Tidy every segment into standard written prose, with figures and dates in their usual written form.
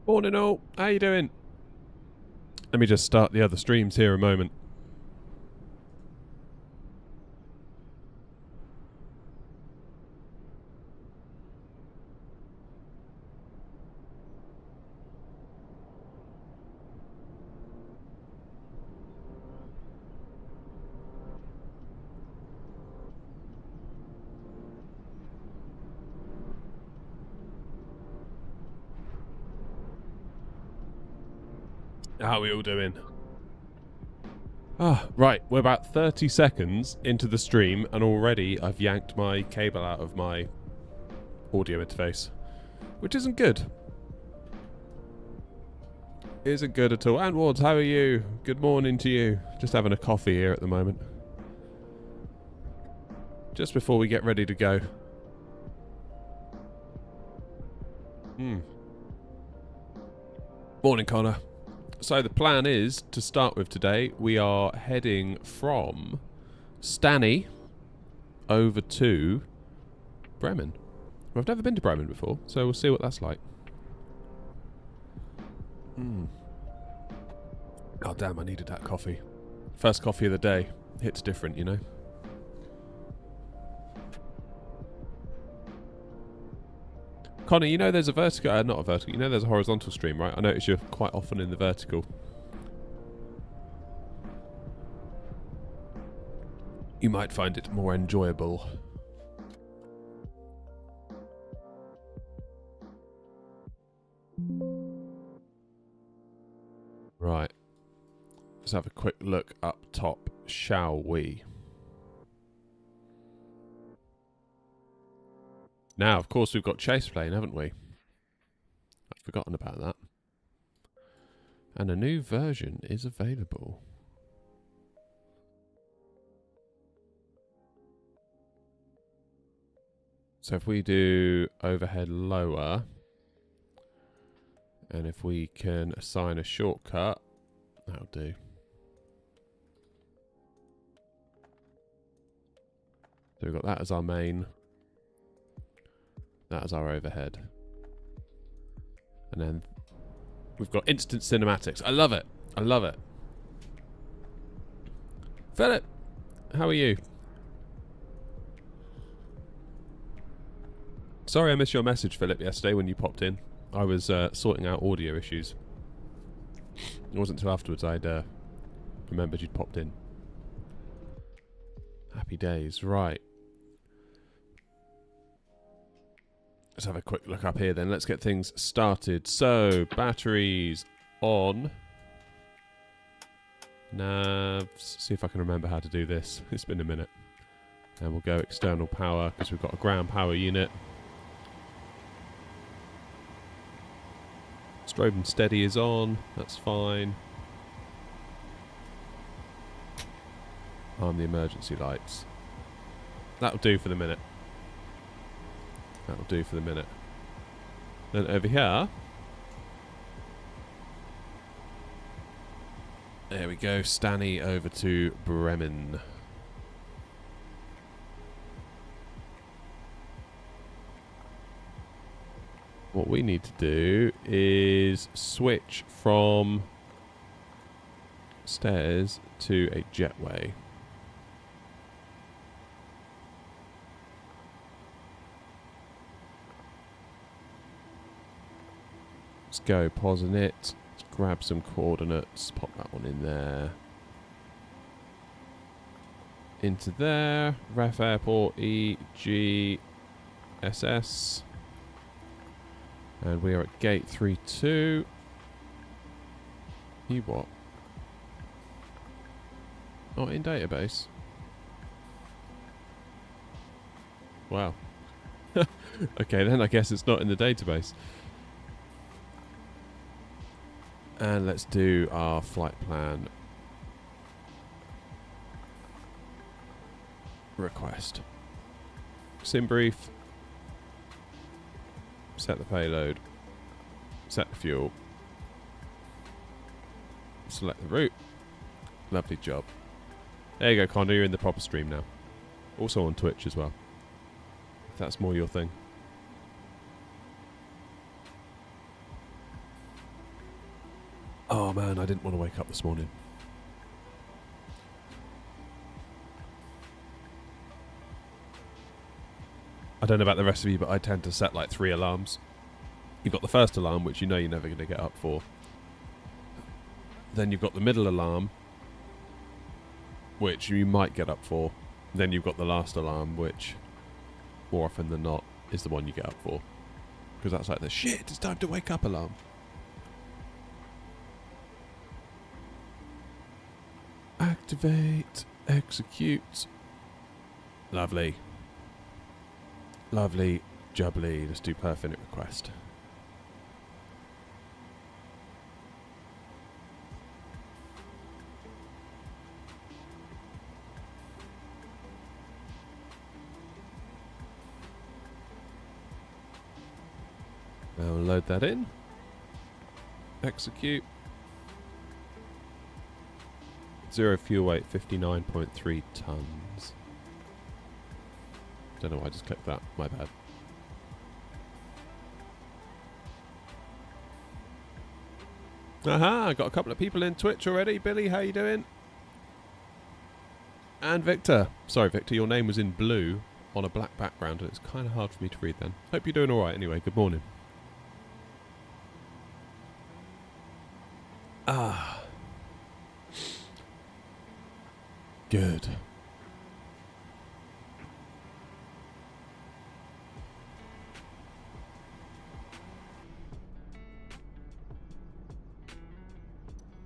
Morning all, how you doing? Let me just start the other streams here a moment. How are we all doing? Right, we're about 30 seconds into the stream and already I've yanked my cable out of my audio interface, which isn't good. Isn't good at all. And Wards, how are you? Good morning to you. Just having a coffee here at the moment. Just before we get ready to go. Morning, Connor. So the plan is, to start with today, we are heading from Stanny over to Bremen. I've never been to Bremen before, so we'll see what that's like. Oh damn, I needed that coffee. First coffee of the day. Hits different, you know. Connor, you know there's a vertical, not a vertical, you know there's a horizontal stream, right? I notice you're quite often in the vertical. You might find it more enjoyable. Right. Let's have a quick look up top, shall we? Now, of course, we've got Chase Plane, haven't we? I've forgotten about that. And a new version is available. So if we do overhead lower, and if we can assign a shortcut, that'll do. So we've got that as our main. That is our overhead. And then we've got instant cinematics. I love it. I love it. Philip, how are you? Sorry I missed your message, Philip, yesterday when you popped in. I was sorting out audio issues. It wasn't until afterwards I'd remembered you'd popped in. Happy days. Right. Let's have a quick look up here then. Let's get things started. So, batteries on. Navs. See if I can remember how to do this. It's been a minute. And we'll go external power because we've got a ground power unit. Strobe and steady is on. That's fine. Arm the emergency lights. That'll do for the minute. That'll do for the minute. Then over here. There we go. Stanny over to Bremen. What we need to do is switch from stairs to a jetway. Let's go, pause in it. Let's grab some coordinates, pop that one in there. Into there. Ref Airport EGSS. And we are at gate 32. You what? Not in database. Wow. Okay, then I guess it's not in the database. And let's do our flight plan request. Sim brief. Set the payload. Set the fuel. Select the route. Lovely job. There you go, Condor. You're in the proper stream now. Also on Twitch as well. If that's more your thing. Oh man, I didn't want to wake up this morning. I don't know about the rest of you, but I tend to set like 3 alarms. You've got the first alarm, which you know you're never going to get up for. Then you've got the middle alarm, which you might get up for. Then you've got the last alarm, which, more often than not, is the one you get up for. Because that's like the shit, it's time to wake up alarm. Activate, execute. Lovely. Lovely, jubbly. Let's do perfinite request. Now we'll load that in. Execute. 0 fuel weight, 59.3 tons. Don't know why I just clicked that. My bad. Aha! Got a couple of people in Twitch already. Billy, how you doing? And Victor. Sorry, Victor, your name was in blue on a black background, and it's kind of hard for me to read then. Hope you're doing all right anyway. Good morning. Ah. Good.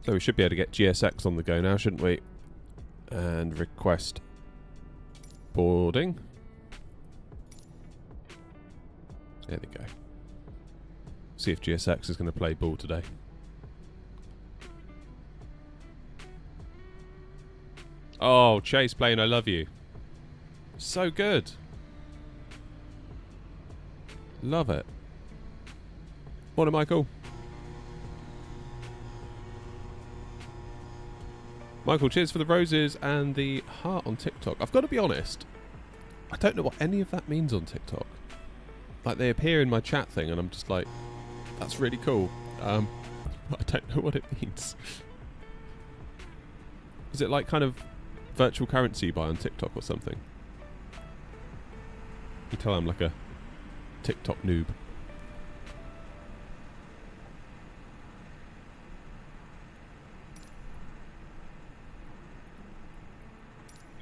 So we should be able to get GSX on the go now, shouldn't we? And request boarding. There we go. See if GSX is going to play ball today. Oh, Chase playing I Love You. So good. Love it. Morning, Michael. Michael, cheers for the roses and the heart on TikTok. I've got to be honest, I don't know what any of that means on TikTok. Like, they appear in my chat thing and I'm just like, that's really cool. I don't know what it means. Is it like kind of virtual currency you buy on TikTok or something? You tell I'm like a TikTok noob.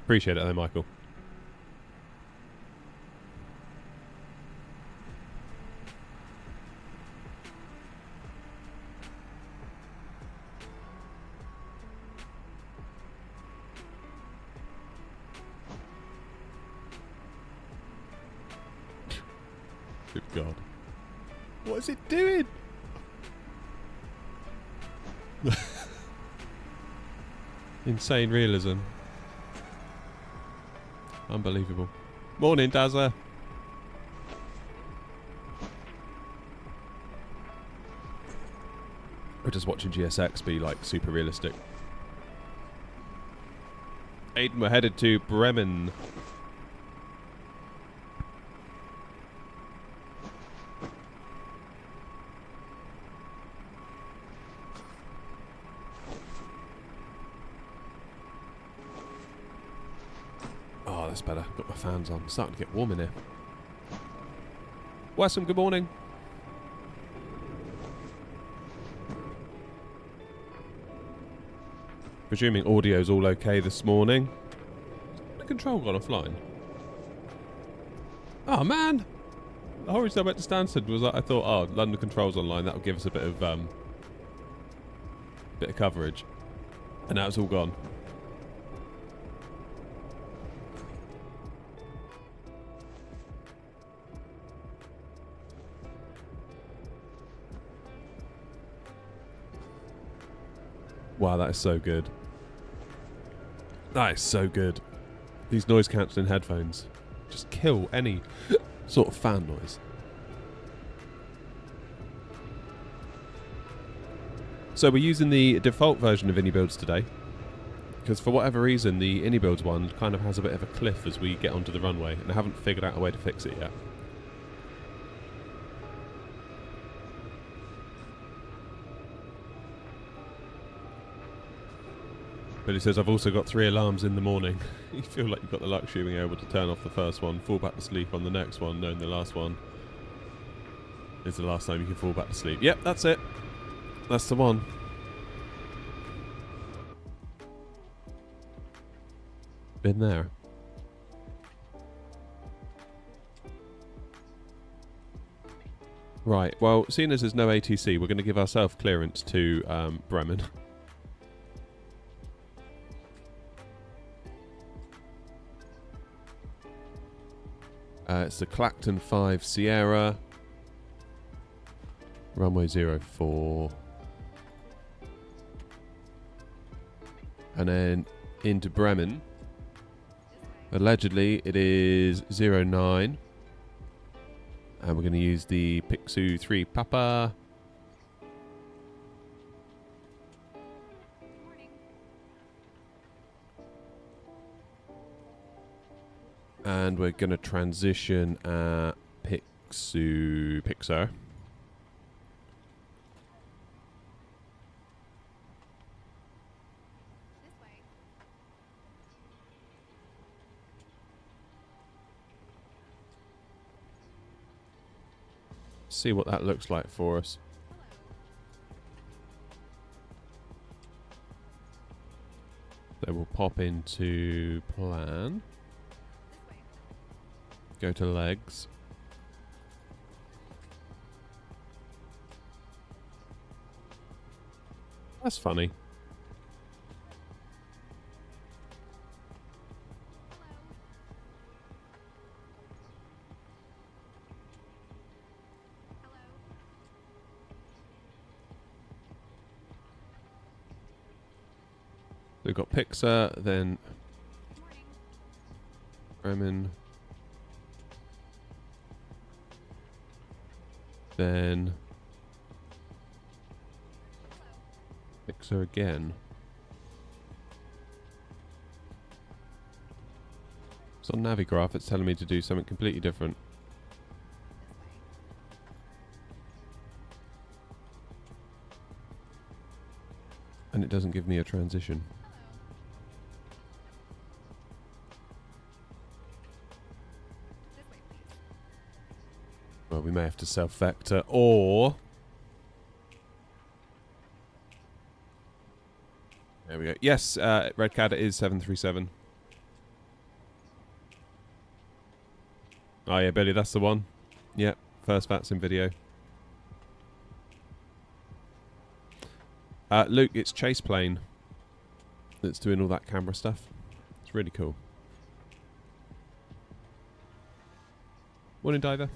Appreciate it though, Michael. Good God. What is it doing? Insane realism. Unbelievable. Morning, Dazzler. We're just watching GSX be like super realistic. Aiden, we're headed to Bremen. Oh, that's better. Got my fans on. It's starting to get warm in here. Wesson, good morning. Presuming audio's all okay this morning. The control gone offline. Oh man! The whole reason I went to Stansted was that I thought, oh, London control's online. That'll give us a bit of coverage. And now it's all gone. Wow, that is so good. That is so good. These noise cancelling headphones just kill any sort of fan noise. So we're using the default version of InnyBuilds today, because for whatever reason the InnyBuilds one kind of has a bit of a cliff as we get onto the runway, and I haven't figured out a way to fix it yet. But he says, I've also got 3 alarms in the morning. You feel like you've got the luxury of being able to turn off the first one, fall back to sleep on the next one, knowing the last one is the last time you can fall back to sleep. Yep, that's it. That's the one. Been there. Right, well, seeing as there's no ATC, we're going to give ourselves clearance to Bremen. It's the Clacton 5 Sierra. Runway 04. And then into Bremen. Allegedly, it is 09. And we're going to use the Pixu 3 Papa. And we're going to transition at Pixar. See what that looks like for us. So we'll pop into plan. Go to legs. That's funny. We've got Pixar, then Bremen, then Pixar again. It's on Navigraph, it's telling me to do something completely different. And it doesn't give me a transition. Well, we may have to self-vector, or... There we go. Yes, Red Cat, it is 737. Oh yeah, Billy, that's the one. Yep, first VATS in video. Luke, it's Chase Plane that's doing all that camera stuff. It's really cool. Morning, Diver.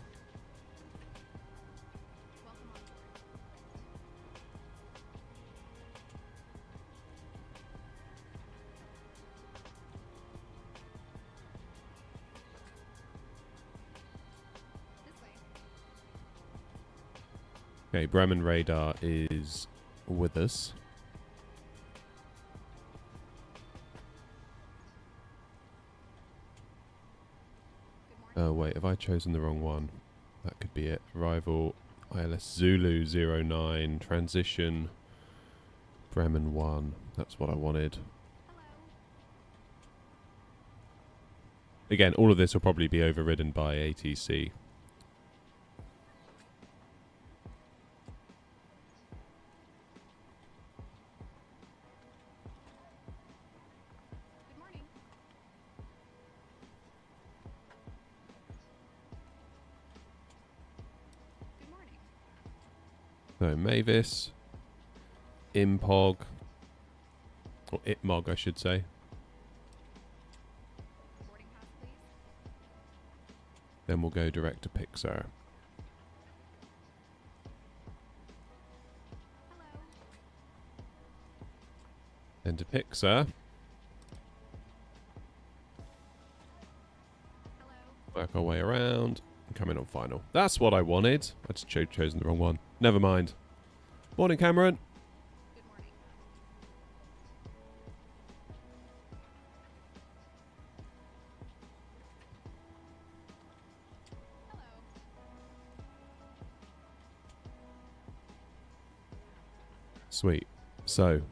Okay, Bremen radar is with us. Oh wait, have I chosen the wrong one? That could be it. Arrival, ILS Zulu 09, transition, Bremen 1. That's what I wanted. Again, all of this will probably be overridden by ATC. So Mavis, Impog, or Itmog I should say. Then we'll go direct to Pixar. Then to Pixar. Work our way around. Come in on final. That's what I wanted. I just chosen the wrong one. Never mind. Morning, Cameron. Good morning. Hello. Sweet. So,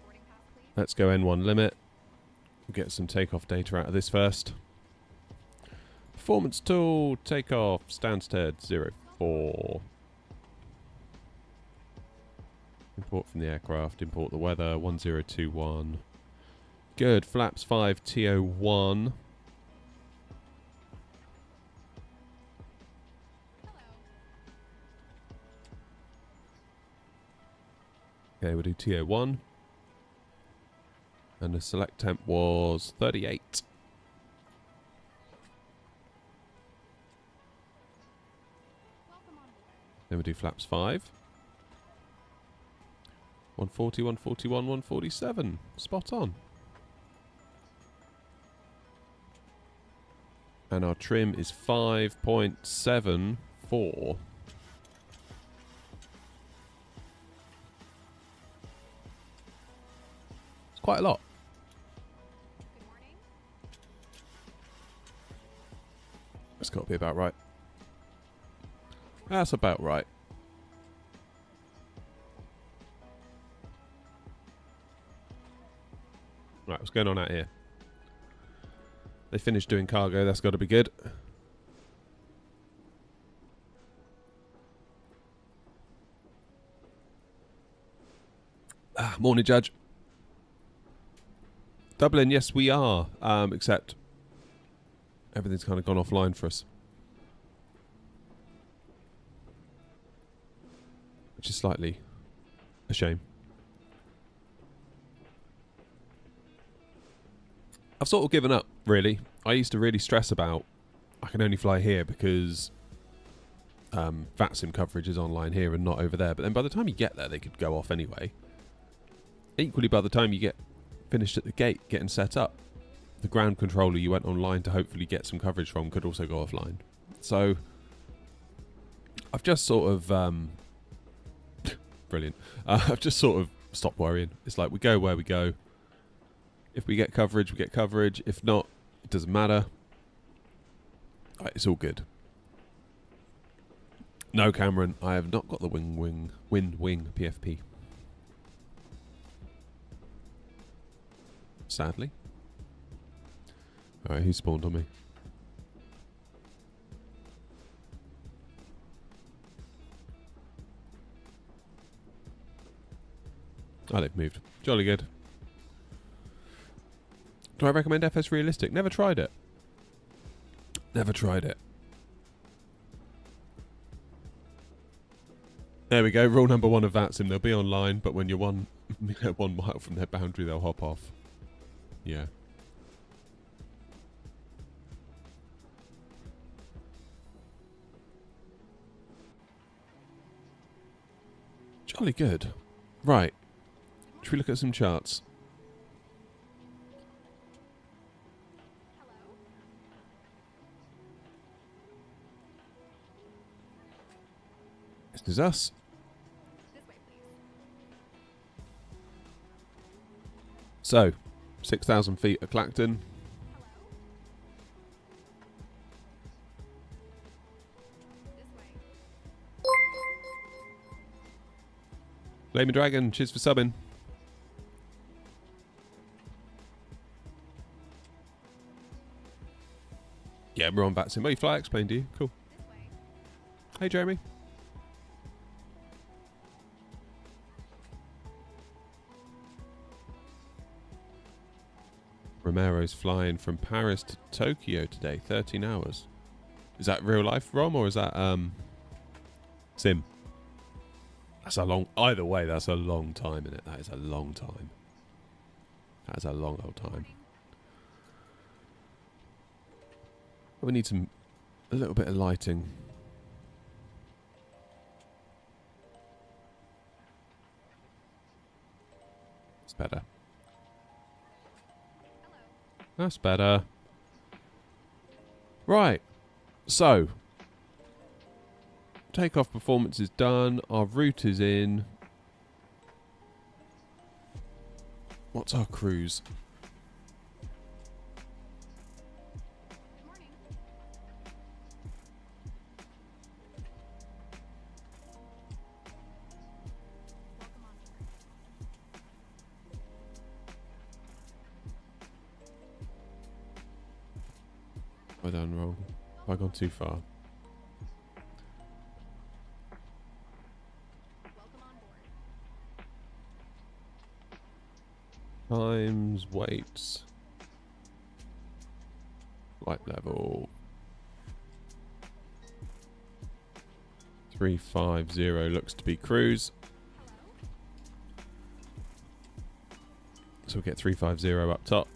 Boarding pass, please. Let's go N1 limit. We'll get some takeoff data out of this first. Performance tool, takeoff, Stansted 04. Import from the aircraft, import the weather, 1021. Good, flaps 5, TO1. Okay, we'll do TO1. And the select temp was 38. Then we do flaps 5. 140, 141, 147. Spot on. And our trim is 5.74. It's quite a lot. Good morning. That's got to be about right. That's about right. Right, what's going on out here? They finished doing cargo, that's got to be good. Morning, Judge. Dublin, yes, we are. Except everything's kind of gone offline for us. Which is slightly a shame. I've sort of given up, really. I used to really stress about I can only fly here because VATSIM coverage is online here and not over there. But then by the time you get there, they could go off anyway. Equally, by the time you get finished at the gate getting set up, the ground controller you went online to hopefully get some coverage from could also go offline. So I've just sort of... brilliant. I've just sort of stopped worrying. It's like we go where we go. If we get coverage, we get coverage. If not, it doesn't matter. Right, it's all good. No, Cameron, I have not got the wing PFP. Sadly. Alright, who spawned on me? Oh, they've moved. Jolly good. Do I recommend FS Realistic? Never tried it. Never tried it. There we go. Rule number 1 of VATSIM. They'll be online, but when you're 1 mile from their boundary, they'll hop off. Yeah. Jolly good. Right. Should we look at some charts? Hello. This is us. This way, please. So, 6,000 feet at Clacton. Hello. This way. Flaming Dragon, cheers for subbing. Yeah, we're on VATSIM. Oh, you fly explained to you. Cool. This way. Hey, Jeremy. Romero's flying from Paris to Tokyo today, 13 hours. Is that real life, Rom, or is that sim? That's a long... Either way, that's a long time, innit? That is a long time. That is a long old time. We need a little bit of lighting. It's better. Hello. That's better. Right. So, takeoff performance is done. Our route is in. What's our cruise? Good morning. Welcome on board. Have I done wrong? Have I gone too far? Welcome on board. Times, weights. Light level. 350 looks to be cruise. So we'll get 350 up top.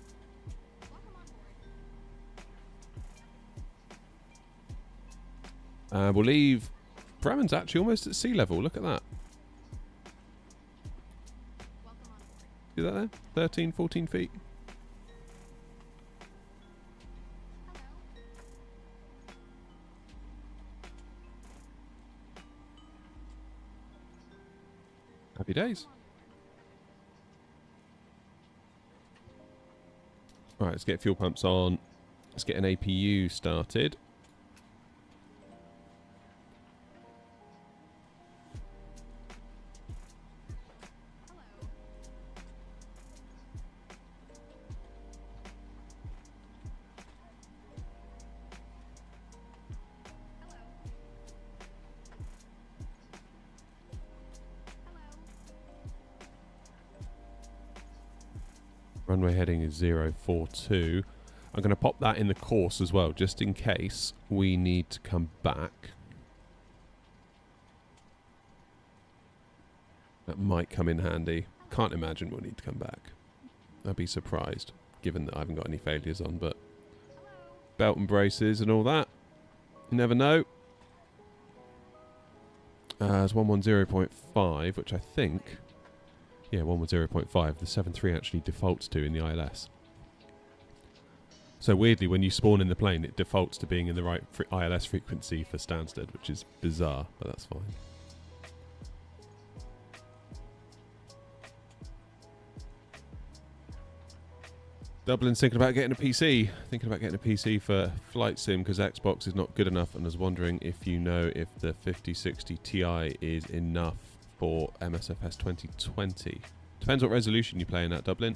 We'll leave. Bremen's actually almost at sea level. Look at that. See that there? 13, 14 feet. Happy days. Right, let's get fuel pumps on. Let's get an APU started. Runway heading is 042. I'm going to pop that in the course as well, just in case we need to come back. That might come in handy. Can't imagine we'll need to come back. I'd be surprised, given that I haven't got any failures on, but belt and braces and all that. You never know. It's 110.5, which I think... Yeah, 110.5. The 7.3 actually defaults to in the ILS. So weirdly, when you spawn in the plane, it defaults to being in the right ILS frequency for Stansted, which is bizarre, but that's fine. Dublin's thinking about getting a PC. Thinking about getting a PC for Flight Sim because Xbox is not good enough, and was wondering if you know if the 5060 Ti is enough for MSFS 2020. Depends what resolution you're playing at, Dublin.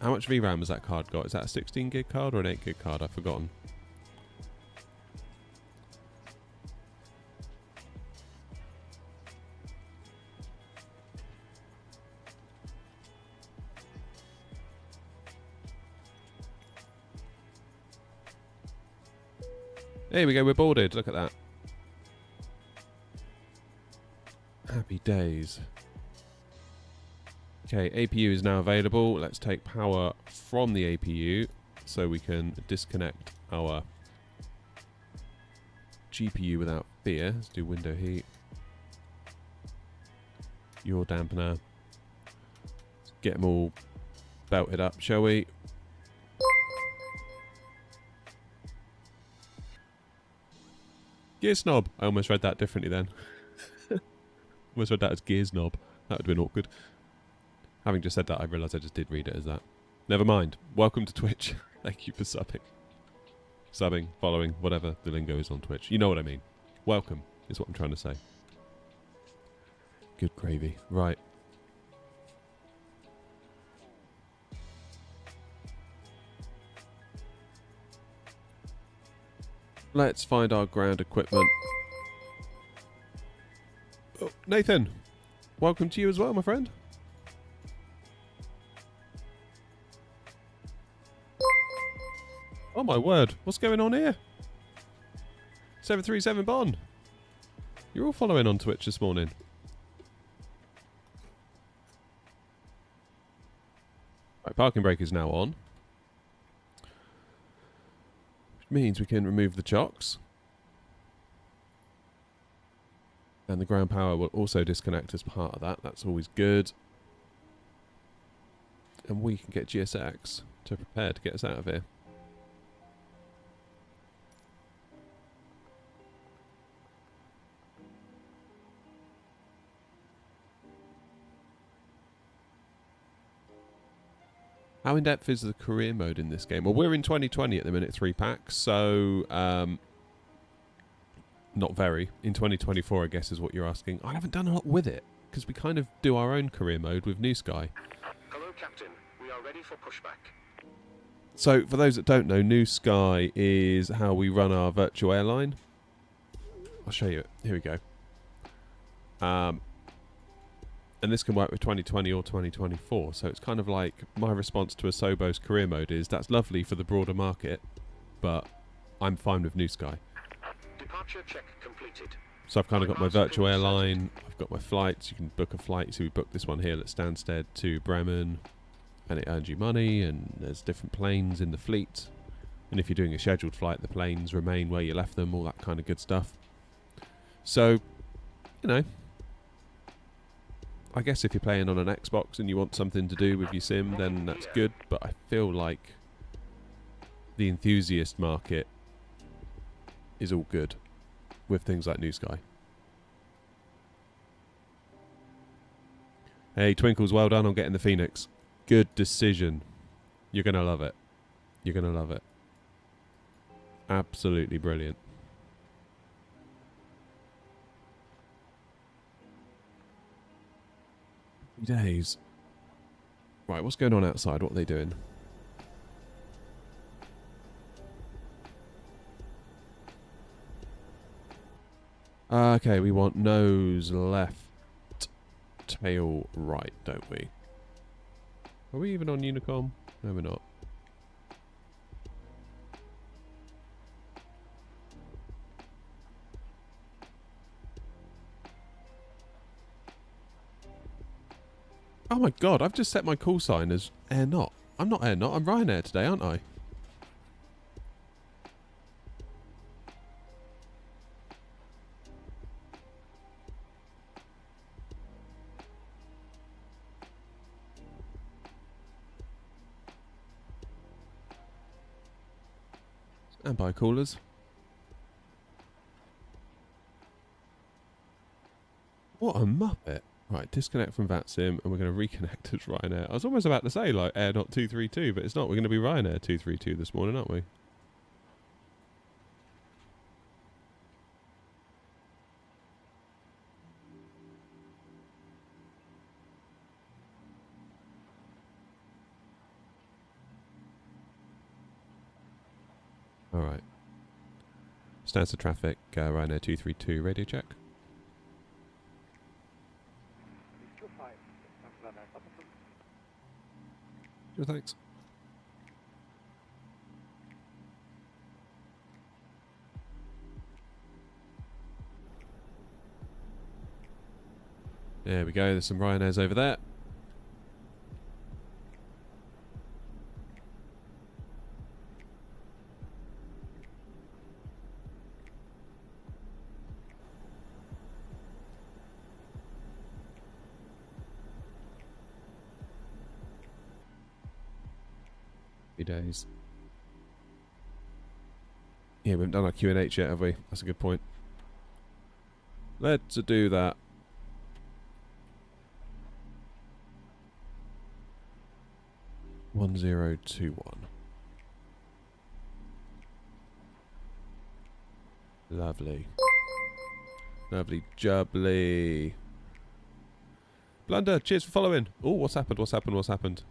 How much VRAM has that card got? Is that a 16 gig card or an 8 gig card? I've forgotten. There we go, we're boarded. Look at that. Happy days. Okay, APU is now available. Let's take power from the APU so we can disconnect our GPU without fear. Let's do window heat. Your dampener. Let's get them all belted up, shall we? Gear snob. I almost read that differently then. Almost read that as gears knob. That would have been awkward. Having just said that, I realised I just did read it as that. Never mind. Welcome to Twitch. Thank you for subbing. Subbing, following, whatever the lingo is on Twitch. You know what I mean. Welcome is what I'm trying to say. Good gravy. Right. Let's find our ground equipment. Oh, Nathan, welcome to you as well, my friend. Oh my word, what's going on here? 737 Bond. You're all following on Twitch this morning. Right, parking brake is now on. Which means we can remove the chocks. And the ground power will also disconnect as part of that. That's always good. And we can get GSX to prepare to get us out of here. How in depth is the career mode in this game? Well, we're in 2020 at the minute, 3 packs, so not very. In 2024, I guess is what you're asking. I haven't done a lot with it because we kind of do our own career mode with New Sky. Hello, Captain. We are ready for pushback. So, for those that don't know, New Sky is how we run our virtual airline. I'll show you it. Here we go. And this can work with 2020 or 2024. So it's kind of like my response to Asobo's career mode is that's lovely for the broader market, but I'm fine with New Sky. Departure check completed. So I've kind of got my virtual airline. I've got my flights. You can book a flight. So we booked this one here at Stansted to Bremen, and it earns you money. And there's different planes in the fleet. And if you're doing a scheduled flight, the planes remain where you left them. All that kind of good stuff. So, you know, I guess if you're playing on an Xbox and you want something to do with your sim, then that's good. But I feel like the enthusiast market is all good with things like New Sky. Hey, Twinkles, well done on getting the Phoenix. Good decision. You're going to love it. You're going to love it. Absolutely brilliant. Days. Right, what's going on outside? What are they doing? Okay, we want nose left, tail right, don't we? Are we even on Unicom? No, we're not. Oh my god, I've just set my call sign as Air Not. I'm not Air Not, I'm Ryanair today, aren't I? Standby callers. What a muppet. Right, disconnect from VATSIM and we're going to reconnect as Ryanair. I was almost about to say like Air Not 232, but it's not. We're going to be Ryanair 232 this morning, aren't we? Alright. Stands to traffic, Ryanair 232, radio check. Sure, thanks. There we go, there's some Ryanairs over there. Days. Yeah, we haven't done our Q&H yet, have we? That's a good point. Let's do that. One 1021. Lovely. Lovely jubbly. Blunder, cheers for following. Oh, what's happened? What's happened? What's happened?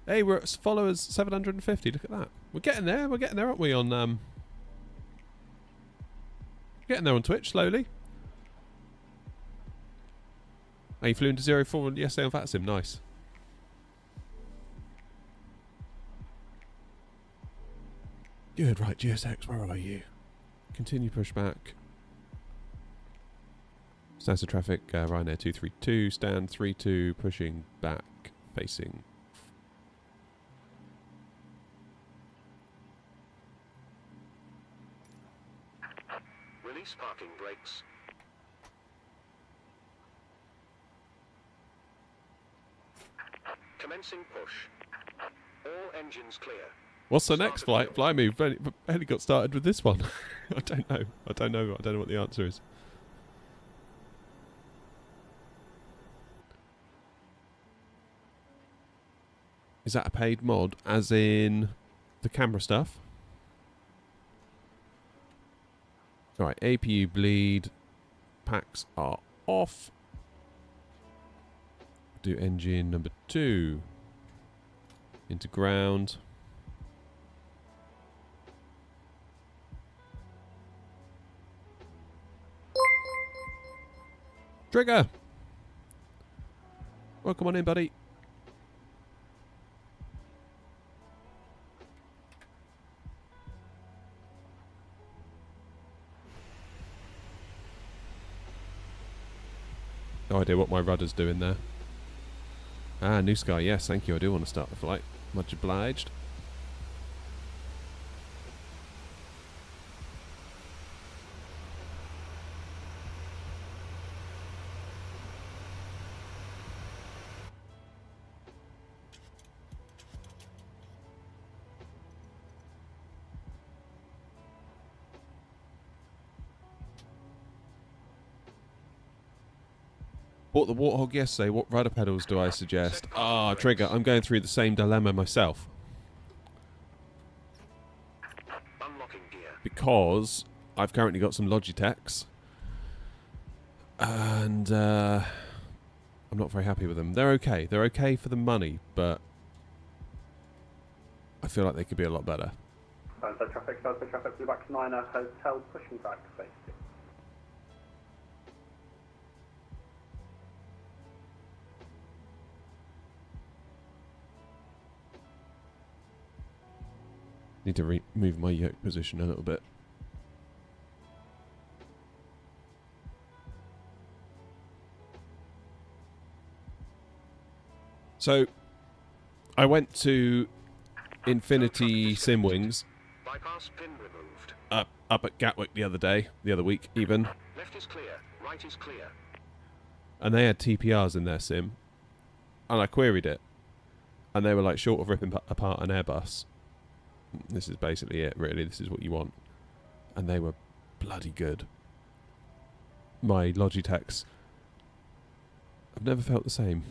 Hey, we're at followers 750. Look at that. We're getting there. We're getting there, aren't we? On getting there on Twitch slowly. Oh, you flew into 04 yesterday on VATSIM. Nice. Good. Right, GSX. Where are you? Continue pushback. Stands to traffic. Ryanair 232. Stand 32. Pushing back. Facing. Release parking brakes. Commencing push. All engines clear. What's the next flight? Blimey, we've only got started with this one. I don't know. I don't know what the answer is. Is that a paid mod? As in the camera stuff? Alright, APU bleed. Packs are off. Do engine number 2. Into ground. Trigger! Welcome on in, buddy. No idea what my rudder's doing there. Ah, New Sky, yes, thank you. I do want to start the flight. Much obliged. Bought the Warthog yesterday. What rudder pedals do I suggest? Ah, Trigger, I'm going through the same dilemma myself. Unlocking gear. Because I've currently got some Logitechs. And I'm not very happy with them. They're okay. They're okay for the money, but I feel like they could be a lot better. Southern traffic, blue back 9, hotel pushing back, safety. Need to move my yoke position a little bit. So, I went to Infinity Simwings Bypass pin removed. up at Gatwick the other week even, Left is clear. Right is clear. and they had TPRs in their sim, and I queried it, and they were like short of ripping apart an Airbus. This is basically it, really. This is what you want. And they were bloody good. My Logitechs, I've never felt the same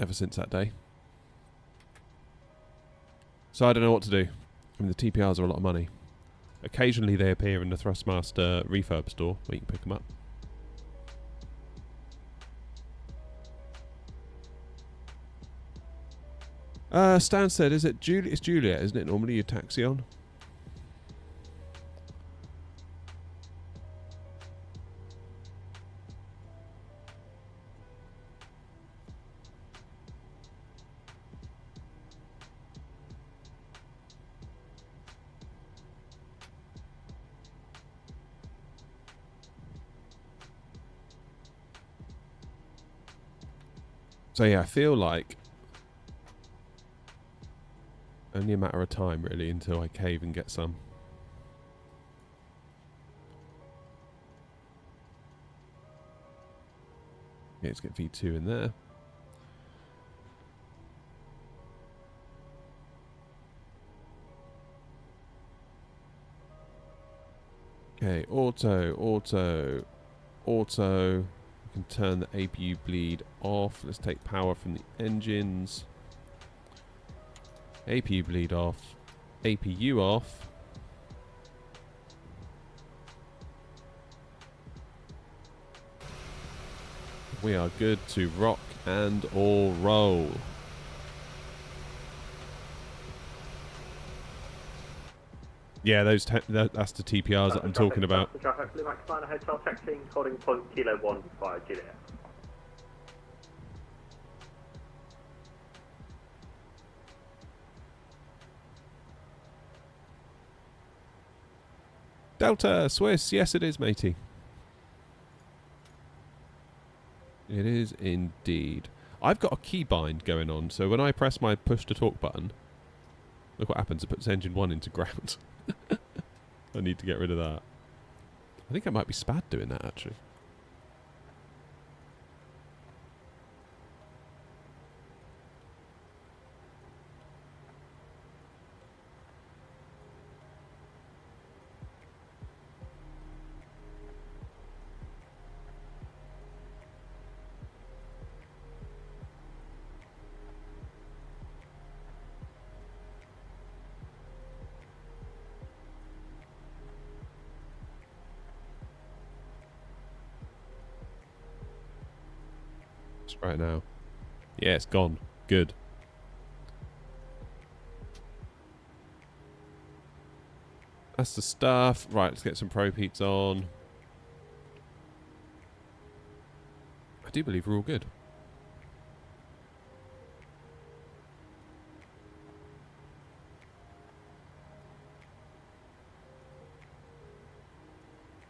ever since that day. So I don't know what to do. I mean, the TPRs are a lot of money. Occasionally they appear in the Thrustmaster refurb store where you can pick them up. Stan said, is it Juliet? It's Juliet, isn't it? Normally you taxi on. So yeah, I feel like only a matter of time, really, until I cave and get some. Yeah, let's get V2 in there. Okay, auto. We can turn the APU bleed off. Let's take power from the engines. APU bleed off. APU off. We are good to rock and all roll. Yeah, that's the TPRs that I'm talking about. Traffic, blue back 9, hotel taxiing, holding point kilo 1 via Juliet. Delta, Swiss, yes it is, matey. It is indeed. I've got a keybind going on, so when I press my push to talk button, look what happens, it puts engine 1 into ground. I need to get rid of that. I think it might be Spad doing that, actually. Right now. Yeah, it's gone. Good. That's the stuff. Right, let's get some Pro Peats on. do believe we're all good.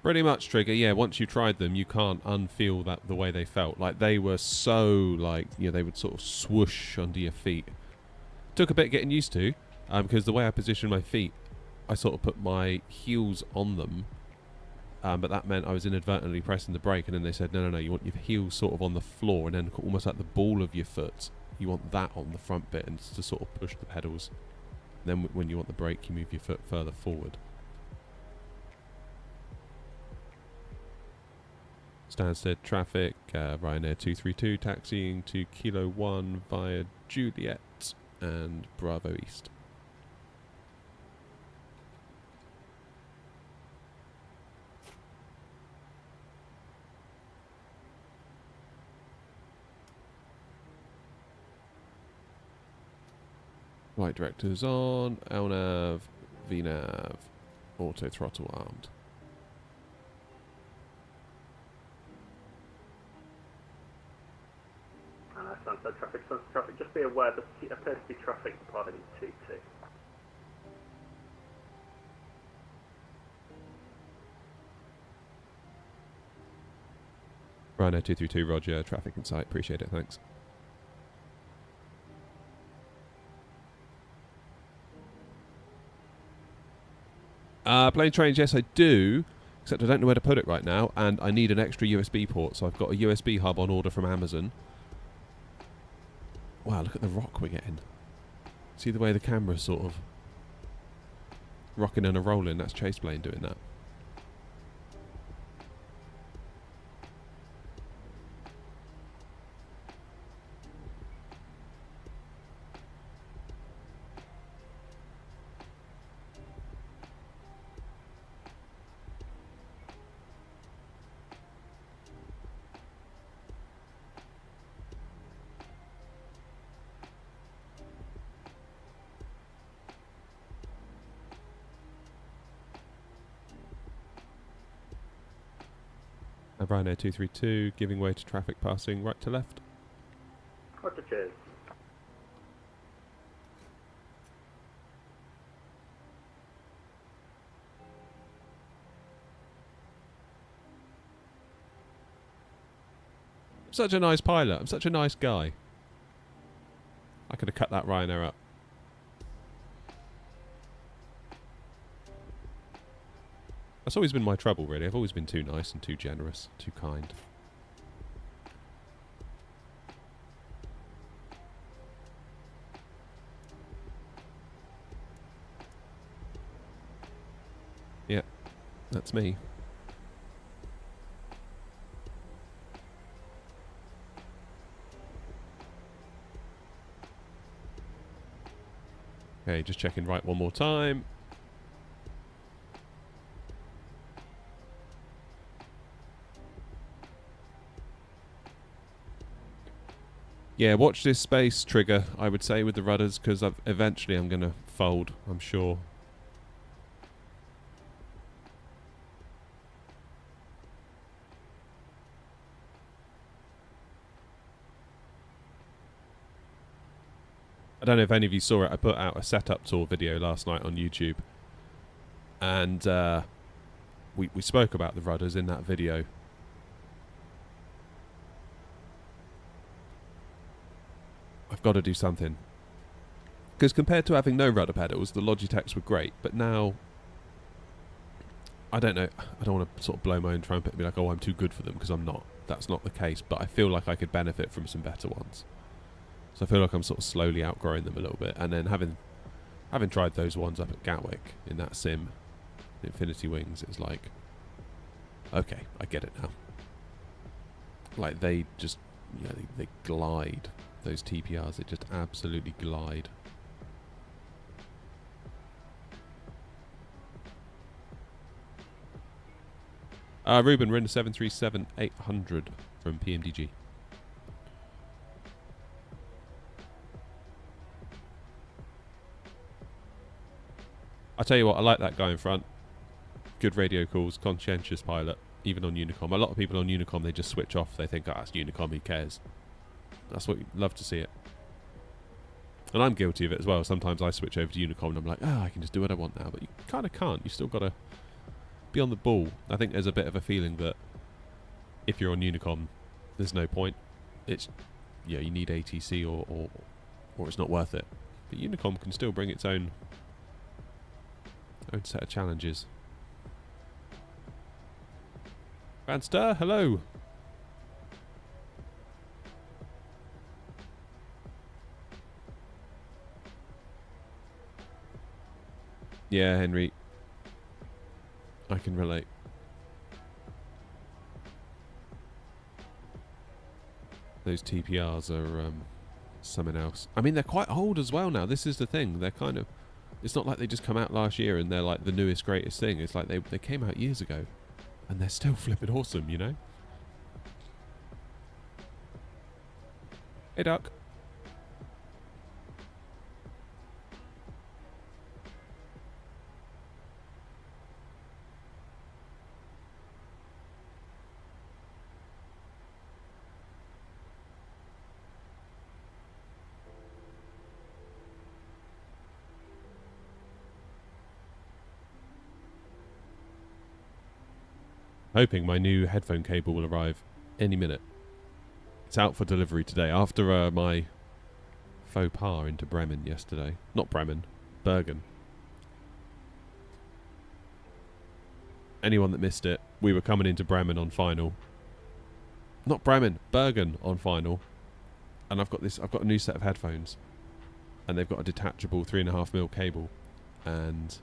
Pretty much, Trigger. Yeah, once you tried them, you can't unfeel that the way they felt. Like, they were so, like, you know, they would sort of swoosh under your feet. Took a bit getting used to, because the way I positioned my feet, I sort of put my heels on them, but that meant I was inadvertently pressing the brake, and then they said, no, you want your heels sort of on the floor, and then almost like the ball of your foot, you want that on the front bit, and to sort of push the pedals. And then when you want the brake, you move your foot further forward. Stansted traffic, Ryanair 232 taxiing to Kilo 1 via Juliet and Bravo East. Right directors on, LNAV, VNAV, auto throttle armed. Sunset traffic, just be aware that there appears to be traffic departing 2-2. Ryanair 232, roger, traffic in sight, appreciate it, thanks. Plane trains, yes I do, except I don't know where to put it right now, and I need an extra USB port, so I've got a USB hub on order from Amazon. Wow, look at the rock we're getting. See the way the camera's sort of rocking and a-rolling? That's Chase Plane doing that. Ryanair 232, giving way to traffic passing right to left. Roger, cheers. I'm such a nice pilot. I'm such a nice guy. I could have cut that Ryanair up. That's always been my trouble, really. I've always been too nice and too generous, too kind. Yeah, that's me. Okay, just checking right one more time. Yeah, watch this space, Trigger, I would say, with the rudders, because eventually I'm going to fold, I'm sure. I don't know if any of you saw it, I put out a setup tour video last night on YouTube. And we spoke about the rudders in that video. I've got to do something. Because compared to having no rudder pedals, the Logitechs were great, but now, I don't know, I don't want to sort of blow my own trumpet and be like, oh, I'm too good for them, because I'm not. That's not the case, but I feel like I could benefit from some better ones. So I feel like I'm sort of slowly outgrowing them a little bit, and then having tried those ones up at Gatwick in that sim, Infinity Wings, it's like, okay, I get it now. Like, they just, you know, they glide. Those TPRs, they just absolutely glide. Ruben, we're in the 737-800 from PMDG. I tell you what, I like that guy in front. Good radio calls, conscientious pilot. even on Unicom. A lot of people on Unicom, they just switch off. They think, oh, it's Unicom, who cares? That's what you love to see it. And I'm guilty of it as well. Sometimes I switch over to Unicom and I'm like, I can just do what I want now. But you kind of can't. You still got to be on the ball. I think there's a bit of a feeling that if you're on Unicom, there's no point. It's, you need ATC or it's not worth it. But Unicom can still bring its own set of challenges. Vanster, hello. Yeah, Henry. I can relate. Those TPRs are something else. I mean, they're quite old as well now. This is the thing. They're kind of... It's not like they just come out last year and they're like the newest, greatest thing. It's like they came out years ago. And they're still flipping awesome, you know? Hey, Duck. Hoping my new headphone cable will arrive any minute. It's out for delivery today after my faux pas into Bremen yesterday. Not Bremen, Bergen. Anyone that missed it, we were coming into Bremen on final. Not Bremen, Bergen on final. And I've got a new set of headphones. And they've got a detachable 3.5mm cable. And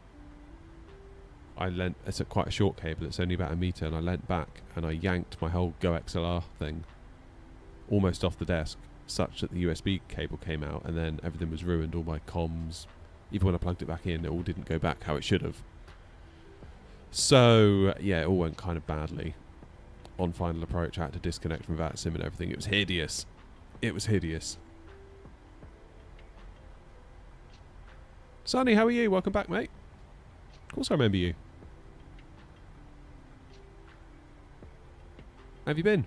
it's quite a short cable, it's only about 1 metre, and I leant back and I yanked my whole Go XLR thing almost off the desk, such that the USB cable came out, and then everything was ruined, all my comms. Even when I plugged it back in, it all didn't go back how it should have. So, yeah, it all went kind of badly. On final approach, I had to disconnect from VATSIM and everything. It was hideous. It was hideous. Sonny, how are you? Welcome back, mate. Of course I remember you. How have you been?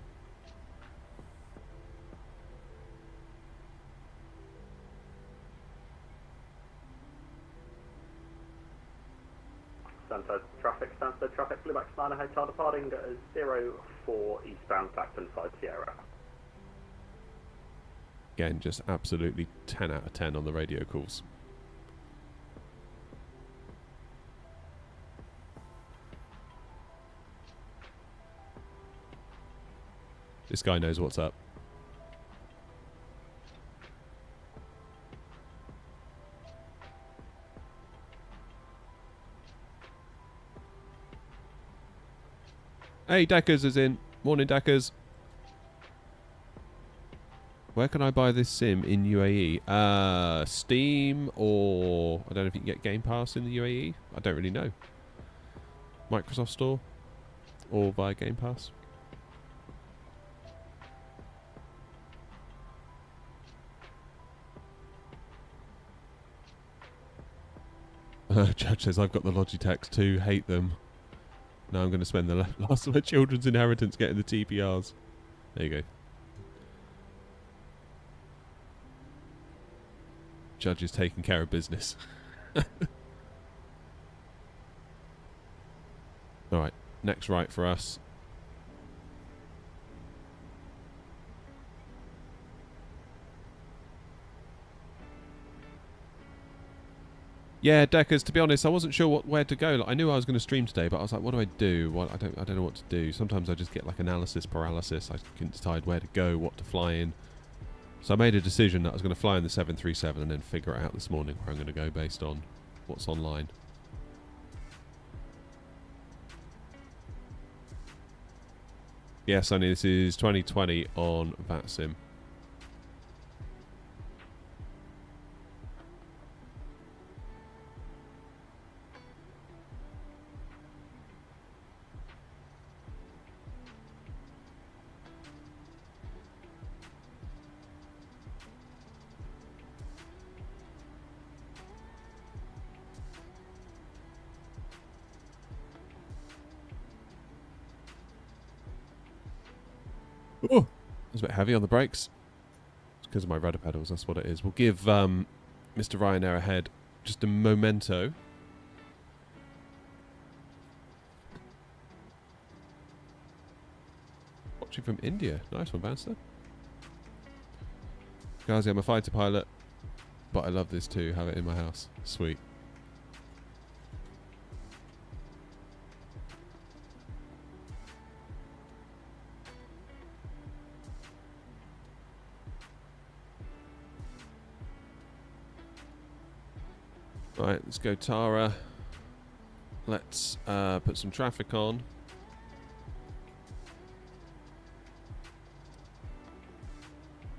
Stansted traffic, Blueback Slider Hotel departing 04 eastbound Clacton 5 Sierra. Again, just absolutely 10 out of 10 on the radio calls. This guy knows what's up. Hey, Deckers is in. Morning, Deckers. Where can I buy this sim in UAE? Steam, or I don't know if you can get Game Pass in the UAE. I don't really know. Microsoft Store or via Game Pass. Judge says, I've got the Logitechs too, hate them. Now I'm going to spend the last of my children's inheritance getting the TPRs. There you go. Judge is taking care of business. Alright, next right for us. Yeah, Deckers, to be honest, I wasn't sure where to go. Like, I knew I was going to stream today, but I was like, what do I do? Well, I don't know what to do. Sometimes I just get like analysis paralysis. I can decide where to go, what to fly in. So I made a decision that I was going to fly in the 737 and then figure it out this morning where I'm going to go based on what's online. Yes, Sonny, this is 2020 on VATSIM. Oh, it's a bit heavy on the brakes. It's because of my rudder pedals, that's what it is. We'll give Mr. Ryanair ahead just a memento. Watching from India. Nice one, Vanster. Guys, I'm a fighter pilot, but I love this too. Have it in my house. Sweet. Right, let's go Tara. Let's put some traffic on.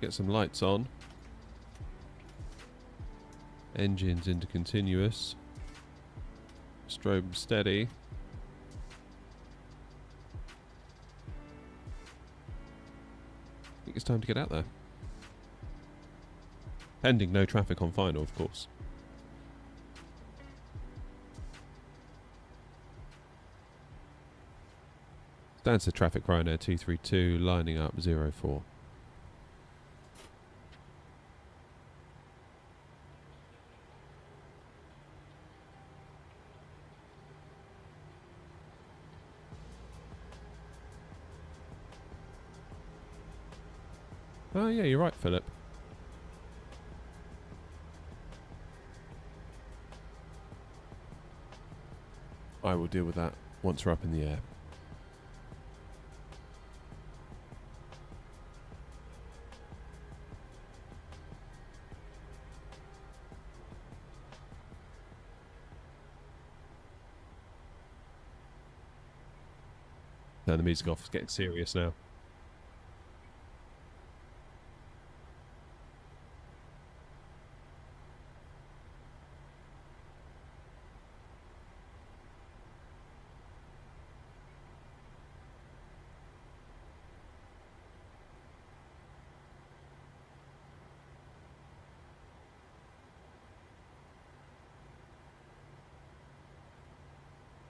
Get some lights on. Engines into continuous. Strobe steady. I think it's time to get out there. Pending no traffic on final, of course. Stands to traffic Ryanair 232, lining up 04. Oh yeah, you're right, Philip. I will deal with that once we're up in the air. Now the music off, it's getting serious now.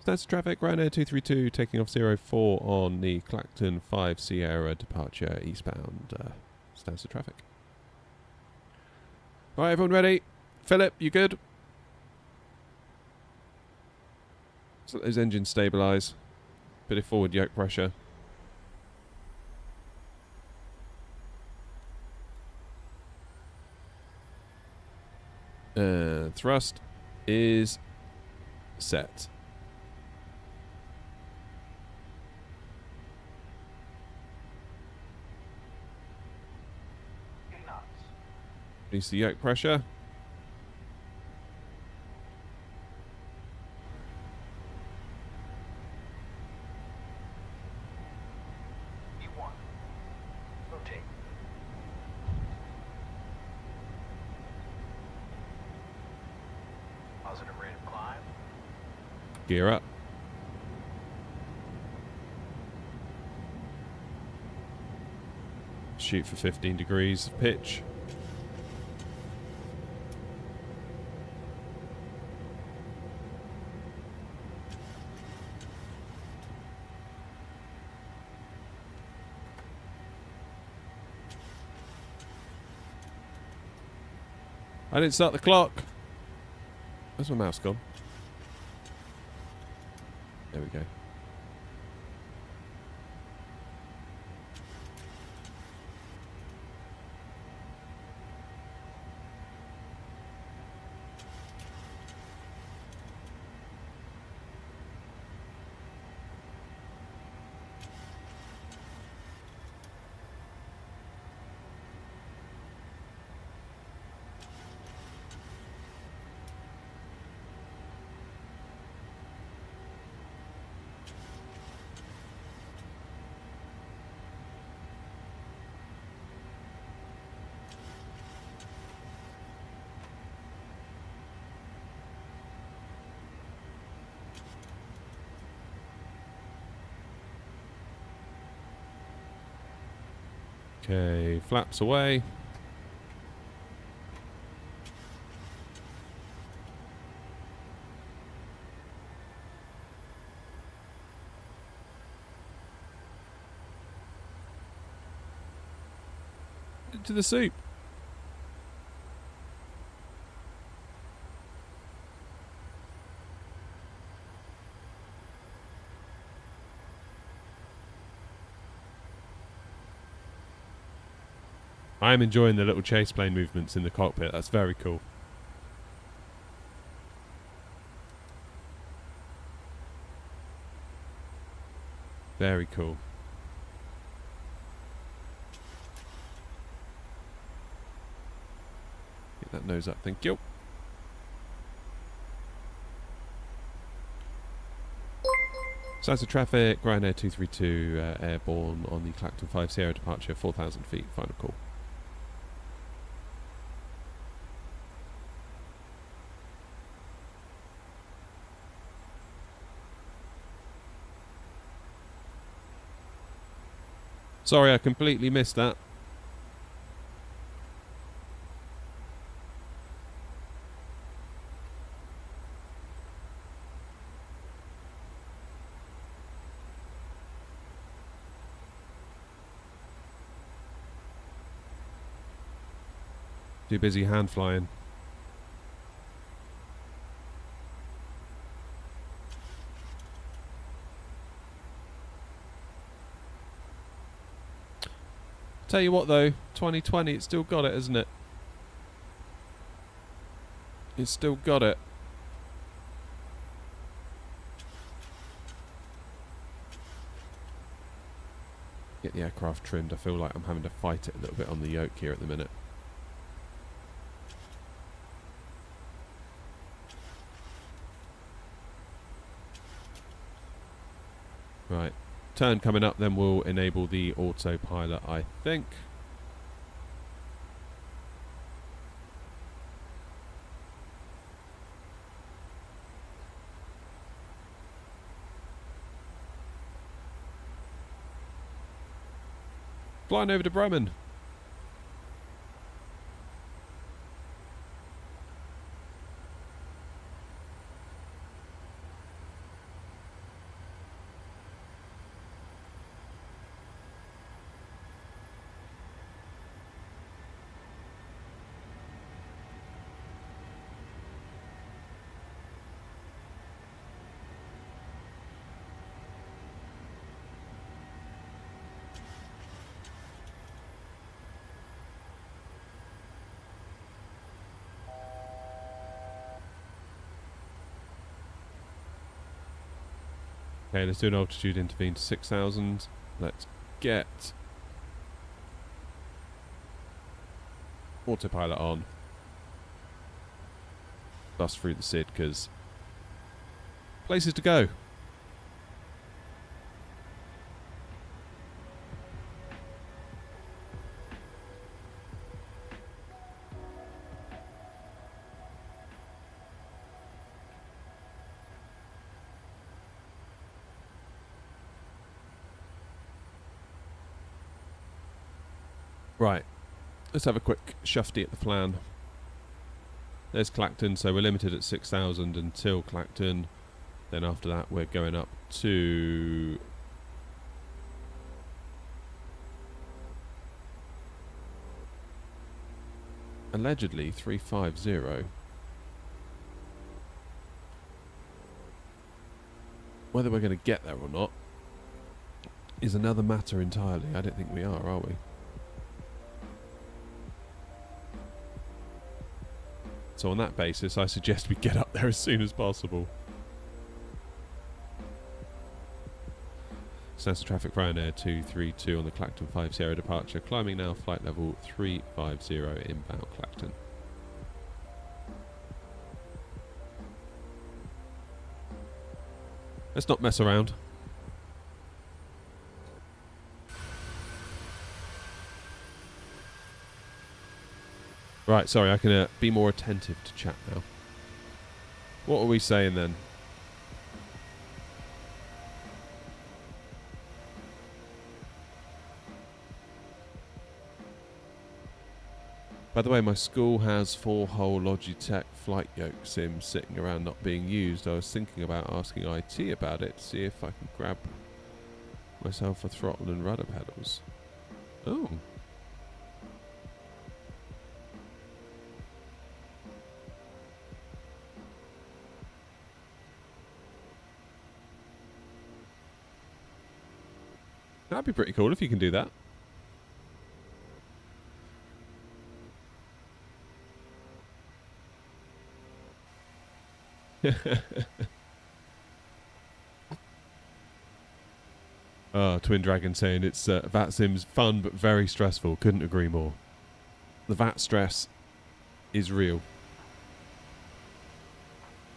That's traffic, Ryanair 232 taking off 04 on the Clacton 5 Sierra departure eastbound. Stands to traffic. Alright, everyone ready? Philip, you good? So those engines stabilise. Bit of forward yoke pressure. Thrust is set. Release the yoke pressure. E1. Rotate. Positive rate of climb. Gear up. Shoot for 15 degrees of pitch. I didn't start the clock. Where's my mouse gone? There we go. Okay, flaps away. Into the soup. I'm enjoying the little chase plane movements in the cockpit. That's very cool. Very cool. Get that nose up, thank you. Size of traffic, Ryanair 232 airborne on the Clacton 5 Sierra departure, 4,000 feet, final call. Sorry, I completely missed that. Too busy hand flying. Tell you what though, 2020, it's still got it, isn't it? It's still got it. Get the aircraft trimmed. I feel like I'm having to fight it a little bit on the yoke here at the minute. Right. Turn coming up, then we'll enable the autopilot, I think. Flying over to Bremen. Okay, let's do an altitude intervene to 6,000. Let's get autopilot on. Bust through the SID because places to go. Right, let's have a quick shufty at the plan. There's Clacton, so we're limited at 6,000 until Clacton. Then after that we're going up to... allegedly 350. Whether we're going to get there or not is another matter entirely. I don't think we are we? So on that basis, I suggest we get up there as soon as possible. Standard traffic Ryanair 232 on the Clacton 5 Sierra departure. Climbing now, flight level 350 inbound Clacton. Let's not mess around. Right, sorry, I can be more attentive to chat now. What are we saying then? By the way, my school has 4-hole Logitech flight yoke sims sitting around not being used. I was thinking about asking IT about it to see if I can grab myself a throttle and rudder pedals. Oh. That'd be pretty cool if you can do that. Oh, Twin Dragon saying it's VAT sim's fun but very stressful. Couldn't agree more. The VAT stress is real.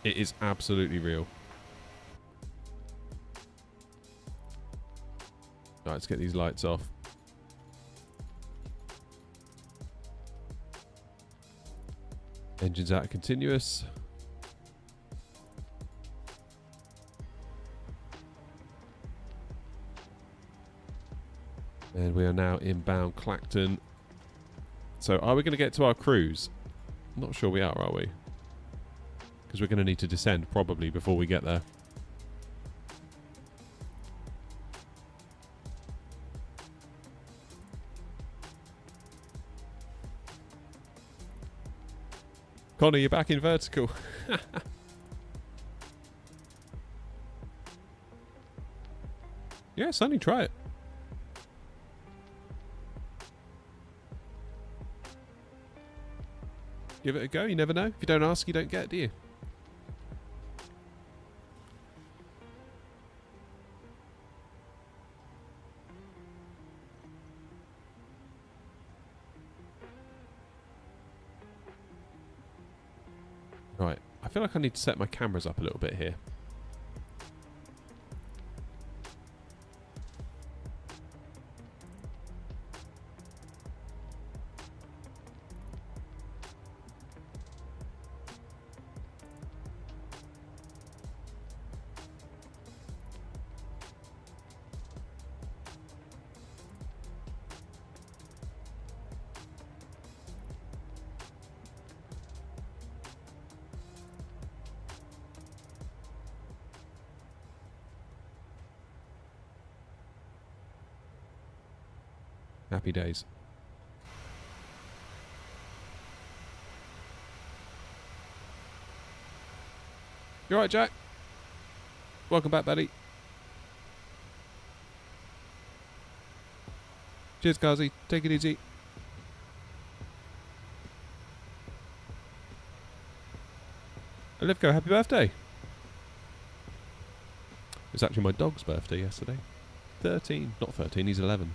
It is absolutely real. Right, let's get these lights off. Engines out of continuous. And we are now inbound Clacton. So are we going to get to our cruise? Not sure we are we? Because we're going to need to descend probably before we get there. Connor, you're back in vertical. Yeah, Sonny, try it. Give it a go, you never know. If you don't ask, you don't get, do you? Right, I feel like I need to set my cameras up a little bit here. Happy days. You alright, Jack? Welcome back, buddy. Cheers, Kazi. Take it easy. Olivko, happy birthday. It was actually my dog's birthday yesterday. 13. Not 13, he's 11.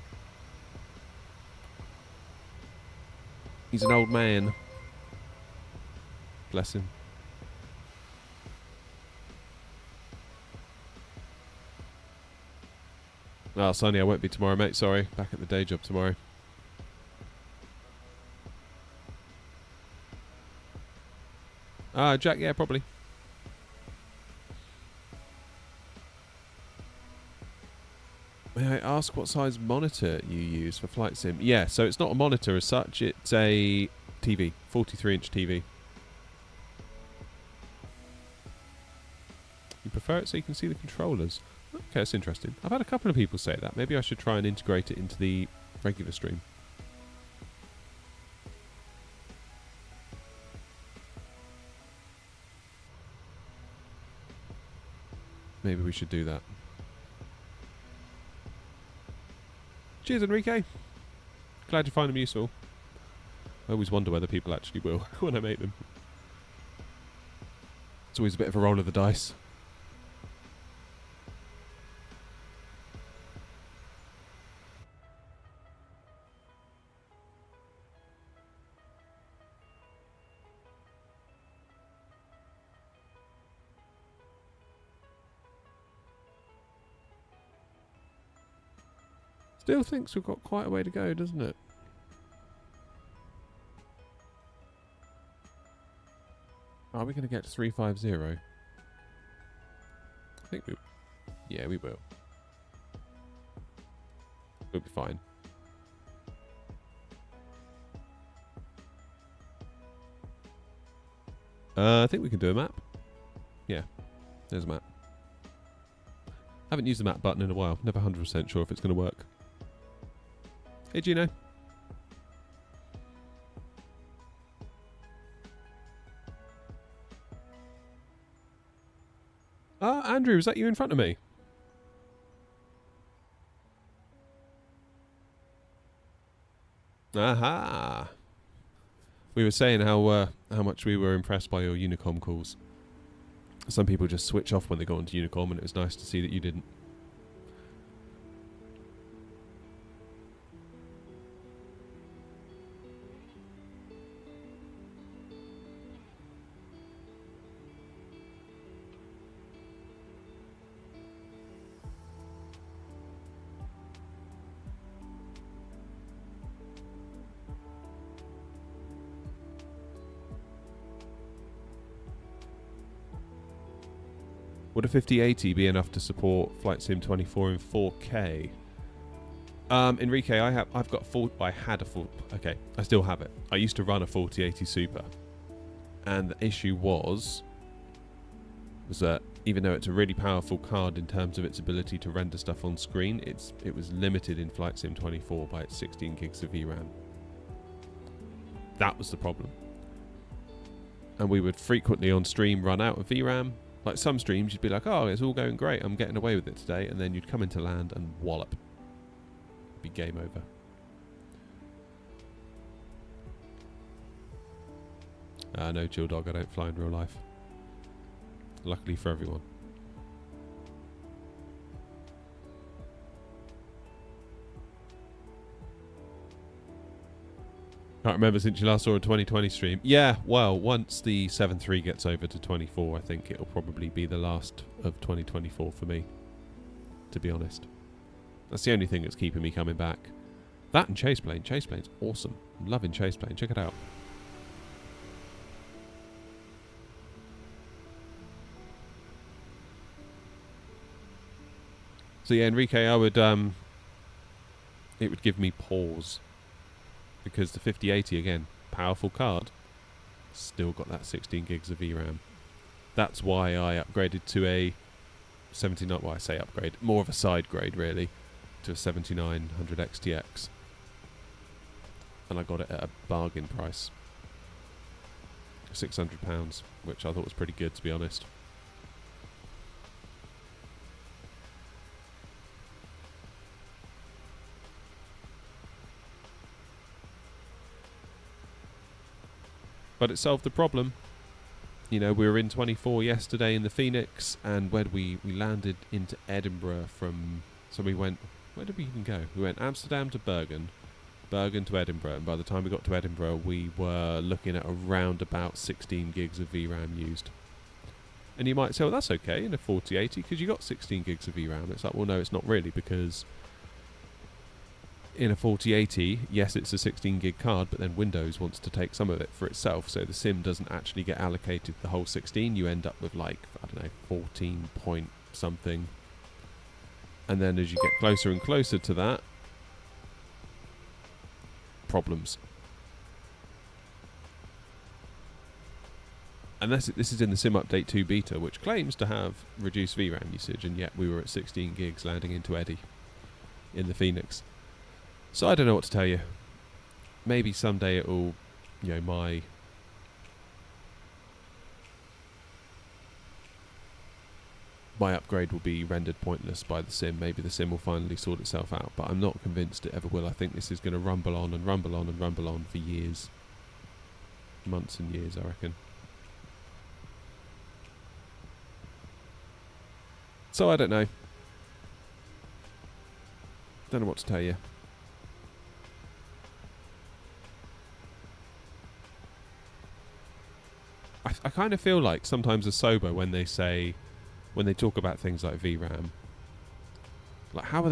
He's an old man. Bless him. Oh, Sonny, I won't be tomorrow, mate. Sorry. Back at the day job tomorrow. Ah, Jack, yeah, probably. May I ask what size monitor you use for Flight Sim? Yeah, so it's not a monitor as such. It's a TV, 43-inch TV. You prefer it so you can see the controllers? Okay, that's interesting. I've had a couple of people say that. Maybe I should try and integrate it into the regular stream. Maybe we should do that. Cheers, Enrique. Glad you find them useful. I always wonder whether people actually will when I make them. It's always a bit of a roll of the dice. Still thinks we've got quite a way to go, doesn't it? Are we going to get to 350? I think we... Yeah, we will. We'll be fine. I think we can do a map. Yeah, there's a map. Haven't used the map button in a while. Never 100% sure if it's going to work. Hey, Gino. Ah, Andrew, is that you in front of me? Aha! We were saying how much we were impressed by your Unicom calls. Some people just switch off when they go onto Unicom, and it was nice to see that you didn't. Would a 5080 be enough to support Flight Sim 24 in 4K? Enrique, I've got I still have it. I used to run a 4080 Super, and the issue was that even though it's a really powerful card in terms of its ability to render stuff on screen, it was limited in Flight Sim 24 by its 16 gigs of VRAM. That was the problem, and we would frequently on stream run out of VRAM. Like some streams, you'd be like, oh, it's all going great, I'm getting away with it today, and then you'd come into land and wallop. Be game over. No, chill dog, I don't fly in real life. Luckily for everyone. Can't remember since you last saw a 2020 stream. Yeah, well, once the 7.3 gets over to 24, I think it'll probably be the last of 2024 for me, to be honest. That's the only thing that's keeping me coming back. That and Chaseplane. Chaseplane's awesome. I'm loving Chaseplane. Check it out. So yeah, Enrique, it would give me pause. Because the 5080, again, powerful card, still got that 16 gigs of VRAM. That's why I upgraded to a 79, well I say upgrade, more of a side grade really, to a 7900 XTX. And I got it at a bargain price. £600, which I thought was pretty good, to be honest. But it solved the problem. You know, we were in 24 yesterday in the Phoenix, and when we landed into Edinburgh from... So we went... Where did we even go? We went Amsterdam to Bergen, Bergen to Edinburgh, and by the time we got to Edinburgh, we were looking at around about 16 gigs of VRAM used. And you might say, well, that's okay in a 4080, because you got 16 gigs of VRAM. It's like, well, no, it's not really, because... in a 4080, yes, it's a 16 gig card, but then Windows wants to take some of it for itself, so the sim doesn't actually get allocated the whole 16. You end up with like, I don't know, 14 point something. And then as you get closer and closer to that, problems. And this is in the Sim Update 2 beta, which claims to have reduced VRAM usage, and yet we were at 16 gigs landing into Eddie in the Phoenix. So I don't know what to tell you. Maybe someday it'll, you know, my upgrade will be rendered pointless by the sim. Maybe the sim will finally sort itself out, but I'm not convinced it ever will. I think this is going to rumble on and rumble on and rumble on for years. Months and years, I reckon. So I don't know. Don't know what to tell you. I kind of feel like sometimes a sober when they talk about things like VRAM, like how are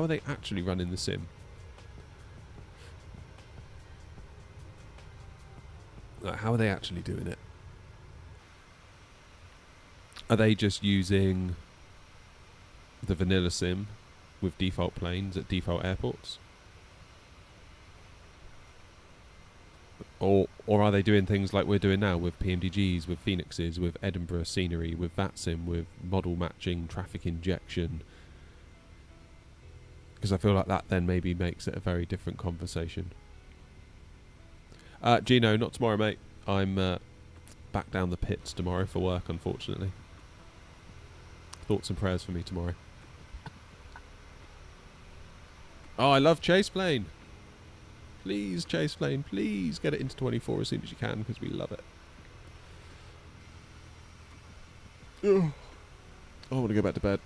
they actually running the sim? Like how are they actually doing it? Are they just using the vanilla sim with default planes at default airports? Or are they doing things like we're doing now with PMDGs, with Phoenixes, with Edinburgh scenery, with VATSIM, with model matching, traffic injection? Because I feel like that then maybe makes it a very different conversation. Gino, not tomorrow, mate. I'm back down the pits tomorrow for work, unfortunately. Thoughts and prayers for me tomorrow. Oh, I love Chaseplane. Please, chase plane, please get it into 24 as soon as you can, because we love it. Ugh. I want to go back to bed.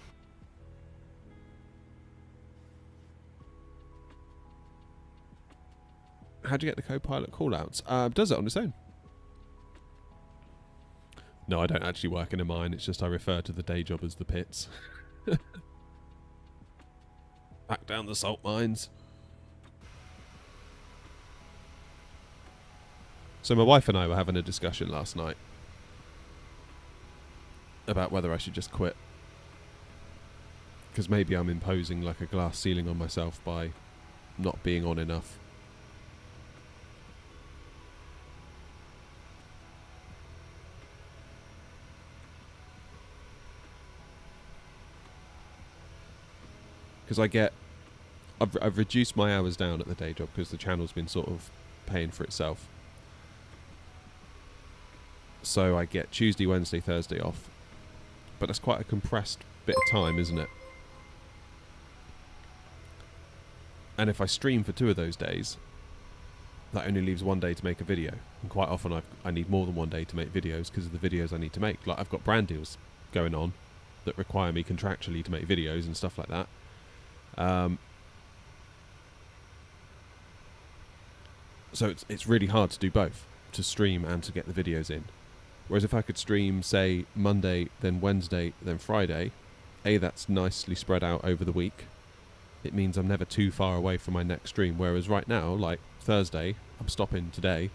How do you get the co-pilot callouts? Does it on its own. No, I don't actually work in a mine. It's just I refer to the day job as the pits. Back down the salt mines. So my wife and I were having a discussion last night about whether I should just quit. Because maybe I'm imposing like a glass ceiling on myself by not being on enough. Because I've reduced my hours down at the day job because the channel's been sort of paying for itself. So I get Tuesday, Wednesday, Thursday off. But that's quite a compressed bit of time, isn't it? And if I stream for 2 of those days, that only leaves 1 day to make a video. And quite often I need more than 1 day to make videos because of the videos I need to make. Like I've got brand deals going on that require me contractually to make videos and stuff like that. So it's really hard to do both, to stream and to get the videos in. Whereas if I could stream, say, Monday, then Wednesday, then Friday, that's nicely spread out over the week. It means I'm never too far away from my next stream. Whereas right now, like Thursday, I'm stopping today.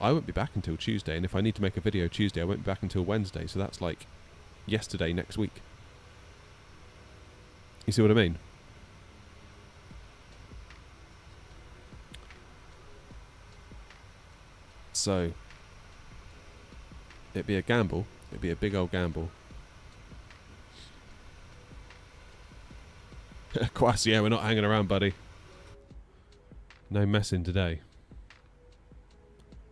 I won't be back until Tuesday, and if I need to make a video Tuesday, I won't be back until Wednesday. So that's like yesterday next week. You see what I mean? So it'd be a gamble. It'd be a big old gamble. Quasi, yeah, we're not hanging around, buddy. No messing today.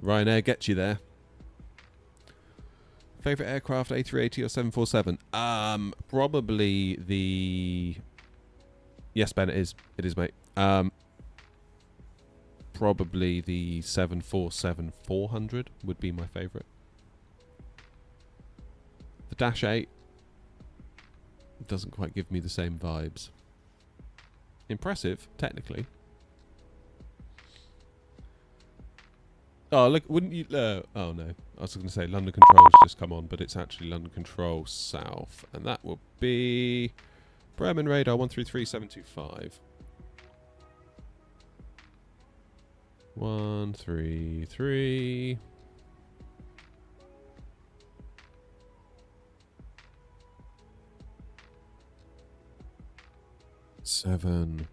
Ryanair gets you there. Favourite aircraft, A380 or 747? Probably the... Yes, Ben, it is. It is, mate. Probably the 747-400 would be my favourite. The Dash 8 doesn't quite give me the same vibes. Impressive, technically. Oh, look, wouldn't you... oh, no. I was going to say London Control's just come on, but it's actually London Control South. And that will be... Bremen Radar 133725. 133... 7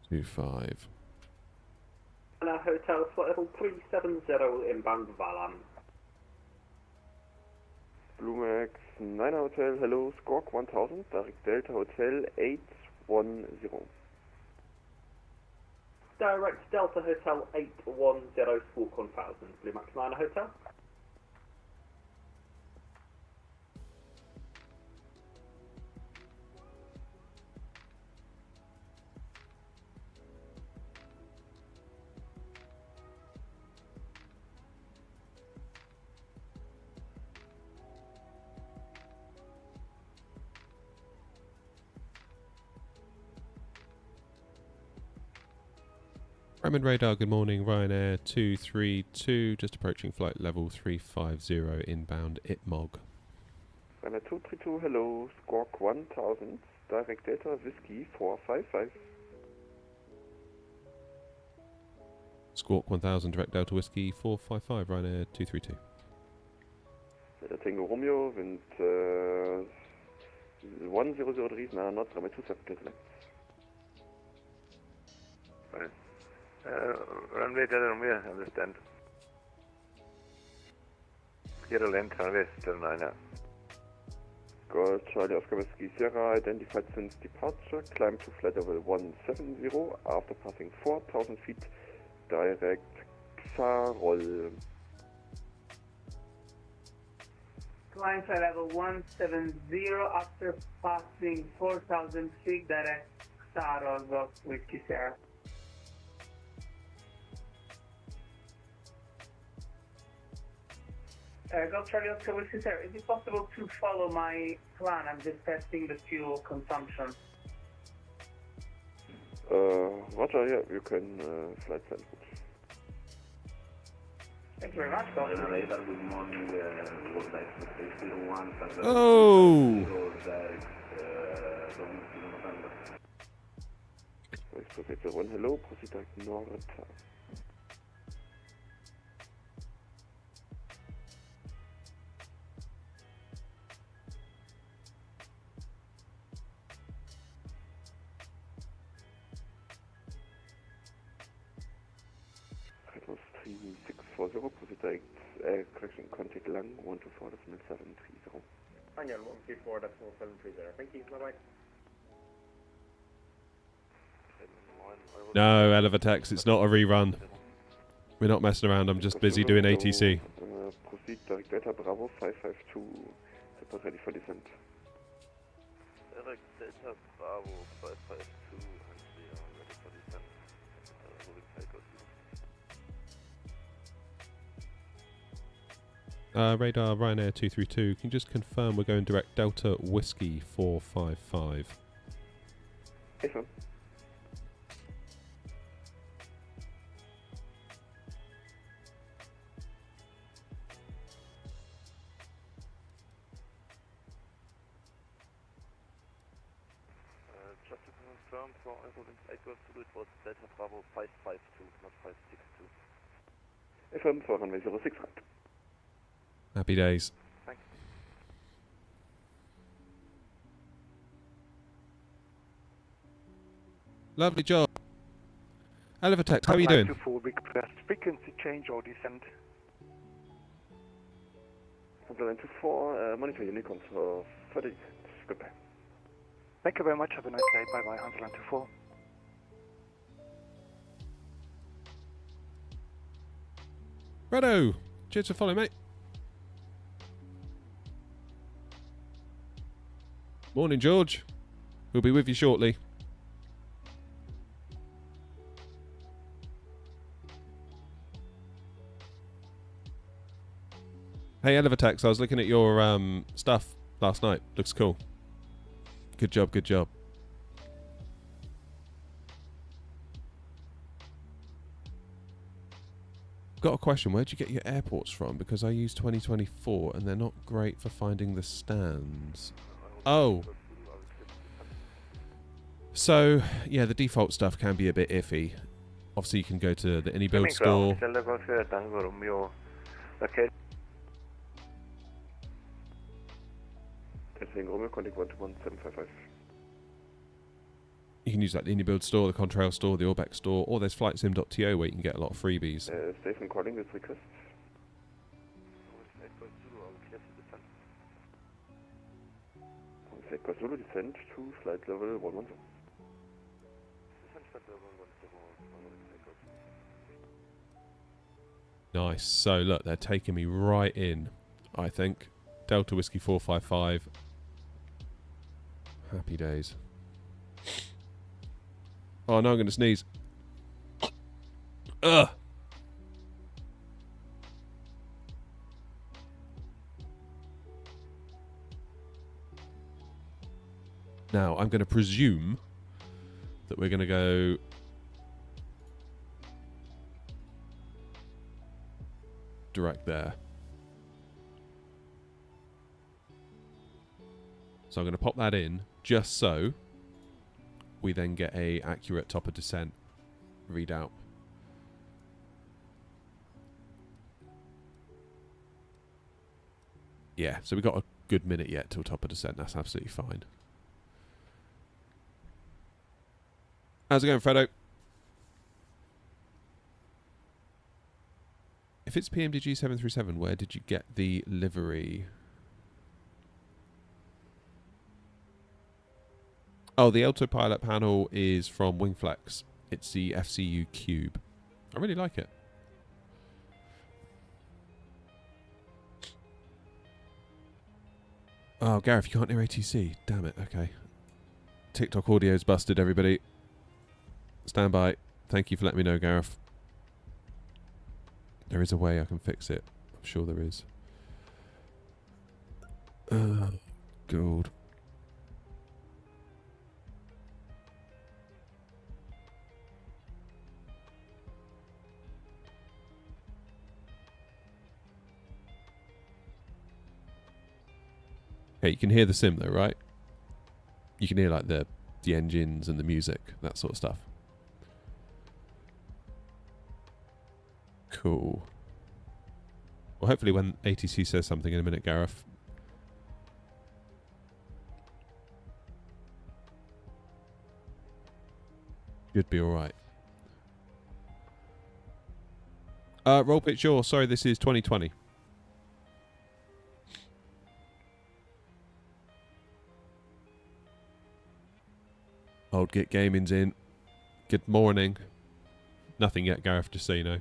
2 5. Hotel flight level 370 inbound Valham. Bluemax 9 Hotel, hello, Squawk 1000, direct Delta Hotel 810. Direct Delta Hotel 810, Squawk 1000, Bluemax 9 Hotel. Bremen Radar, good morning. Ryanair 232, just approaching flight level 350 inbound Itmog. Ryanair 232, hello, Squawk 1000, direct Delta Whiskey 455. Squawk 1000, direct Delta Whiskey 455, Ryanair 232. Tango Romeo, wind 100 degrees now, not runway 27 left. Runway Romeo, understand. Zero length, runway 79. Gold Charlie Oscar Whiskey Sierra, identified since departure, climb to flight level 170, after passing 4,000 feet, direct Xarol. Climb flight level 170 after passing 4,000 feet, direct Star Oslo, Whiskey Sierra. Golf Charlie Oscar, Whiskey Sierra. Is it possible to follow my plan? I'm just testing the fuel consumption. Roger, yeah, you can flight send. Thank you very much, Golf. Oh! Proceed to 1, hello, proceed direct north. That was 3640, proceed direct correction contact Lang 124.730. Hang on, 124.730. Thank you, bye-bye. No, Elevatex, it's not a rerun. We're not messing around, I'm just busy doing ATC. Proceed direct Delta Bravo 552, support ready for descent. Direct Delta Bravo 552, and we are ready for descent. Moving takeoff. Radar Ryanair 232, can you just confirm we're going direct Delta Whiskey 455? Yes, sir. Just to confirm for Evolving Takeoff, it was Delta Bravo 552, not 562. FM for runway 06 right. Happy days. Thanks. Lovely job. Elevatex, how are you doing? To request frequency change or descent. 124, monitor unicorns for the descent. Goodbye. Thank you very much. Have a nice day. Bye bye. 124. Righto. Cheers for following, mate. Morning, George. We'll be with you shortly. Hey, Elevatex, I was looking at your stuff last night. Looks cool. Good job, good job. Got a question. Where'd you get your airports from? Because I use 2024 and they're not great for finding the stands. Oh. So, yeah, the default stuff can be a bit iffy. Obviously, you can go to the AnyBuild store. Romeo contact 121.755. You can use like the AnyBuild store, the Contrail store, the Orbeck store, or there's flightsim.to where you can get a lot of freebies. Safe and calling this request. Takeoff Zulu descent to flight level 110. Nice. So look, they're taking me right in, I think. Delta Whiskey 455. Happy days. Oh, no, I'm going to sneeze. Ugh. Now, I'm going to presume that we're going to go direct there. So I'm going to pop that in just so we then get a accurate top of descent readout. Yeah, so we've got a good minute yet till top of descent. That's absolutely fine. How's it going, Fredo? If it's PMDG 737, where did you get the livery? Oh, the autopilot panel is from Wingflex. It's the FCU Cube. I really like it. Oh, Gareth, you can't hear ATC. Damn it, okay. TikTok audio's busted, everybody. Stand by. Thank you for letting me know, Gareth. There is a way I can fix it. I'm sure there is. God. Okay, you can hear the sim though, right? You can hear like the engines and the music, that sort of stuff. Cool. Well, hopefully when ATC says something in a minute, Gareth. Should be alright. Roll pitch yaw. Sorry, this is 2020. Old Git Gaming's in. Good morning. Nothing yet, Gareth, just so you know.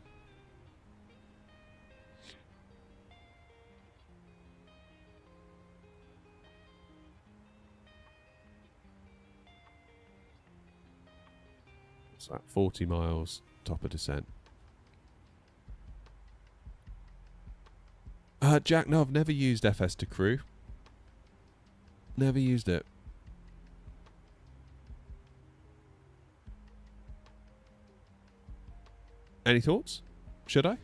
What's that? 40 miles, top of descent. Jack, no, I've never used FS to crew. Never used it. Any thoughts? Should I?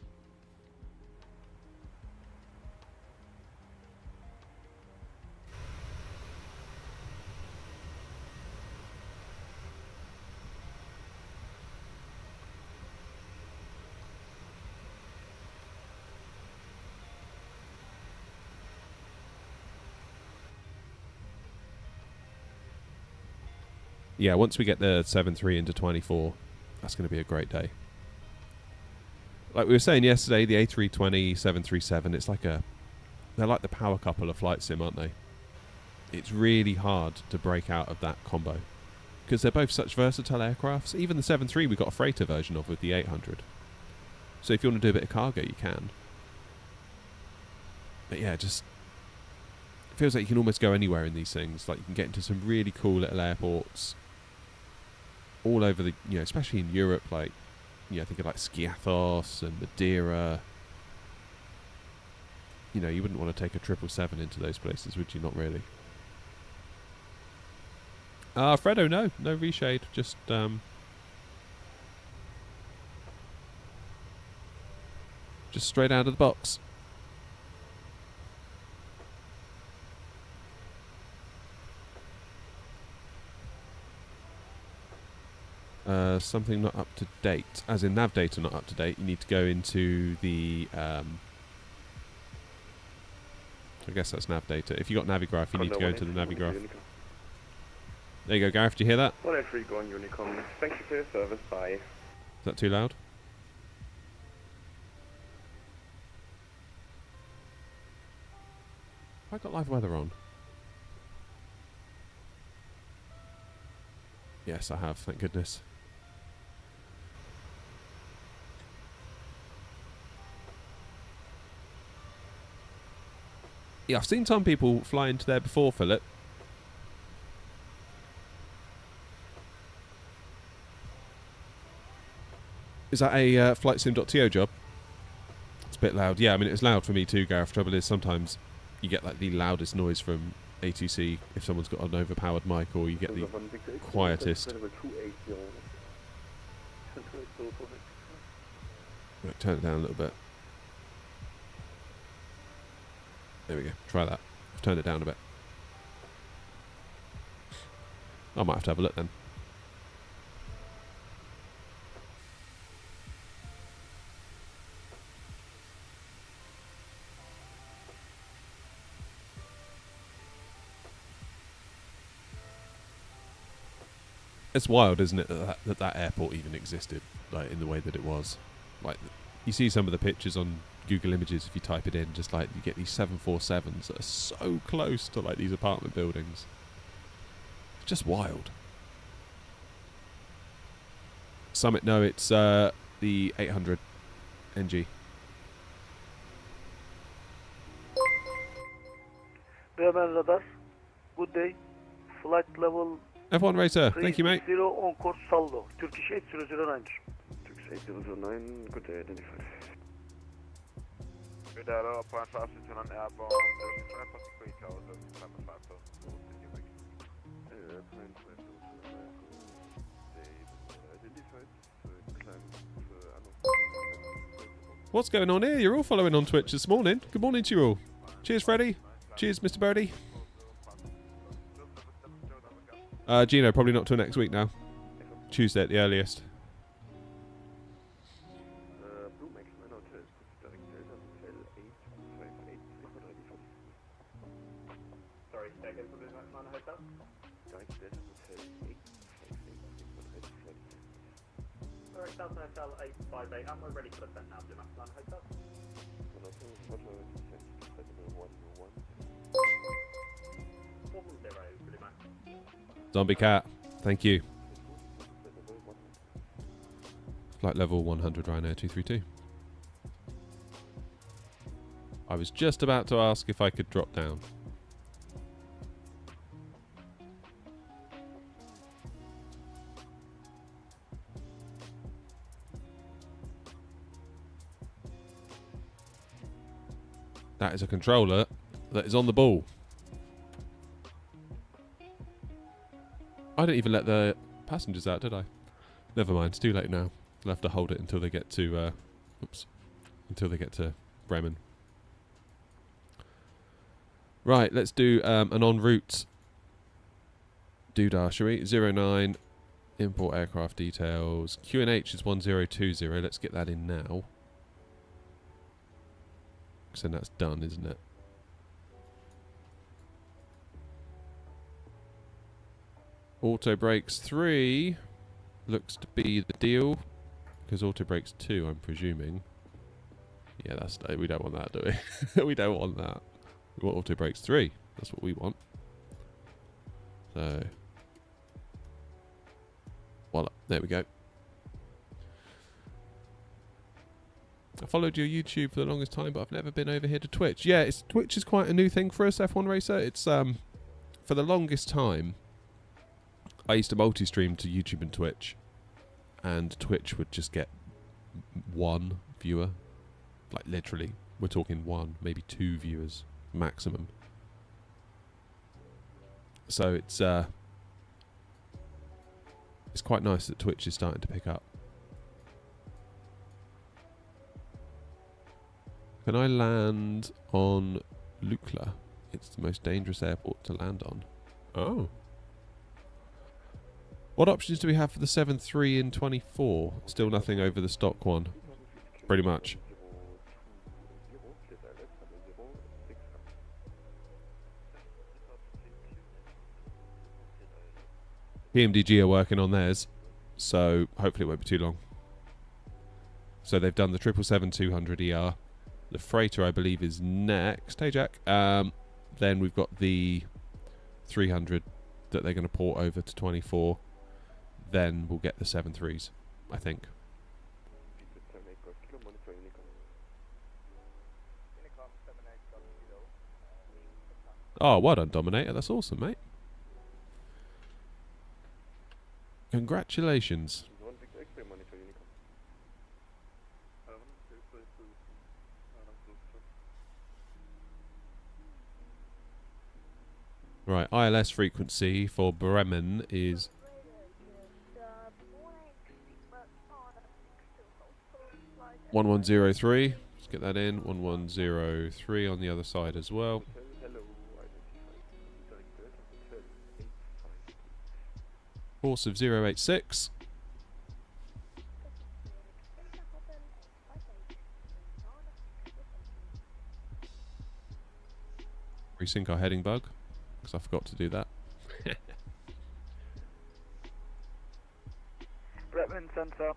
Yeah, once we get the 7.3 into 24, that's going to be a great day. Like we were saying yesterday, the A320, 737, it's like a... They're like the power couple of flight sim, aren't they? It's really hard to break out of that combo. Because they're both such versatile aircrafts. Even the 7.3 we got a freighter version of with the 800. So if you want to do a bit of cargo, you can. But yeah, just... It feels like you can almost go anywhere in these things. Like you can get into some really cool little airports. All over the... You know, especially in Europe, like... You know, think of like Skiathos and Madeira. You know, you wouldn't want to take a 777 into those places, would you? Not really. Fredo, no. No reshade. Just straight out of the box. Something not up to date, as in nav data not up to date. You need to go into the I guess that's nav data. If you got Navigraph, you need to go into the Navigraph. There you go, Gareth. Do you hear that? 183 going Unicom. Thank you for your service. Bye. Is that too loud? Have I got live weather on? Yes, I have. Thank goodness. Yeah, I've seen some people fly into there before, Philip. Is that a flightsim.to job? It's a bit loud. Yeah, I mean, it's loud for me too, Gareth. Trouble is, sometimes you get like the loudest noise from ATC if someone's got an overpowered mic, or you get the quietest. Right, turn it down a little bit. There we go. Try that. I've turned it down a bit. I might have to have a look then. It's wild, isn't it, that airport even existed, like in the way that it was. Like, you see some of the pictures on Google Images if you type it in, just like you get these 747s that are so close to like these apartment buildings. It's just wild. Summit, no, it's the 800 NG. Bremen Radar, good day. Flight level F1 Racer. Thank you, mate. 0 on course Saldo. Turkish 8009. Turkish 8009, good day, identified. Zadar, approach altitude on airborne, 35 passing 3 hours, climb 5000. What's going on here? You're all following on Twitch this morning. Good morning to you all. Cheers, Freddie. Cheers, Mr. Birdie. Gino, probably not till next week now. Tuesday at the earliest. Sorry, stay again for the Max Manor Hotel. Alright, South Hotel 858, and we're ready for the descent now, Blue Max Manor Hotel. 10, Blue Max. Zombie Cat. Thank you. Flight level 100 Ryanair 232. I was just about to ask if I could drop down. That is a controller that is on the ball. I didn't even let the passengers out, did I? Never mind, it's too late now. I'll have to hold it until they get to, until they get to Bremen. Right, let's do an en route doodah, shall we? 09, import aircraft details. QNH is 1020, let's get that in now. So that's done, isn't it? Auto brakes 3 looks to be the deal, because auto brakes 2, I'm presuming. Yeah, that's we don't want that, do we? We don't want that. We want auto brakes 3. That's what we want. So, voila, there we go. I followed your YouTube for the longest time, but I've never been over here to Twitch. Yeah, Twitch is quite a new thing for us, F1 Racer. It's for the longest time, I used to multi-stream to YouTube and Twitch, and Twitch would just get 1 viewer. Like, literally, we're talking 1, maybe 2 viewers maximum. So it's quite nice that Twitch is starting to pick up. Can I land on Lukla? It's the most dangerous airport to land on. Oh. What options do we have for the 7.3 in 24? Still nothing over the stock one. Pretty much. PMDG are working on theirs, so hopefully it won't be too long. So they've done the 777-200 ER. The freighter, I believe, is next. Hey, Jack. Then we've got the 300 that they're going to port over to 24. Then we'll get the 7.3s, I think. Oh, well done, Dominator. That's awesome, mate. Congratulations. Right, ILS frequency for Bremen is 1103. Let's get that in. 1103 on the other side as well. Course of 086. Resync our heading bug, because I forgot to do that. Bremen Centre,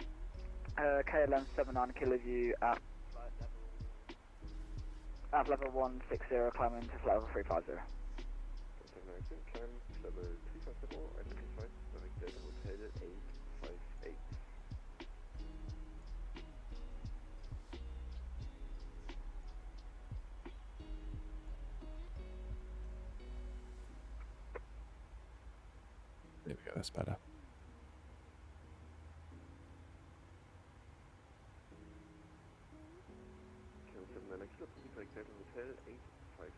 KLM 79 kilo view at level 160, climbing to flight level 350. There we go. that's better. Kilo 79 Kilo, Pacific Delta Hotel 858.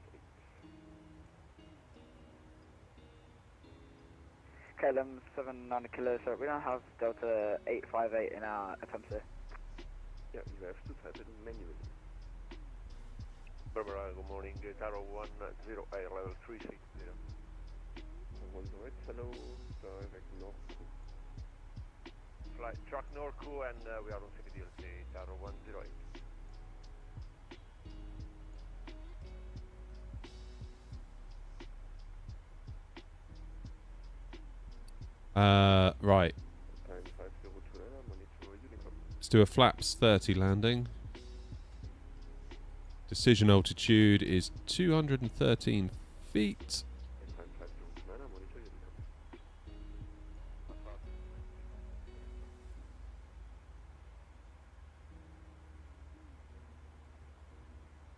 KLM 79 Kilo, so we don't have Delta 858 in our attempts here. Yeah, you have to type it manually. Barbara, good morning. Tower 10, air level 360. One right, hello, direct north. Flight track Norco, and we are on city DLC, Tower 108. Right. Time 502, monitor Unicom. Let's do a flaps 30 landing. Decision altitude is 213 feet. Time 502, monitor Unicom.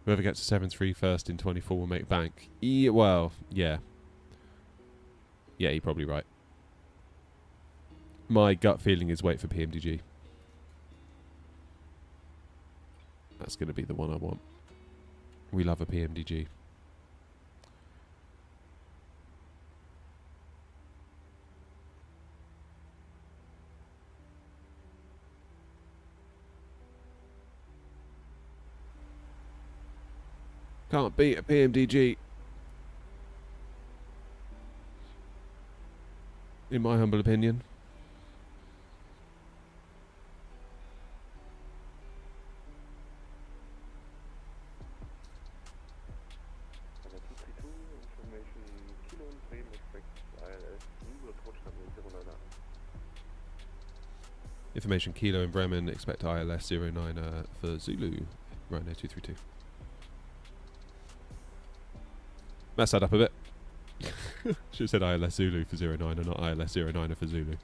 Whoever gets to 7-3 first in 24 will make bank. Well, yeah. Yeah, you're probably right. My gut feeling is wait for PMDG. That's going to be the one I want. We love a PMDG. Can't beat a PMDG. In my humble opinion. Information Kilo und Bremen expect ILS New approach number 09. Information Kilo in Bremen, expect ILS 09 for Zulu, Ryanair 232. Messed that up a bit. Should have said ILS Zulu for 09 and not ILS 09 for Zulu.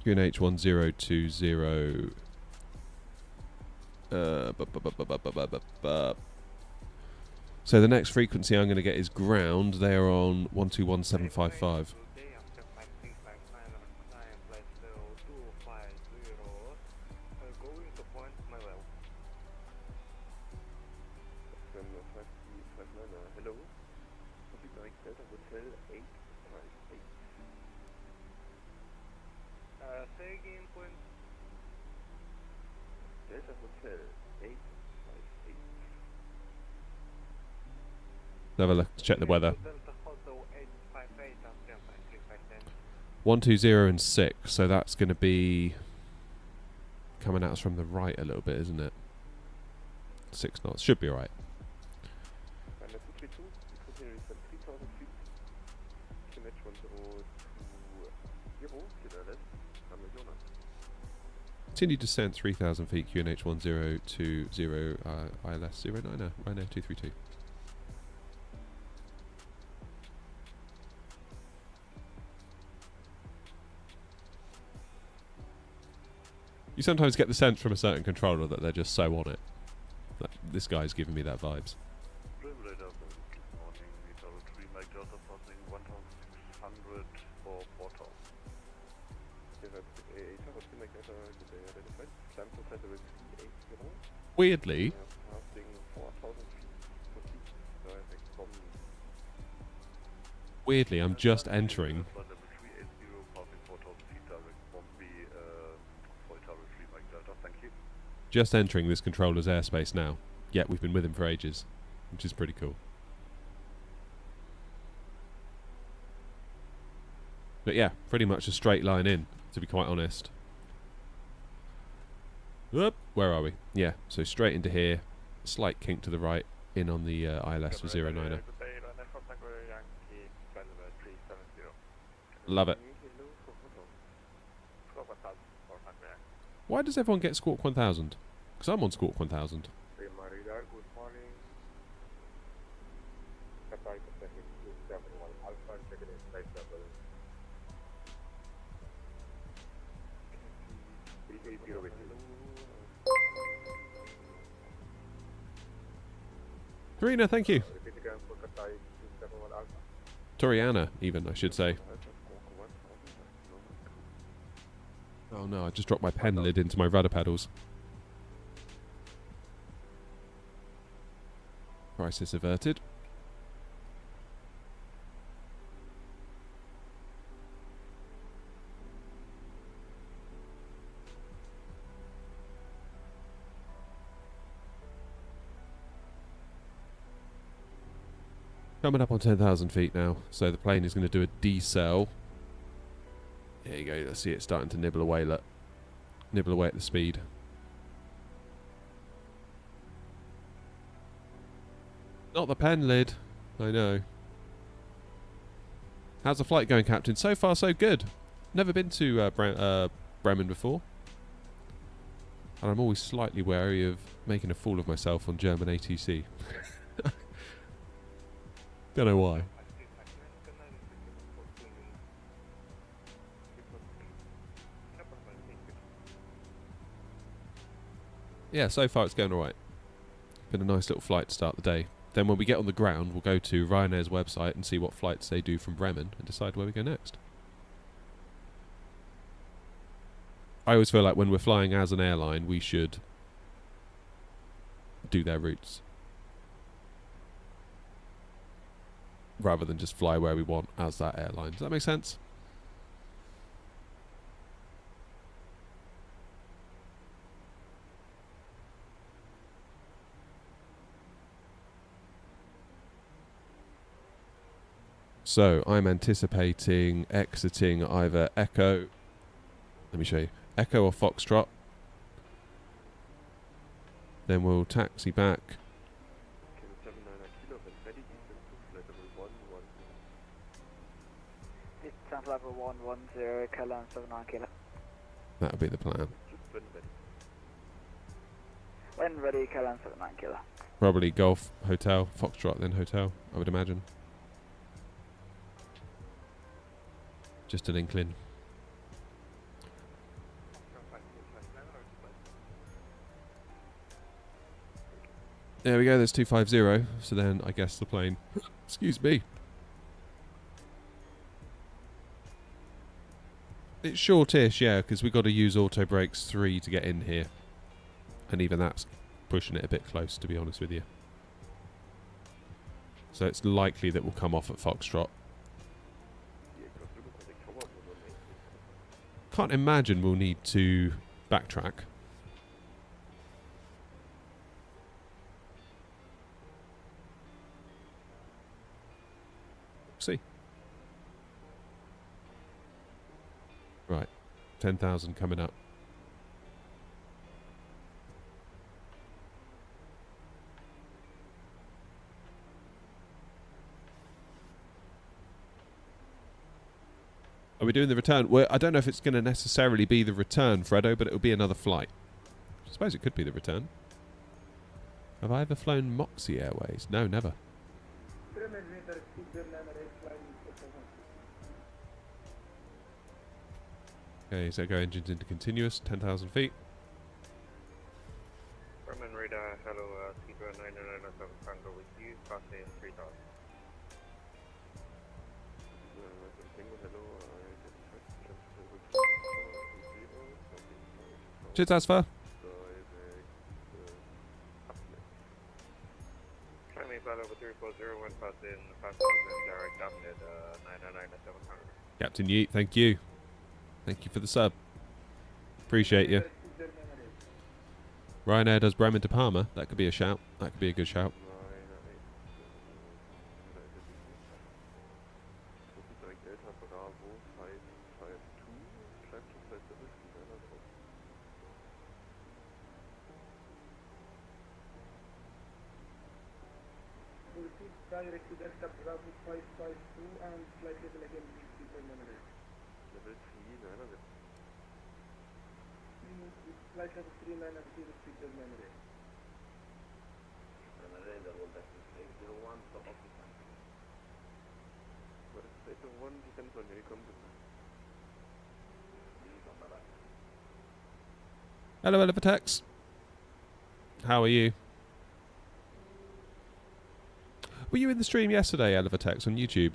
QNH 1020. So the next frequency I'm going to get is ground. They are on 121755. Hello. Pacific Direct Delta Hotel 858. Say again, point. Delta Hotel 858. Have a look, check the weather. Delta Hotel 858 and 10.3510. 120 and 6, so that's going to be coming at us from the right a little bit, isn't it? 6 knots, should be alright. And 232, continue at 3000 feet. QNH 1020, QNLS, Arizona. Continue descent 3000 feet, QNH 1020, ILS 09, Ryanair 232. You sometimes get the sense from a certain controller that they're just so on it. Like, this guy's giving me that vibes. Bremen radar, good morning. Tower 3 Mike Delta passing 1600 for Portal. Tower 3 Mike Delta, good day, identified. Climb to flight level 380. Weirdly, Passing 4000 feet per feet. Direct from I'm just entering. Flight level 380, passing 4000 feet direct from for Tower 3 Mike Delta, thank you. Just entering this controller's airspace now. Yet we've been with him for ages, which is pretty cool. But yeah, pretty much a straight line in, to be quite honest. Whoop, where are we? Yeah, so straight into here, slight kink to the right, in on the ILS for 09er. Love it. Why does everyone get Squawk 1000? Because I'm on Squawk 1000. good morning. Alpha, check it in flight level 380 with you. Karina, thank you. Toriana, even, I should say. Oh no, I just dropped my pen lid into my rudder pedals. Crisis averted. Coming up on 10,000 feet now, so the plane is going to do a decel. There you go, let's see it starting to nibble away, look. Nibble away at the speed. Not the pen lid, I know. How's the flight going, Captain? So far, so good. Never been to Bremen before. And I'm always slightly wary of making a fool of myself on German ATC. Don't know why. Yeah, so far it's going alright. Been a nice little flight to start the day. Then when we get on the ground, we'll go to Ryanair's website and see what flights they do from Bremen and decide where we go next. I always feel like when we're flying as an airline, we should do their routes, rather than just fly where we want as that airline. Does that make sense? So I'm anticipating exiting either Echo, let me show you, Echo or Foxtrot. Then we'll taxi back. Sounds level 110, Kilo 79 Kilo. That'll be the plan. When ready, Kilo 79 Kilo. Probably Golf, Hotel, Foxtrot, then Hotel, I would imagine. Just an inkling. There we go, there's 250. So then I guess the plane, excuse me. It's shortish, yeah, because we've got to use auto brakes 3 to get in here. And even that's pushing it a bit close, to be honest with you. So it's likely that we'll come off at Foxtrot. Can't imagine we'll need to backtrack. See. Right. 10,000 coming up. Are we doing the return? Well, I don't know if it's going to necessarily be the return, Fredo, but it'll be another flight. I suppose it could be the return. Have I ever flown Moxie Airways? No, never. Okay, so go engines into continuous, 10,000 feet. Bremen radar, hello, Cedar 997 Tango with you, passing 3,000. Cheers, Asfa. Climbing flight over 3401, passing direct update 997 Tango. Captain Yeet, thank you. Thank you for the sub. Appreciate you. Ryanair does Bremen to Parma. That could be a shout. That could be a good shout. Direct to Delta Bravo 552 and flight level again, please per minute. Level 3, 900. Flight level 39 and 0 per minute. What is Beta 1? Depends on where you come to. Hello, Elevatex. How are you? Were you in the stream yesterday, Elevatex, on YouTube?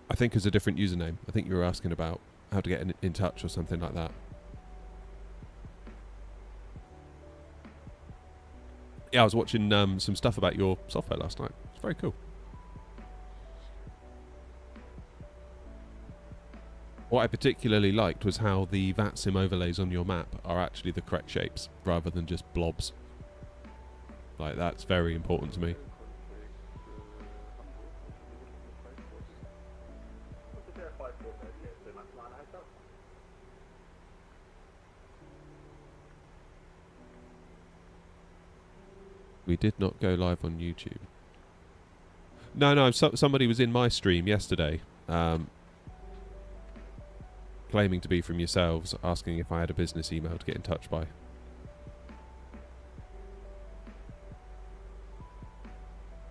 I think it's a different username. I think you were asking about how to get in touch or something like that. Yeah, I was watching some stuff about your software last night. It's very cool. What I particularly liked was how the VATSIM overlays on your map are actually the correct shapes rather than just blobs. Like, that's very important to me. We did not go live on YouTube. No, somebody was in my stream yesterday, claiming to be from yourselves, asking if I had a business email to get in touch by.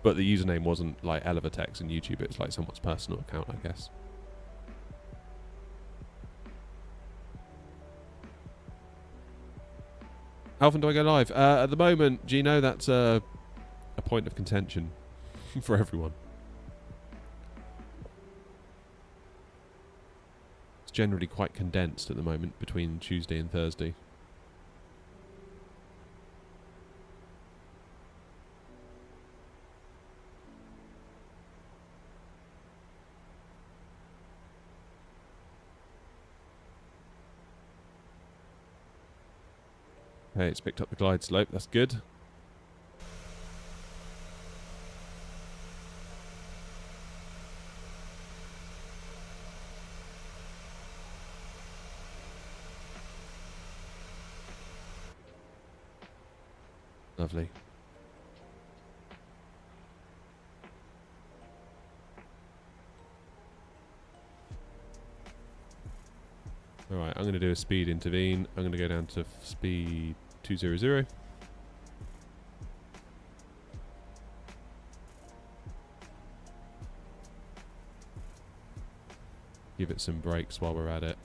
But the username wasn't like Elevatex in YouTube, it was like someone's personal account, I guess. How often do I go live? At the moment, Gino, that's a point of contention for everyone. It's generally quite condensed at the moment between Tuesday and Thursday. Okay, it's picked up the glide slope, that's good. Lovely. Alright, I'm going to do a speed intervene. I'm going to go down to speed 200. Give it some brakes while we're at it.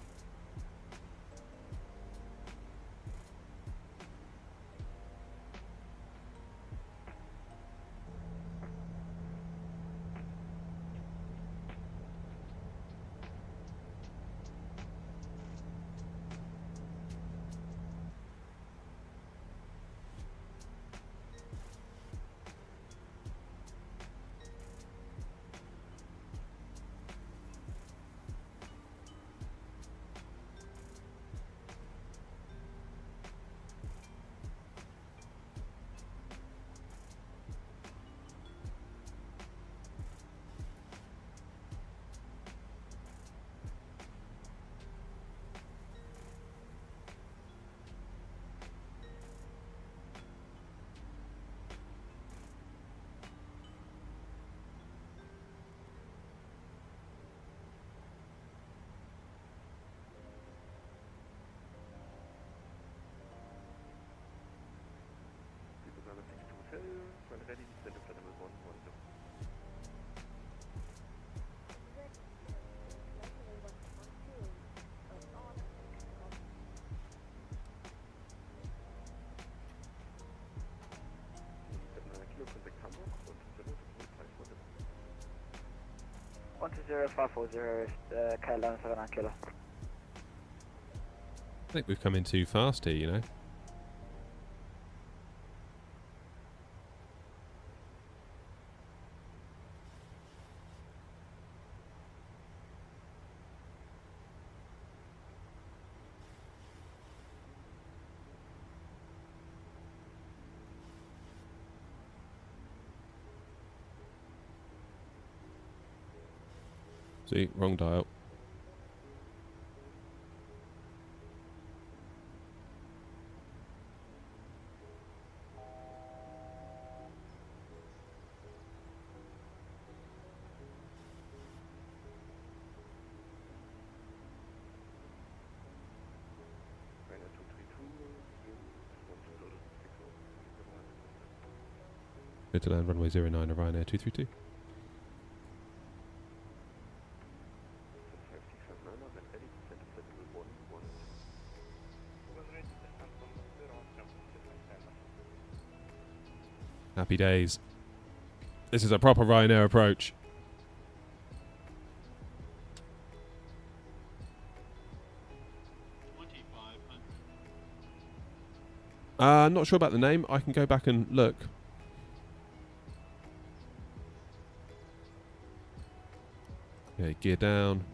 When ready, send a flight level 110. Kilo Contact Hamburg und Verlust 120540 KLM 79 kilo. I think we've come in too fast here, you know. See, wrong dial. Ryanair 232, Go to land runway 09 of Ryanair 232. Happy days. This is a proper Ryanair approach. Not sure about the name. I can go back and look. Okay, gear down.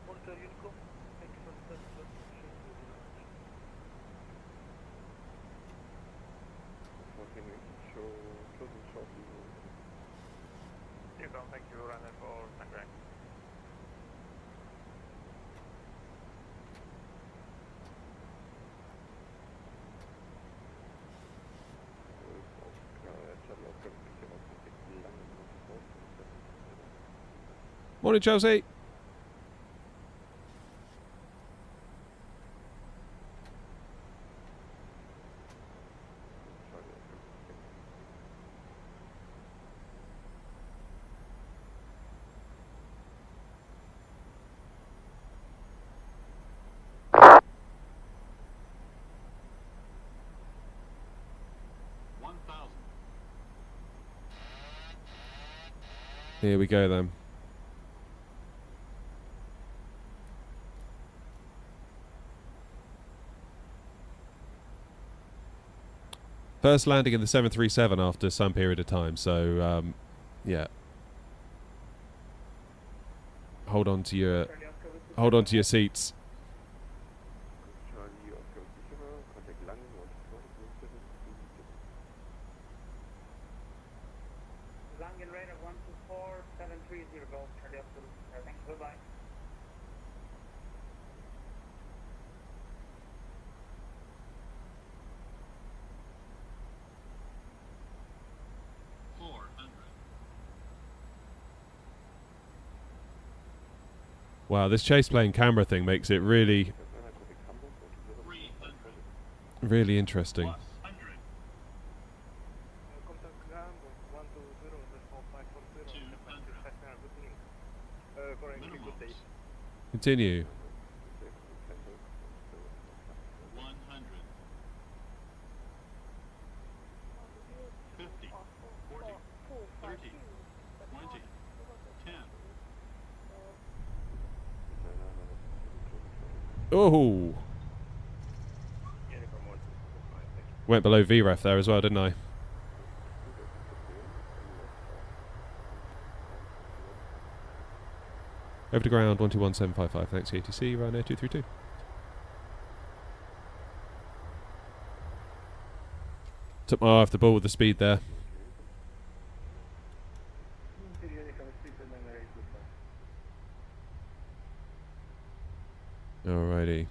Monitor Unicom. Thank you for the test. Thank you, Ryanair, for Navigraph. Morning, Chelsea. Here we go then. First landing in the 737 after some period of time, so yeah. Hold on to your seats. Langen radar 124730 Golf, Charlie Oscar. Thanks, bye-bye. Wow, this chase plane camera thing makes it really, really interesting. Continue. 100. 50. 40. 30. 20. 10. Oh! Went below VREF there as well, didn't I? Over to ground, 121755. Thanks, ATC, Ryanair 232. Took my eye off the ball with the speed there. Alrighty.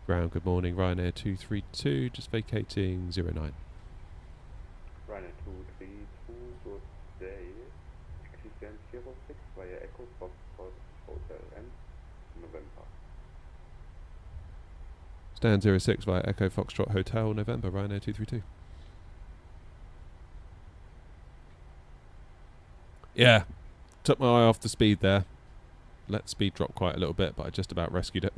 Ground, good morning, Ryanair 232, just vacating 09. Ryanair 232, good day. Existence 06 via Echo Foxtrot Hotel M, November. Stand 06 via Echo Foxtrot Hotel, November, Ryanair 232. Yeah, took my eye off the speed there. Let speed drop quite a little bit, but I just about rescued it.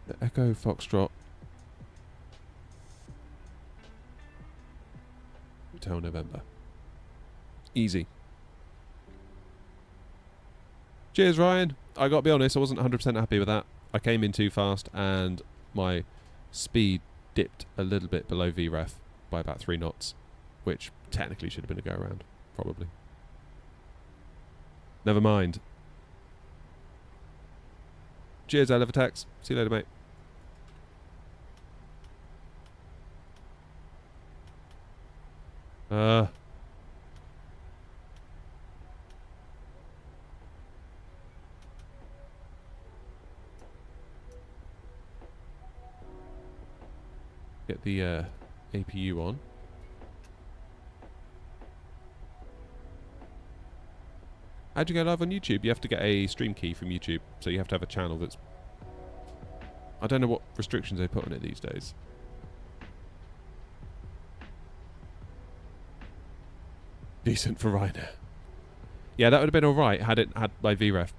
The Echo Foxtrot Hotel, November. Easy. Cheers, Ryan. I got to be honest, I wasn't 100% happy with that. I came in too fast and my speed dipped a little bit below VREF by about 3 knots, which technically should have been a go-around, probably. Never mind. Cheers, Elevatex. See you later, mate. Get the APU on. How'd you go live on YouTube? You have to get a stream key from YouTube, so you have to have a channel that's... I don't know what restrictions they put on it these days. Decent for Ryanair. Yeah, that would have been alright had my VREF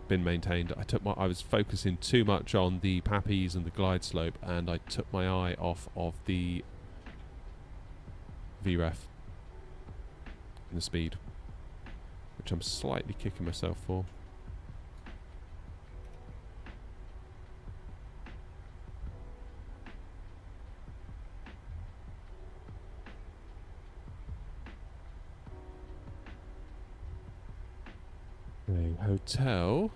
been maintained. I was focusing too much on the Pappies and the glide slope, and I took my eye off of the VREF and the speed, which I'm slightly kicking myself for. A hotel.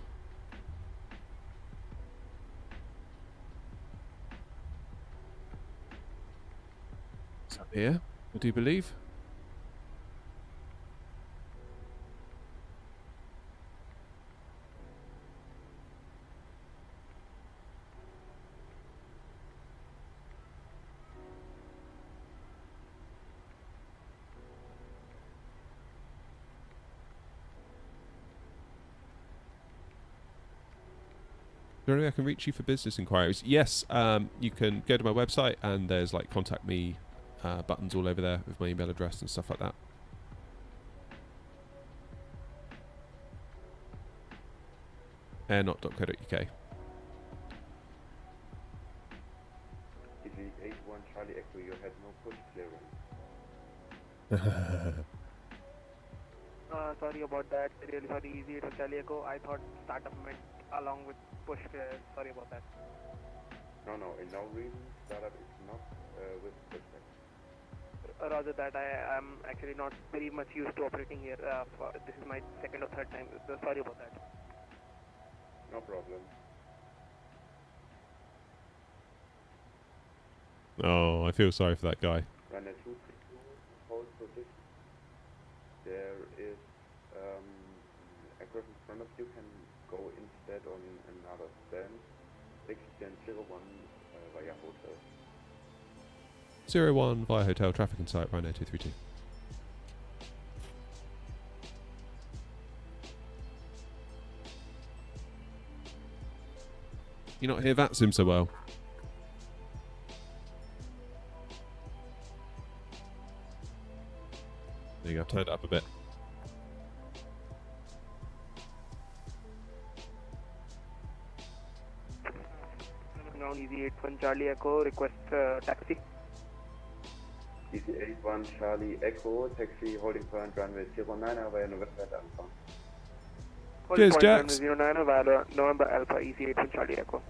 It's up here, I do believe. Is there any way I can reach you for business inquiries? Yes, you can go to my website and there's like contact me buttons all over there with my email address and stuff like that. airnot.co.uk. Easy 81 Charlie Echo, you had no push clearance. Sorry about that. Really sorry. Easy to Charlie Echo. I thought startup meant along with push. Sorry about that. No, in no reason, startup is not with Pushback. Rather that I am actually not very much used to operating here. This is my second or third time. Sorry about that. No problem. Oh, I feel sorry for that guy. Ryanair 2 hold position. There is aircraft in front of you, can go instead on another stand. Extend 01 via hotel. 01 via hotel, traffic in sight, Ryanair 232. You not hear that sim so well? There you go, I've turned it up a bit. Ground Easy 81 Charlie Echo, request taxi. Easy 81 Charlie Echo, taxi holding point runway 09 via November Alpha. Cheers, Point Jax. 09 via November Alpha, Easy 81 Charlie Echo.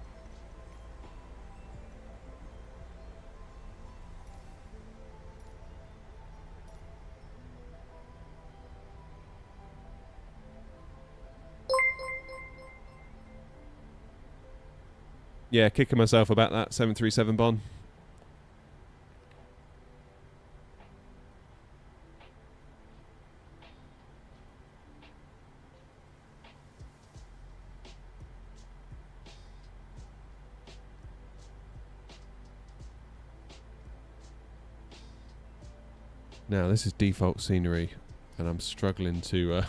Yeah, kicking myself about that 737 Bond. Now, this is default scenery, and I'm struggling to...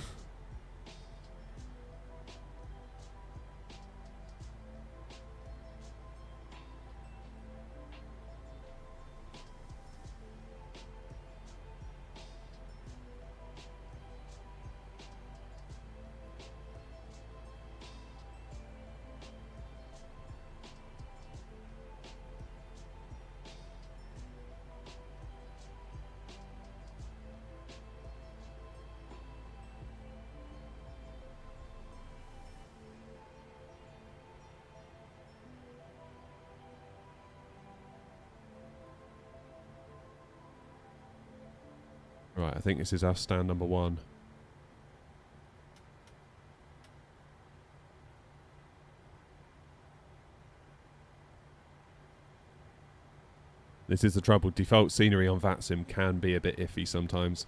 Right, I think this is our stand number 1. This is the trouble. Default scenery on VATSIM can be a bit iffy sometimes.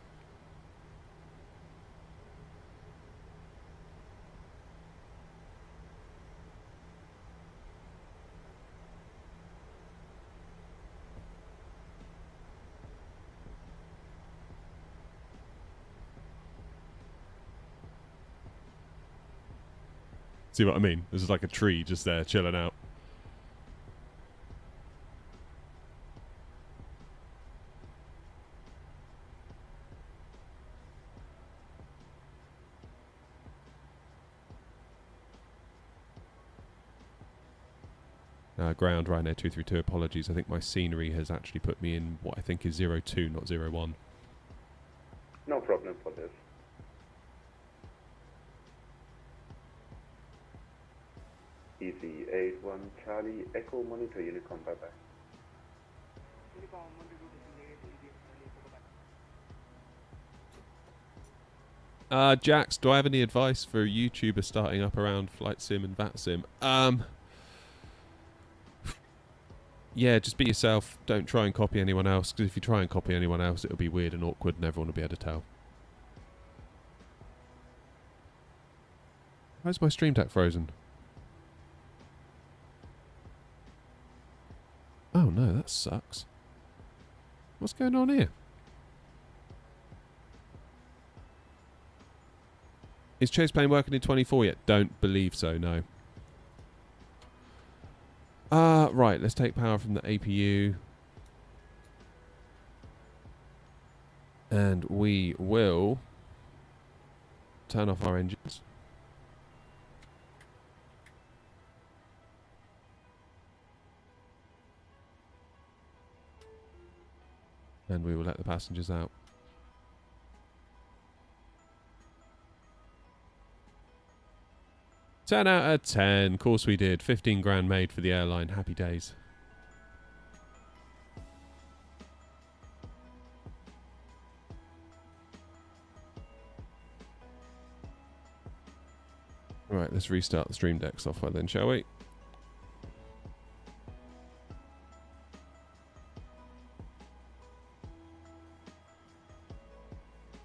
See what I mean? This is like a tree just there chilling out. Ground Ryanair 232, apologies. I think my scenery has actually put me in what I think is 02, not 01. No problem for this. Easy 81 Charlie Echo Monitor Unicorn, bye bye. Jax, do I have any advice for YouTubers starting up around Flight Sim and VATSIM? Yeah, just be yourself. Don't try and copy anyone else, because if you try and copy anyone else, it'll be weird and awkward and everyone will be able to tell. Why's my stream deck frozen? Oh no, that sucks. What's going on here? Is Chase Plane working in 24 yet? Don't believe so, no. Right, let's take power from the APU. And we will turn off our engines. And we will let the passengers out. 10 out of 10. Of course we did. 15 grand made for the airline. Happy days. Right, let's restart the Stream Deck software then, shall we?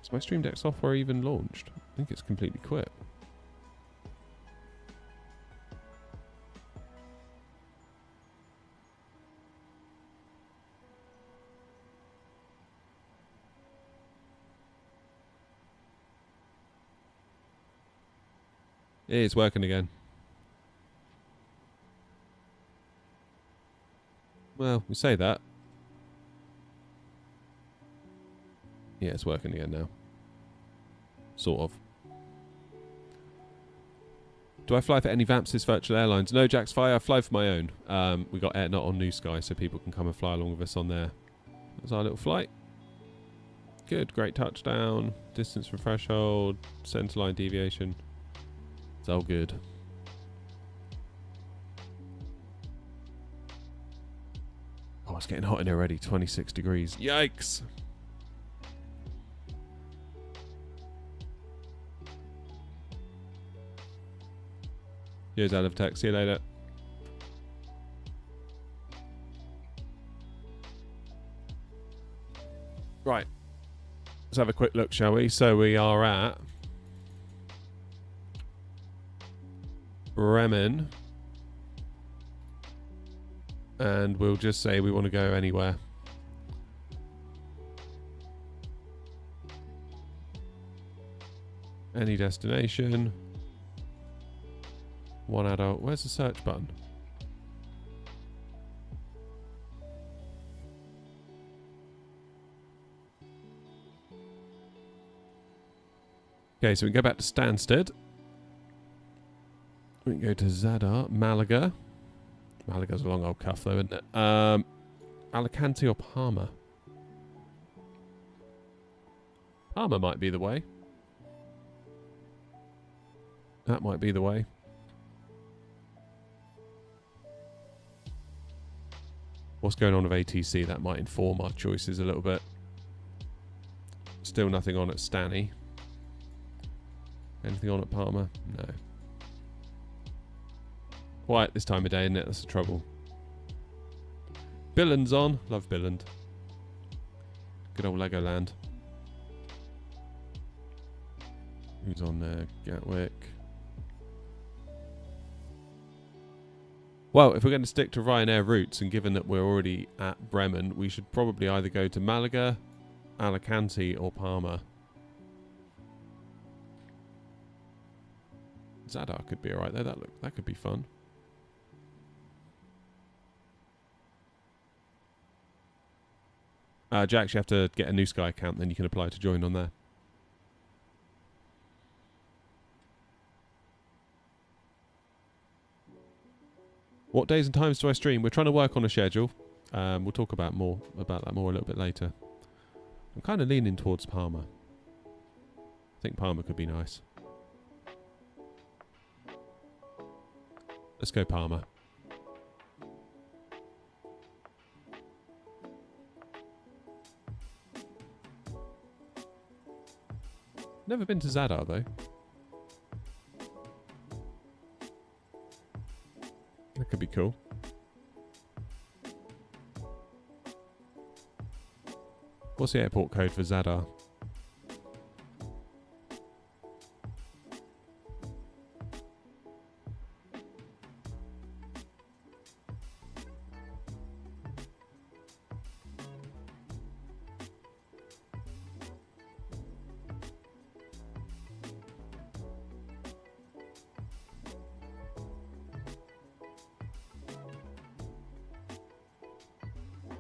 Is my Stream Deck software even launched? I think it's completely quit. It's working again. Well, we say that. Yeah, it's working again now. Sort of. Do I fly for any VAMPSys virtual airlines? No, Jax, I fly for my own. We got AirNut on New Sky, so people can come and fly along with us on there. That's our little flight. Good, great touchdown. Distance from threshold. Centerline deviation. It's all good. Oh, it's getting hot in here already. 26 degrees. Yikes. Here's out of tech. See you later. Right. Let's have a quick look, shall we? So we are at Bremen, and we'll just say we want to go anywhere. Any destination. One adult. Where's the search button? Okay, so we can go back to Stansted. We can go to Zadar, Malaga. Malaga's a long old cuff though, isn't it? Alicante or Palma? Palma might be the way. That might be the way. What's going on with ATC? That might inform our choices a little bit. Still nothing on at Stanny. Anything on at Palma? No. Quiet this time of day, isn't it? That's the trouble. Billund's on. Love Billund. Good old Legoland. Who's on there? Gatwick. Well, if we're going to stick to Ryanair routes, and given that we're already at Bremen, we should probably either go to Malaga, Alicante, or Palma. Zadar could be alright though. That could be fun. Jax, you have to get a New Sky account, then you can apply to join on there. What days and times do I stream? We're trying to work on a schedule. We'll talk about that more a little bit later. I'm kind of leaning towards Palma. I think Palma could be nice. Let's go Palma. Never been to Zadar though. That could be cool. What's the airport code for Zadar?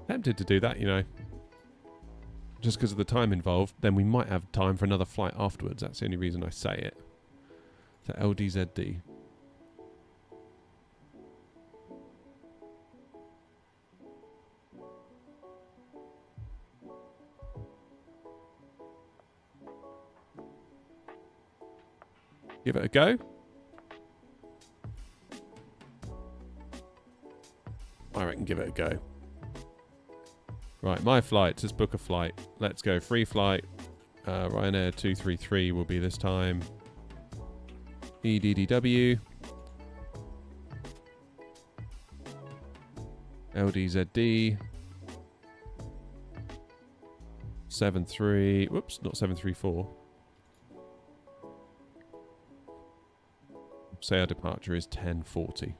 Tempted to do that, you know, just because of the time involved. Then we might have time for another flight afterwards. That's the only reason I say it. So LDZD. Give it a go. I reckon give it a go. Right, my flights. Let's book a flight. Let's go. Free flight. Ryanair 233 will be this time. EDDW. LDZD. 73. Whoops, not 734. Say our departure is 10:40.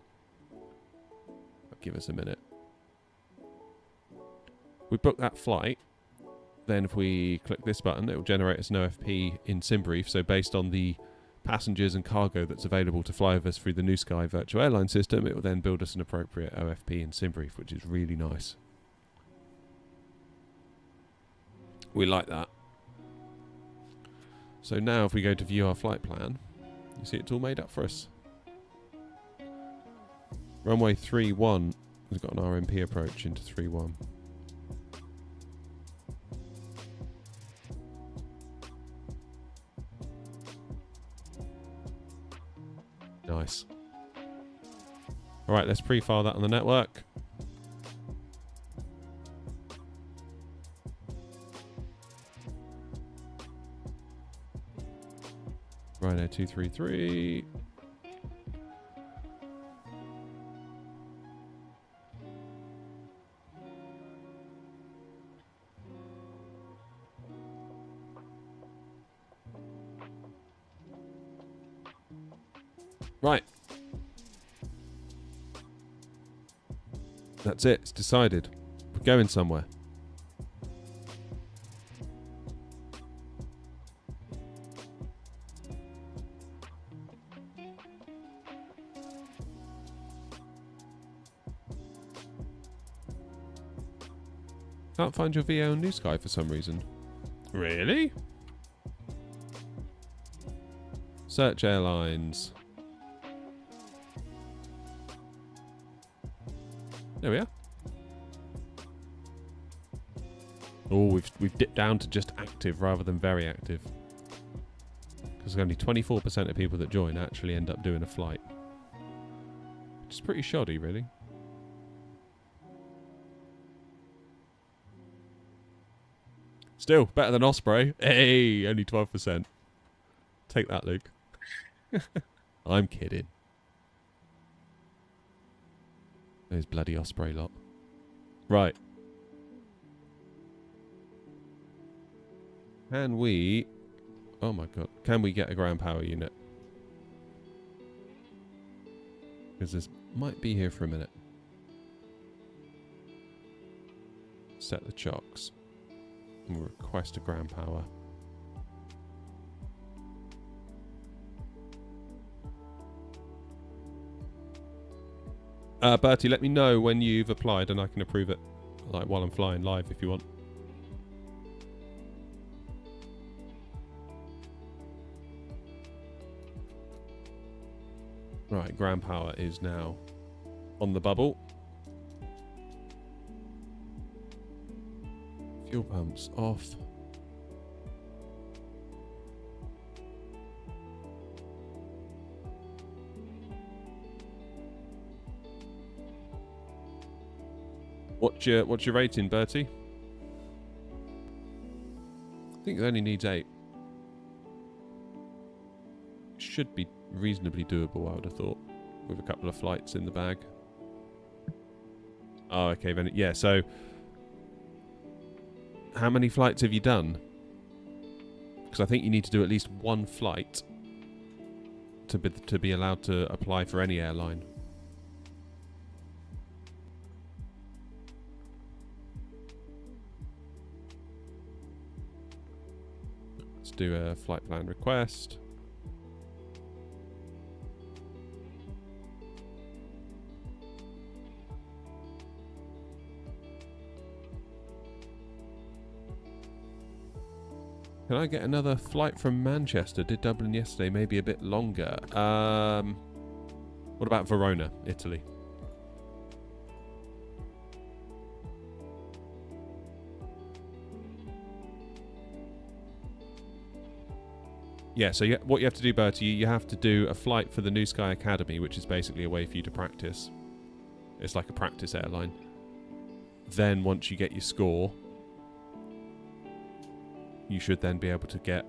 Give us a minute. We book that flight, then if we click this button, it will generate us an OFP in SimBrief. So based on the passengers and cargo that's available to fly with us through the New Sky virtual airline system, it will then build us an appropriate OFP in SimBrief, which is really nice. We like that. So now if we go to view our flight plan, you see it's all made up for us. Runway 31 has got an RMP approach into 31. Nice. Alright, let's pre-file that on the network. Ryanair 233. Right. That's it. It's decided. We're going somewhere. Can't find your VO on New Sky for some reason. Really? Search airlines. There we are. Oh, we've dipped down to just active rather than very active. Because only 24% of people that join actually end up doing a flight. Which is pretty shoddy, really. Still, better than Osprey. Hey, only 12%. Take that, Luke. I'm kidding. Those bloody Osprey lot. Right. Can we... Oh my god. Can we get a ground power unit? Because this might be here for a minute. Set the chocks. And we'll request a ground power. Bertie, let me know when you've applied and I can approve it. Like while I'm flying live if you want. Right, ground power is now on the bubble. Fuel pumps off. What's your rating, Bertie? I think it only needs 8. Should be reasonably doable, I would have thought, with a couple of flights in the bag. Oh, okay, then yeah. So, how many flights have you done? Because I think you need to do at least one flight to be allowed to apply for any airline. Let's do a flight plan request. Can I get another flight from Manchester? Did Dublin yesterday, maybe a bit longer. What about Verona, Italy? Yeah, so what you have to do, Bertie, you have to do a flight for the New Sky Academy, which is basically a way for you to practice. It's like a practice airline. Then once you get your score, you should then be able to get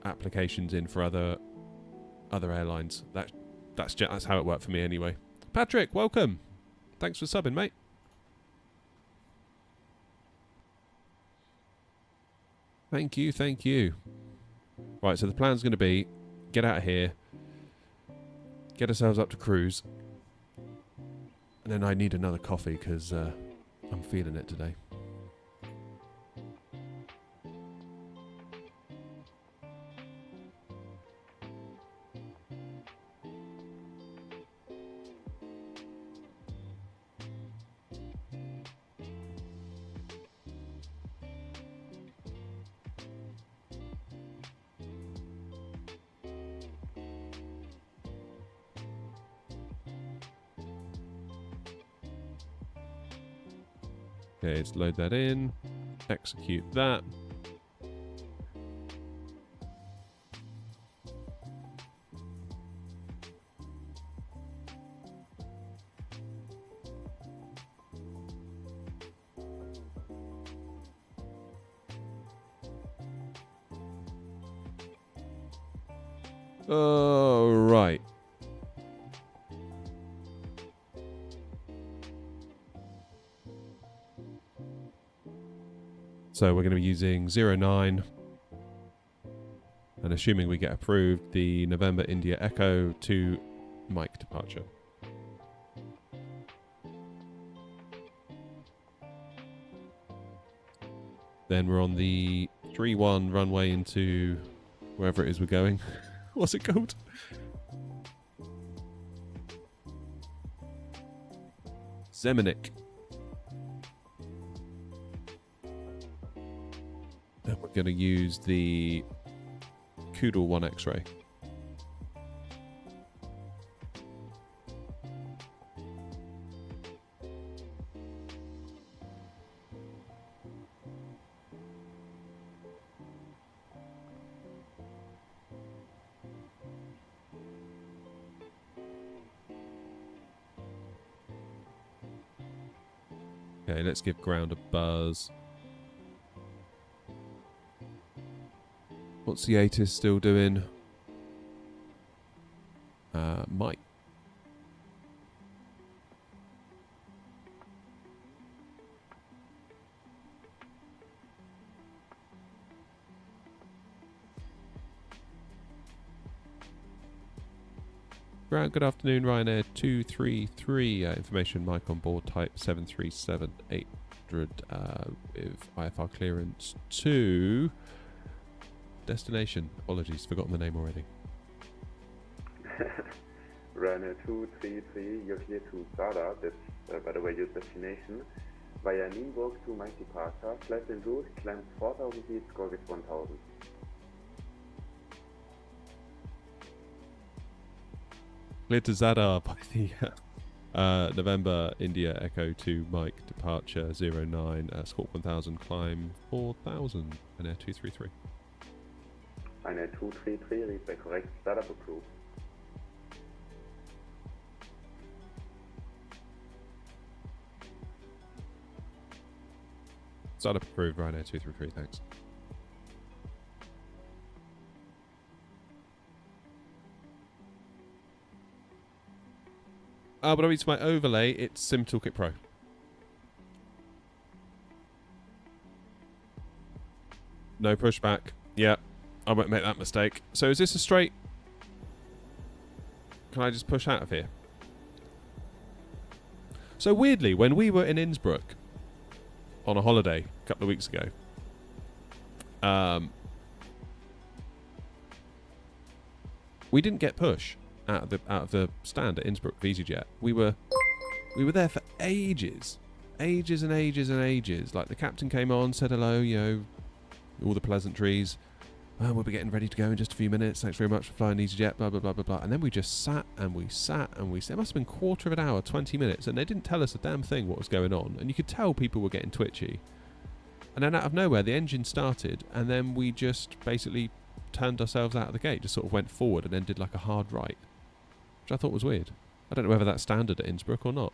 applications in for other airlines. That's how it worked for me anyway. Patrick, welcome. Thanks for subbing, mate. Thank you, thank you. Right, so the plan's going to be get out of here, get ourselves up to cruise, and then I need another coffee because I'm feeling it today. Okay, let's load that in, execute that. Oh, right. So we're going to be using 09, and assuming we get approved, the November India Echo to Mike departure. Then we're on the 31 runway into wherever it is we're going. What's it called? Zemunik. And we're going to use the Kudal 1 X-ray. Okay, let's give ground a buzz. What's the ATIS still doing? Mike. Good afternoon, Ryanair 233. Information mic on board type 737-800 with IFR clearance to destination. Apologies, forgotten the name already. Ryanair 233, you're here to Zadar, that's by the way your destination. Via Nienburg to my departure, flight en route, climb 4000 feet, score with 1000. Clear to Zadar by the November India Echo 2 Mike departure 09, score 1000, climb 4000, and Air 233. Ryanair 233, read by correct Zadar approved. Startup approved, Ryanair 233, thanks. When I reach my overlay, it's Sim Toolkit Pro. No pushback. Yeah, I won't make that mistake. So is this a straight... Can I just push out of here? So weirdly, when we were in Innsbruck on a holiday a couple of weeks ago, we didn't get push out of the stand at Innsbruck for EasyJet. We were there for ages and ages. Like, the captain came on, said hello, you know, all the pleasantries. We'll be getting ready to go in just a few minutes. Thanks very much for flying EasyJet, blah, blah, blah, blah, blah. And then we just sat and we sat. It must have been quarter of an hour, 20 minutes, and they didn't tell us a damn thing what was going on. And you could tell people were getting twitchy. And then out of nowhere, the engine started, and then we just basically turned ourselves out of the gate, just sort of went forward and then did like a hard right, which I thought was weird. I don't know whether that's standard at Innsbruck or not.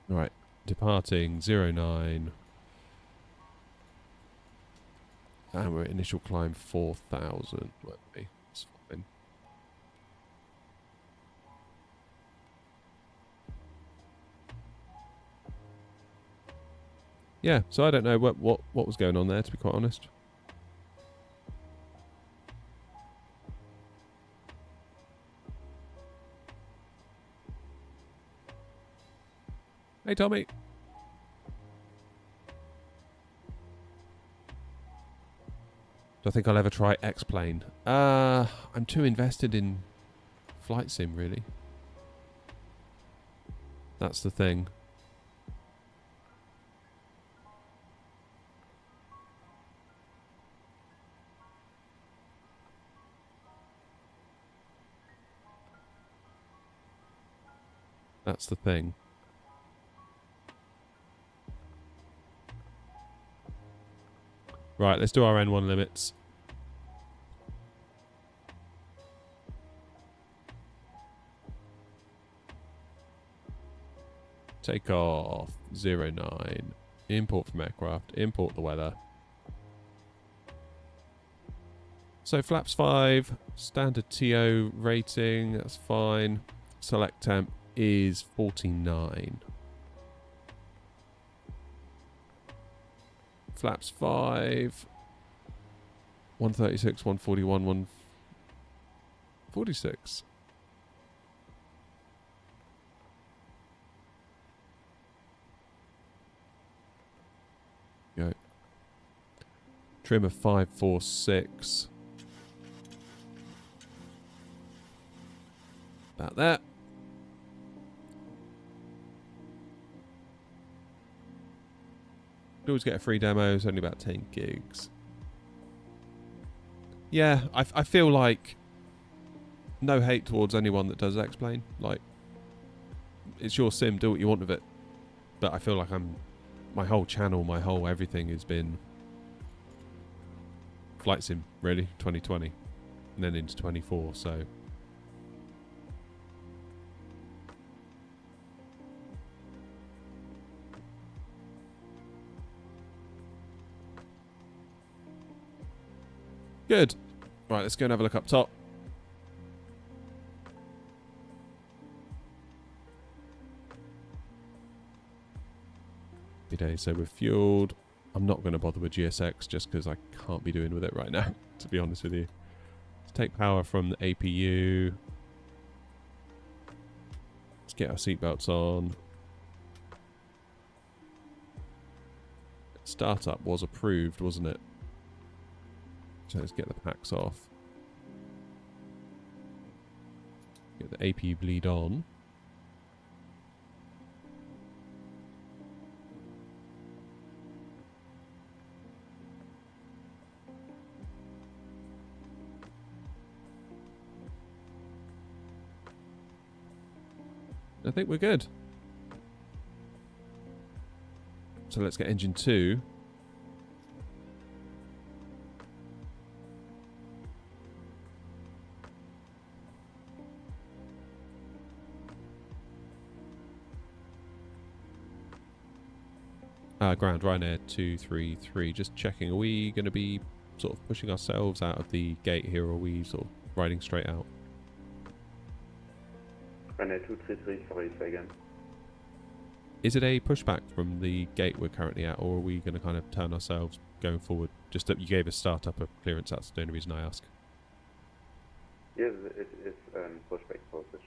Right, departing 09. And we're at initial climb 4000. Won't be. That's fine. Yeah, so I don't know what was going on there, to be quite honest. Hey, Tommy. Do I think I'll ever try X-Plane? I'm too invested in flight sim, really. That's the thing. That's the thing. Right, let's do our N1 limits. Takeoff 09. Import from aircraft. Import the weather. So flaps 5. Standard TO rating. That's fine. Select temp is 49. Flaps 5. 136, 141, 146. Go. Trim of 546. About that. Could always get a free demo. It's only about 10 gigs. Yeah, I feel like no hate towards anyone that does X-Plane. Like, it's your sim, do what you want with it. But I feel like my whole channel, my whole everything has been flight sim, really, 2020. And then into 24, so... Good. Right, let's go and have a look up top. Happy days. So we're fueled. I'm not going to bother with GSX just because I can't be doing with it right now, to be honest with you. Let's take power from the APU. Let's get our seatbelts on. Startup was approved, wasn't it? So let's get the packs off. Get the APU bleed on. I think we're good. So let's get engine 2. Ground, Ryanair 233. Just checking, are we going to be sort of pushing ourselves out of the gate here, or are we sort of riding straight out? Ryanair 233, sorry, say again. Is it a pushback from the gate we're currently at, or are we going to kind of turn ourselves going forward? Just that you gave us startup a clearance, that's the only reason I ask. Yes, it is pushback position.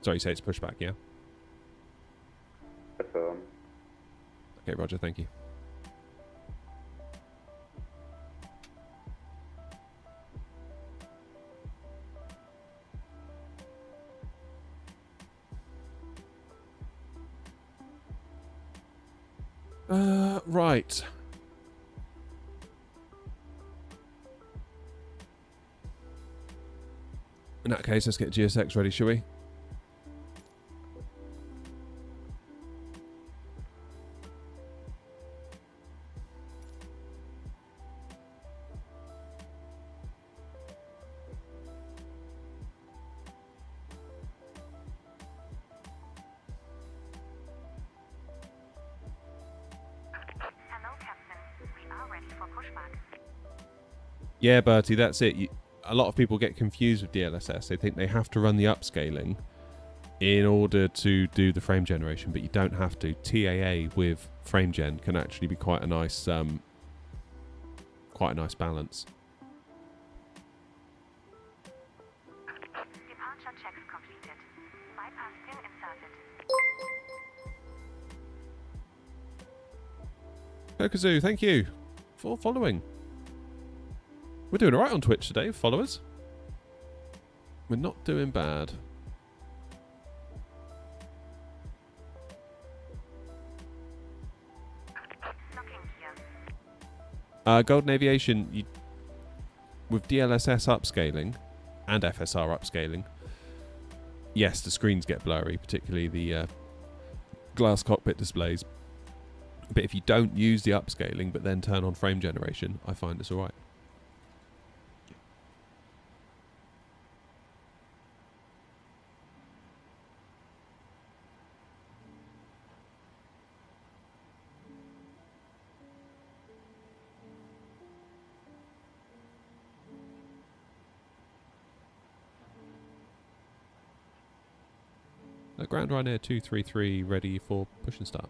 Sorry, you say it's pushback, yeah? Affirm. Okay, Roger, thank you. Right. In that case, let's get GSX ready, shall we? Yeah, Bertie, that's it. A lot of people get confused with DLSS. They think they have to run the upscaling in order to do the frame generation, but you don't have to. TAA with frame gen can actually be quite a nice balance. Departure checks completed. Bypass pin inserted. Kokazoo, thank you for following. We're doing alright on Twitch today, followers. We're not doing bad. Golden Aviation, with DLSS upscaling and FSR upscaling, yes, the screens get blurry, particularly the glass cockpit displays. But if you don't use the upscaling but then turn on frame generation, I find it's alright. Ground Ryanair 233 ready for push and start.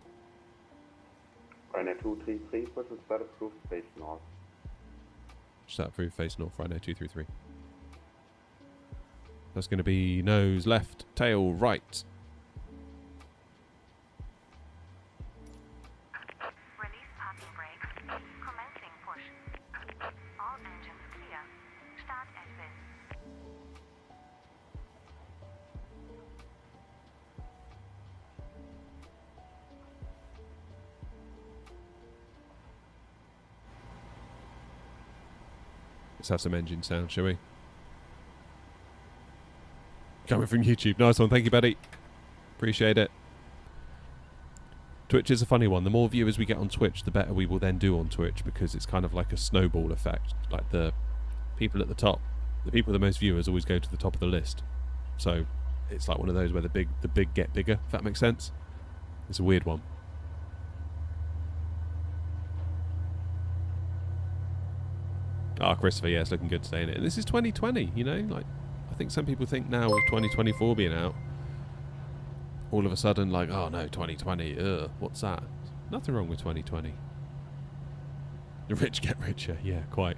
Ryanair 233, push and start approved, face north. Start approved, face north, Ryanair 233. That's going to be nose left, tail right. Release parking brakes. Commencing push. All engines clear. Start as will. Let's have some engine sound, shall we? Coming from YouTube. Nice one. Thank you, buddy. Appreciate it. Twitch is a funny one. The more viewers we get on Twitch, the better we will then do on Twitch, because it's kind of like a snowball effect. Like the people at the top, the people with the most viewers always go to the top of the list. So it's like one of those where the big get bigger, if that makes sense. It's a weird one. Ah, Christopher, yeah, it's looking good today, isn't it? And this is 2020, you know, like, I I think some people think now with 2024 being out, all of a sudden like, oh no, 2020, what's that? Nothing wrong with 2020. The rich get richer, yeah, quite.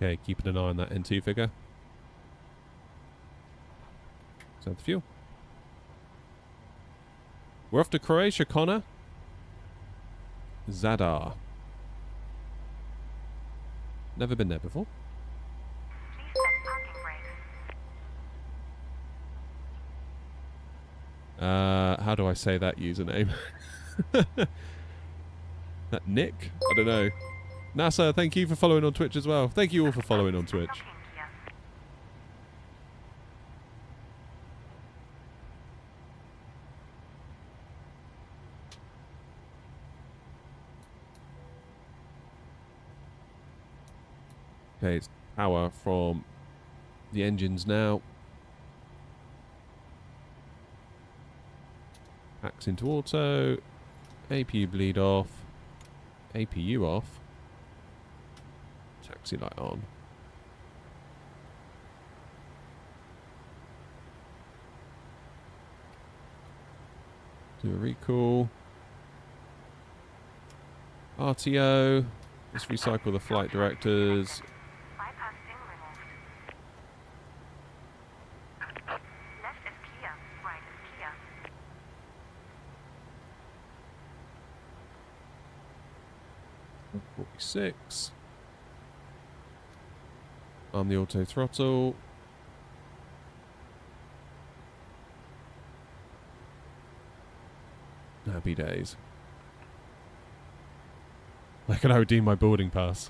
Okay, keeping an eye on that N2 figure. Is that the fuel? We're off to Croatia, Connor. Zadar. Never been there before. Please set parking brakes. How do I say that username? That Nick? I don't know. NASA, thank you for following on Twitch as well. Thank you all for following on Twitch. Locking gear. Okay, it's power from the engines now. Axe into auto. APU bleed off. APU off. Taxi light on. Do a recall. RTO. Let's recycle the flight directors. Bypass pin removed. Left is clear. Right is clear. 46. On the auto throttle. Happy days. Like, can I redeem my boarding pass?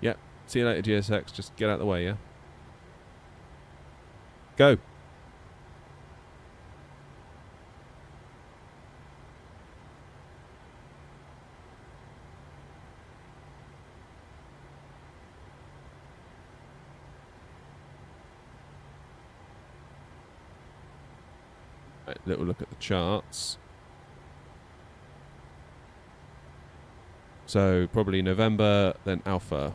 Yep. See you later, GSX. Just get out of the way, yeah? Go. Right, little look at the charts. So probably November, then Alpha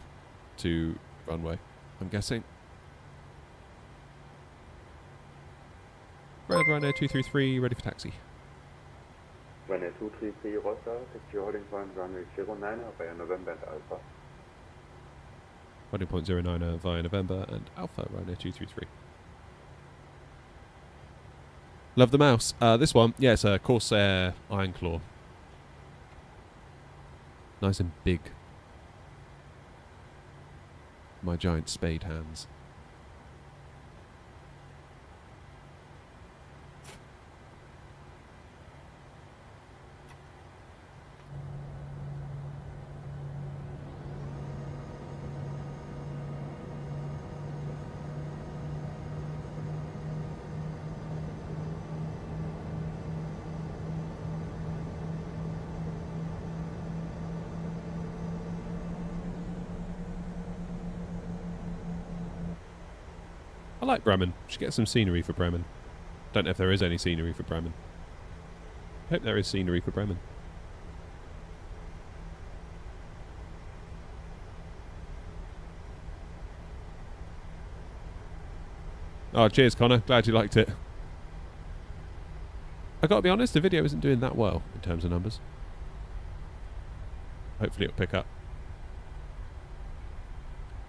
to runway, I'm guessing. Ryanair 233, ready for taxi. Ryanair 233 Rossa, taxi holding point runway 09 via November and Alpha. Holding point 09 via November and Alpha, Ryanair 233. Love the mouse. This one, yeah, it's a Corsair Iron Claw. Nice and big. My giant spade hands. I like Bremen. Should get some scenery for Bremen. Don't know if there is any scenery for Bremen. Hope there is scenery for Bremen. Oh, cheers, Connor. Glad you liked it. I gotta be honest, the video isn't doing that well in terms of numbers. Hopefully it'll pick up.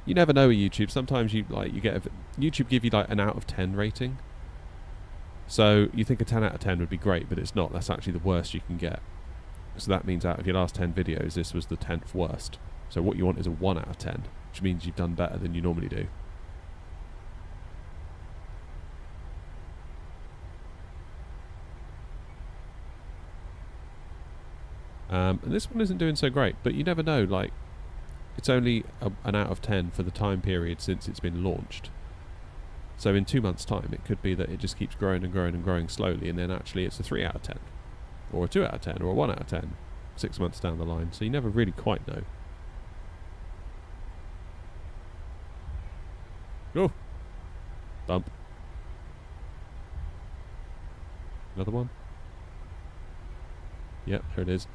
You never know with YouTube. Sometimes YouTube give you like an out of 10 rating. So you think a 10 out of 10 would be great, but it's not. That's actually the worst you can get. So that means out of your last 10 videos, this was the 10th worst. So what you want is a 1 out of 10, which means you've done better than you normally do. And this one isn't doing so great, but you never know. Like, it's only an out of 10 for the time period since it's been launched. So in 2 months' time, it could be that it just keeps growing and growing and growing slowly, and then actually it's a 3 out of 10, or a 2 out of 10, or a 1 out of 10, 6 months down the line. So you never really quite know. Oh! Bump. Another one? Yep, here it is.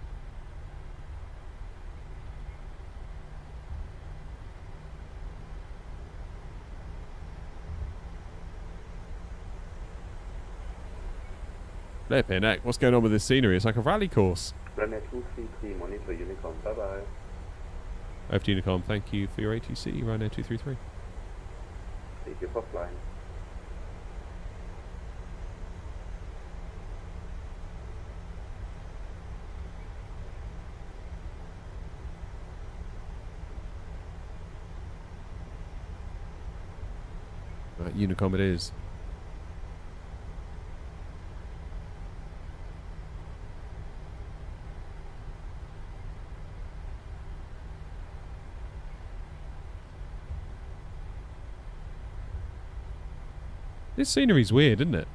Flippin' heck, what's going on with this scenery? It's like a rally course. Ryanair 233, monitor Unicom, bye bye. Over to Unicom, thank you for your ATC, Ryanair 233. Thank you for flying. Right, Unicom it is. This scenery's weird, isn't it?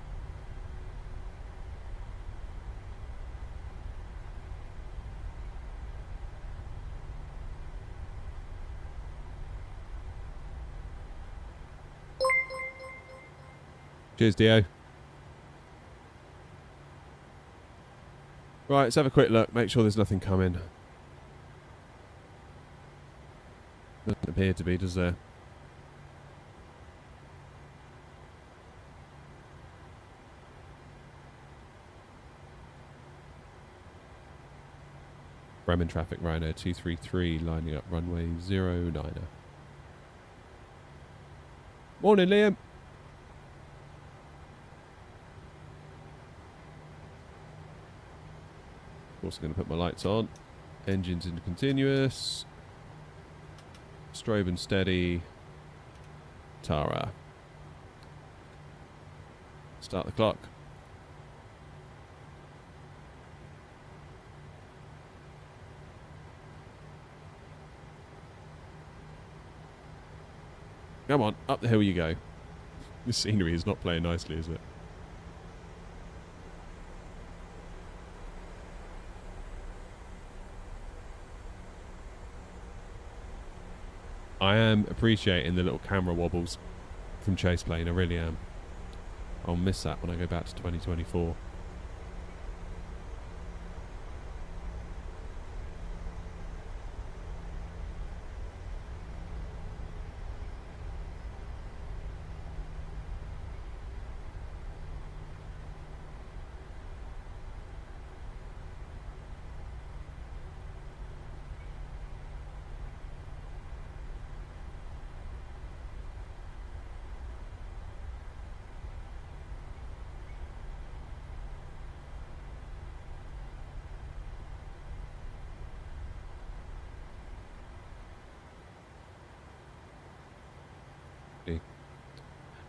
Cheers, Dio. Right, let's have a quick look. Make sure there's nothing coming. Doesn't appear to be, does there? Bremen traffic, Ryanair 233, lining up runway 09. Morning, Liam. Also going to put my lights on. Engines into continuous. Strobe and steady. Tara. Start the clock. Come on, up the hill you go. This scenery is not playing nicely, is it? I am appreciating the little camera wobbles from Chase Plane, I really am. I'll miss that when I go back to 2024.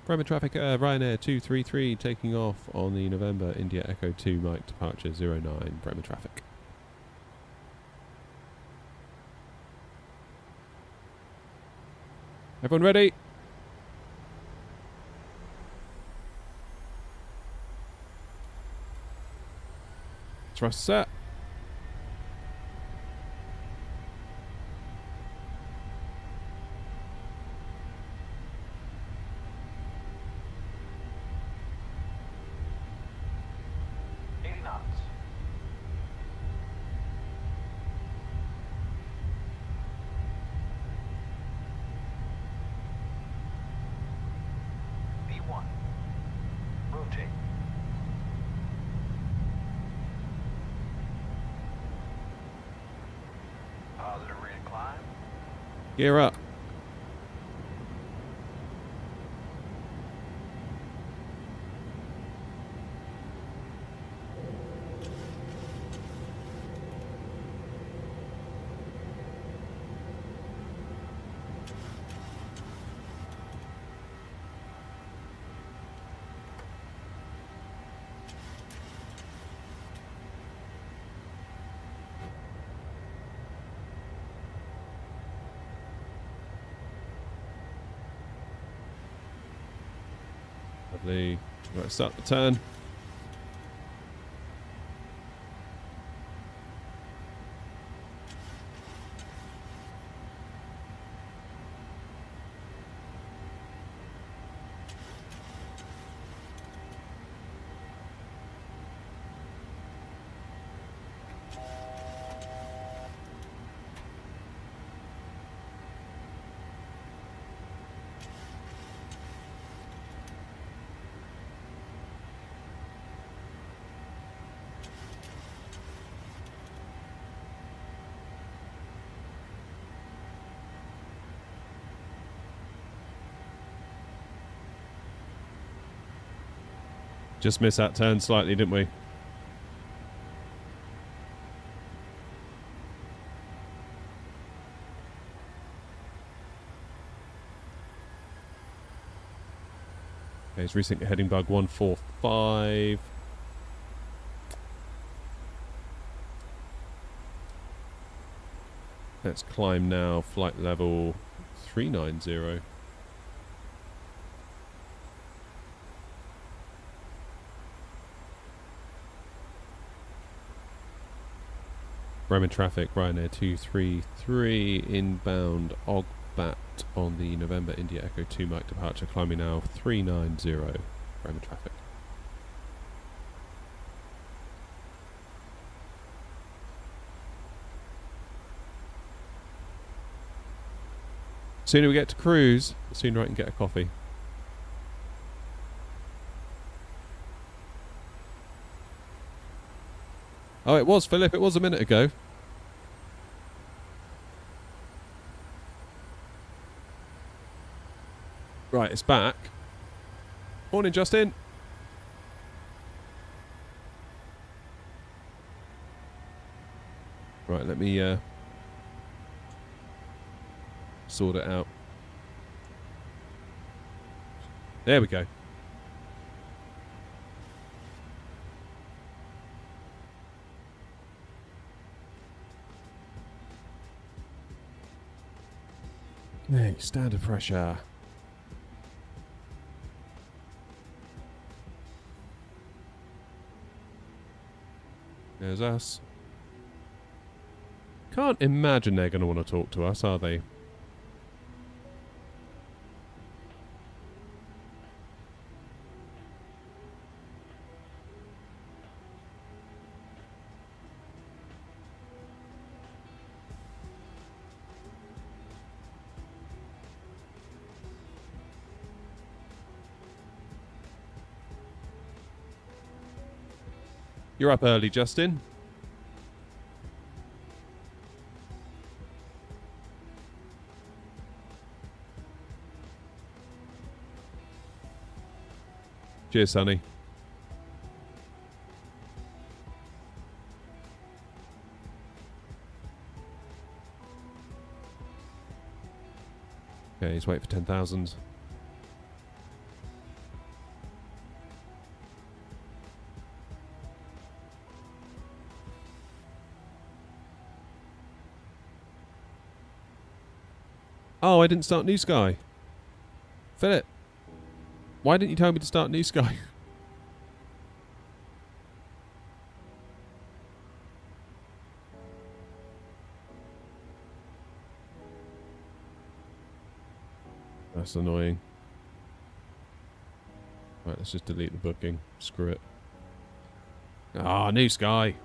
Bremen traffic, Ryanair 233 taking off on the November India Echo 2 Mike departure 09, Bremen traffic. Everyone ready? Thrust set. Gear up. Lovely. Right, start the turn. Just missed that turn slightly, didn't we? Okay, he's recently heading bug 145. Let's climb now, flight level 390. Bremen traffic, Ryanair 233, inbound Ogbat on the November India Echo 2 Mike departure, climbing now 390, Bremen traffic. Sooner we get to cruise, the sooner I can get a coffee. Oh, it was, Philip. It was a minute ago. Right, it's back. Morning, Justin. Right, let me sort it out. There we go. Okay, standard pressure. There's us. Can't imagine they're going to want to talk to us, are they? You're up early, Justin. Cheers, Sonny. Okay, he's waiting for 10,000. Oh, I didn't start New Sky. Philip, why didn't you tell me to start New Sky? That's annoying. Right, let's just delete the booking. Screw it. Ah, New Sky.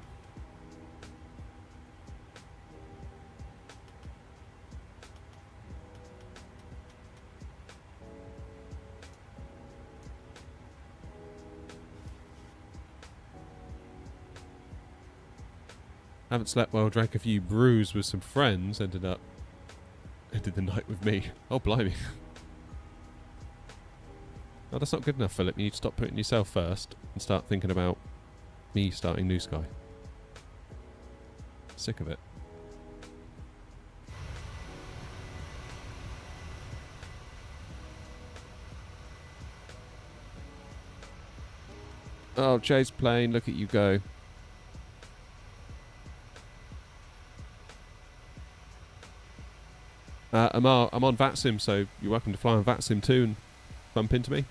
Haven't slept well, drank a few brews with some friends, ended the night with me. Oh, blimey. No, that's not good enough, Philip. You need to stop putting yourself first and start thinking about me starting New Sky. Sick of it. Oh, chase plane, look at you go. I'm on VATSIM, so you're welcome to fly on VATSIM too and bump into me.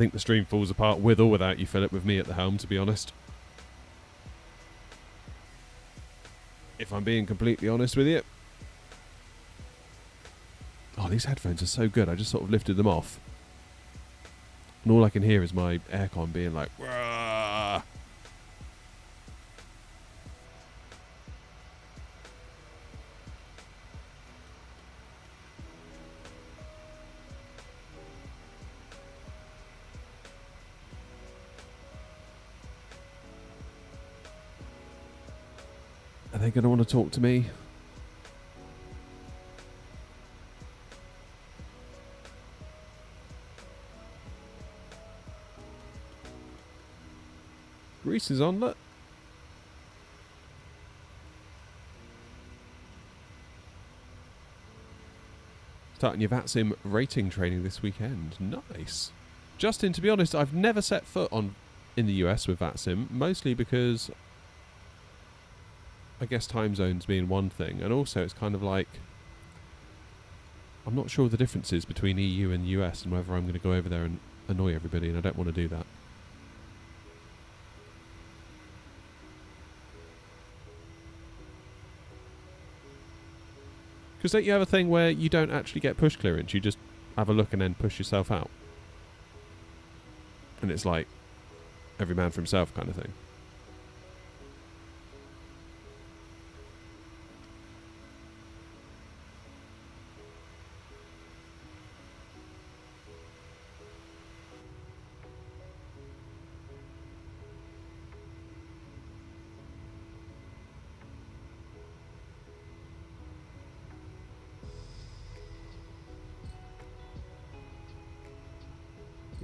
think the stream falls apart with or without you, Philip, with me at the helm, to be honest. If I'm being completely honest with you. Oh, these headphones are so good. I just sort of lifted them off. And all I can hear is my aircon being like, "Wah!" Are they going to want to talk to me? Greece is on, look. Starting your VATSIM rating training this weekend. Nice. Justin, to be honest, I've never set foot in the US with VATSIM, mostly because I guess time zones being one thing, and also it's kind of like I'm not sure the differences between EU and US and whether I'm going to go over there and annoy everybody, and I don't want to do that. Because don't you have a thing where you don't actually get push clearance, you just have a look and then push yourself out? And it's like every man for himself kind of thing.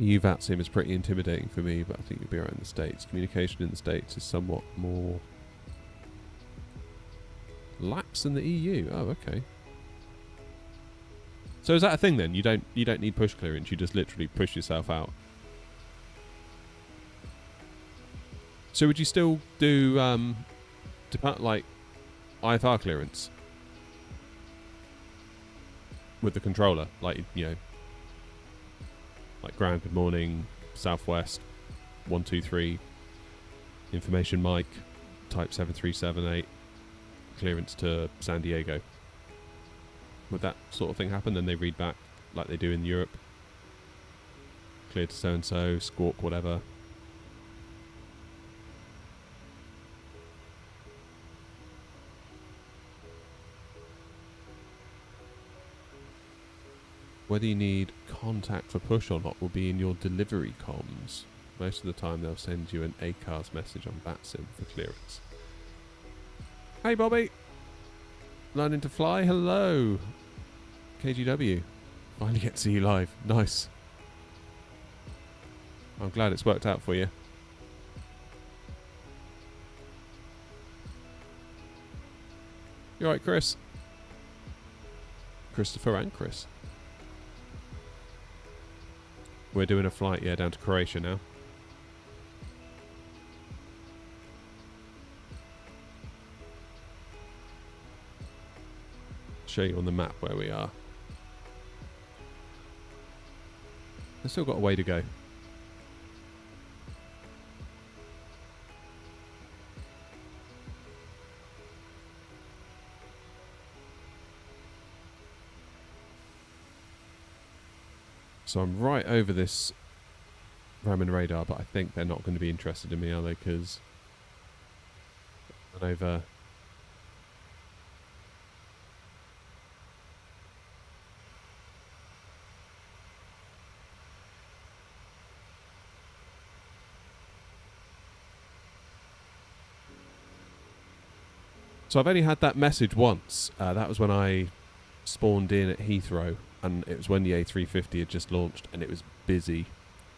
EU VATSIM is pretty intimidating for me, but I think you'll be around the States. Communication in the States is somewhat more lax than the EU. Oh, okay. So is that a thing then? You don't need push clearance. You just literally push yourself out. So would you still do like IFR clearance with the controller, like like ground, good morning, southwest, 123, information mic, type 7378, clearance to San Diego. Would that sort of thing happen? Then they read back like they do in Europe. Clear to so-and-so, squawk, whatever. Whether you need contact for push or not will be in your delivery comms. Most of the time they'll send you an ACARS message on VATSIM for clearance. Hey Bobby! Learning to fly? Hello! KGW. Finally get to see you live. Nice. I'm glad it's worked out for you. You alright, Chris? Christopher and Chris. We're doing a flight, yeah, down to Croatia now. Show you on the map where we are. We've still got a way to go. So I'm right over this Bremen radar, but I think they're not going to be interested in me, are they? Because I'm over. So I've only had that message once. That was when I spawned in at Heathrow. And it was when the A350 had just launched and it was busy.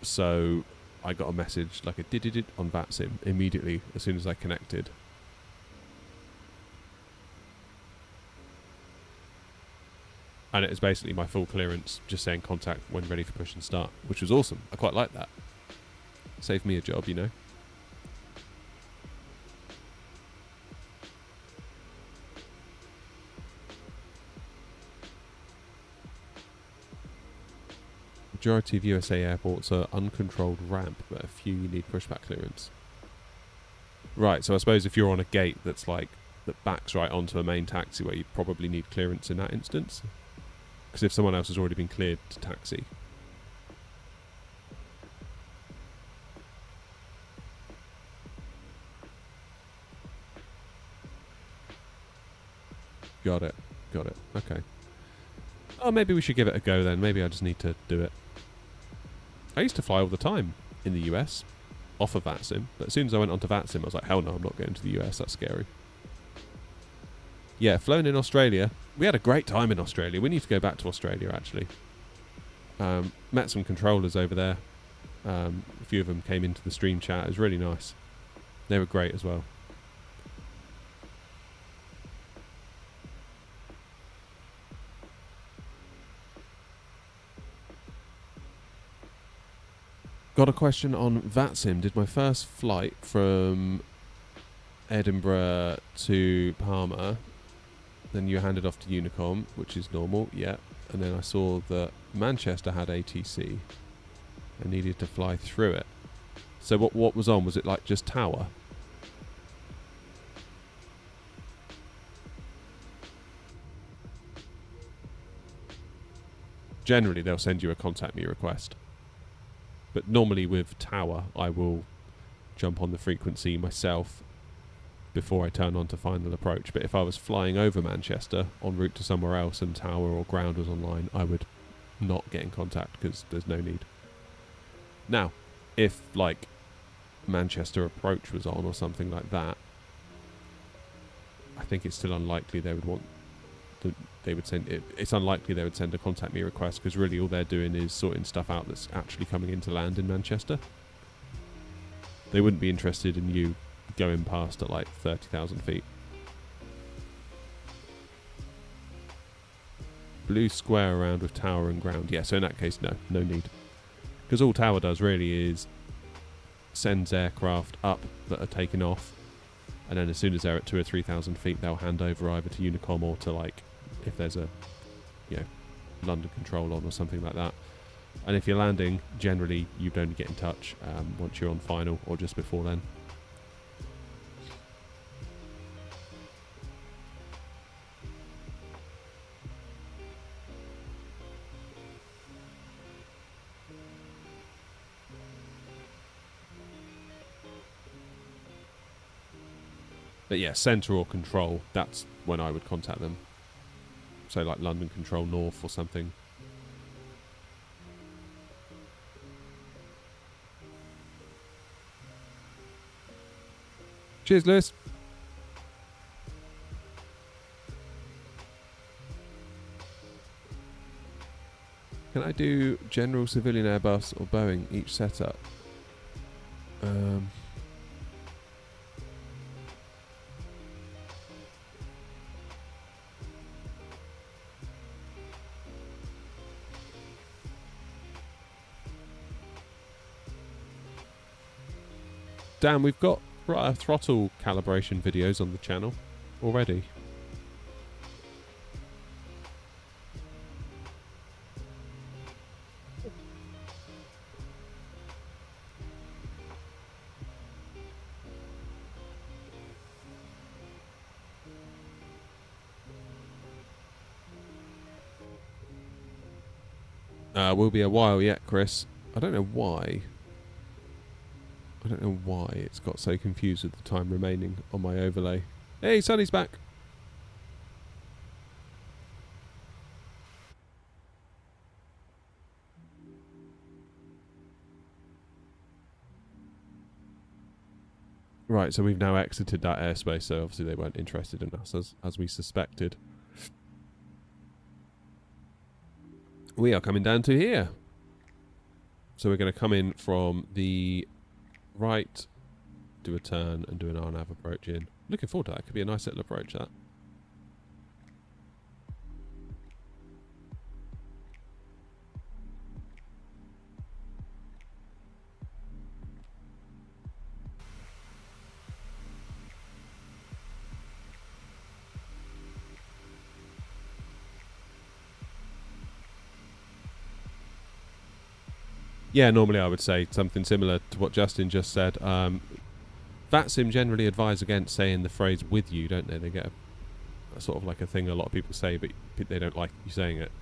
So I got a message, like a did on VATSIM immediately as soon as I connected. And it was basically my full clearance, just saying contact when ready for push and start, which was awesome. I quite like that. Saved me a job, you know. Majority of USA airports are uncontrolled ramp, but a few you need pushback clearance. Right, so I suppose if you're on a gate that's like that backs right onto a main taxiway, you'd probably need clearance in that instance. Because if someone else has already been cleared to taxi. Got it. Got it. Okay. Oh, maybe we should give it a go then. Maybe I just need to do it. I used to fly all the time in the US off of VATSIM, but as soon as I went onto VATSIM, I was like, hell no, I'm not going to the US. That's scary. Yeah, flown in Australia. We had a great time in Australia. We need to go back to Australia, actually. Met some controllers over there. A few of them came into the stream chat. It was really nice. They were great as well. Got a question on VATSIM. Did my first flight from Edinburgh to Palma, then you handed off to Unicom, which is normal, yeah. And then I saw that Manchester had ATC and needed to fly through it. So what was on? Was it like just tower? Generally, they'll send you a contact me request. But normally with tower, I will jump on the frequency myself before I turn on to final approach. But if I was flying over Manchester en route to somewhere else and tower or ground was online, I would not get in contact because there's no need. Now, if like Manchester approach was on or something like that, I think it's still unlikely they would want they would send it. It's unlikely they would send a contact me request because really all they're doing is sorting stuff out that's actually coming into land in Manchester. They wouldn't be interested in you going past at like 30,000 feet. Blue square around with tower and ground. Yeah, so in that case, no need. Because all tower does really is sends aircraft up that are taking off, and then as soon as they're at 2,000 or 3,000 feet, they'll hand over either to Unicom or to like, if there's a, London control on or something like that. And if you're landing, generally you'd only get in touch once you're on final or just before then. But yeah, centre or control, that's when I would contact them. So like London Control North or something. Cheers, Lewis. Can I do general civilian Airbus or Boeing each setup? Dan, we've got throttle calibration videos on the channel already. Will be a while yet, Chris. I don't know why. I don't know why it's got so confused with the time remaining on my overlay. Hey, Sonny's back. Right, so we've now exited that airspace, so obviously they weren't interested in us as we suspected. We are coming down to here. So we're going to come in from the right, do a turn and do an RNAV approach in. Looking forward to that. Could be a nice little approach, that. Yeah, normally I would say something similar to what Justin just said. VATSIM generally advise against saying the phrase "with you," don't they? They get a sort of like a thing a lot of people say, but they don't like you saying it.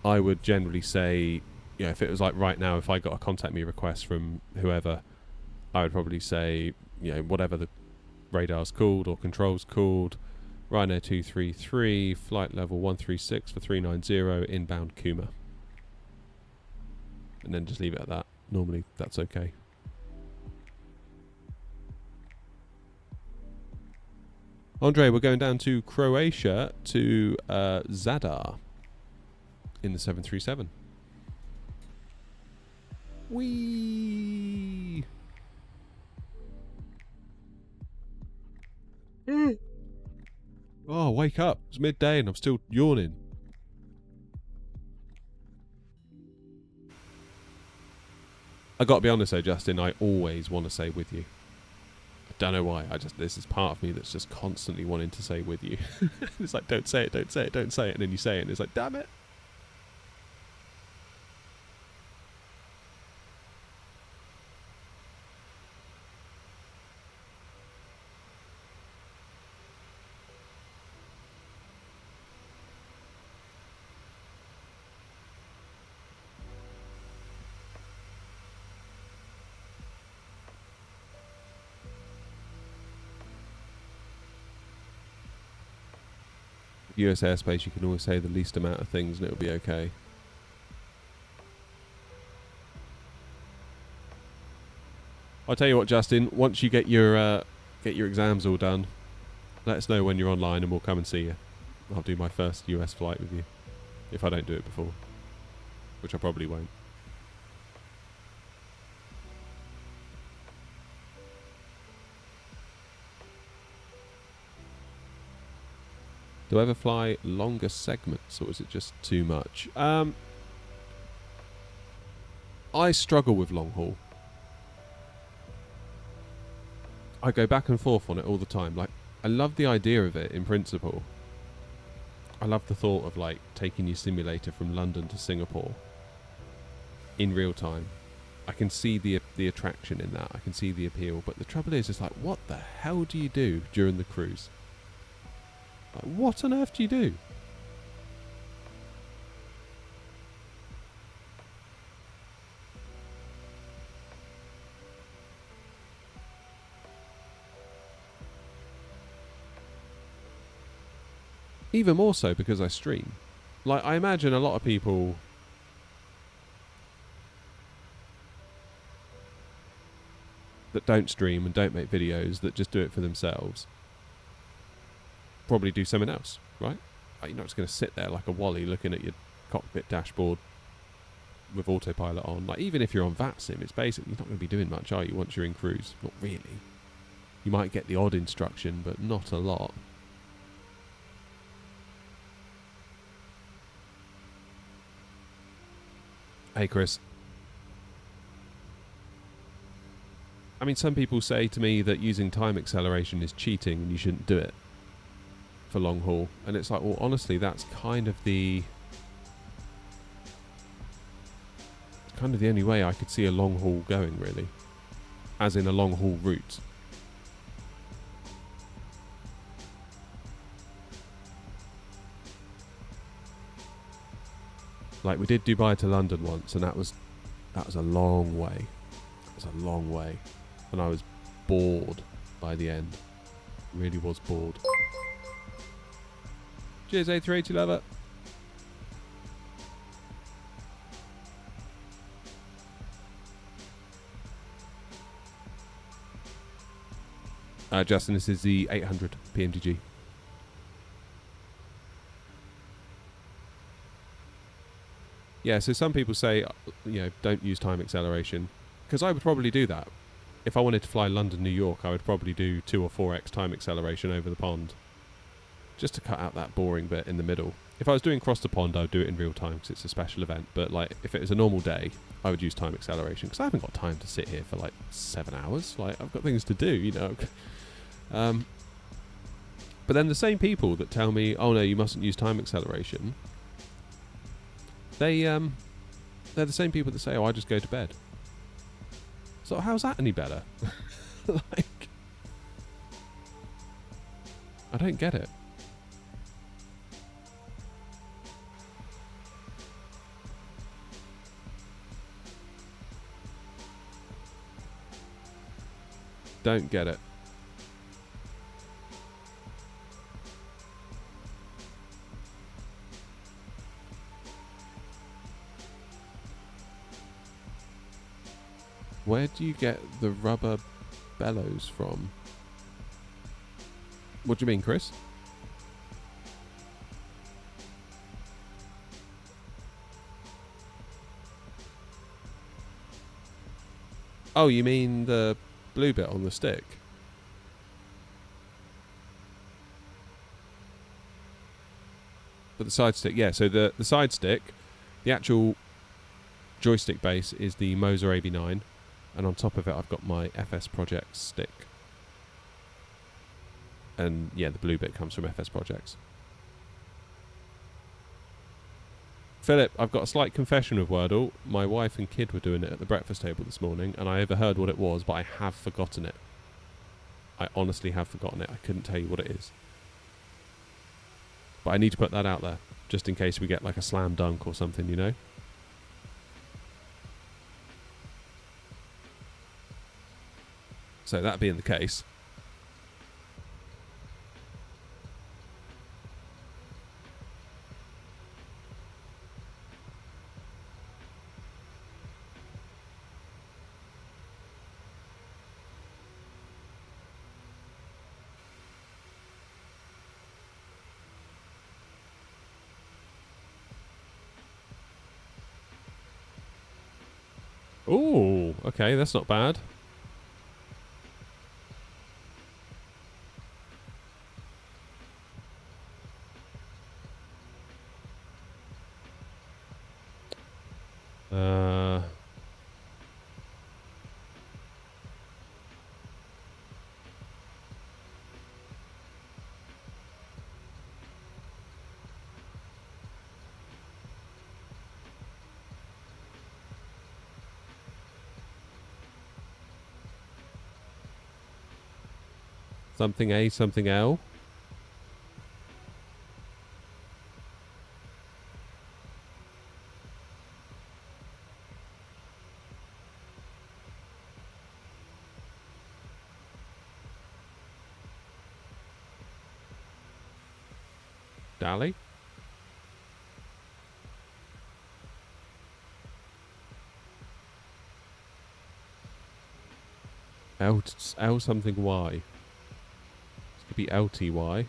I would generally say, you know, if it was like right now, if I got a contact me request from whoever, I would probably say, you know, whatever the radar's called or control's called, Ryanair 233, flight level 136 for 390, inbound Kuma. And then just leave it at that. Normally that's okay. Andre, we're going down to Croatia to Zadar in the 737. Whee! Oh, wake up. It's midday and I'm still yawning. I got to be honest though, Justin, I always want to say with you. I don't know why. This is part of me that's just constantly wanting to say with you. It's like, don't say it, don't say it, don't say it. And then you say it and it's like, damn it. US airspace, you can always say the least amount of things and it'll be okay. I'll tell you what, Justin, once you get your exams all done, let us know when you're online and we'll come and see you. I'll do my first US flight with you, if I don't do it before, which I probably won't. Do I ever fly longer segments, or is it just too much? I struggle with long haul. I go back and forth on it all the time. Like, I love the idea of it in principle. I love the thought of like taking your simulator from London to Singapore in real time. I can see the attraction in that. I can see the appeal. But the trouble is, it's like, what the hell do you do during the cruise? Like, what on earth do you do? Even more so because I stream. Like, I imagine a lot of people that don't stream and don't make videos, that just do it for themselves, probably do something else, right? Like, you're not just going to sit there like a wally looking at your cockpit dashboard with autopilot on. Like, even if you're on VATSIM, it's basically, you're not going to be doing much, are you, once you're in cruise? Not really. You might get the odd instruction, but not a lot. Hey, Chris. I mean, some people say to me that using time acceleration is cheating and you shouldn't do it for long haul. And it's like, well, honestly, that's kind of the only way I could see a long haul going, really. As in a long haul route. Like, we did Dubai to London once, and that was a long way. It was a long way. And I was bored by the end. Really was bored. Cheers, A380 lover. Justin, this is the 800 PMDG. Yeah, so some people say, don't use time acceleration. Because I would probably do that. If I wanted to fly London, New York, I would probably do 2 or 4x time acceleration over the pond. Just to cut out that boring bit in the middle. If I was doing cross the pond, I would do it in real time because it's a special event. But like, if it was a normal day, I would use time acceleration because I haven't got time to sit here for like 7 hours. Like, I've got things to do, But then the same people that tell me, oh no, you mustn't use time acceleration, they They're the same people that say, oh, I just go to bed. So how's that any better? Like, I don't get it. Don't get it. Where do you get the rubber bellows from? What do you mean, Chris? Oh, you mean the blue bit on the stick? But the side stick, yeah. So the side stick, the actual joystick base is the Moser AB9. And on top of it, I've got my FS Projects stick. And yeah, the blue bit comes from FS Projects. Philip, I've got a slight confession with Wordle. My wife and kid were doing it at the breakfast table this morning, and I overheard what it was, but I have forgotten it. I honestly have forgotten it. I couldn't tell you what it is. But I need to put that out there, just in case we get like a slam dunk or something, you know? So that being the case, ooh, okay, that's not bad. Something A, something L. Dally? L something Y. Could be LTY,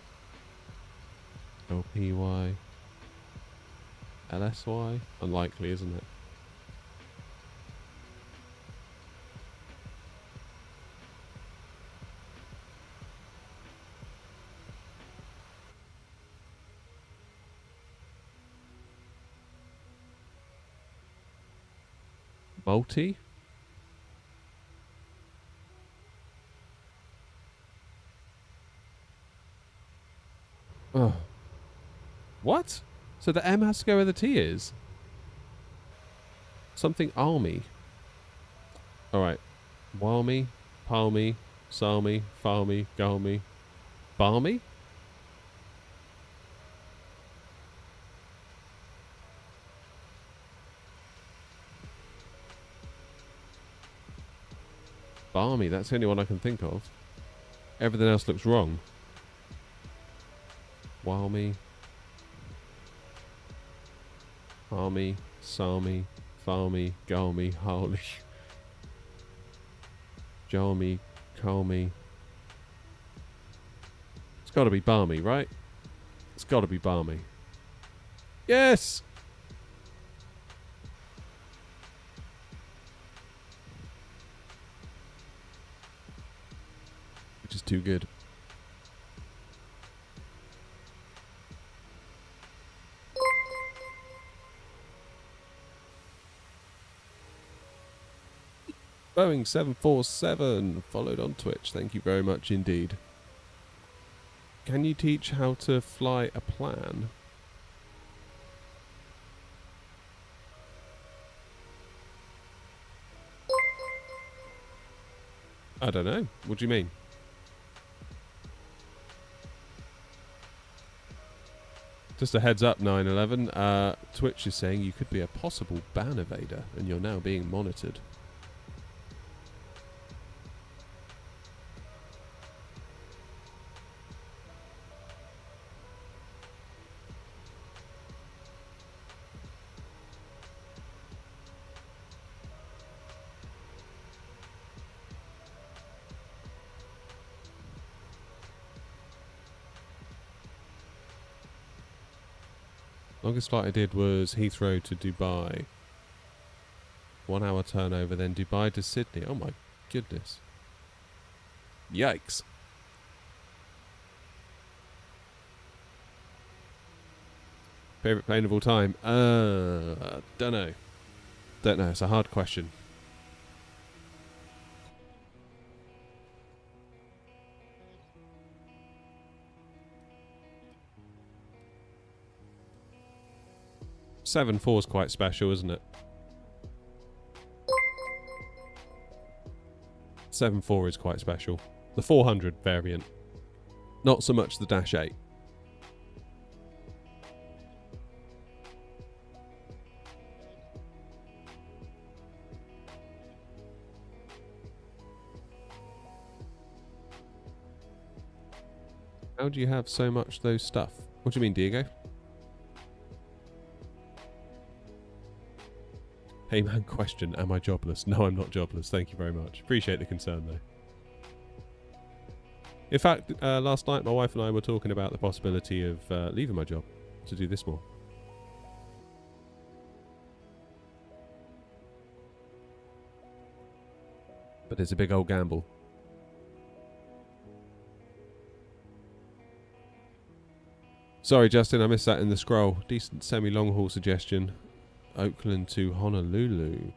LPY, LSY. Unlikely, isn't it? Multi? Oh. What? So the M has to go where the T is? Something army. Alright. Walmy, palmy, salmy, farmy, galmy, barmy? Barmy, that's the only one I can think of. Everything else looks wrong. Walmy, Army, Salmy, Farmy, Galmy, Harley, Jarmy, Calmy. It's got to be Barmy, right? It's got to be Barmy. Yes! Which is too good. Boeing 747 followed on Twitch. Thank you very much indeed. Can you teach how to fly a plan? I don't know. What do you mean? Just a heads up, 911. Twitch is saying you could be a possible ban evader and you're now being monitored. Longest flight I did was Heathrow to Dubai. 1 hour turnover, then Dubai to Sydney. Oh my goodness. Yikes. Favourite plane of all time? Don't know. Don't know. It's a hard question. 7.4 is quite special, isn't it? 7.4 is quite special. The 400 variant. Not so much the Dash 8. How do you have so much those stuff? What do you mean, Diego? Hey man, question, am I jobless? No, I'm not jobless. Thank you very much. Appreciate the concern though. In fact, last night my wife and I were talking about the possibility of leaving my job to do this more. But it's a big old gamble. Sorry Justin, I missed that in the scroll. Decent semi-long haul suggestion. Oakland to Honolulu.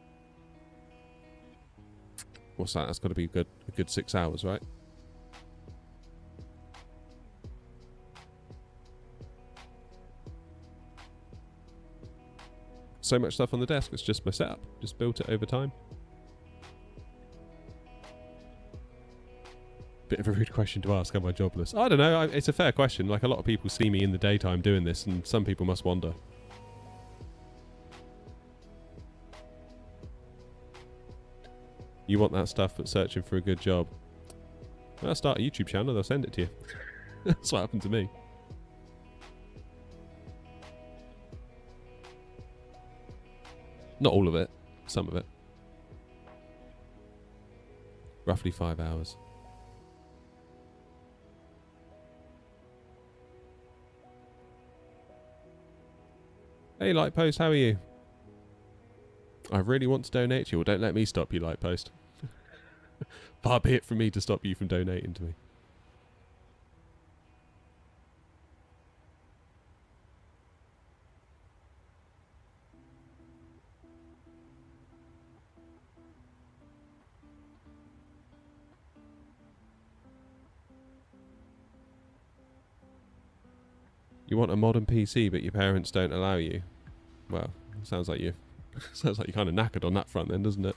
What's that? That's got to be a good 6 hours, right? So much stuff on the desk. It's just my setup. Just built it over time. Bit of a rude question to ask. Am I jobless? I don't know. It's a fair question. Like, a lot of people see me in the daytime doing this, and some people must wonder. You want that stuff but searching for a good job. Well, I'll start a YouTube channel, they'll send it to you. That's what happened to me. Not all of it, some of it. Roughly 5 hours. Hey Lightpost, how are you? I really want to donate to you. Well, don't let me stop you, Lightpost. Far be it from me to stop you from donating to me. You want a modern PC, but your parents don't allow you? Well, sounds like you're kind of knackered on that front then, doesn't it?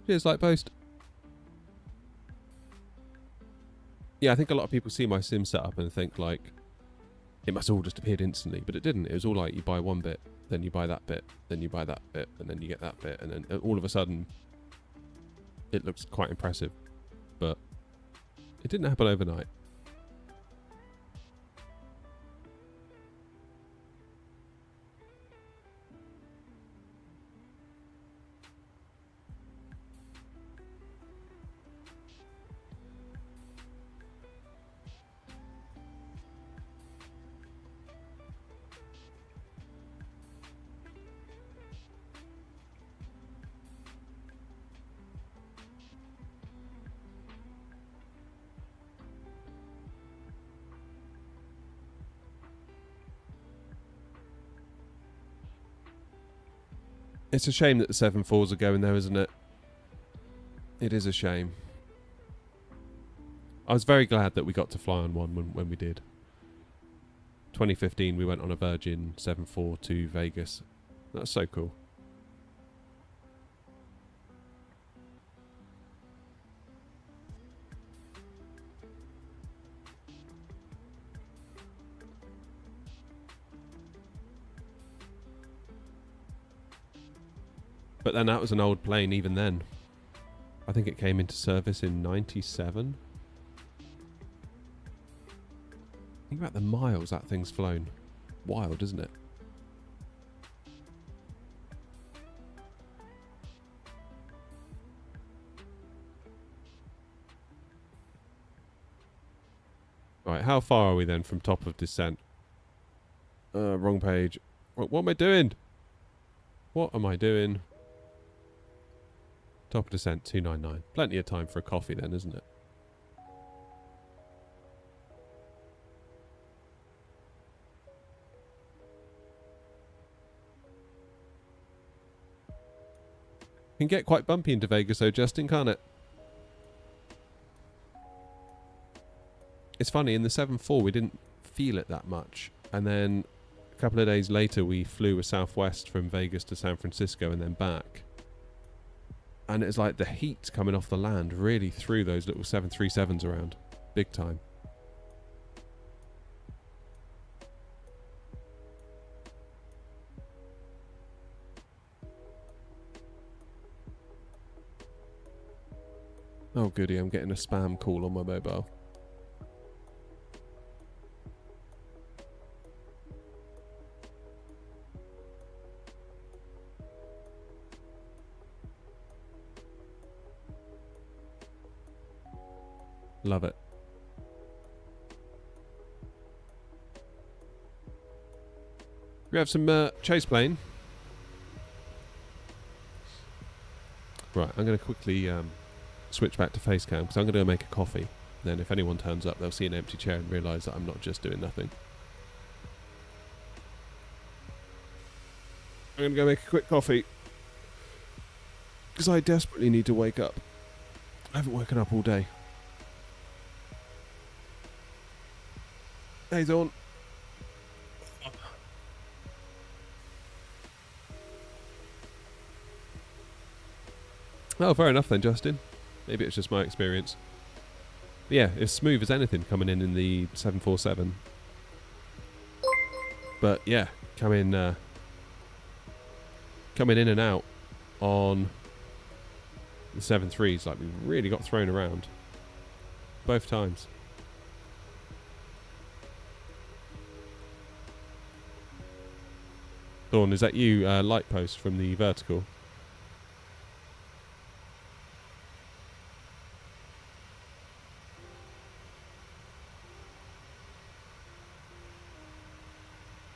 Cheers, Lightpost. Yeah, I think a lot of people see my sim setup and think like it must all just appeared instantly, but it didn't. It was all like you buy one bit, then you buy that bit, then you buy that bit, and then you get that bit, and then all of a sudden it looks quite impressive. But it didn't happen overnight. It's a shame that the 7.4s are going there, isn't it? It is a shame. I was very glad that we got to fly on one when we did. 2015, we went on a Virgin 74 to Vegas. That's so cool. But then that was an old plane even then. I think it came into service in 97. Think about the miles that thing's flown. Wild, isn't it? Right, how far are we then from top of descent? Wrong page. What am I doing? What am I doing? Top of descent, 299. Plenty of time for a coffee then, isn't it? Can get quite bumpy into Vegas though, Justin, can't it? It's funny, in the 7-4 we didn't feel it that much. And then a couple of days later we flew a Southwest from Vegas to San Francisco and then back. And it's like the heat coming off the land really threw those little 737s around. Big time. Oh goody, I'm getting a spam call on my mobile. Love it. We have some chase plane. Right, I'm going to quickly switch back to face cam because I'm going to go make a coffee. Then if anyone turns up, they'll see an empty chair and realise that I'm not just doing nothing. I'm going to go make a quick coffee because I desperately need to wake up. I haven't woken up all day. Hey, Dawn. Oh, fair enough then, Justin. Maybe it's just my experience. But yeah, it's smooth as anything coming in the 747. But yeah, coming in and out on the 7.3s, like we really got thrown around both times. Dawn, is that you, light post from the vertical?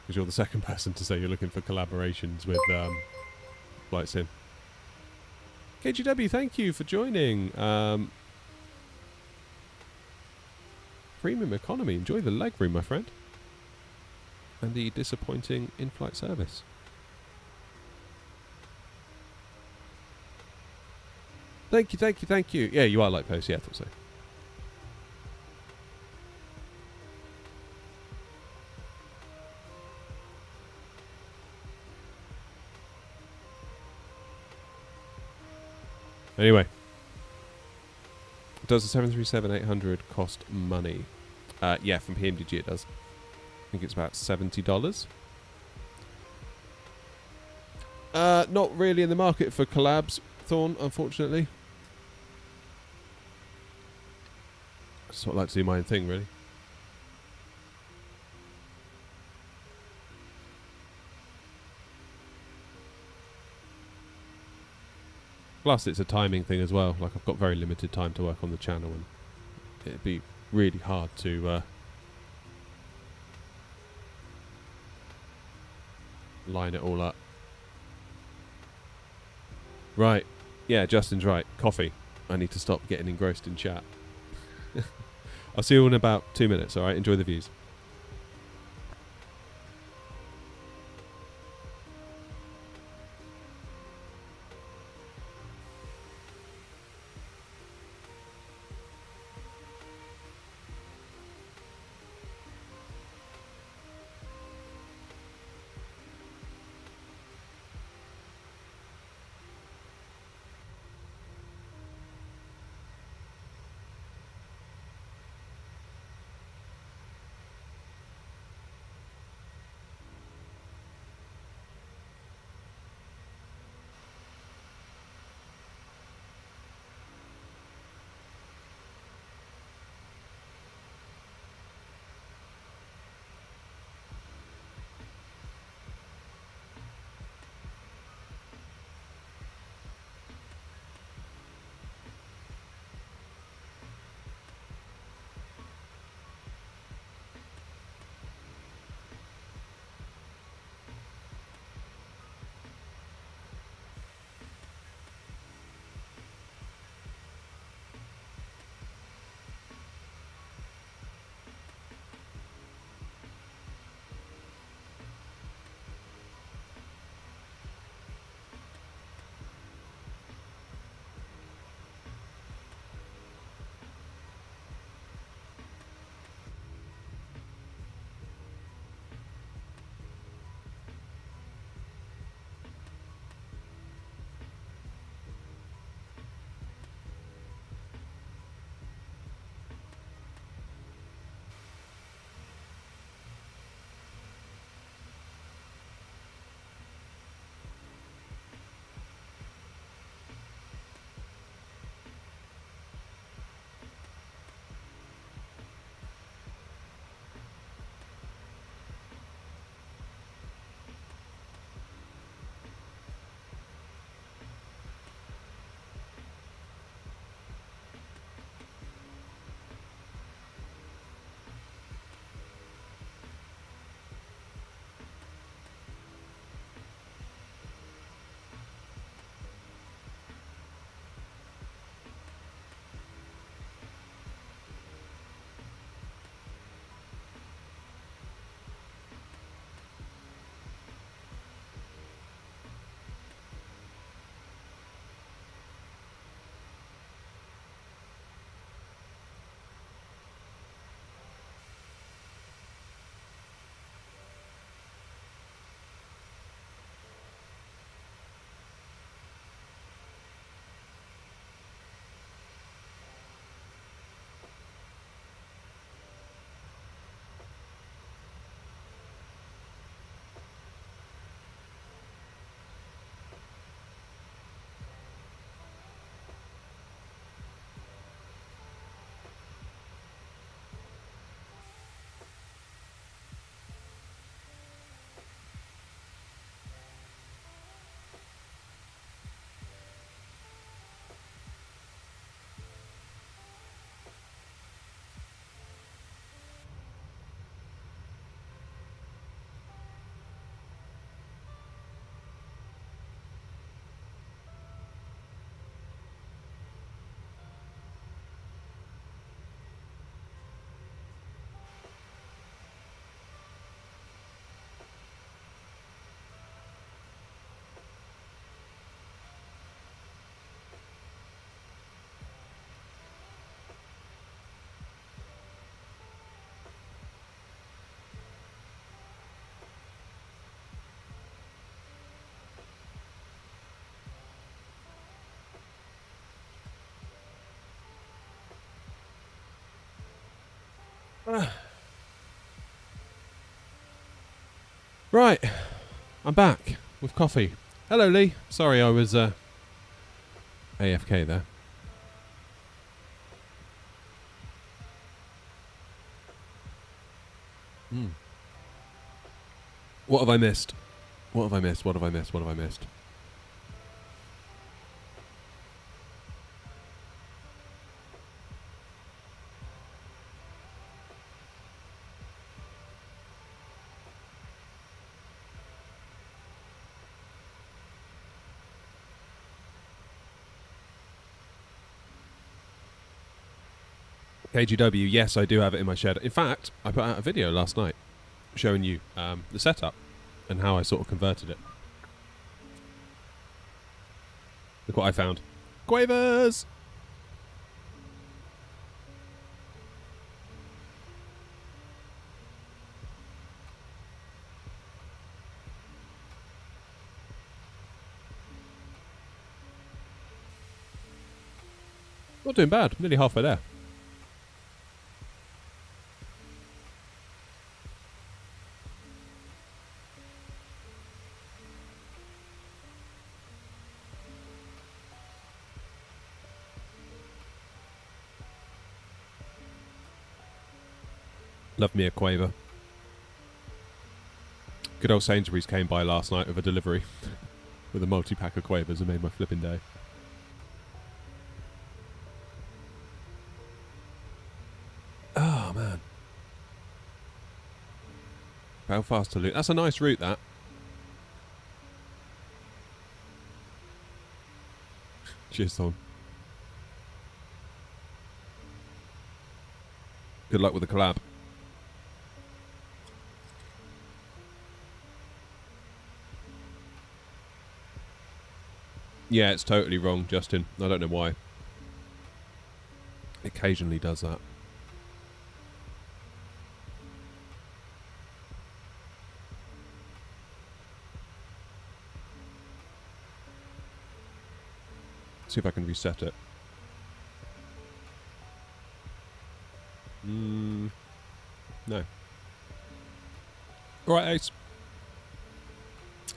Because you're the second person to say you're looking for collaborations with Flight Sim. KGW, thank you for joining. Premium economy, enjoy the legroom, my friend. And the disappointing in-flight service. Thank you, thank you, thank you. Yeah, you are light post. Yeah, I thought so. Anyway. Does the 737-800 cost money? Yeah, from PMDG it does. I think it's about $70. Not really in the market for collabs, Thorn, unfortunately. I sort of like to do my own thing, really. Plus, it's a timing thing as well. Like, I've got very limited time to work on the channel, and it'd be really hard to line it all up. Right. Yeah, Justin's right. Coffee. I need to stop getting engrossed in chat. I'll see you in about 2 minutes, alright? Enjoy the views. Right, I'm back with coffee. Hello, Lee. Sorry, I was AFK there. What have I missed? What have I missed? What have I missed? What have I missed? KGW, yes, I do have it in my shed. In fact, I put out a video last night showing you the setup and how I sort of converted it. Look what I found. Quavers! Not doing bad. Nearly halfway there. Love me a quaver. Good old Sainsbury's came by last night with a delivery with a multi-pack of quavers and made my flipping day. Oh, man. Belfast to Luton. That's a nice route, that. Cheers, Tom. Good luck with the collab. Yeah, it's totally wrong, Justin. I don't know why. It occasionally does that. See if I can reset it. No. Alright, Ace.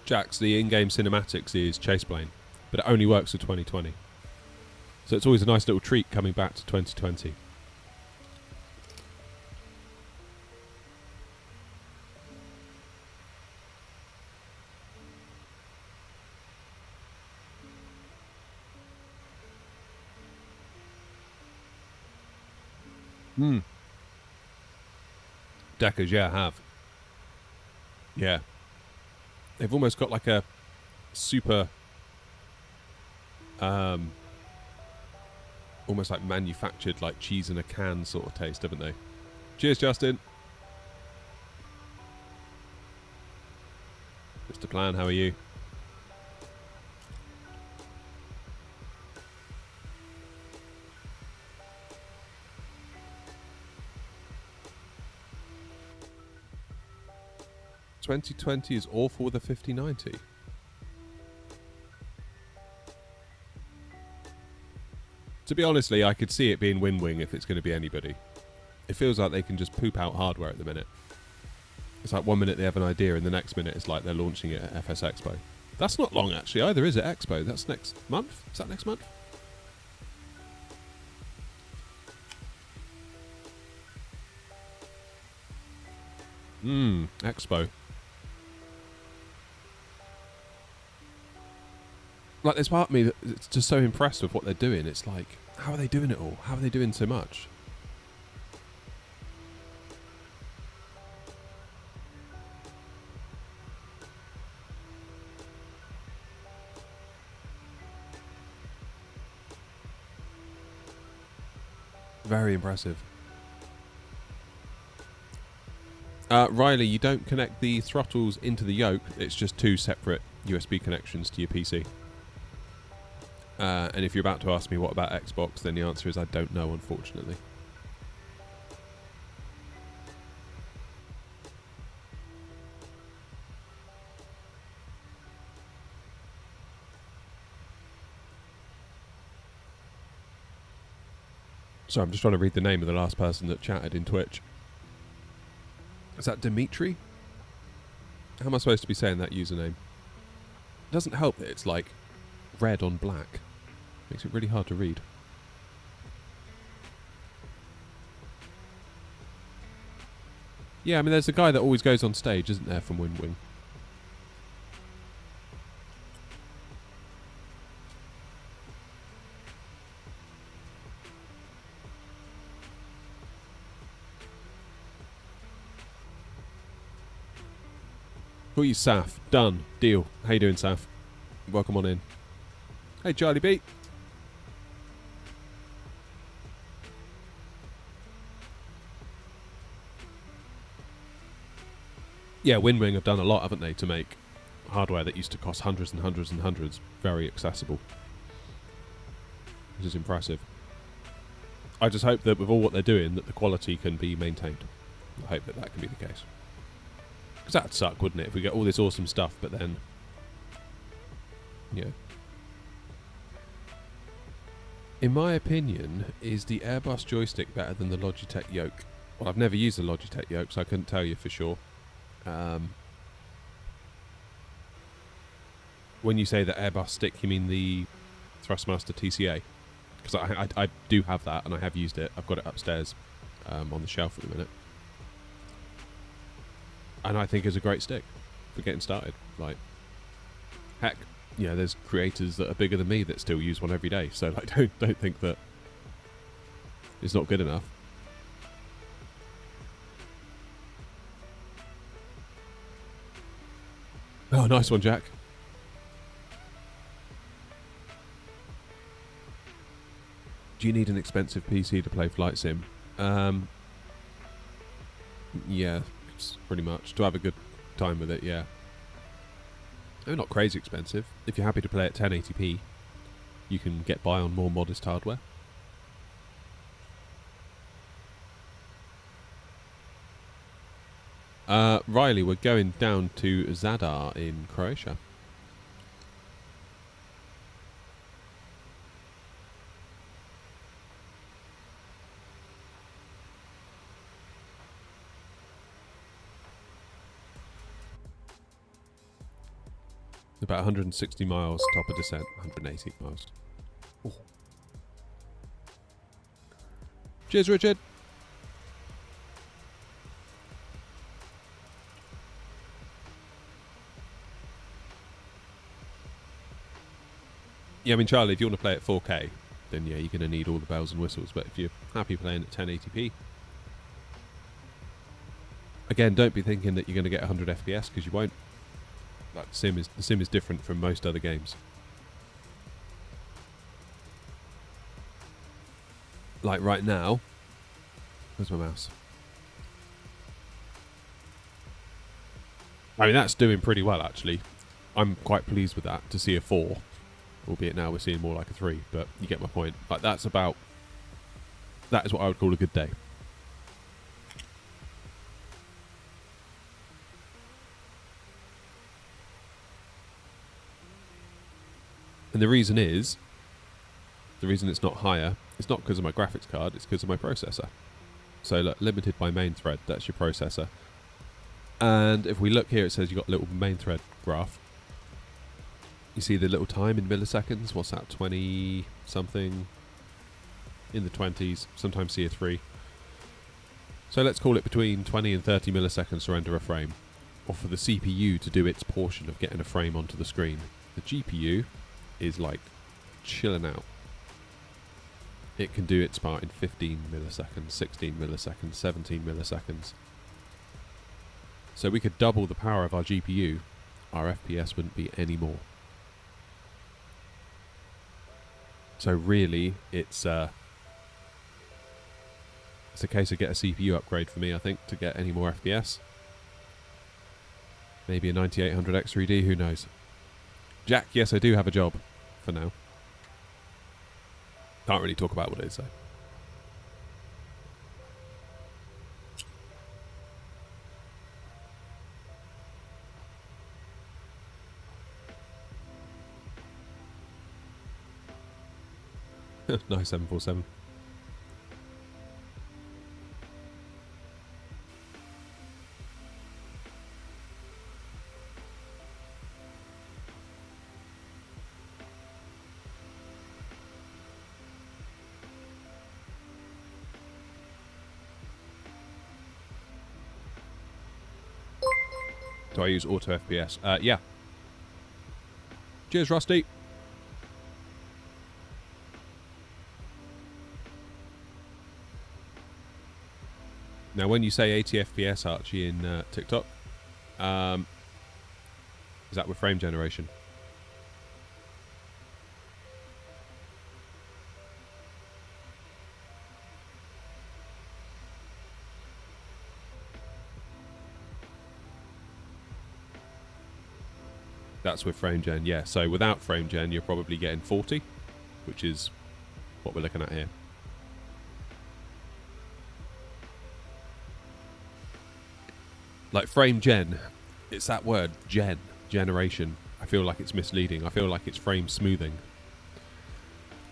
Jax, the in-game cinematics is Chaseplane, but it only works for 2020. So it's always a nice little treat coming back to 2020. Deckers, yeah, I have. Yeah. They've almost got like a super almost like manufactured like cheese in a can sort of taste, haven't they? Cheers, Justin. Mr. Plan, how are you? ...2020 is awful with a 5090. To be honestly, I could see it being Wing if it's going to be anybody. It feels like they can just poop out hardware at the minute. It's like 1 minute they have an idea and the next minute it's like they're launching it at FS Expo. That's not long actually either, is it, Expo? That's next month? Is that next month? Expo. Like, there's part of me that's just so impressed with what they're doing. It's like, how are they doing it all? How are they doing so much? Very impressive. Riley, you don't connect the throttles into the yoke. It's just two separate USB connections to your PC. And if you're about to ask me what about Xbox, then the answer is I don't know, unfortunately. So I'm just trying to read the name of the last person that chatted in Twitch. Is that Dimitri? How am I supposed to be saying that username? It doesn't help that it's like red on black. Makes it really hard to read. Yeah, I mean, there's a guy that always goes on stage, isn't there, from Wind Wing? Call you Saf. Done. Deal. How you doing, Saf? Welcome on in. Hey, Charlie B. Yeah, Wind Wing have done a lot, haven't they, to make hardware that used to cost hundreds and hundreds and hundreds very accessible. Which is impressive. I just hope that with all what they're doing, that the quality can be maintained. I hope that that can be the case. Because that'd suck, wouldn't it, if we get all this awesome stuff, but then... Yeah. In my opinion, is the Airbus joystick better than the Logitech yoke? Well, I've never used the Logitech yoke, so I couldn't tell you for sure. When you say the Airbus stick, you mean the Thrustmaster TCA? Because I do have that, and I have used it. I've got it upstairs on the shelf at the minute. And I think it's a great stick for getting started. Like, heck, yeah, there's creators that are bigger than me that still use one every day. So like, don't think that it's not good enough. Oh, nice one, Jack. Do you need an expensive PC to play Flight Sim? Yeah, pretty much. To have a good time with it, yeah. They're not crazy expensive. If you're happy to play at 1080p, you can get by on more modest hardware. Riley, we're going down to Zadar in Croatia. About 160 miles top of descent, 180 miles. Ooh. Cheers, Richard. Yeah, I mean, Charlie, if you want to play at 4K, then yeah, you're going to need all the bells and whistles. But if you're happy playing at 1080p, again, don't be thinking that you're going to get 100 FPS, because you won't. Like, the sim is different from most other games. Like right now, where's my mouse? I mean, that's doing pretty well, actually. I'm quite pleased with that, to see a 4. Albeit now we're seeing more like a 3, but you get my point. Like, that is what I would call a good day. And the reason it's not higher, it's not because of my graphics card, it's because of my processor. So look, limited by main thread, that's your processor. And if we look here, it says you've got a little main thread graph. You see the little time in milliseconds, what's that, 20 something, in the 20s, sometimes see a 3. So let's call it between 20 and 30 milliseconds to render a frame, or for the CPU to do its portion of getting a frame onto the screen. The GPU is like chilling out. It can do its part in 15 milliseconds, 16 milliseconds, 17 milliseconds. So we could double the power of our GPU, our FPS wouldn't be any more. So really, it's a case of get a CPU upgrade for me, I think, to get any more FPS. Maybe a 9800 X3D, who knows? Jack, yes, I do have a job for now. Can't really talk about what it is, though. Nice 747. Do I use auto FPS? Yeah. Cheers, Rusty. Now, when you say 80 FPS, Archie, in TikTok, is that with frame generation? That's with frame gen, yeah. So without frame gen, you're probably getting 40, which is what we're looking at here. Like frame gen, it's that word, generation. I feel like it's misleading. I feel like it's frame smoothing.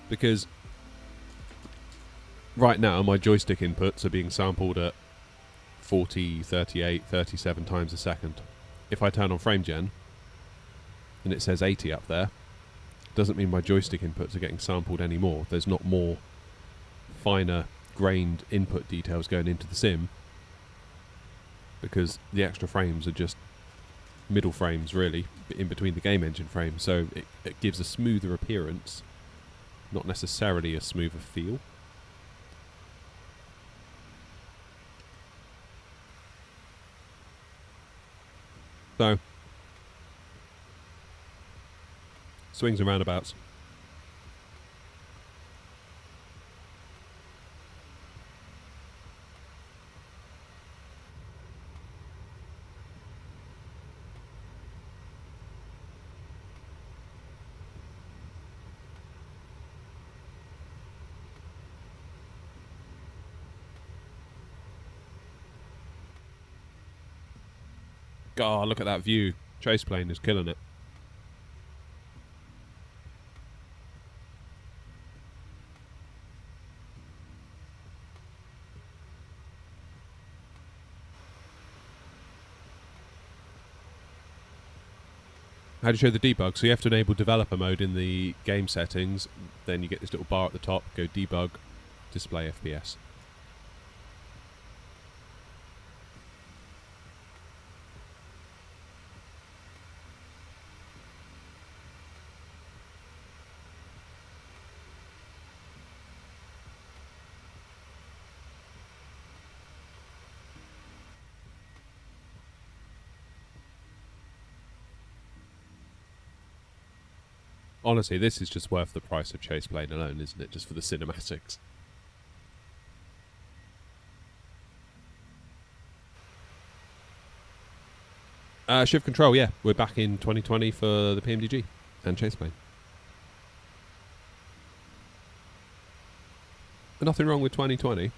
Because right now my joystick inputs are being sampled at 40, 38, 37 times a second. If I turn on frame gen, and it says 80 up there, doesn't mean my joystick inputs are getting sampled anymore. There's not more finer grained input details going into the sim, because the extra frames are just middle frames, really, in between the game engine frames, so it gives a smoother appearance, not necessarily a smoother feel. So, swings and roundabouts. God, look at that view. Chase plane is killing it. How do you show the debug? So you have to enable developer mode in the game settings. Then you get this little bar at the top. Go debug, display FPS. Honestly, this is just worth the price of Chase Plane alone, isn't it? Just for the cinematics. Shift Control, yeah. We're back in 2020 for the PMDG and Chase Plane. Nothing wrong with 2020.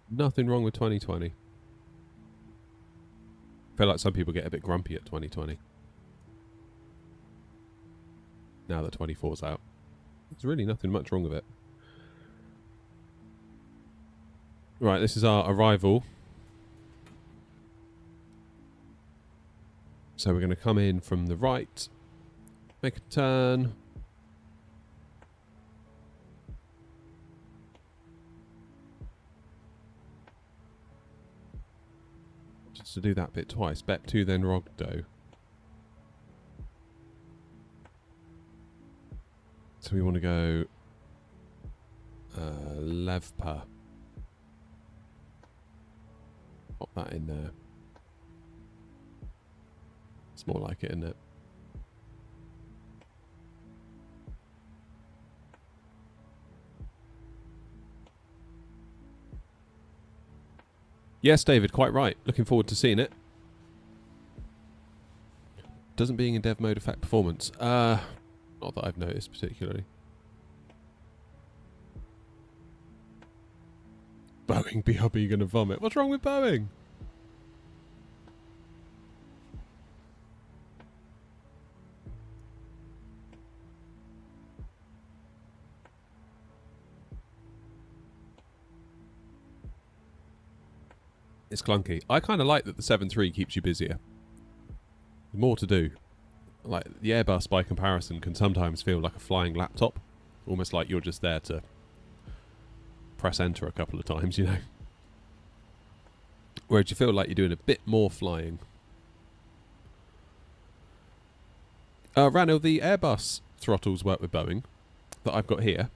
Nothing wrong with 2020. I feel like some people get a bit grumpy at 2020. Now that 24's out. There's really nothing much wrong with it. Right, this is our arrival. So we're going to come in from the right. Make a turn. To do that bit twice. Bet 2, then Rogdo. So we want to go Levpa. Pop that in there. It's more like it, isn't it? Yes, David, quite right. Looking forward to seeing it. Doesn't being in dev mode affect performance? Not that I've noticed particularly. Boeing BRB gonna vomit. What's wrong with Boeing? It's clunky. I kind of like that the 7.3 keeps you busier. More to do. Like, the Airbus, by comparison, can sometimes feel like a flying laptop. Almost like you're just there to press enter a couple of times, you know. Whereas you feel like you're doing a bit more flying. Ranil, the Airbus throttles work with Boeing that I've got here.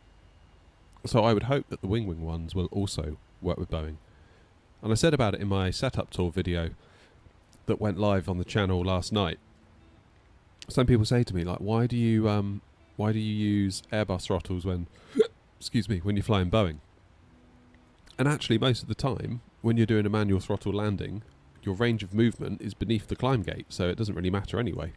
So I would hope that the wing ones will also work with Boeing. And I said about it in my setup tour video that went live on the channel last night. Some people say to me, like, why do you use Airbus throttles when excuse me, when you're flying Boeing? And actually most of the time when you're doing a manual throttle landing, your range of movement is beneath the climb gate, so it doesn't really matter anyway.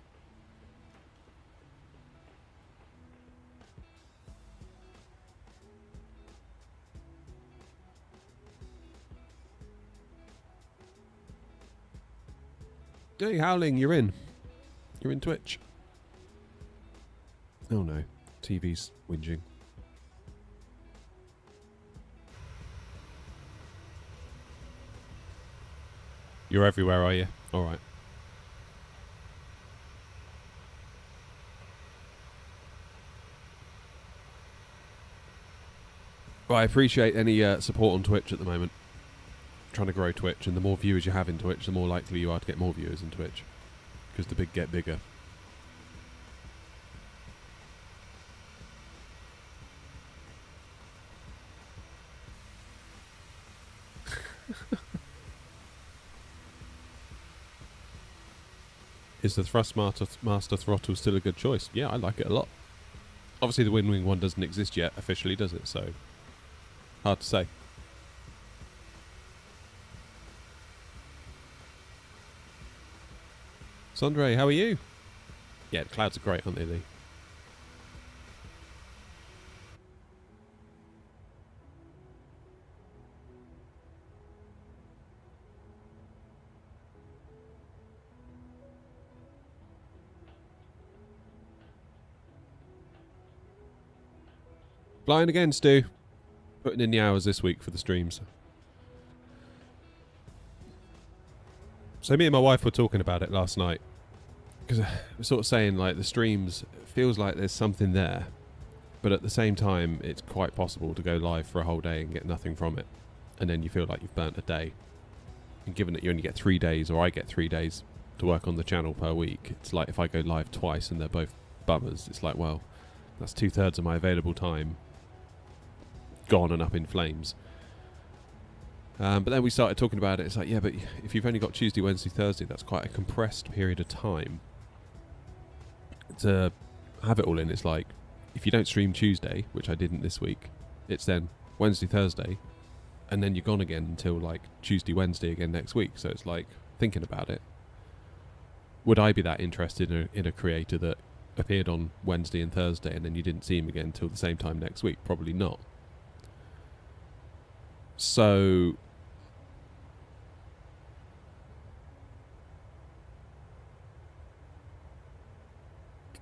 Hey, Howling, you're in. You're in Twitch. Oh no, TV's whinging. You're everywhere, are you? Alright. Well, I appreciate any support on Twitch at the moment. Trying to grow Twitch, and the more viewers you have in Twitch, the more likely you are to get more viewers in Twitch, because the big get bigger. Is the Thrustmaster throttle still a good choice? Yeah, I like it a lot. Obviously the Wing one doesn't exist yet officially, does it? So hard to say. Sandre, how are you? Yeah, the clouds are great, aren't they, Lee? Flying again, Stu. Putting in the hours this week for the streams. So me and my wife were talking about it last night. Because we're sort of saying, like, the streams, it feels like there's something there. But at the same time, it's quite possible to go live for a whole day and get nothing from it. And then you feel like you've burnt a day. And given that you only get 3 days, or I get 3 days to work on the channel per week, it's like if I go live twice and they're both bummers, it's like, well, that's 2/3 of my available time gone and up in flames. But then we started talking about it. It's like, yeah, but if you've only got Tuesday, Wednesday, Thursday, that's quite a compressed period of time to have it all in. It's like, if you don't stream Tuesday, which I didn't this week, it's then Wednesday, Thursday, and then you're gone again until like Tuesday, Wednesday again next week. So it's like, thinking about it, would I be that interested in a creator that appeared on Wednesday and Thursday and then you didn't see him again until the same time next week? Probably not. So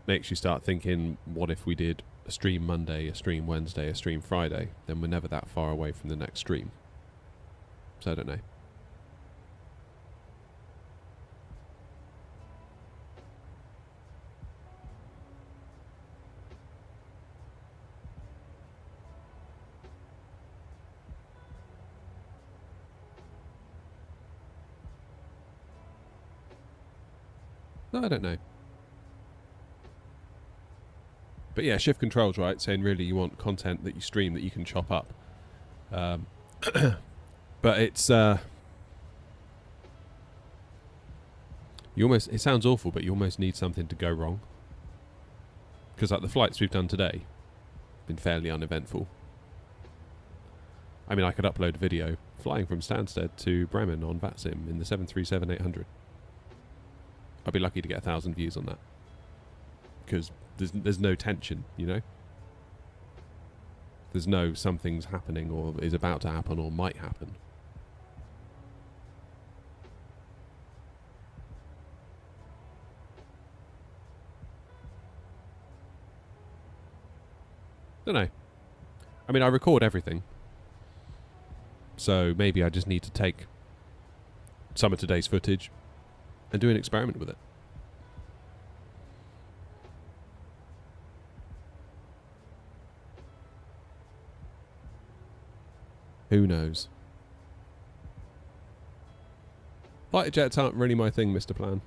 makes you start thinking, what if we did a stream Monday, a stream Wednesday, a stream Friday? Then we're never that far away from the next stream. So I don't know. No, I don't know. But yeah, Shift Control's right, saying really you want content that you stream that you can chop up. But it's you almost, it sounds awful, but you almost need something to go wrong. Because like the flights we've done today been fairly uneventful. I mean, I could upload a video flying from Stansted to Bremen on VATSIM in the 737-800. I'd be lucky to get 1,000 views on that. Because there's no tension, you know? There's no something's happening or is about to happen or might happen. Don't know. I mean, I record everything. So maybe I just need to take some of today's footage and do an experiment with it. Who knows? Fighter jets aren't really my thing, Mr. Plan.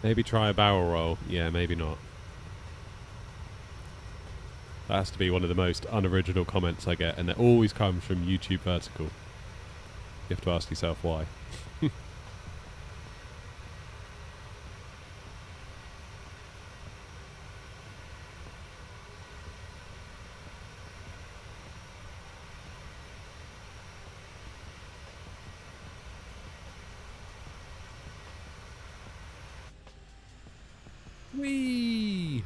Maybe try a barrel roll. Yeah, maybe not. That has to be one of the most unoriginal comments I get, and it always comes from YouTube Vertical. You have to ask yourself why. Whee!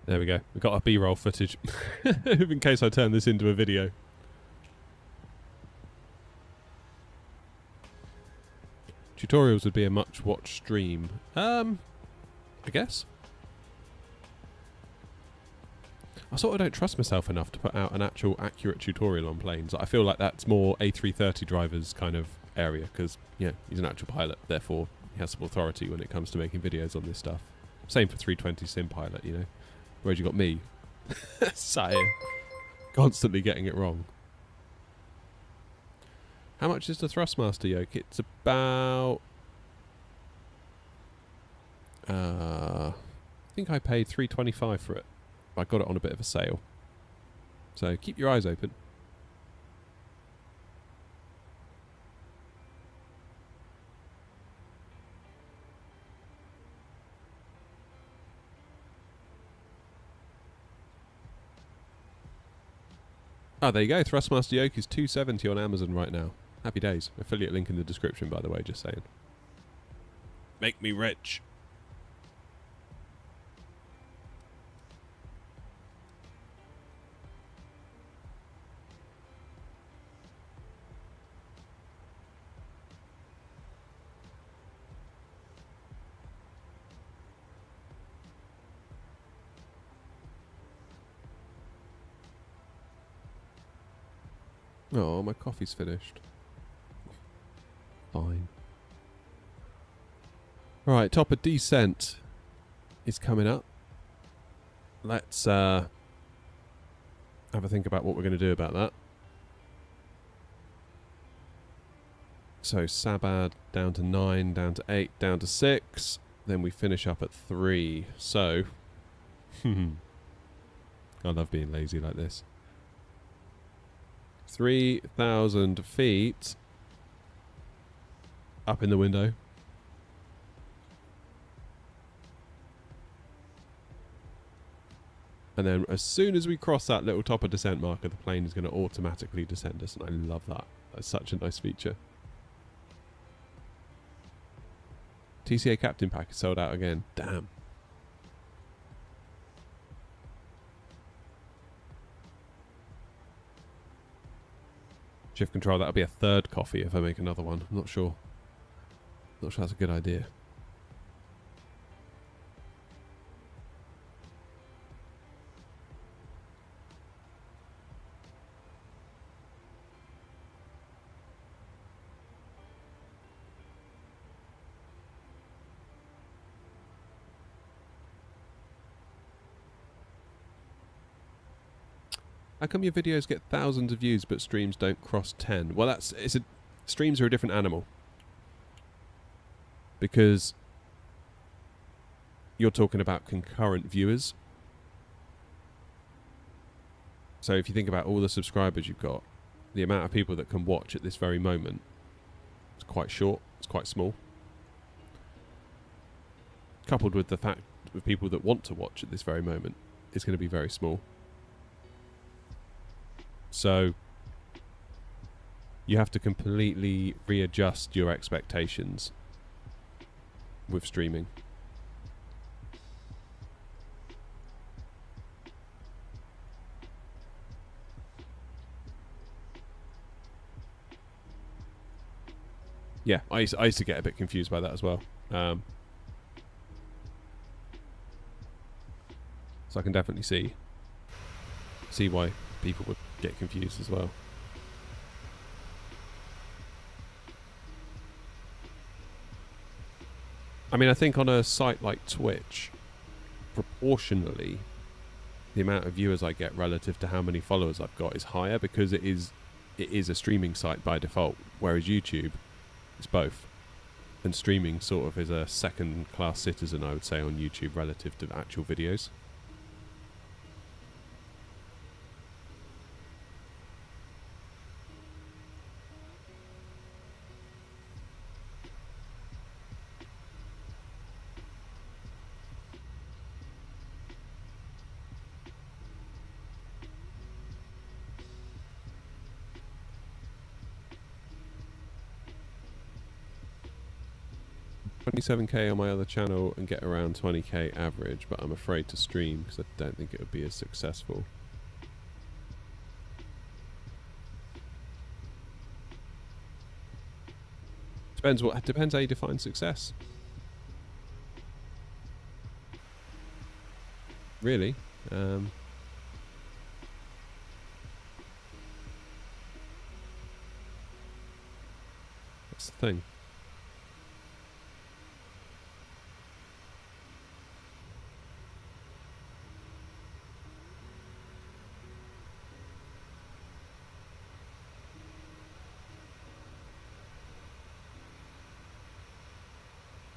There we go. We've got our B-roll footage. In case I turn this into a video. Tutorials would be a much watched stream. I guess. I sort of don't trust myself enough to put out an actual accurate tutorial on planes. I feel like that's more A330 drivers kind of area because, yeah, he's an actual pilot. Therefore, he has some authority when it comes to making videos on this stuff. Same for 320 sim pilot, you know. Whereas you got me, sat here, constantly getting it wrong. How much is the Thrustmaster yoke? It's about... I think I paid $3.25 for it. I got it on a bit of a sale. So keep your eyes open. Oh, there you go. Thrustmaster yoke is $2.70 on Amazon right now. Happy days. Affiliate link in the description, by the way, just saying. Make me rich. Oh, my coffee's finished. Fine. Right, top of descent is coming up. Let's have a think about what we're going to do about that. So Sabad down to 9, down to 8, down to 6. Then we finish up at 3. So, I love being lazy like this. 3,000 feet up in the window. And then as soon as we cross that little top of descent marker, the plane is going to automatically descend us. And I love that. That's such a nice feature. TCA Captain Pack is sold out again. Damn. Shift control, that'll be a third coffee if I make another one. I'm not sure. Not sure that's a good idea. How come your videos get thousands of views but streams don't cross 10? Well, streams are a different animal. Because you're talking about concurrent viewers. So if you think about all the subscribers you've got, the amount of people that can watch at this very moment, it's quite short, it's quite small. Coupled with the fact of people that want to watch at this very moment, it's going to be very small. So you have to completely readjust your expectations with streaming. Yeah, I used to get a bit confused by that as well. So I can definitely see why people would get confused as well. I mean, I think on a site like Twitch, proportionally, the amount of viewers I get relative to how many followers I've got is higher because it is a streaming site by default, whereas YouTube is both. And streaming sort of is a second-class citizen, I would say, on YouTube relative to actual videos. $27k on my other channel and get around 20k average, but I'm afraid to stream because I don't think it would be as successful. Depends how you define success. Really. That's the thing.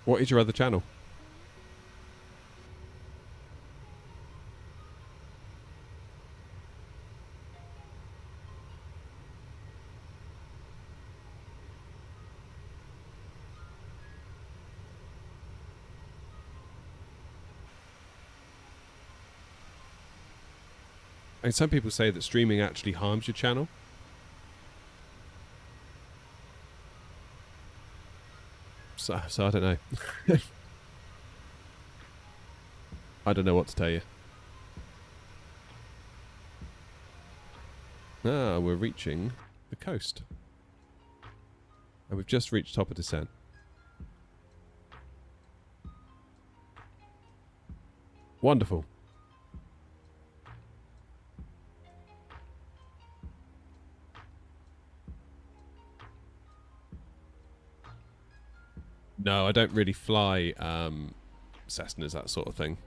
What is your other channel? And some people say that streaming actually harms your channel. So I don't know. I don't know what to tell you. Ah, we're reaching the coast. And we've just reached top of descent. Wonderful. No, I don't really fly Cessnas, that sort of thing.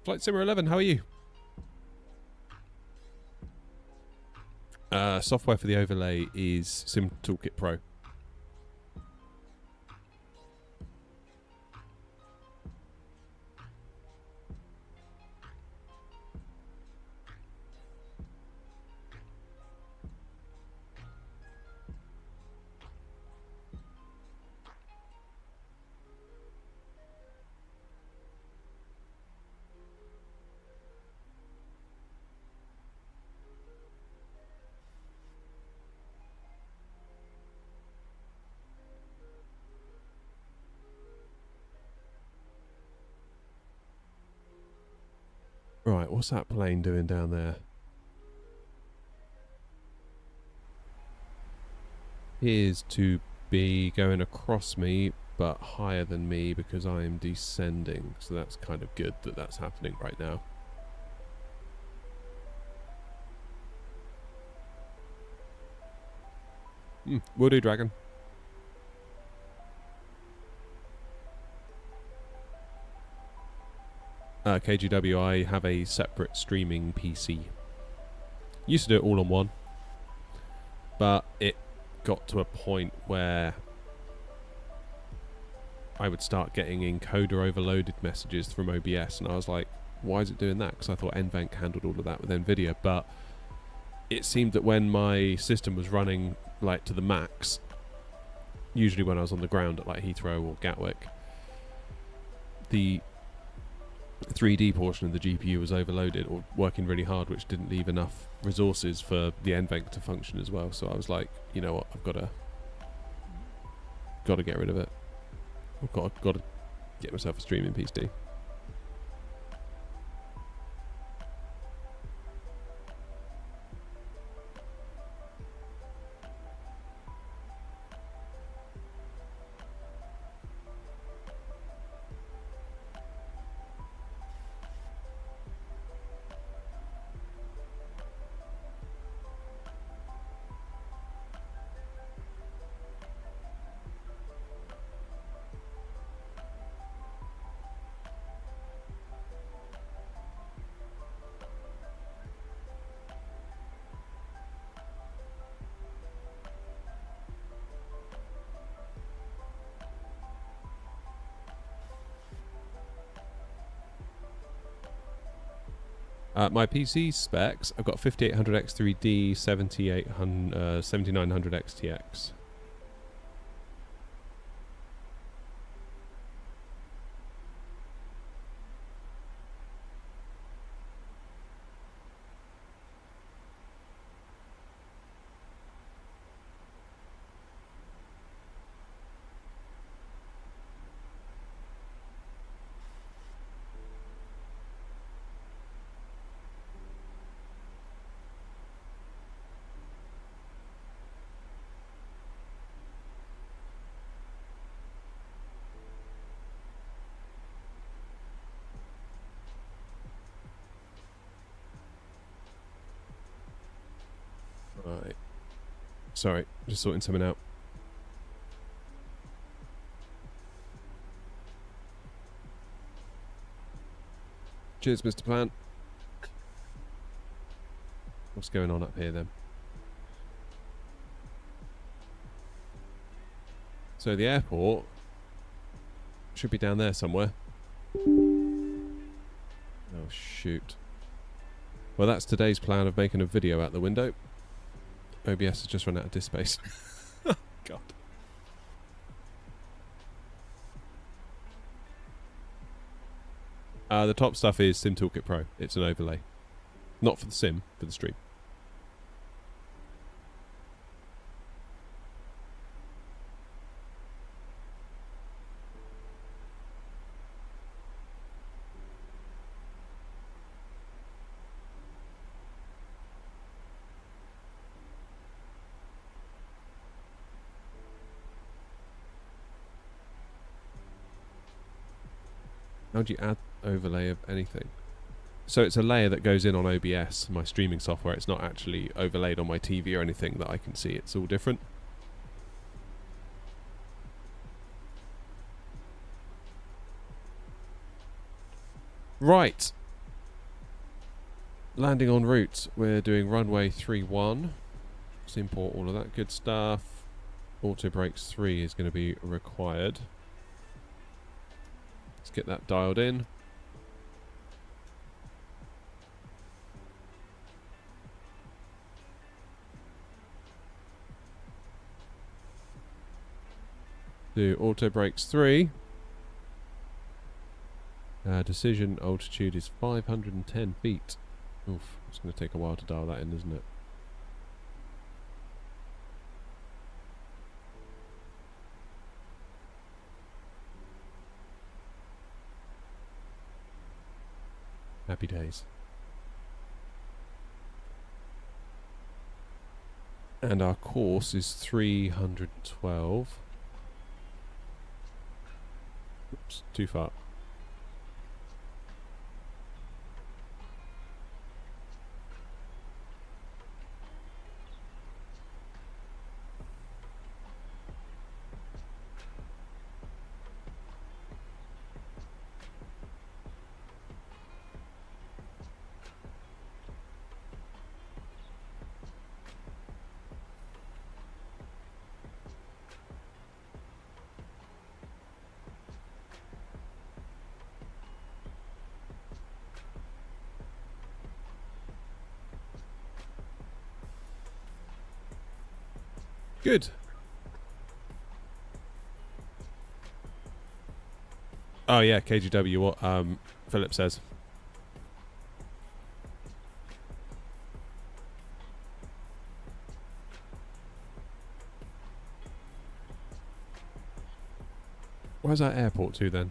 Flight Simmer 11, how are you? Software for the overlay is Sim Toolkit Pro. Right, what's that plane doing down there? appears to be going across me, but higher than me because I am descending. So that's kind of good that that's happening right now. Will do, Dragon. KGW, I have a separate streaming PC. Used to do it all on one, but it got to a point where I would start getting encoder overloaded messages from OBS, and I was like, why is it doing that? Because I thought NVENC handled all of that with NVIDIA, but it seemed that when my system was running like to the max, usually when I was on the ground at like Heathrow or Gatwick, the 3D portion of the GPU was overloaded or working really hard, which didn't leave enough resources for the NVENC to function as well. So I was like, you know what, I've got to get rid of it. I've got to get myself a streaming PC. My PC specs, I've got 5800X3D, 7900 XTX. Right. Sorry, just sorting something out. Cheers, Mr. Plant. What's going on up here then? So the airport should be down there somewhere. Oh shoot. Well, that's today's plan of making a video out the window. OBS has just run out of disk space. God. The top stuff is Sim Toolkit Pro. It's an overlay. Not for the sim, for the stream. How do you add overlay of anything? So it's a layer that goes in on OBS, my streaming software. It's not actually overlaid on my TV or anything that I can see. It's all different. Right. Landing en route. We're doing runway 31. Let's import all of that good stuff. Auto brakes 3 is going to be required. Let's get that dialed in. Do auto brakes 3. Decision altitude is 510 feet. Oof, it's going to take a while to dial that in, isn't it? Happy days. And our course is 312. Oops, too far. Good. Oh yeah, KGW, what Philip says. Where's our airport to then?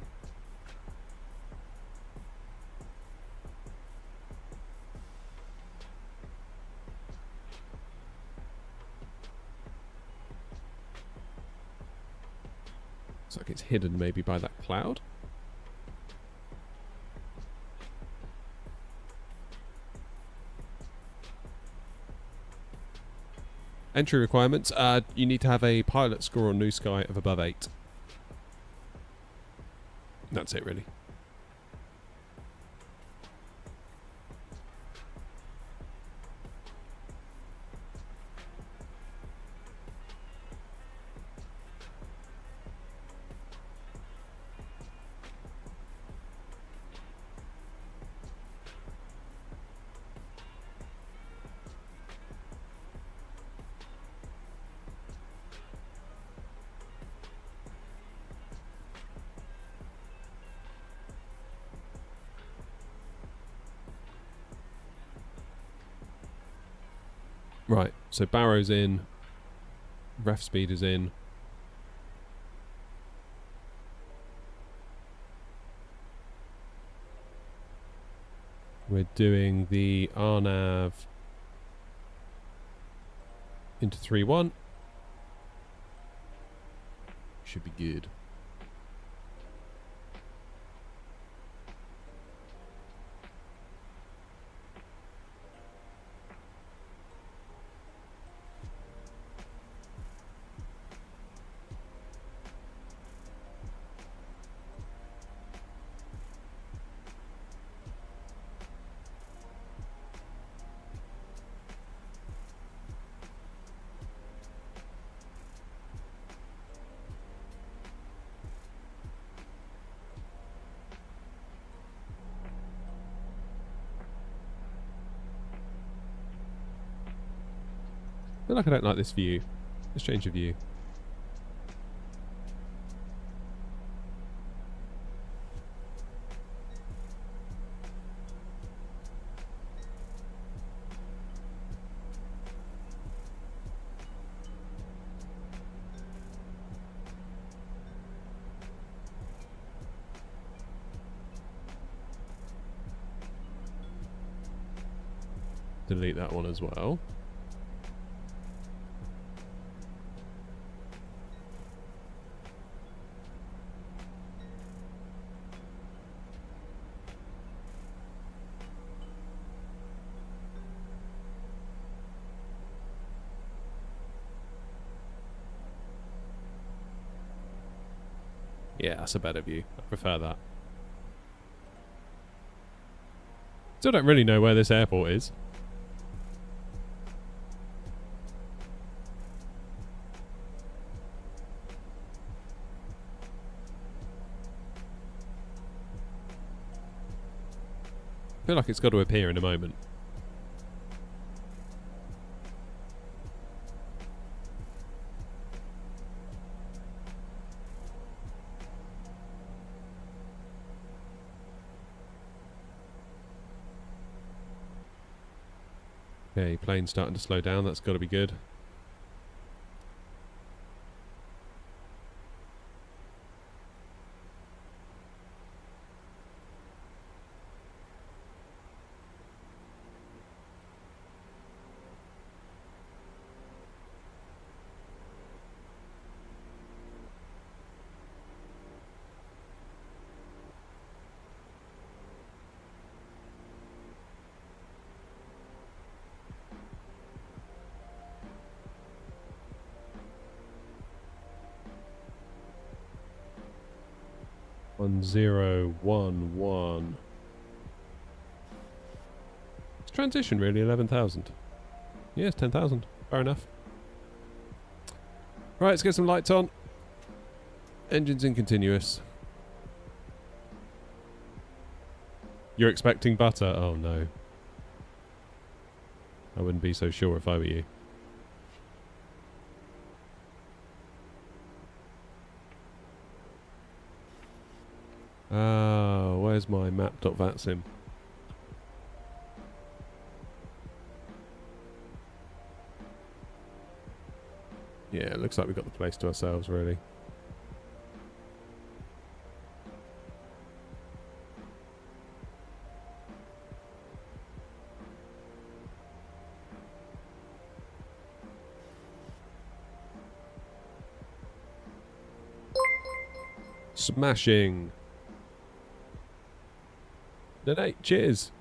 Looks like it's hidden maybe by that cloud. Entry requirements, you need to have a pilot score on New Sky of above 8. That's it really. Right, so Barrow's in, ref speed is in. We're doing the RNAV into 3-1. Should be good. I feel like I don't like this view. Let's change the view. Delete that one as well. Yeah, that's a better view. I prefer that. Still don't really know where this airport is. I feel like it's got to appear in a moment. Okay, plane's starting to slow down. That's got to be good. 1011. It's transition really 11,000. Yes, 10,000. Fair enough. Right, let's get some lights on. Engines in continuous. You're expecting butter? Oh no. I wouldn't be so sure if I were you. Ah, where's my map.vatsim? Yeah, it looks like we've got the place to ourselves, really. Smashing. Donate. Cheers.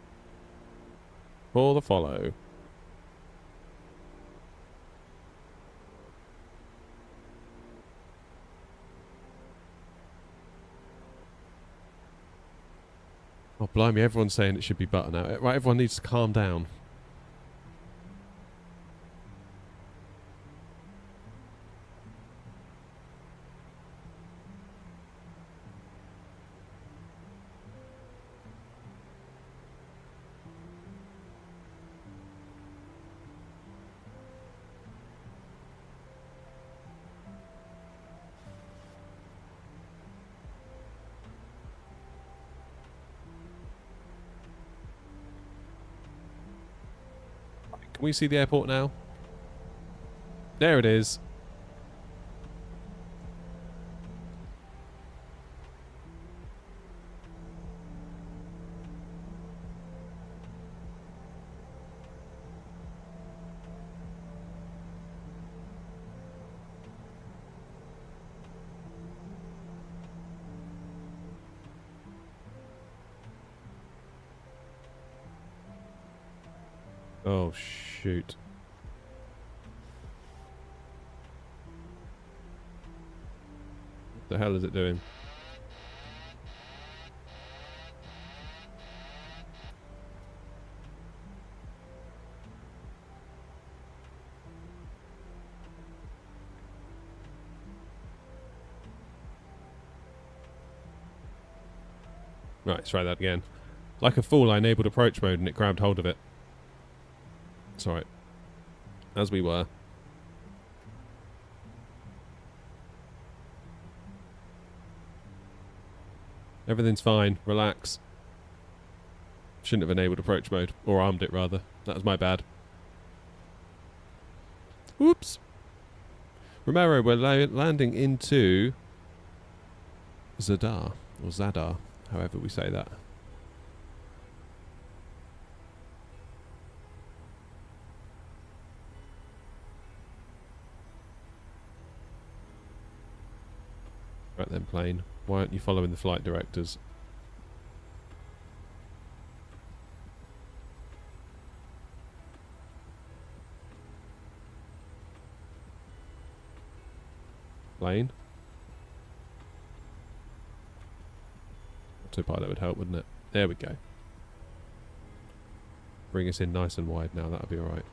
For the follow. Oh, blimey, everyone's saying it should be butter now. Right, everyone needs to calm down. Can we see the airport now? There it is. Oh, shoot. What the hell is it doing? Right, let's try that again. Like a fool, I enabled approach mode and it grabbed hold of it. It's alright. As we were. Everything's fine. Relax. Shouldn't have enabled approach mode. Or armed it, rather. That was my bad. Whoops. Romero, we're landing into Zadar. Or Zadar. However we say that. Right then, plane. Why aren't you following the flight directors? Plane? Autopilot would help, wouldn't it? There we go. Bring us in nice and wide now, that'll be alright.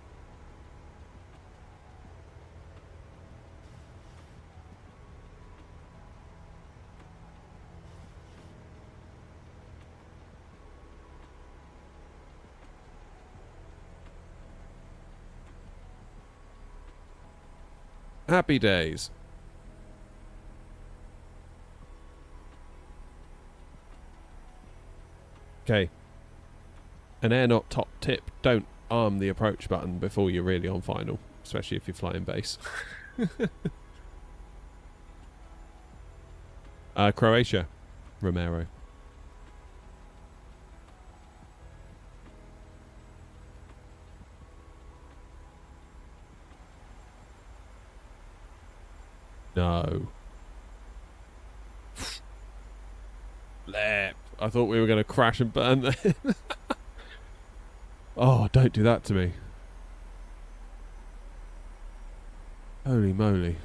Happy days. Okay. An air not top tip. Don't arm the approach button before you're really on final. Especially if you're flying base. Croatia. Romero. No. Blep. I thought we were going to crash and burn then. Oh, don't do that to me. Holy moly.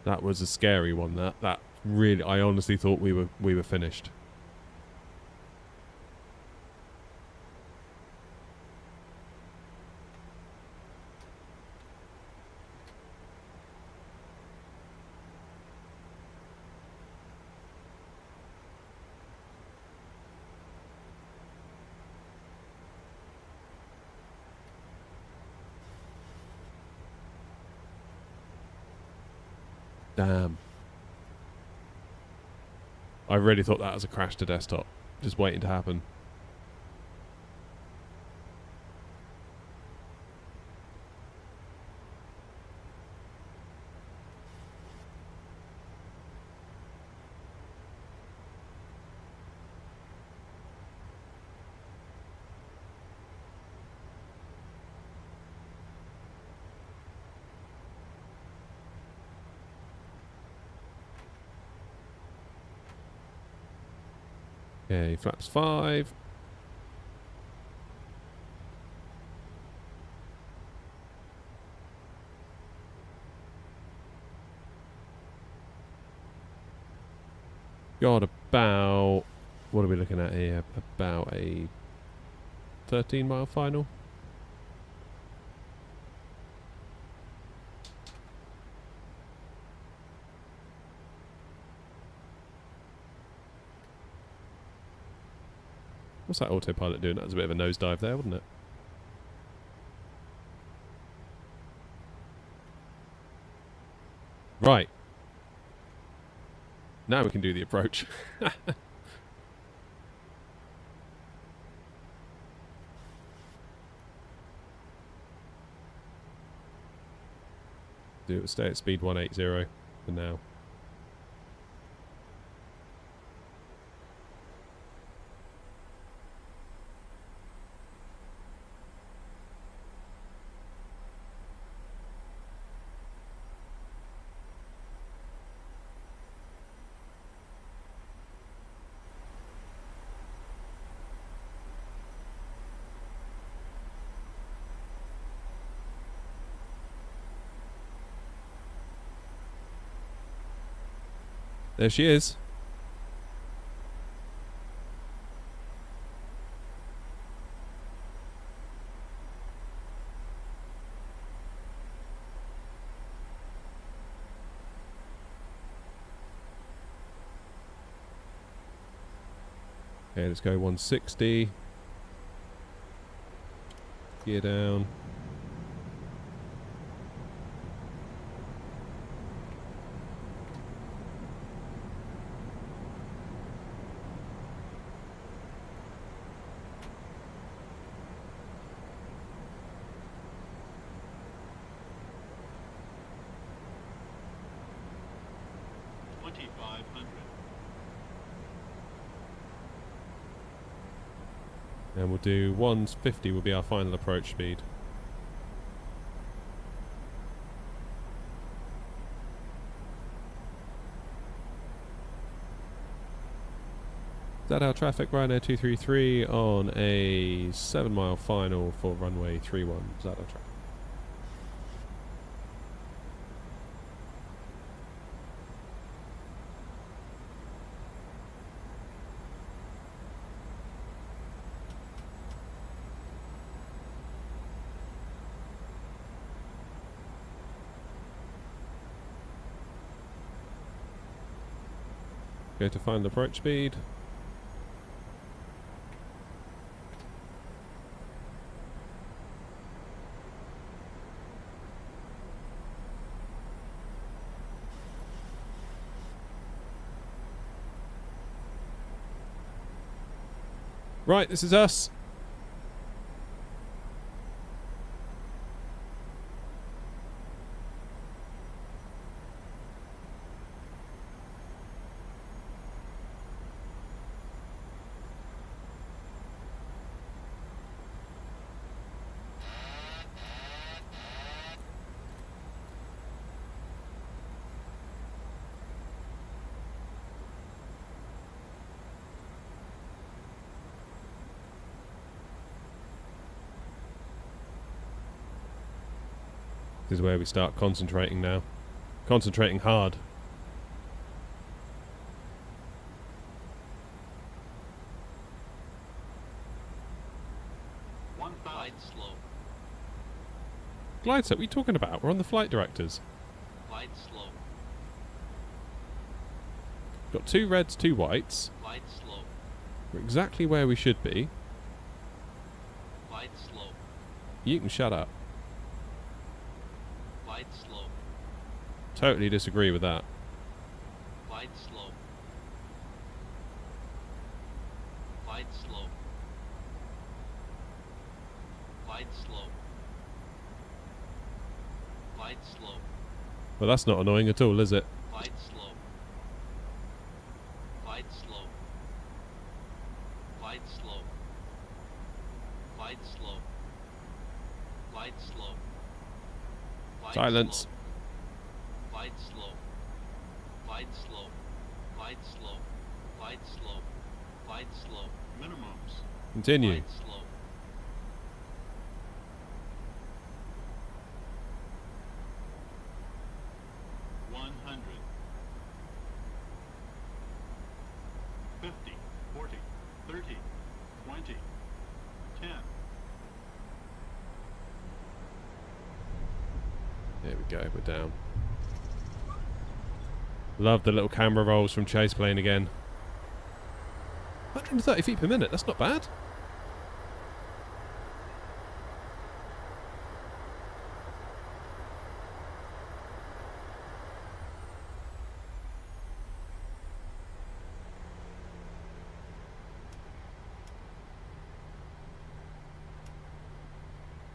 That was a scary one. That really, I honestly thought we were finished. Damn. I really thought that was a crash to desktop. Just waiting to happen. Okay, flaps 5. Got about, what are we looking at here? About a 13-mile final. What's that autopilot doing? That was a bit of a nosedive there, wasn't it? Right. Now we can do the approach. Stay at speed 180 for now. There she is. Okay, let's go 160. Gear down. And we'll do 150 will be our final approach speed. Zadar traffic, Ryanair 233 on a 7-mile final for runway 31. Zadar traffic. Go to final approach speed. Right, this is us. This is where we start concentrating now. Concentrating hard. Glide slow. Glide set, what are you talking about? We're on the flight directors. Glide slow. Got 2 reds, 2 whites. Glide slow. We're exactly where we should be. Glide slow. You can shut up. Glide slow. Totally disagree with that. Glide slow. Glide slow. Glide slow. Glide slow. Well, that's not annoying at all, is it? Glide slow. Glide slow. Glide slow. Glide slow. Glide slow. Glide Silence. slow. Glide slow. Glide slow. Glide slow. Glide slow. Glide slow. Minimums. Continue. Glide slow. $100. 50, 40, 30, 20, 10. There we go, we're down. Love the little camera rolls from Chase Plane again. 130 feet per minute, that's not bad.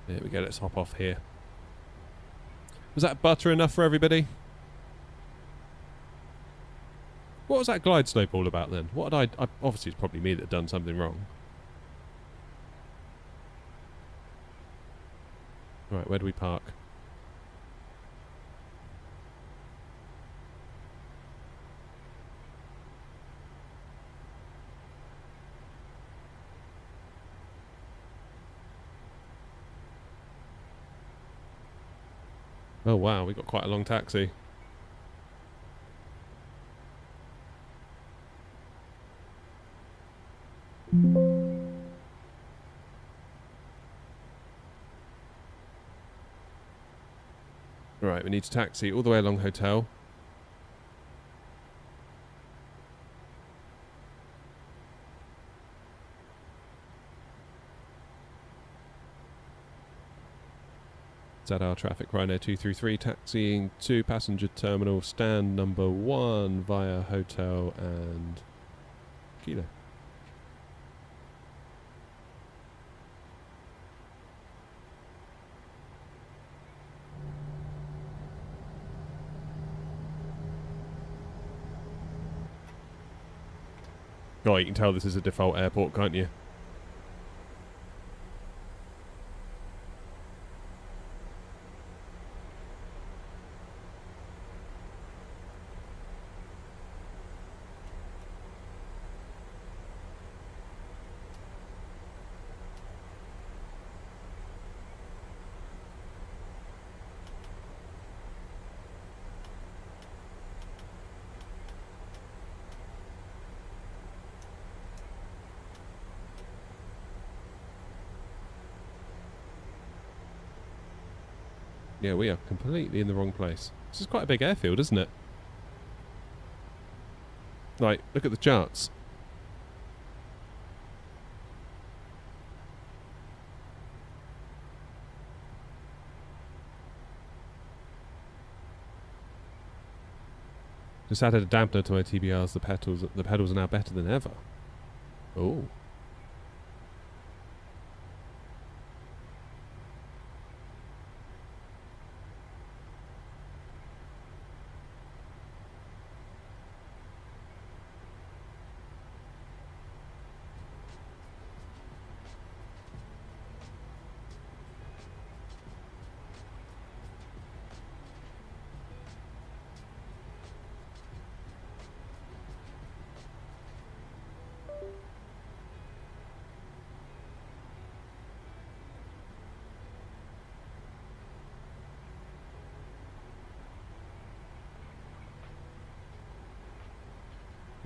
There we go, let's hop off here. Was that butter enough for everybody? What was that glide slope all about then? What had I obviously it's probably me that had done something wrong. Right, where do we park? Oh wow, we got quite a long taxi. Right, we need to taxi all the way along hotel. Zadar traffic, Ryanair 233, taxiing to passenger terminal, stand number 1 via hotel and Kilo. Oh, you can tell this is a default airport, can't you? Yeah, we are completely in the wrong place. This is quite a big airfield, isn't it? Right, look at the charts. Just added a dampener to my TBRs. The pedals are now better than ever. Oh.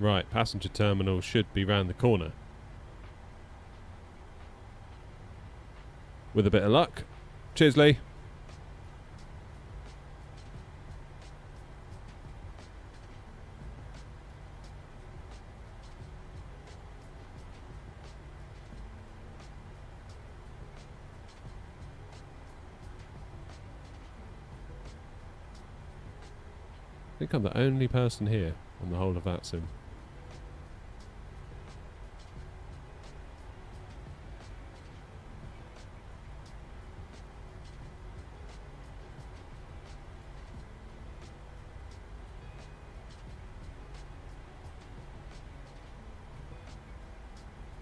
Right, passenger terminal should be round the corner. With a bit of luck. Cheers, Lee. I think I'm the only person here on the whole of that sim.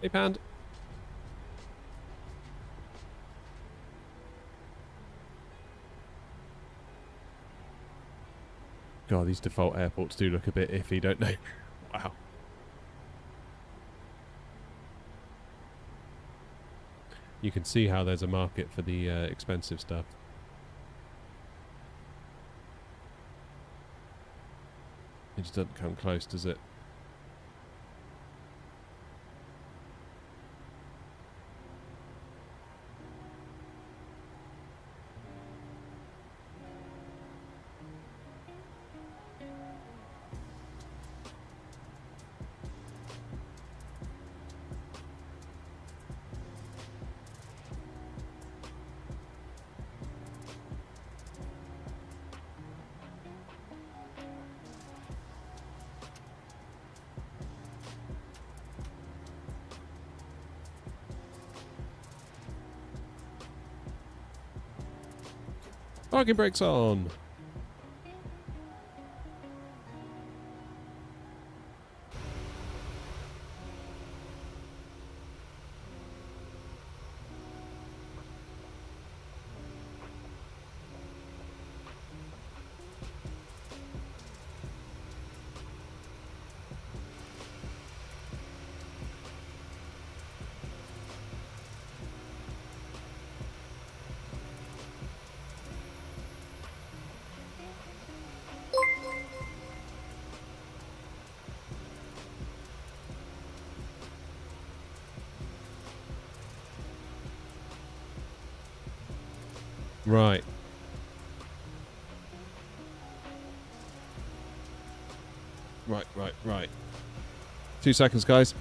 Hey, Pand. God, these default airports do look a bit iffy, don't they? Wow. You can see how there's a market for the expensive stuff. It just doesn't come close, does it? Parking brakes on. Right. Right. 2 seconds, guys.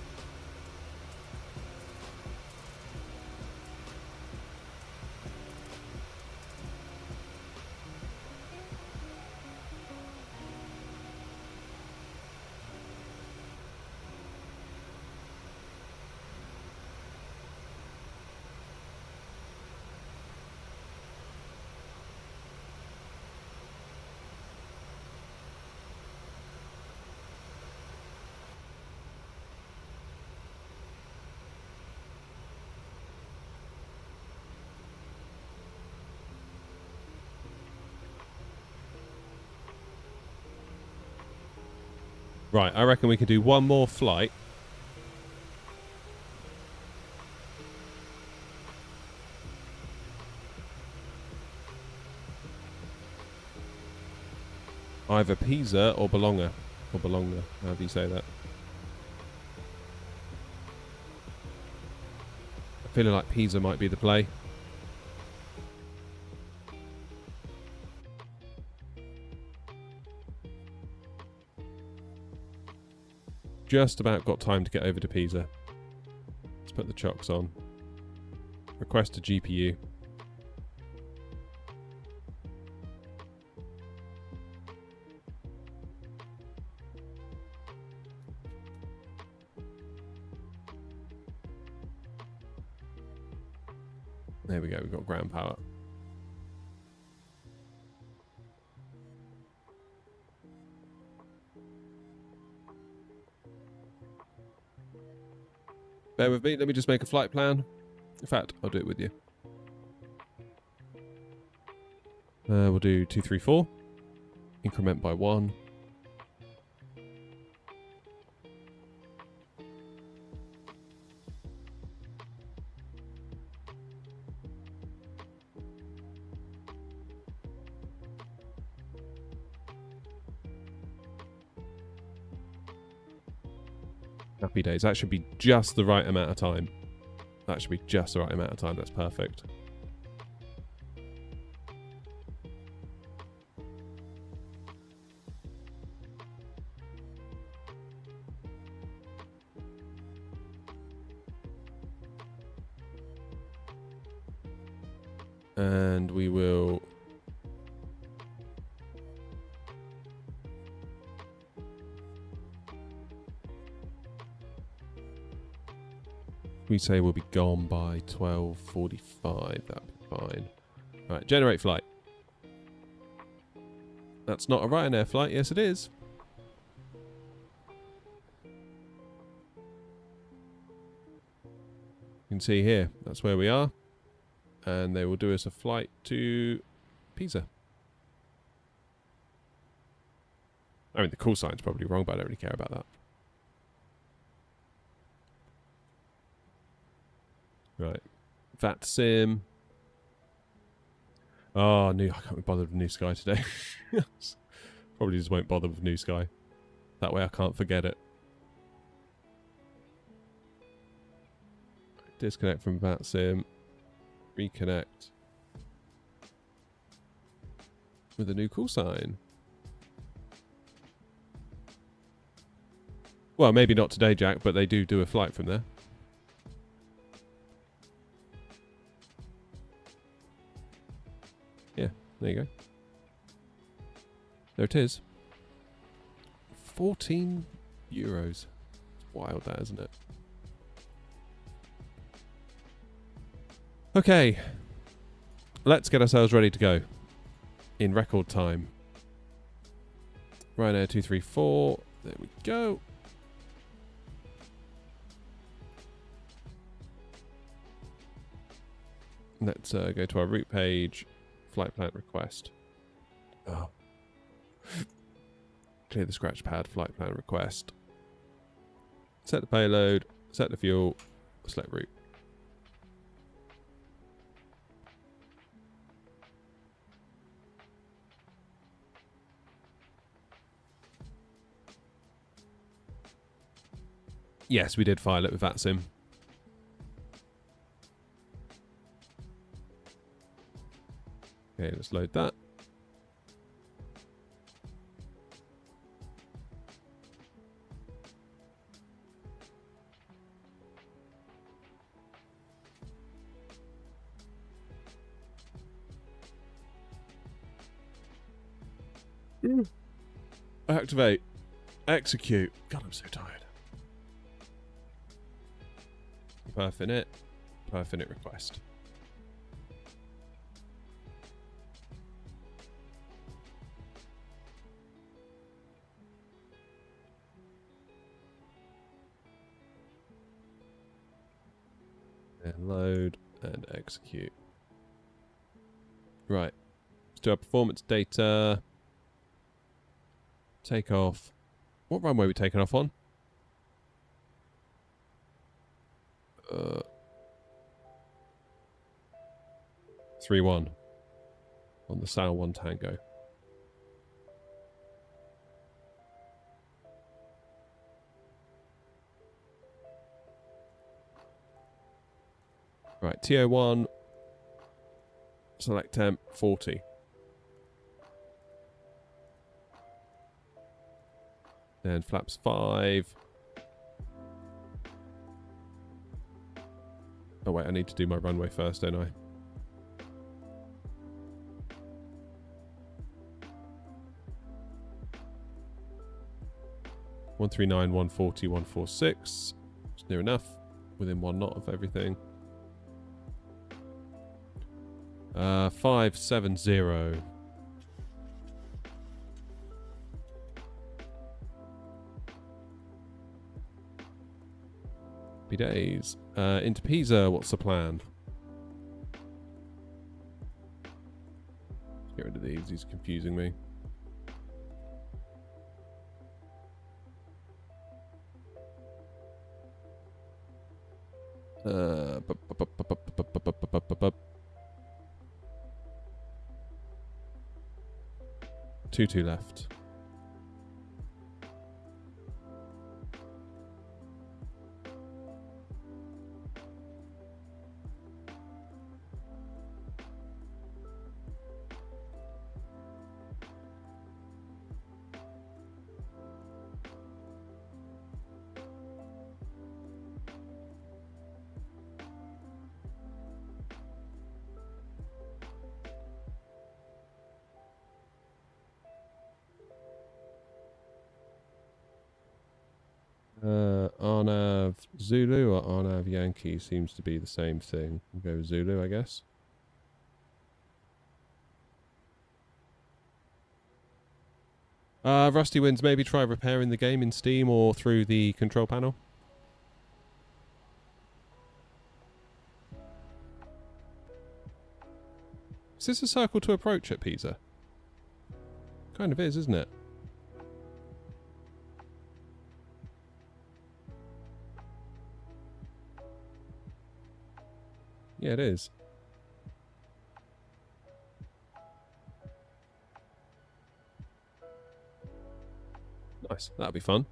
Right, I reckon we can do one more flight. Either Pisa or Bologna. Or Bologna, however you say that. I'm feeling like Pisa might be the play. Just about got time to get over to Pisa. Let's put the chocks on. Request a GPU. There we go, we've got ground power. Bear with me, let me just make a flight plan. In fact, I'll do it with you. We'll do 234. Increment by 1. Happy days. That should be just the right amount of time. That should be just the right amount of time. That's perfect. And we will... we say we'll be gone by 12:45. That'll be fine. Right, generate flight. That's not a Ryanair flight. Yes, it is. You can see here. That's where we are. And they will do us a flight to Pisa. I mean, the call sign's probably wrong, but I don't really care about that. Right. VAT sim. Oh, new. I can't be bothered with New Sky today. Probably just won't bother with New Sky. That way I can't forget it. Disconnect from VAT sim. Reconnect. With a new call sign. Well, maybe not today, Jack, but they do a flight from there. Yeah, there you go. There it is. 14 euros. It's wild, that, isn't it? Okay. Let's get ourselves ready to go. In record time. Ryanair 234. There we go. Let's go to our route page. Flight plan request. Oh. Clear the scratch pad. Flight plan request. Set the payload. Set the fuel. Select route. Yes, we did file it with VATSIM. Okay, let's load that. Activate. Execute. God, I'm so tired. Perfinite. Perfinite request. And load and execute. Right. Let's do our performance data. Takeoff. What runway are we taking off on? 3-1 on the Sal 1 Tango. Right, TO1, select temp, 40. Then flaps 5. Oh wait, I need to do my runway first, don't I? (139), 140, 146. It's near enough. Within 1 knot of everything. 570. Happy days. Into Pisa, what's the plan? Let's get rid of these, he's confusing me. Two left. Arnav Zulu or Arnav Yankee seems to be the same thing. We'll go with Zulu, I guess. Rusty Winds, maybe try repairing the game in Steam or through the control panel. Is this a circle to approach at Pisa? Kind of is, isn't it? Yeah, it is. Nice. That'll be fun.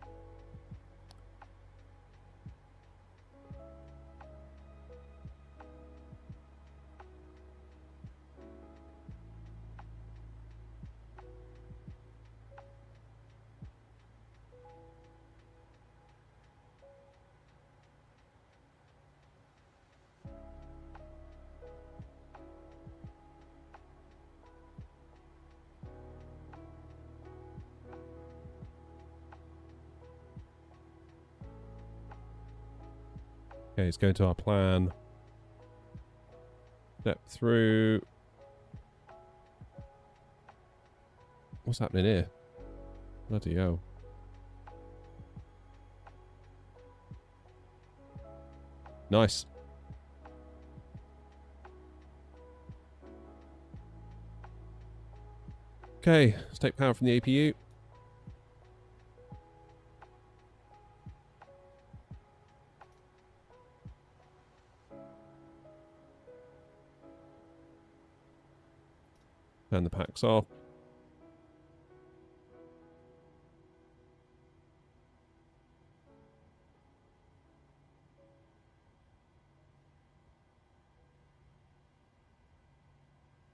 Okay, let's go to our plan. Step through. What's happening here? Bloody hell. Nice. Okay, let's take power from the APU. Turn the packs off.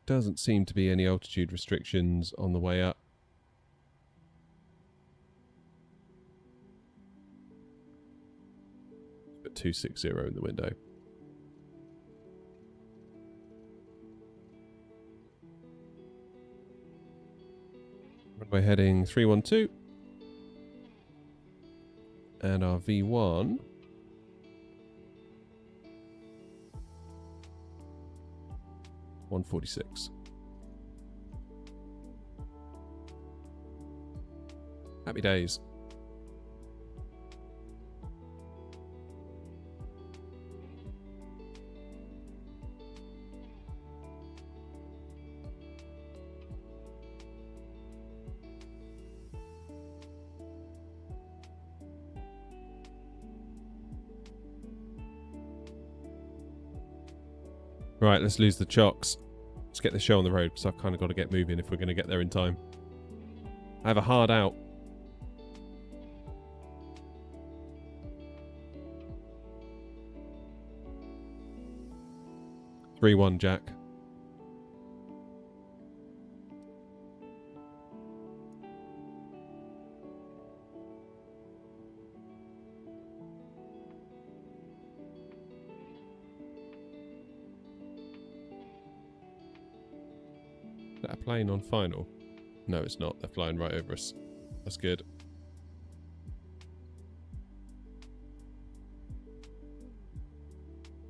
Doesn't seem to be any altitude restrictions on the way up. Put 260 in the window. Runway heading 312. And our V1. $146. Happy days. Right, let's lose the chocks. Let's get the show on the road because I've kind of got to get moving if we're going to get there in time. I have a hard out. (3-1) Jack. Is that a plane on final? No, it's not. They're flying right over us. That's good.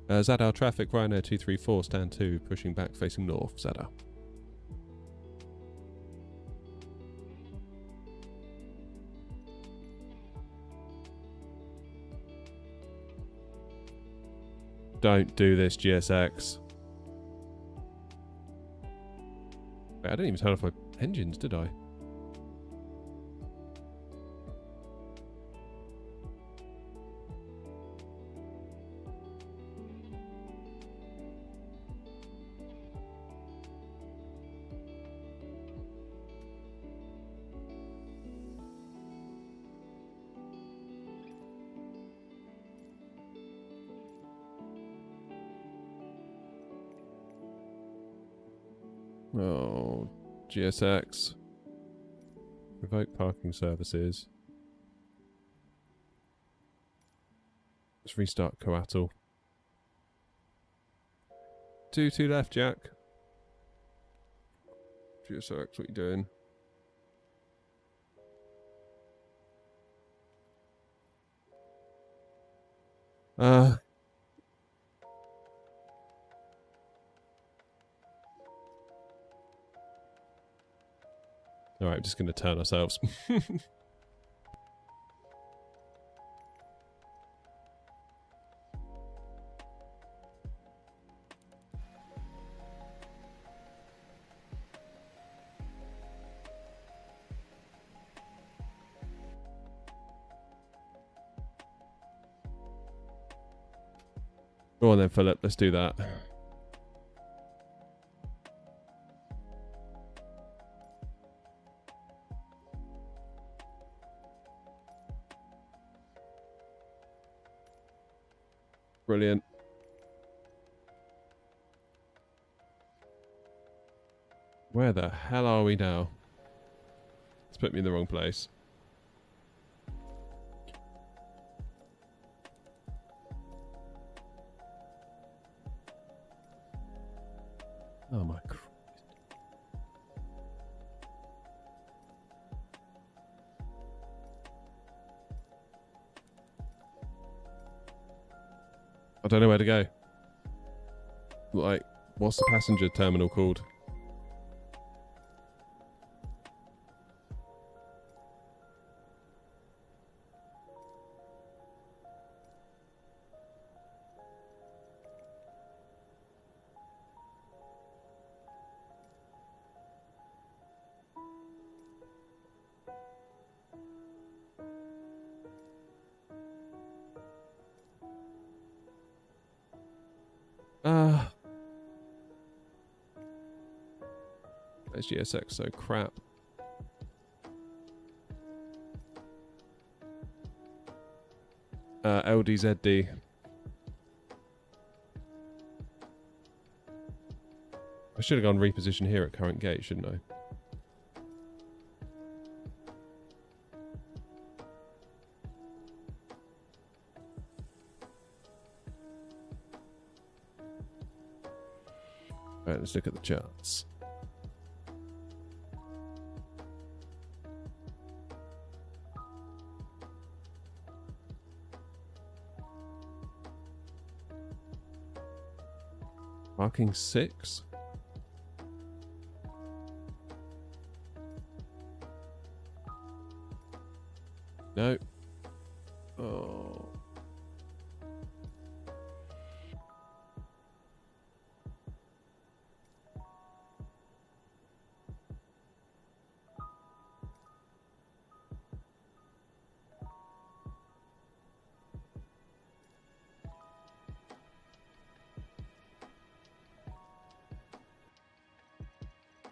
Zadar traffic, Ryanair 234, stand 2, pushing back facing north, Zadar. Don't do this, GSX. Wait, I didn't even turn off my engines, did I? Oh, GSX. Revoke parking services. Let's restart Coatl. 2 left, Jack. GSX, what you doing? Alright, we're just going to turn ourselves. Go on then, Philip. Let's do that. Brilliant. Where the hell are we now? It's put me in the wrong place. Oh my Christ. I don't know where to go. Like, what's the passenger terminal called? It's GSX, so crap. LDZD. I should have gone reposition here at current gate, shouldn't I? Alright, let's look at the charts. Parking 6. No. Oh.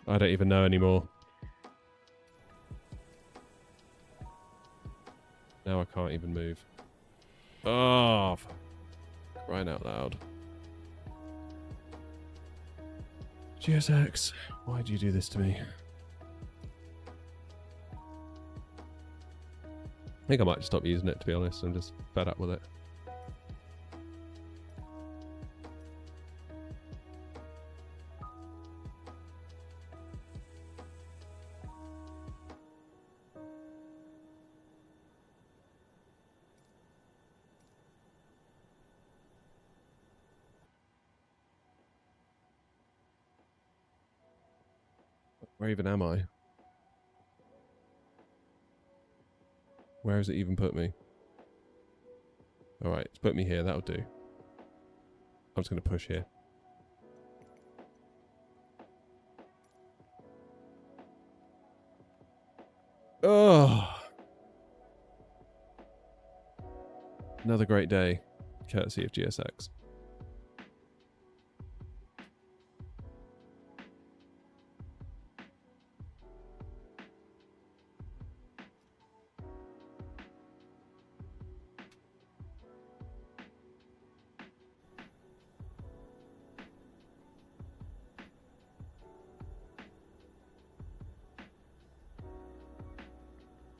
I don't even know anymore. Now I can't even move. Oh, for crying out loud. GSX, why'd you do this to me? I think I might just stop using it, to be honest. I'm just fed up with it. Where even am I? Where has it even put me? Alright, it's put me here, that'll do. I'm just going to push here. Oh! Another great day, courtesy of GSX.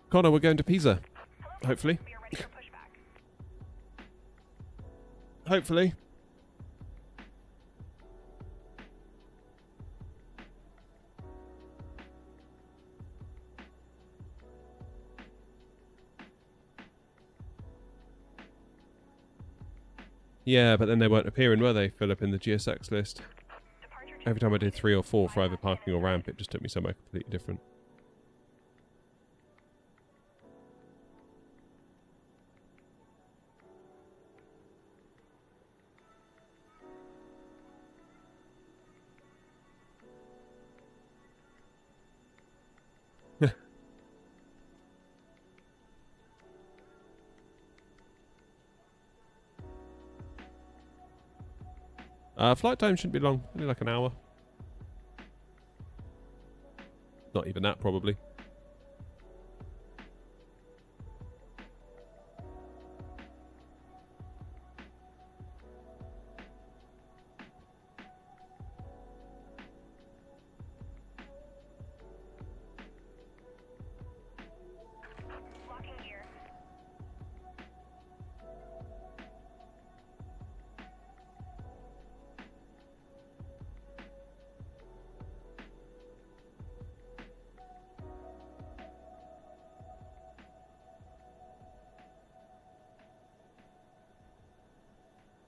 Connor, we're going to Pisa. Hopefully. We are ready for pushback. Hopefully. Yeah, but then they weren't appearing, were they, Philip, in the GSX list? Every time I did 3 or 4 for either parking or ramp, it just took me somewhere completely different. Flight time shouldn't be long, only like an hour. Not even that, probably. Locking gear.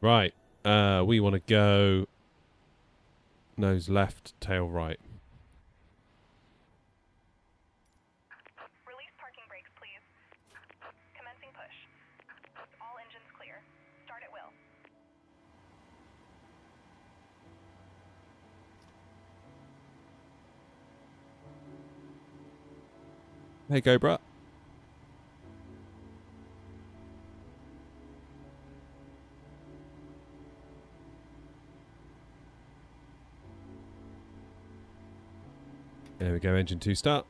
Right. We want to go nose left, tail right. Release parking brakes, please. Commencing push. All engines clear. Start at will. Hey, Cobra. There we go, engine 2 start.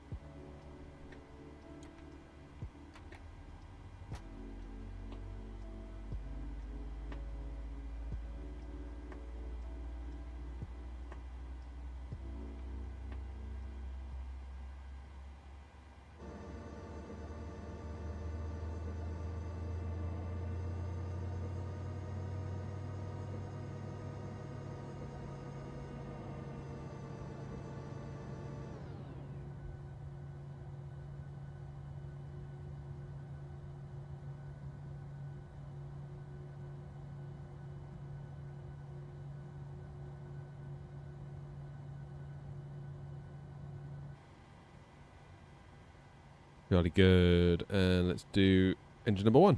Jolly good. And let's do engine number 1.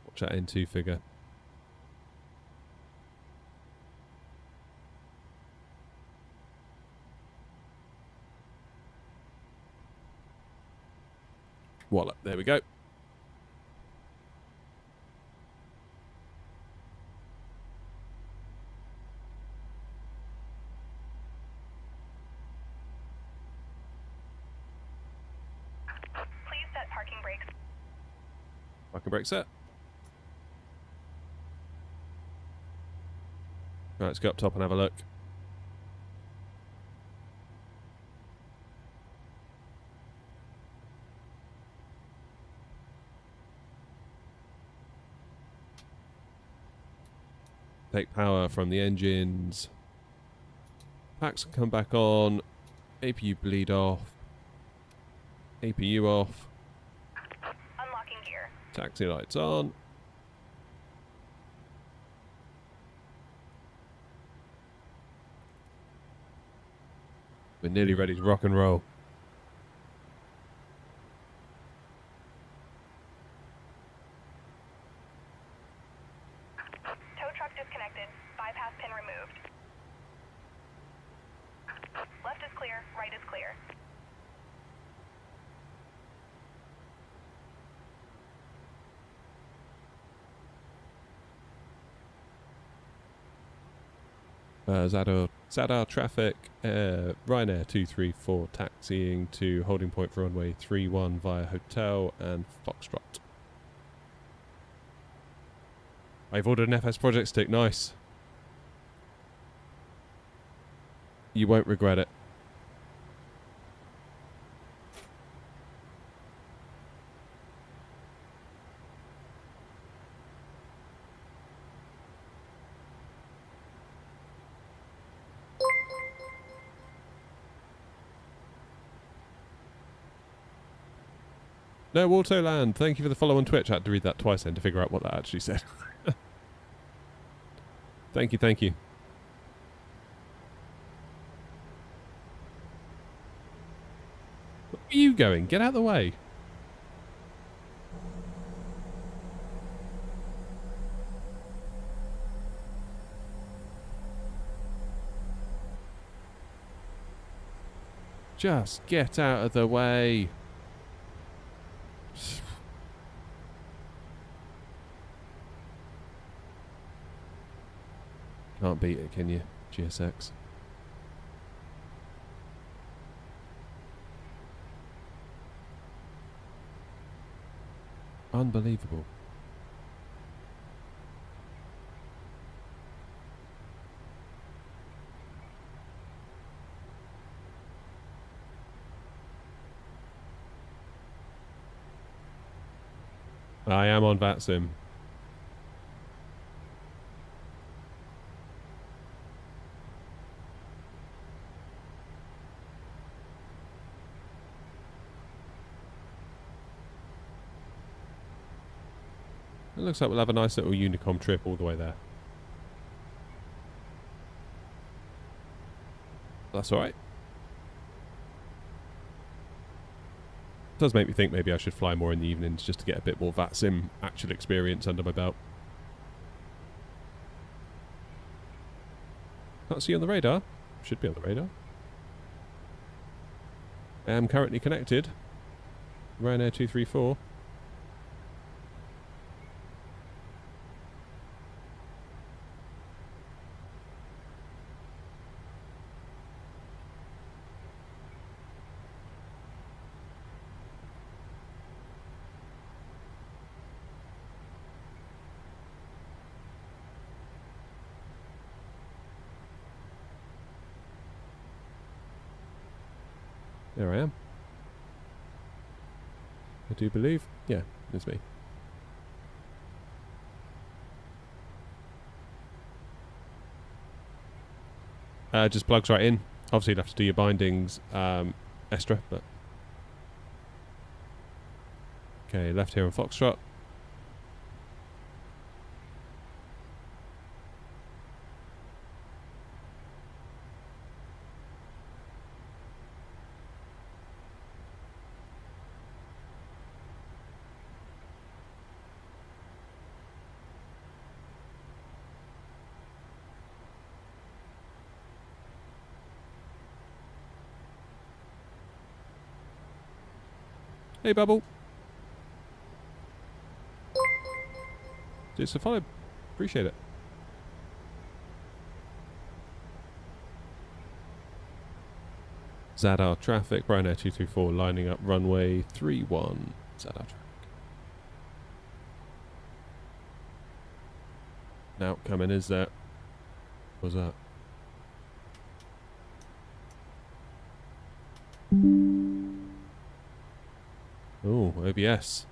Watch that N2 figure. Wallop. There we go. Please set parking brakes. Parking brake set. Right, let's go up top and have a look. Take power from the engines. Packs can come back on. APU bleed off. APU off. Unlocking gear. Taxi lights on. We're nearly ready to rock and roll. Tow truck disconnected. Bypass pin removed. Left is clear. Right is clear. Zadar traffic, Ryanair 234 taxiing to holding point for runway 31 via hotel and Foxtrot. I've ordered an FS project stick, nice. You won't regret it. No, Autoland, thank you for the follow on Twitch. I had to read that twice then to figure out what that actually said. Thank you, thank you. Where are you going? Get out of the way. Just get out of the way. Can't beat it, can you? GSX. Unbelievable. I am on VATSIM. It looks like we'll have a nice little Unicom trip all the way there. That's alright. Does make me think maybe I should fly more in the evenings just to get a bit more VATSIM actual experience under my belt. Can't see you on the radar. Should be on the radar. I am currently connected. Ryanair 234. There I am. I do believe. Yeah, it's me. Just plugs right in. Obviously you'd have to do your bindings extra, but... Okay, left here on Foxtrot. Hey, Bubble. Just a follow. Appreciate it. Zadar traffic. Ryanair 234 lining up runway 31. Zadar traffic. Now, coming is that. What's that? Oh, OBS.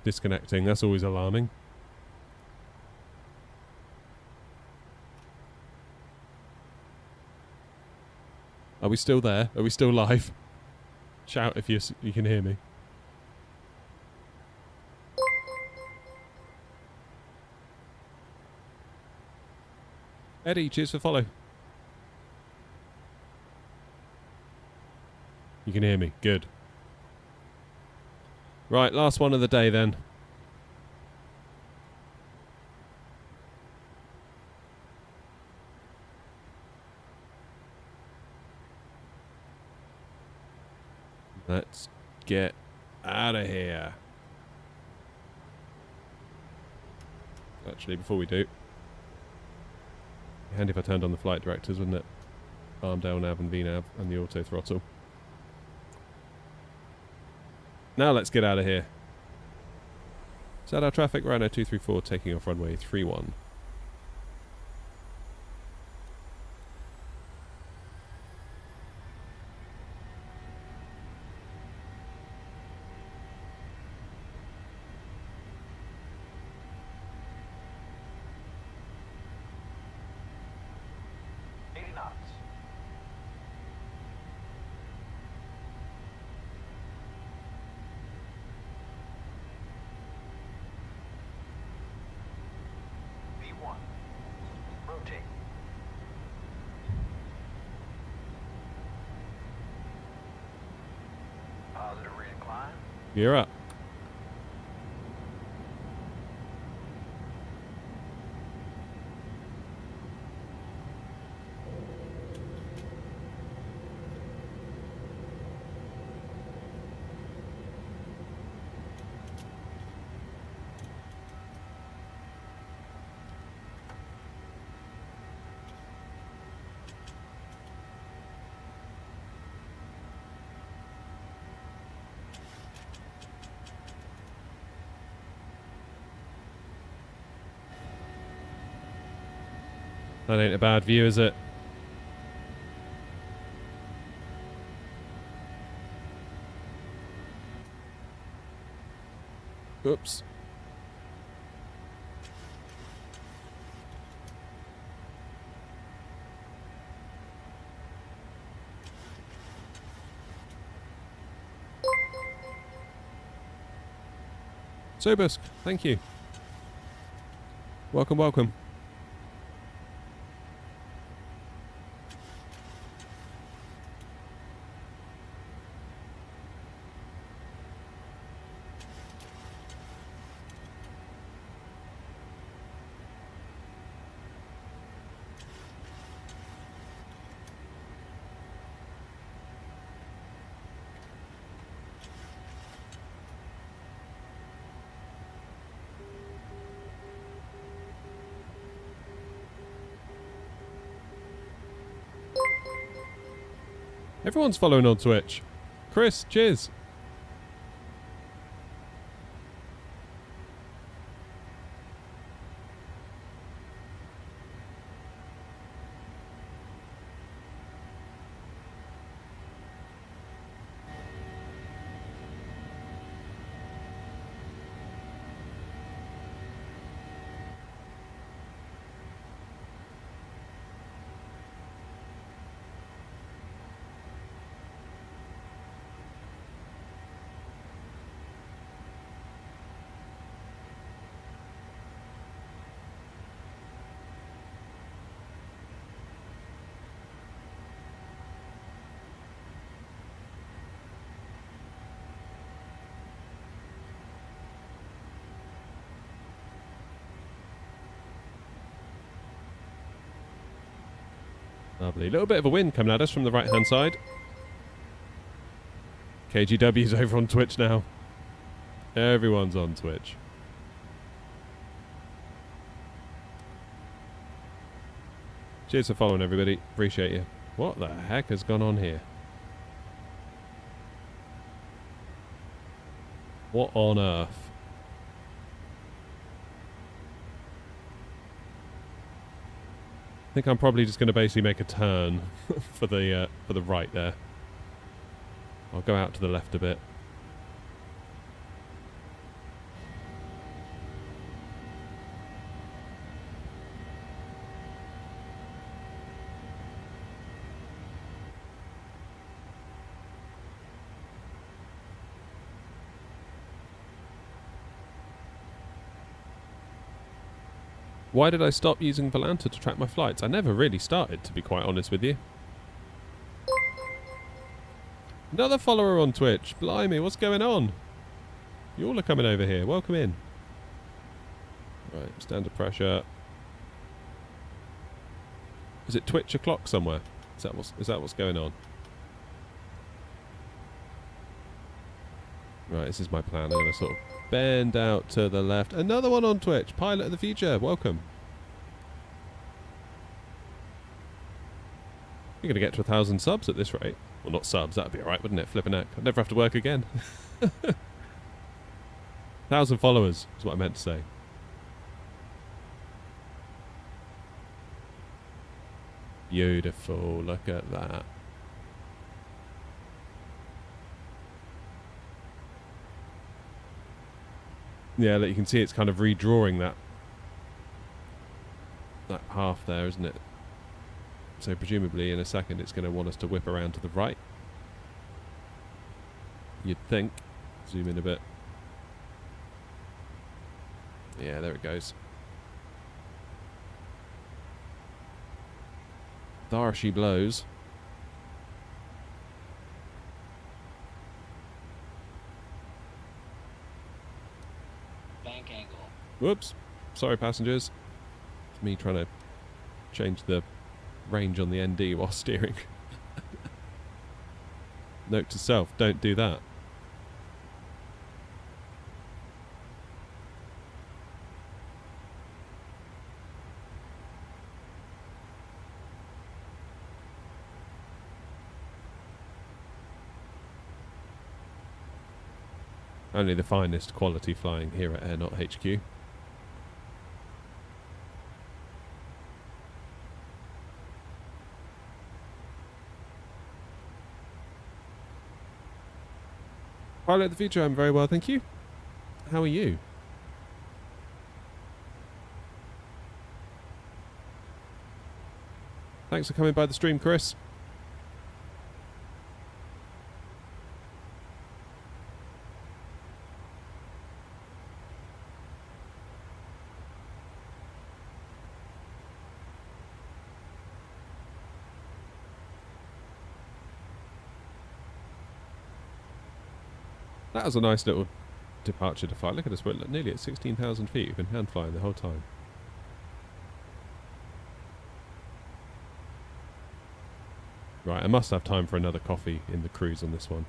Disconnecting, that's always alarming. Are we still there? Are we still live? Shout if you can hear me. Eddie, cheers for follow. You can hear me, good. Right, last one of the day then. Let's get out of here. Actually, before we do, handy if I turned on the flight directors, wouldn't it? Armdale nav and VNav and the auto throttle. Now let's get out of here. Zadar traffic, Ryanair 234 taking off runway 31. Positive rate of climb. You're up. That ain't a bad view, is it? Oops. Sobusk, thank you. Welcome, welcome. Everyone's following on Twitch. Chris, cheers. Lovely. A little bit of a wind coming at us from the right-hand side. KGW's over on Twitch now. Everyone's on Twitch. Cheers for following, everybody. Appreciate you. What the heck has gone on here? What on earth? I think I'm probably just going to basically make a turn for the right there. I'll go out to the left a bit. Why did I stop using Volanta to track my flights? I never really started, to be quite honest with you. Another follower on Twitch. Blimey, what's going on? You all are coming over here. Welcome in. Right, stand under pressure. Is it Twitch o'clock somewhere? Is that what's going on? Right, this is my plan. I'm going to sort of bend out to the left. Another one on Twitch. Pilot of the future. Welcome. You're going to get to 1,000 subs at this rate. Well, not subs. That'd be alright, wouldn't it? Flipping heck. I'd never have to work again. 1,000 followers is what I meant to say. Beautiful. Look at that. Yeah, look, you can see it's kind of redrawing that half there, isn't it? So presumably in a second it's going to want us to whip around to the right. You'd think. Zoom in a bit. Yeah, there it goes. There she blows. bank angle. Whoops. Sorry, passengers. It's me trying to change the range on the ND while steering. Note to self, don't do that. Only the finest quality flying here at Air HQ. Pilot of the future, I'm very well, thank you. How are you? Thanks for coming by the stream, Chris. That was a nice little departure to fly. Look at us, we're nearly at 16,000 feet. We've been hand flying the whole time. Right, I must have time for another coffee in the cruise on this one.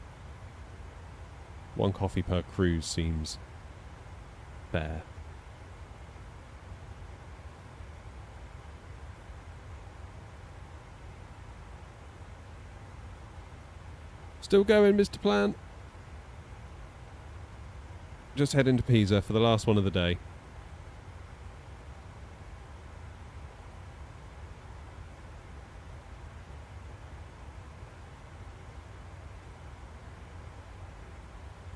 One coffee per cruise seems fair. Still going, Mr. Plant? Just heading to Pisa for the last one of the day.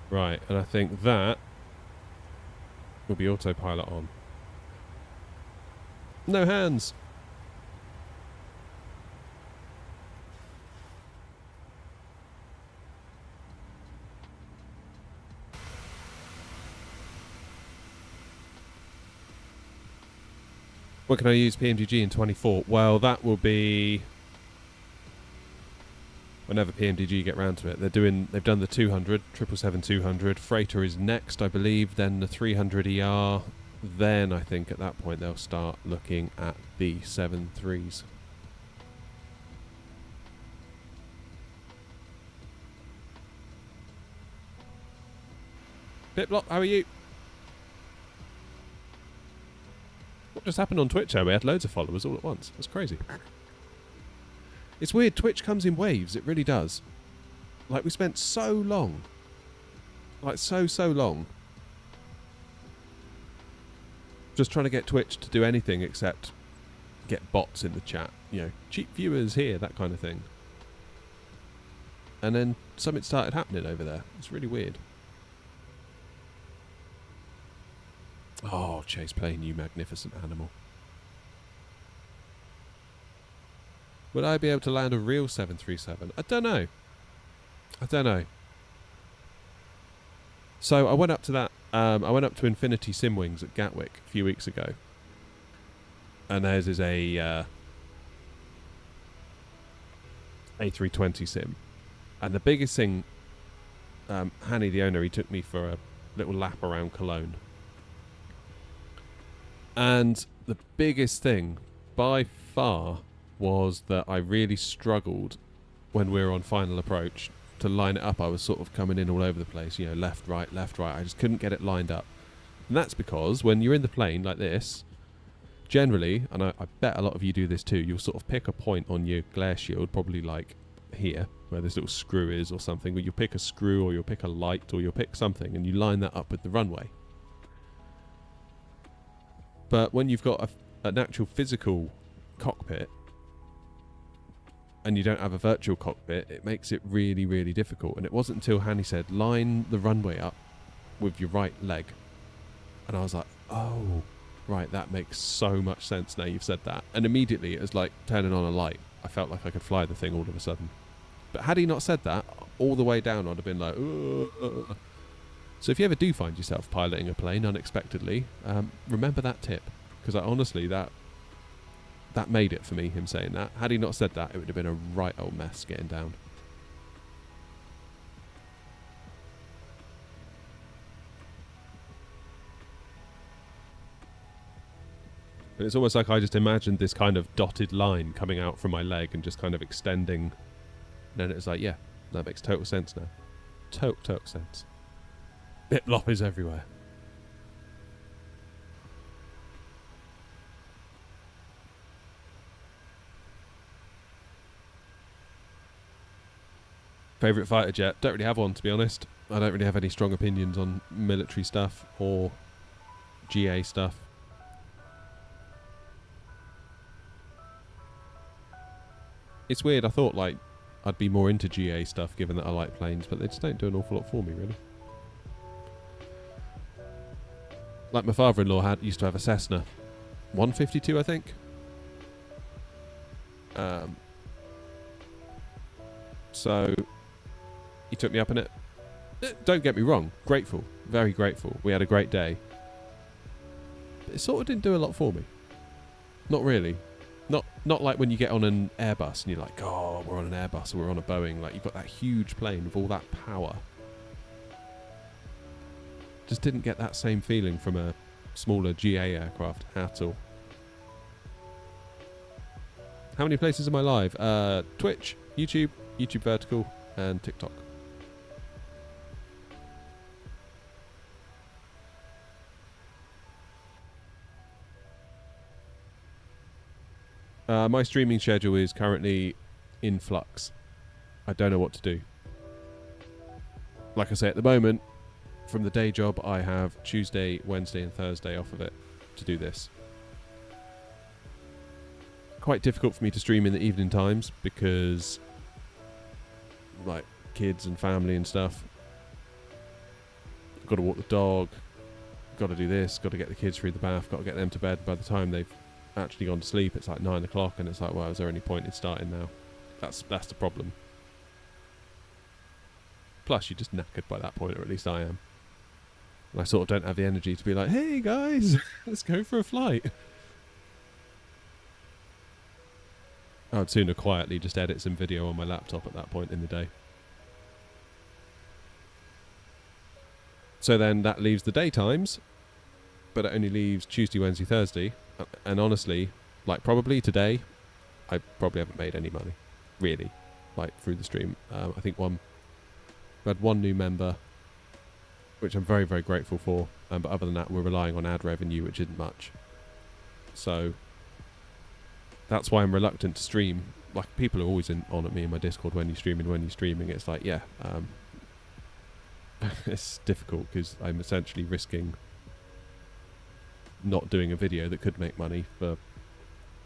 Right, and I think that will be autopilot on. No hands. When can I use PMDG in 24? Well, that will be whenever PMDG get round to it. They've done the 200, 777-200. Freighter is next, I believe. Then the 300 ER. Then I think at that point they'll start looking at the 73s. Piplock, how are you? What just happened on Twitch? We had loads of followers all at once. That's crazy. It's weird. Twitch comes in waves. It really does. Like, we spent so long. Like, so long. Just trying to get Twitch to do anything except get bots in the chat. You know, cheap viewers here, that kind of thing. And then something started happening over there. It's really weird. Oh, Chase Plane, you magnificent animal. Would I be able to land a real 737? I don't know. So I went up to that. I went up to Infinity Simwings at Gatwick a few weeks ago. And theirs is a A320 sim. And the biggest thing, Hanny, the owner, he took me for a little lap around Cologne. And the biggest thing, by far, was that I really struggled when we were on final approach to line it up. I was sort of coming in all over the place, you know, left, right. I just couldn't get it lined up. And that's because when you're in the plane like this, generally, and I bet a lot of you do this too, you'll sort of pick a point on your glare shield, probably like here, where this little screw is or something, where you'll pick a screw or you'll pick a light or you'll pick something and you line that up with the runway. But when you've got an actual physical cockpit and you don't have a virtual cockpit, it makes it really, really difficult. And it wasn't until Hanny said, line the runway up with your right leg. And I was like, oh, right, that makes so much sense now you've said that. And immediately it was like turning on a light. I felt like I could fly the thing all of a sudden. But had he not said that, all the way down I'd have been like, ugh. So if you ever do find yourself piloting a plane unexpectedly, remember that tip. Because honestly, that made it for me, him saying that. Had he not said that, it would have been a right old mess getting down. And it's almost like I just imagined this kind of dotted line coming out from my leg and just kind of extending. And then it's like, yeah, that makes total sense now. Total sense. Bit loppies everywhere. Favourite fighter jet? Don't really have one, to be honest. I don't really have any strong opinions on military stuff or GA stuff. It's weird, I thought like I'd be more into GA stuff given that I like planes, but they just don't do an awful lot for me, really. Like my father-in-law used to have a Cessna 152, I think. So he took me up in it. Don't get me wrong, grateful, very grateful. We had a great day. But it sort of didn't do a lot for me. Not really. Not like when you get on an Airbus and you're like, oh, we're on an Airbus or we're on a Boeing. Like, you've got that huge plane with all that power. Just didn't get that same feeling from a smaller GA aircraft at all. How many places am I live? Twitch, YouTube Vertical, and TikTok. My streaming schedule is currently in flux. I don't know what to do. Like I say, at the moment, from the day job, I have Tuesday, Wednesday and Thursday off of it to do this. Quite difficult for me to stream in the evening times because, like, kids and family and stuff. Got to walk the dog. Got to do this. Got to get the kids through the bath. Got to get them to bed. By the time they've actually gone to sleep, it's like 9 o'clock, and it's like, well, is there any point in starting now? That's the problem. Plus, you're just knackered by that point, or at least I am. And I sort of don't have the energy to be like, hey guys, let's go for a flight. I'd sooner quietly just edit some video on my laptop at that point in the day. So then that leaves the daytimes, but it only leaves Tuesday, Wednesday, Thursday. And honestly, like probably today, I probably haven't made any money, really, like through the stream. I think we had one new member, which I'm very, very grateful for. But other than that, we're relying on ad revenue, which isn't much. So that's why I'm reluctant to stream. Like, people are always on at me in my Discord, when you're streaming. It's like, yeah, it's difficult because I'm essentially risking not doing a video that could make money for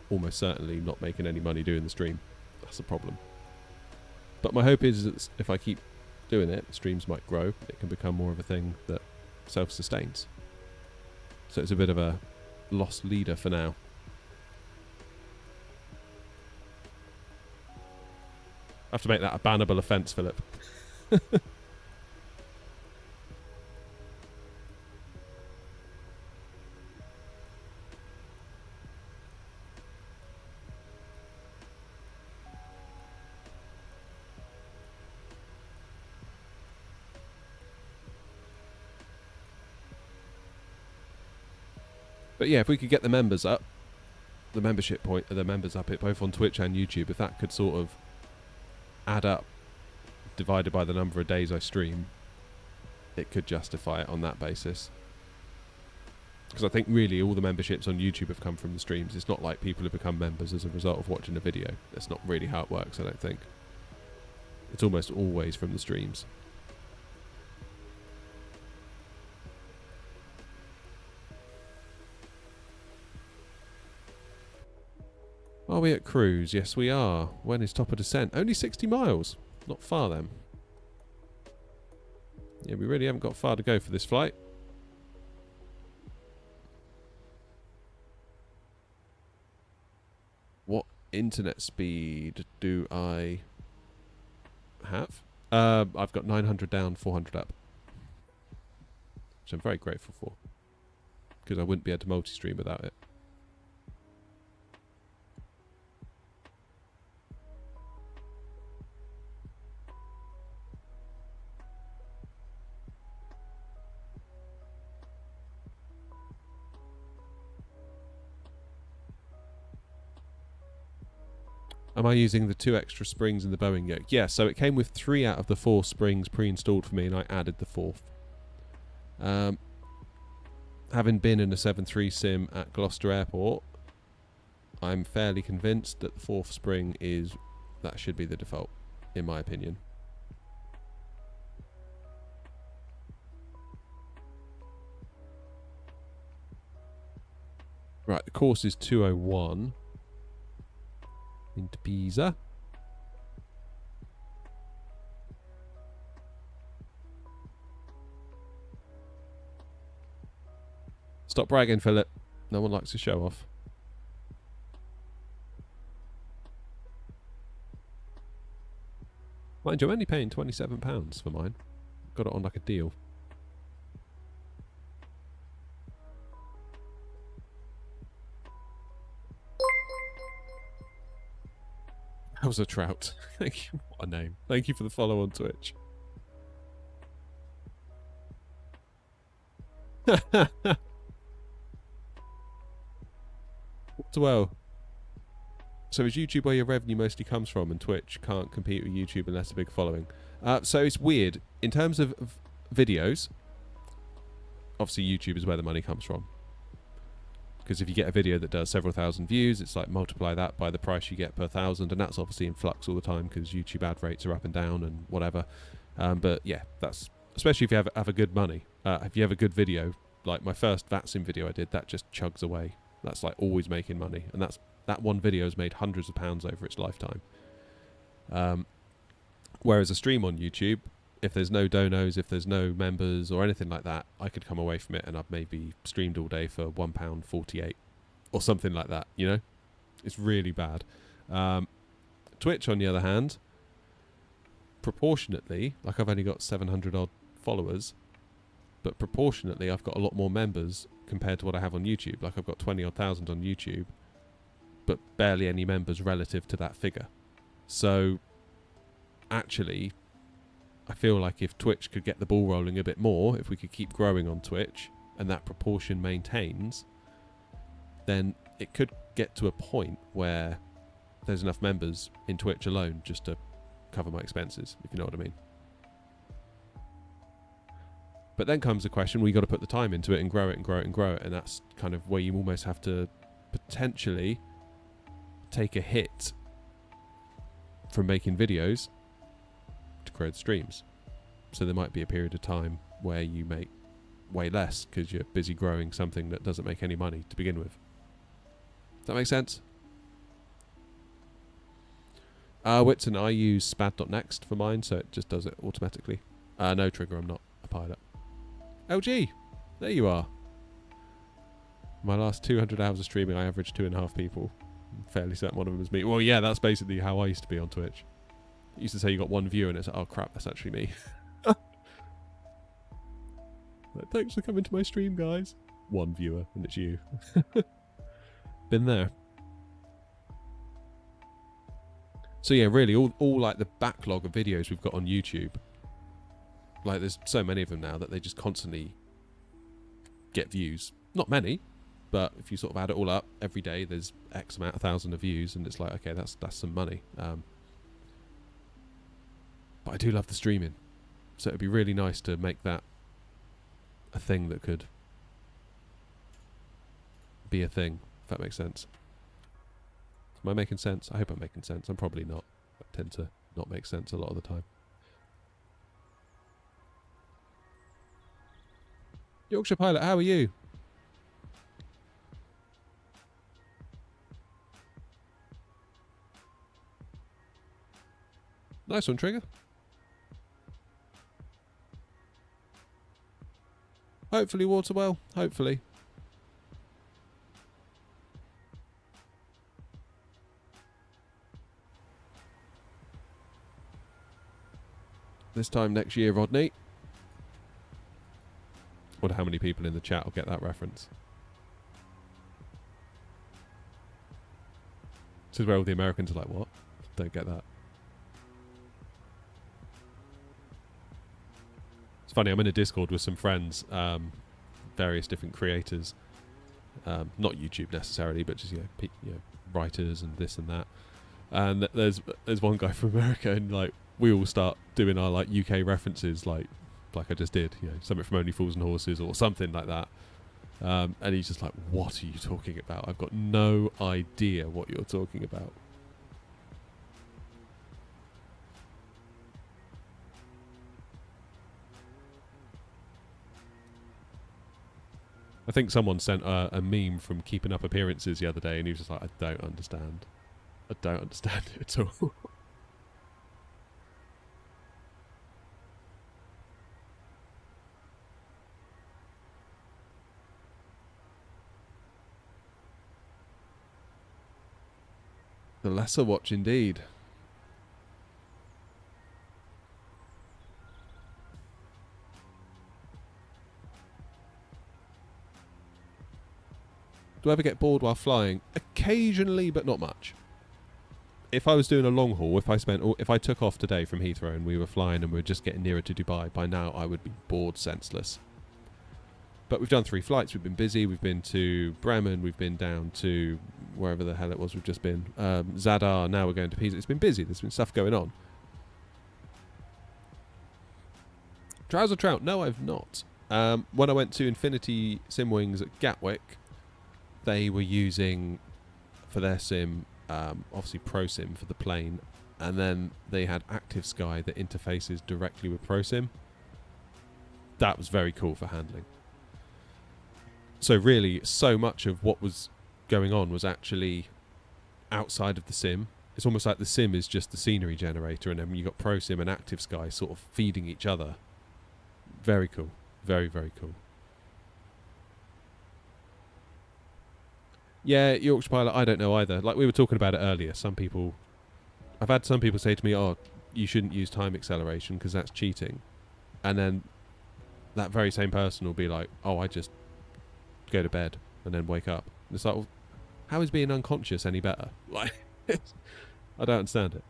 almost certainly not making any money doing the stream. That's the problem. But my hope is that if I keep doing it, streams might grow. It can become more of a thing that self-sustains. So it's a bit of a lost leader for now. I have to make that a bannable offence, Philip. But yeah, if we could get the members up, the members up it both on Twitch and YouTube, if that could sort of add up, divided by the number of days I stream, it could justify it on that basis. Because I think really all the memberships on YouTube have come from the streams. It's not like people have become members as a result of watching a video. That's not really how it works, I don't think. It's almost always from the streams. Are we at cruise? Yes, we are. When is top of descent? Only 60 miles. Not far then. Yeah, we really haven't got far to go for this flight. What internet speed do I have? I've got 900 down, 400 up. Which I'm very grateful for. Because I wouldn't be able to multi-stream without it. Am I using the 2 extra springs in the Boeing yoke? Yeah, so it came with 3 out of the 4 springs pre-installed for me, and I added the 4th. Having been in a 7.3 sim at Gloucester Airport, I'm fairly convinced that the 4th spring that should be the default, in my opinion. Right, the course is 201 into Pisa. Stop bragging, Philip. No one likes to show off. Mind you, I'm only paying £27 for mine. Got it on like a deal. That was a trout. Thank you. What a name. Thank you for the follow on Twitch. Well, so is YouTube where your revenue mostly comes from, and Twitch can't compete with YouTube unless a big following? So it's weird. In terms of videos, obviously YouTube is where the money comes from. Because if you get a video that does several thousand views, it's like multiply that by the price you get per 1,000, and that's obviously in flux all the time because YouTube ad rates are up and down and whatever. But yeah, that's especially if you have a good money. If you have a good video, like my first VATSIM video I did, that just chugs away. That's like always making money, and that one video has made hundreds of pounds over its lifetime. Whereas a stream on YouTube, if there's no donos, if there's no members or anything like that, I could come away from it and I've maybe streamed all day for £1.48 or something like that, you know? It's really bad. Twitch, on the other hand, proportionately, like I've only got 700 odd followers, but proportionately I've got a lot more members compared to what I have on YouTube. Like I've got 20 odd thousand on YouTube, but barely any members relative to that figure. So actually, I feel like if Twitch could get the ball rolling a bit more, if we could keep growing on Twitch and that proportion maintains, then it could get to a point where there's enough members in Twitch alone just to cover my expenses, if you know what I mean. But then comes the question, we got to put the time into it and grow it and grow it and grow it, and that's kind of where you almost have to potentially take a hit from making videos to grow the streams. So there might be a period of time where you make way less because you're busy growing something that doesn't make any money to begin with. Does that make sense? Whitson, I use spad.next for mine, so it just does it automatically. No, Trigger, I'm not a pilot. LG, there you are. My last 200 hours of streaming, I averaged 2.5 people. I'm fairly certain one of them is me. Well, yeah, that's basically how I used to be on Twitch. I used to say you got one viewer, and it's like, oh crap, that's actually me. Like, thanks for coming to my stream, guys. One viewer, and it's you. Been there. So yeah, really, all like the backlog of videos we've got on YouTube, like there's so many of them now that they just constantly get views. Not many, but if you sort of add it all up, every day there's X amount of thousand of views, and it's like, okay, that's some money. But I do love the streaming, so it'd be really nice to make that a thing that could be a thing, if that makes sense. Am I making sense? I hope I'm making sense. I'm probably not. I tend to not make sense a lot of the time. Yorkshire Pilot, how are you? Nice one, Trigger. Hopefully, Waterwell. Hopefully. This time next year, Rodney. Wonder how many people in the chat will get that reference. This is where all the Americans are like, what? Don't get that. It's funny, I'm in a Discord with some friends, various different creators. Not YouTube necessarily, but just, you know, writers and this and that. And there's one guy from America, and like we all start doing our like UK references, like I just did, you know, something from Only Fools and Horses or something like that. And he's just like, "What are you talking about? I've got no idea what you're talking about." I think someone sent a meme from Keeping Up Appearances the other day, and he was just like, "I don't understand. I don't understand it at all." The lesser watch indeed. Do I ever get bored while flying? Occasionally, but not much. If I was doing a long haul, if I took off today from Heathrow and we were flying and we were just getting nearer to Dubai, by now I would be bored senseless. But we've done 3 flights. We've been busy. We've been to Bremen. We've been down to wherever the hell it was we've just been. Zadar. Now we're going to Pisa. It's been busy. There's been stuff going on. Trouser Trout. No, I've not. When I went to Infinity Simwings at Gatwick, they were using, for their sim, obviously ProSim for the plane. And then they had Active Sky that interfaces directly with ProSim. That was very cool for handling. So really, so much of what was going on was actually outside of the sim. It's almost like the sim is just the scenery generator, and then you've got ProSim and Active Sky sort of feeding each other. Very cool. Very, very cool. Yeah, Yorkshire Pilot, I don't know either. Like we were talking about it earlier, I've had some people say to me, "Oh, you shouldn't use time acceleration because that's cheating." And then that very same person will be like, "Oh, I just go to bed and then wake up." And it's like, well, how is being unconscious any better? Like, I don't understand it.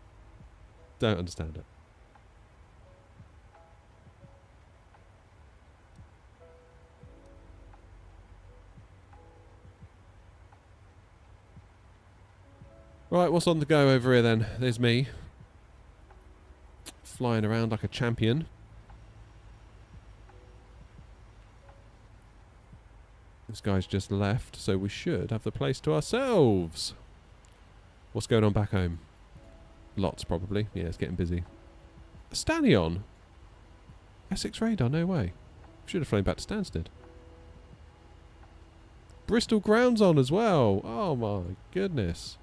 Don't understand it. Right, what's on the go over here then? There's me. Flying around like a champion. This guy's just left, so we should have the place to ourselves. What's going on back home? Lots, probably. Yeah, it's getting busy. Stanion? Essex Radar, no way. Should have flown back to Stansted. Bristol Ground's on as well. Oh my goodness.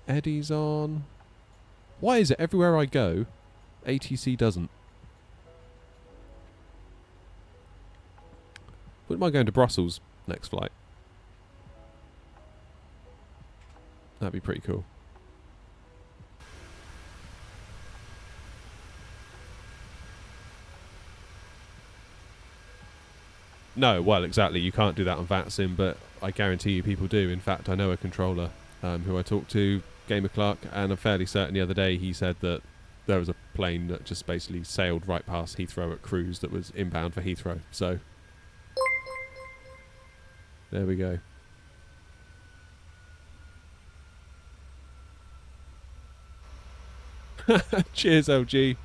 Eddie's on. Why is it everywhere I go, ATC doesn't? Wouldn't mind going to Brussels next flight. That'd be pretty cool. No, well, exactly. You can't do that on VATSIM, but I guarantee you people do. In fact, I know a controller who I talked to, Gamer Clark, and I'm fairly certain the other day he said that there was a plane that just basically sailed right past Heathrow at cruise that was inbound for Heathrow. So there we go. Cheers, LG.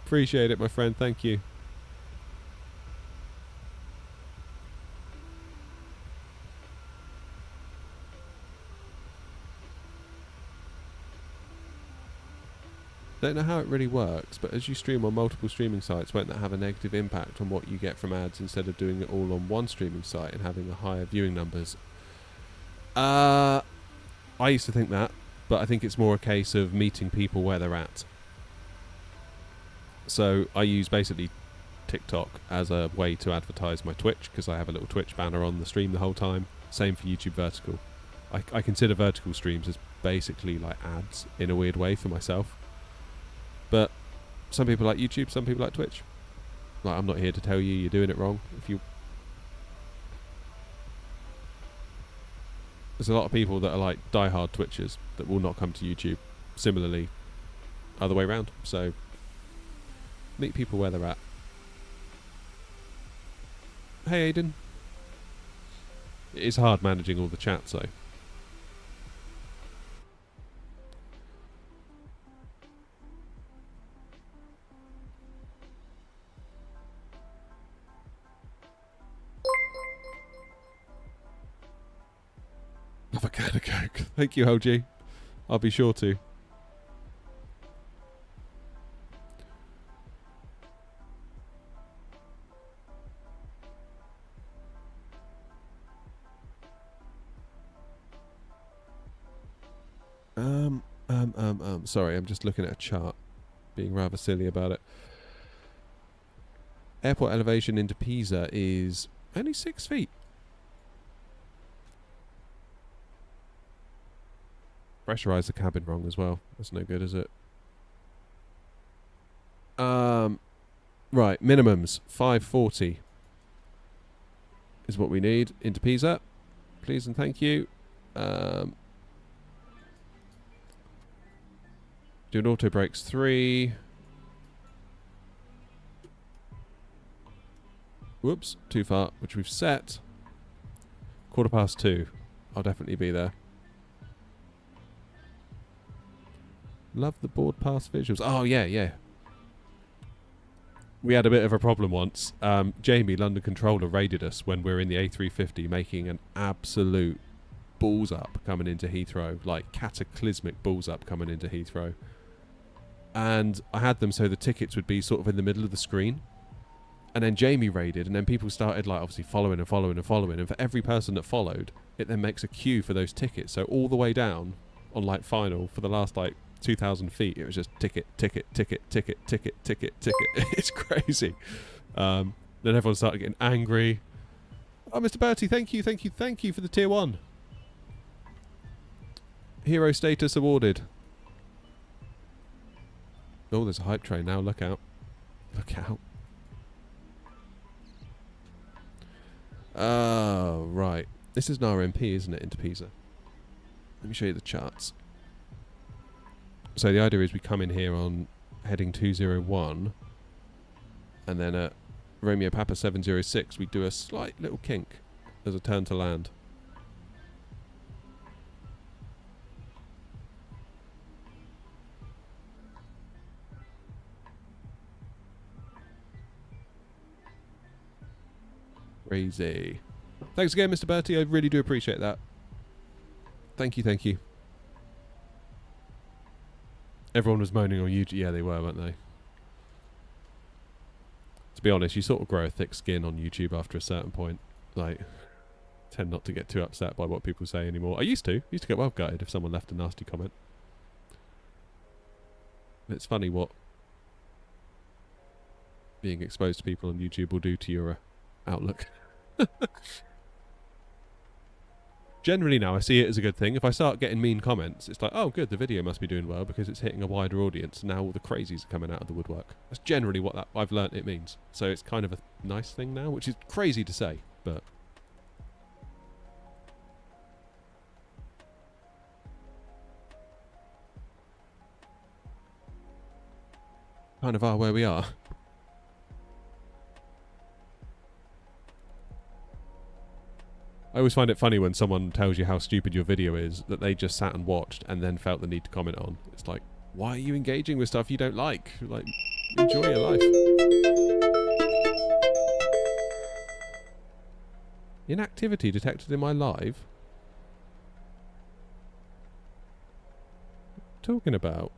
Appreciate it, my friend. Thank you. Don't know how it really works, but as you stream on multiple streaming sites, won't that have a negative impact on what you get from ads instead of doing it all on one streaming site and having a higher viewing numbers? I used to think that, but I think it's more a case of meeting people where they're at. So I use basically TikTok as a way to advertise my Twitch, because I have a little Twitch banner on the stream the whole time. Same for YouTube Vertical. I consider vertical streams as basically like ads in a weird way for myself. But some people like YouTube, some people like Twitch. Like, I'm not here to tell you you're doing it wrong. There's a lot of people that are like diehard Twitchers that will not come to YouTube. Similarly, other way around. So, meet people where they're at. Hey, Aiden. It is hard managing all the chats, though. can of Coke. Thank you, LG. I'll be sure to. Sorry, I'm just looking at a chart, being rather silly about it. Airport elevation into Pisa is only 6 feet. Pressurise the cabin wrong as well. That's no good, is it? Right, minimums 540 is what we need into Pisa. Please and thank you. Doing auto brakes 3. Whoops, too far, which we've set. 2:15. I'll definitely be there. Love the board pass visuals. Oh, yeah. We had a bit of a problem once. Jamie, London Controller, raided us when we were in the A350 making an absolute balls up coming into Heathrow. Like, cataclysmic balls up coming into Heathrow. And I had them so the tickets would be sort of in the middle of the screen. And then Jamie raided, and then people started, like, obviously following. And for every person that followed, it then makes a queue for those tickets. So all the way down on, like, final, for the last, like, 2,000 feet, it was just ticket. It's crazy. Then everyone started getting angry. Oh, Mr. Bertie, thank you for the tier 1. Hero status awarded. Oh, there's a hype train now. Look out. Oh, right. This is an RMP, isn't it, into Pisa? Let me show you the charts. So the idea is we come in here on heading 201, and then at Romeo Papa 706 we do a slight little kink as a turn to land. Crazy. Thanks again, Mr. Bertie. I really do appreciate that. Thank you. Everyone was moaning on YouTube. Yeah, they were, weren't they? To be honest, you sort of grow a thick skin on YouTube after a certain point. Like, tend not to get too upset by what people say anymore. I used to get well gutted if someone left a nasty comment. It's funny what being exposed to people on YouTube will do to your outlook. Generally now I see it as a good thing. If I start getting mean comments, it's like, oh good, the video must be doing well because it's hitting a wider audience. Now all the crazies are coming out of the woodwork. That's generally what I've learnt it means. So it's kind of a nice thing now, which is crazy to say, but kind of are where we are. I always find it funny when someone tells you how stupid your video is that they just sat and watched and then felt the need to comment on. It's like, why are you engaging with stuff you don't like? Like, enjoy your life. Inactivity detected in my live? What are you talking about?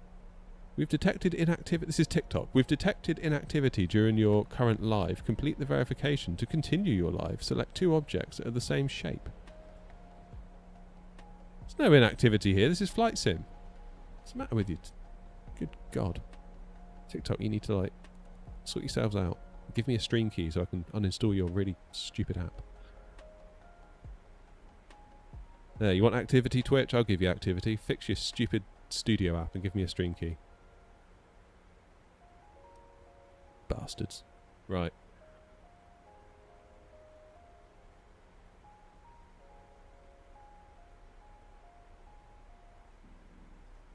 We've detected inactivity. This is TikTok. We've detected inactivity during your current live. Complete the verification. To continue your live, select 2 objects that are the same shape. There's no inactivity here. This is Flight Sim. What's the matter with you? Good God. TikTok, you need to, like, sort yourselves out. Give me a stream key so I can uninstall your really stupid app. There, you want activity, Twitch? I'll give you activity. Fix your stupid studio app and give me a stream key. Bastards. Right.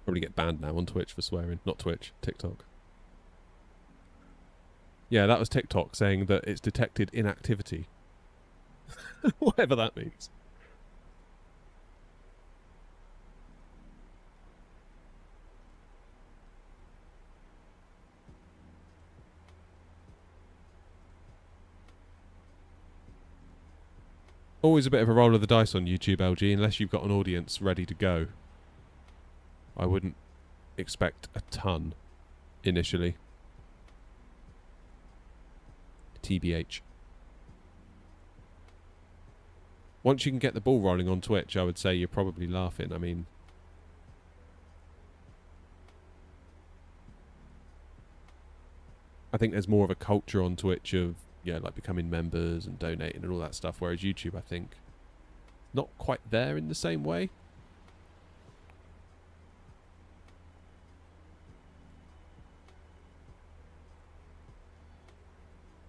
Probably get banned now on Twitch for swearing. Not Twitch, TikTok. Yeah, that was TikTok saying that it's detected inactivity. Whatever that means. Always a bit of a roll of the dice on YouTube, LG, unless you've got an audience ready to go. I wouldn't expect a ton initially. TBH. Once you can get the ball rolling on Twitch, I would say you're probably laughing. I mean, I think there's more of a culture on Twitch of, yeah, like becoming members and donating and all that stuff, whereas YouTube, I think, not quite there in the same way.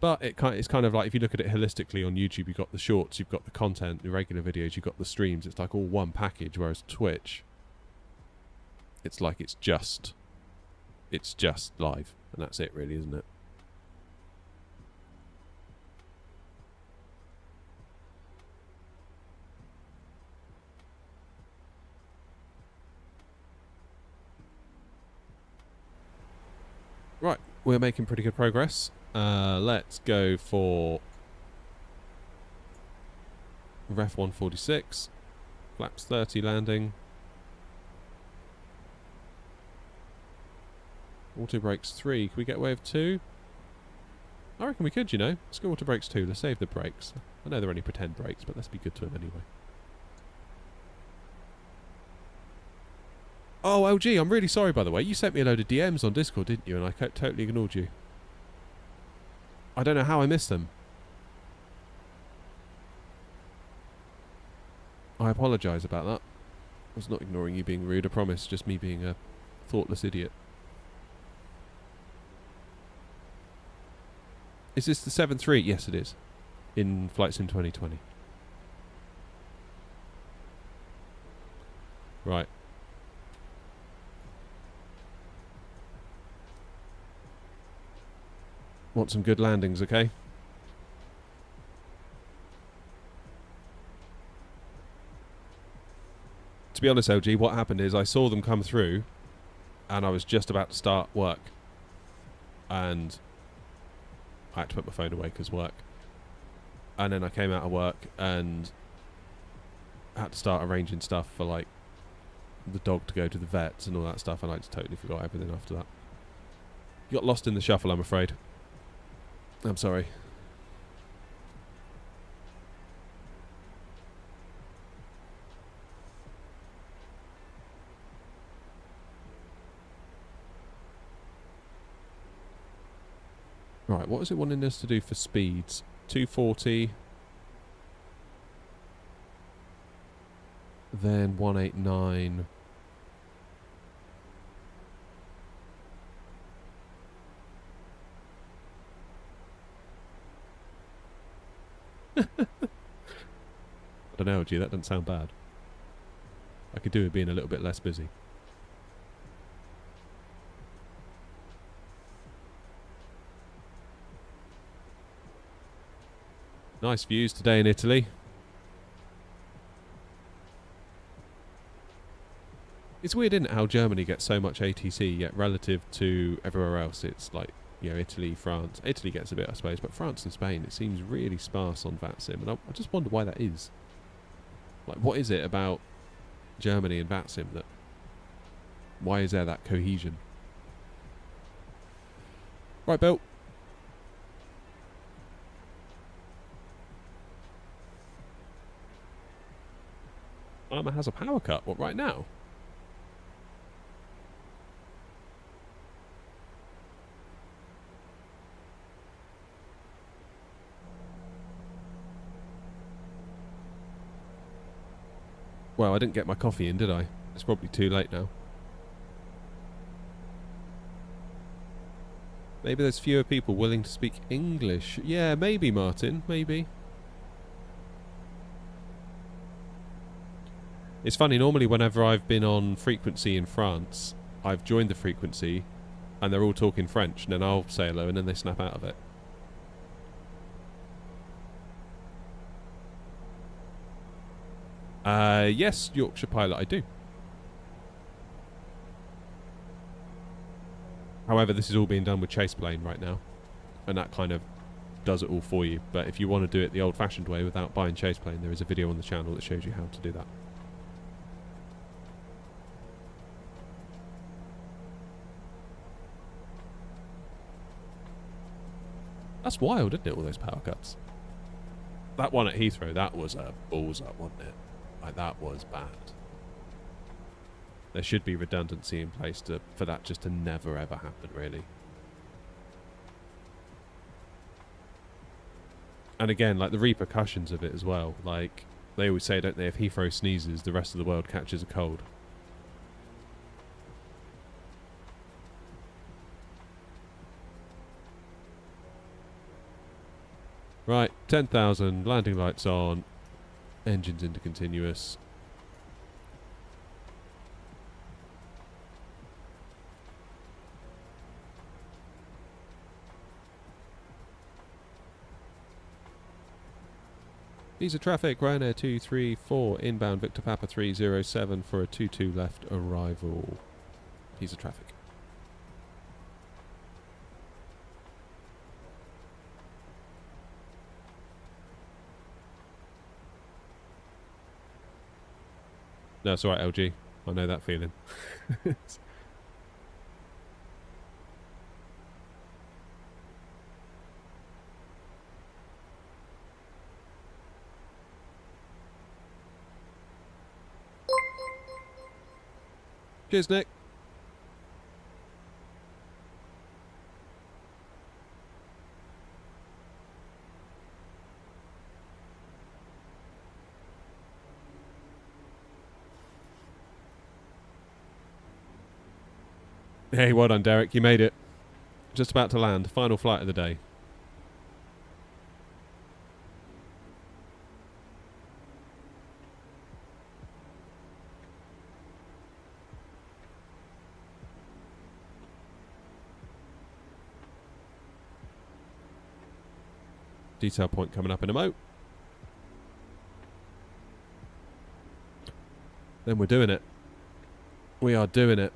But it's kind of like, if you look at it holistically on YouTube, you've got the shorts, you've got the content, the regular videos, you've got the streams. It's like all one package, whereas Twitch, it's like it's just live, and that's it really, isn't it? Right, we're making pretty good progress. Let's go for Ref 146, flaps 30 landing. Auto brakes 3. Can we get away with 2? I reckon we could, you know. Let's go auto brakes 2. Let's save the brakes. I know they're only pretend brakes, but let's be good to him anyway. Oh, LG, I'm really sorry, by the way. You sent me a load of DMs on Discord, didn't you? And I totally ignored you. I don't know how I missed them. I apologise about that. I was not ignoring you being rude, I promise. Just me being a thoughtless idiot. Is this the 7.3? Yes, it is. In Flight Sim 2020. Right. Want some good landings, okay? To be honest, LG, what happened is I saw them come through and I was just about to start work. And I had to put my phone away because work. And then I came out of work and had to start arranging stuff for, like, the dog to go to the vets and all that stuff, and I just totally forgot everything after that. You got lost in the shuffle, I'm afraid. I'm sorry. Right, what is it wanting us to do for speeds? 240. Then 189. I don't know, G, that doesn't sound bad. I could do with being a little bit less busy. Nice views today in Italy. It's weird, isn't it, how Germany gets so much ATC, yet relative to everywhere else, it's like, you know, Italy, France. Italy gets a bit, I suppose, but France and Spain, it seems really sparse on VATSIM, and I just wonder why that is. Like, what is it about Germany and VATSIM that... Why is there that cohesion? Right, Bill. Armour has a power cut. What, right now? Well, I didn't get my coffee in, did I? It's probably too late now. Maybe there's fewer people willing to speak English. Yeah, maybe, Martin. Maybe. It's funny, normally whenever I've been on frequency in France, I've joined the frequency and they're all talking French, and then I'll say hello and then they snap out of it. Yes, Yorkshire Pilot, I do. However, this is all being done with Chase Plane right now, and that kind of does it all for you. But if you want to do it the old-fashioned way without buying chase plane, there is a video on the channel that shows you how to do that. That's wild, isn't it, all those power cuts? That one at Heathrow, that was a balls up, wasn't it? Like, that was bad. There should be redundancy in place for that just to never ever happen, really. And again, like the repercussions of it as well. Like, they always say, don't they, if Heathrow sneezes, the rest of the world catches a cold. Right, 10,000, landing lights on, engines into continuous. Visa traffic, Ryanair 234, inbound Victor Papa 307 for a 22 left arrival. Visa traffic. No, it's alright, LG. I know that feeling. Cheers, Nick. Hey, well done, Derek. You made it. Just about to land. Final flight of the day. Detail point coming up in a mo. Then we're doing it. We are doing it.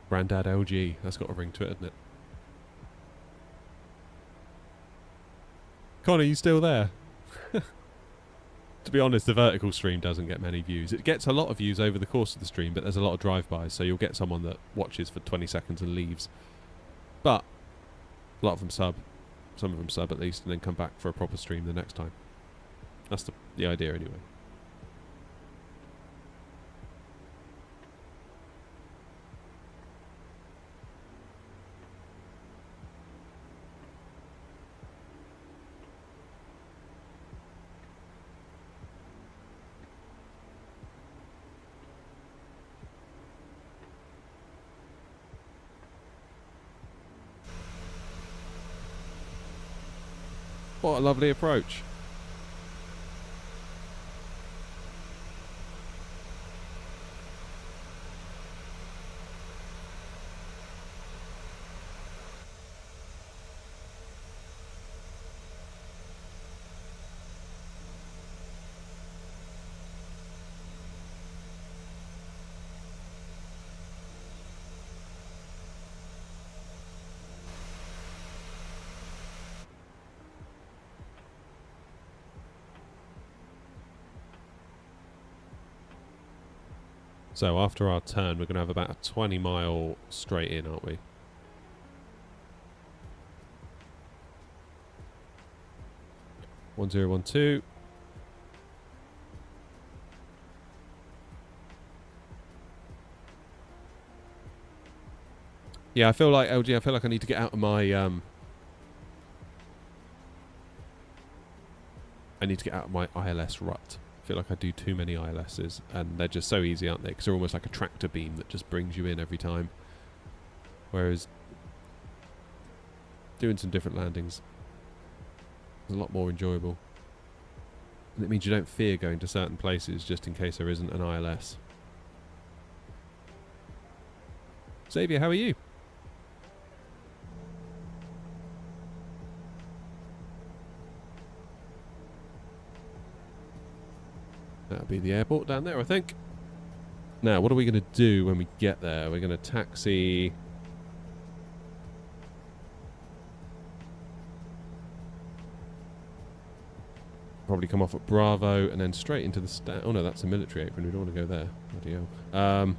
Grandad LG. That's got a ring to it, hasn't it? Connor, you still there? To be honest, the vertical stream doesn't get many views. It gets a lot of views over the course of the stream, but there's a lot of drive-bys, so you'll get someone that watches for 20 seconds and leaves. But a lot of them sub. Some of them sub at least, and then come back for a proper stream the next time. That's the idea anyway. What a lovely approach. So after our turn, we're going to have about a 20-mile straight in, aren't we? One 1012. Yeah, I feel like LG. I feel like I need to get out of my. I need to get out of my ILS rut. I feel like I do too many ILSs, and they're just so easy, aren't they? Because they're almost like a tractor beam that just brings you in every time. Whereas doing some different landings is a lot more enjoyable. And it means you don't fear going to certain places just in case there isn't an ILS. Xavier, how are you? That'll be the airport down there, I think. Now, what are we going to do when we get there? We're going to taxi... Probably come off at Bravo and then straight into the... Oh no, that's a military apron. We don't want to go there. Bloody hell.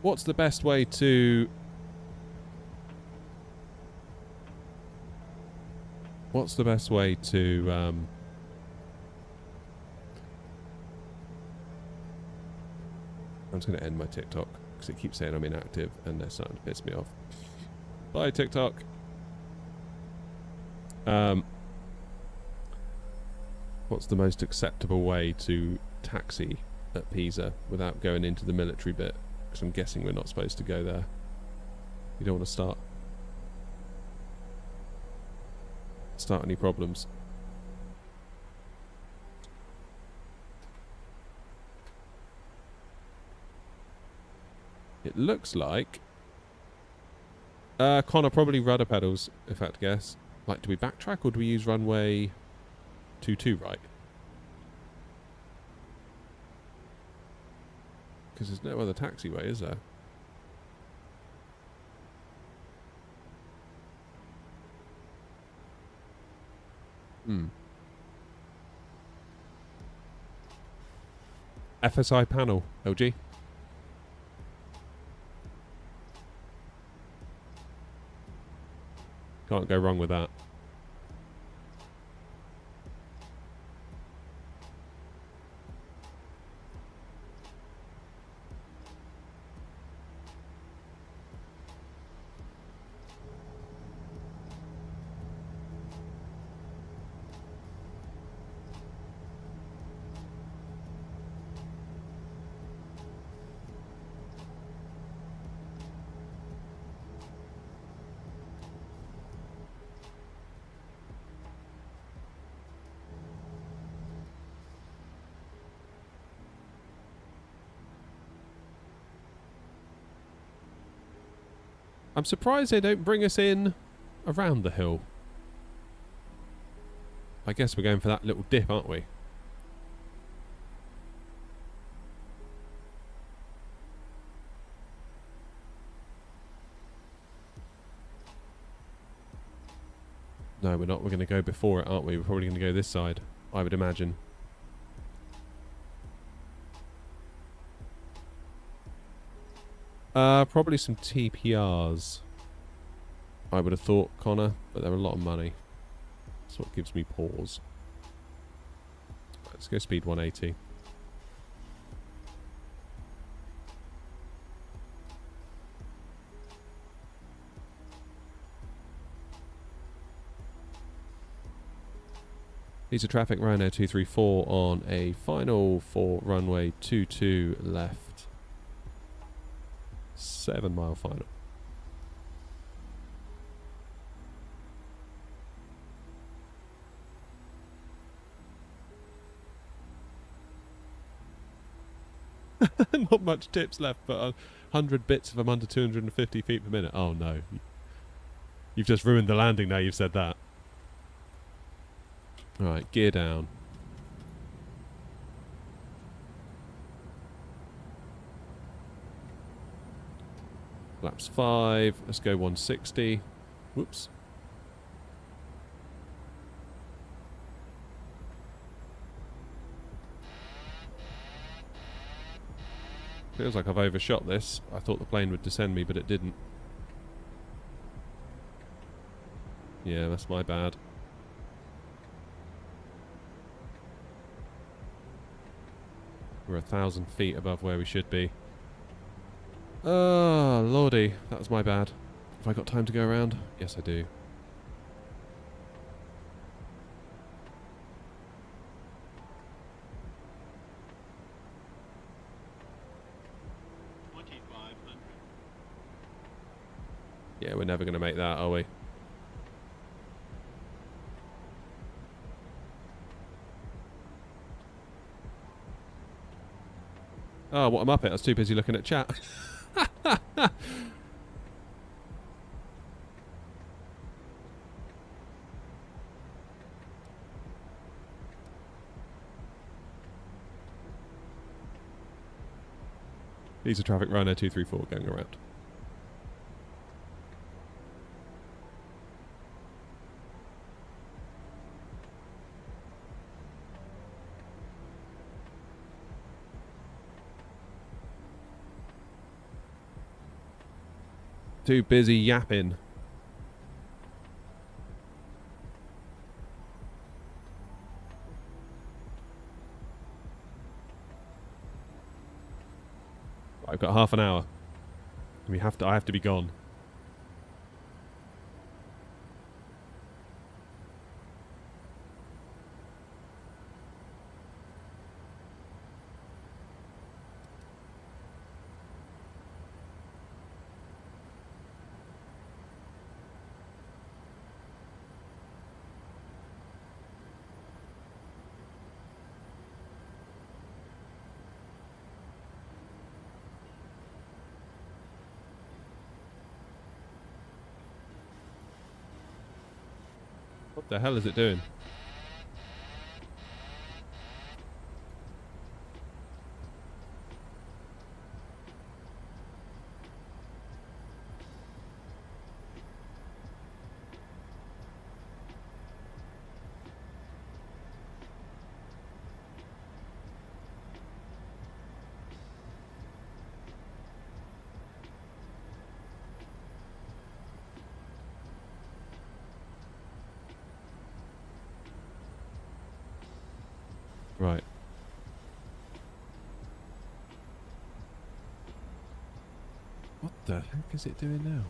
What's the best way to... What's the best way to... I'm just going to end my TikTok because it keeps saying I'm inactive and they're starting to piss me off. Bye, TikTok. What's the most acceptable way to taxi at Pisa without going into the military bit? Because I'm guessing we're not supposed to go there. You don't want to start any problems. It looks like Connor, probably rudder pedals, if I had to guess. Like, do we backtrack or do we use runway 22 right? Because there's no other taxiway, is there? FSI panel, LG. Can't go wrong with that. I'm surprised they don't bring us in around the hill. I guess we're going for that little dip, aren't we? No, we're not. We're going to go before it, aren't we? We're probably going to go this side, I would imagine. Probably some TPRs, I would have thought, Connor, but they're a lot of money. That's what gives me pause. Let's go speed 180. These are traffic Ryanair 234 on a final for runway 22 left. 7-mile final. Not much tips left, but 100 bits if I'm under 250 feet per minute. Oh no. You've just ruined the landing now you've said that. Alright, gear down. Flaps 5. Let's go 160. Whoops. Feels like I've overshot this. I thought the plane would descend me, but it didn't. Yeah, that's my bad. We're 1,000 feet above where we should be. Oh, lordy. That was my bad. Have I got time to go around? Yes, I do. Yeah, we're never going to make that, are we? Oh, what I'm up at. I was too busy looking at chat. These are traffic Ryanair 234 going around. Too busy yapping. I've got half an hour. I have to be gone. What the hell is it doing? Right. What the heck is it doing now?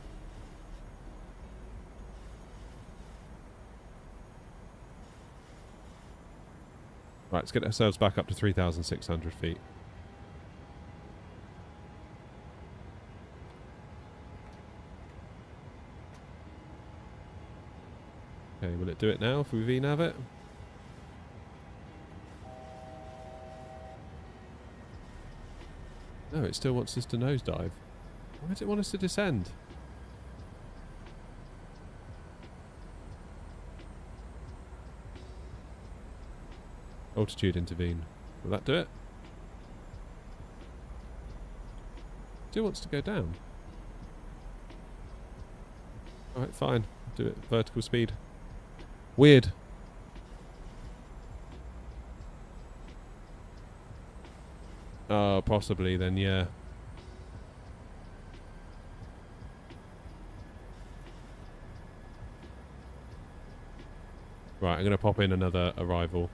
Right, let's get ourselves back up to 3,600 feet. Okay, will it do it now if we VNav it? No, it still wants us to nosedive. Why does it want us to descend? Altitude intervene. Will that do it? Still wants to go down. Alright, fine. Do it. Vertical speed. Weird. Possibly then, yeah. Right, I'm going to pop in another arrival.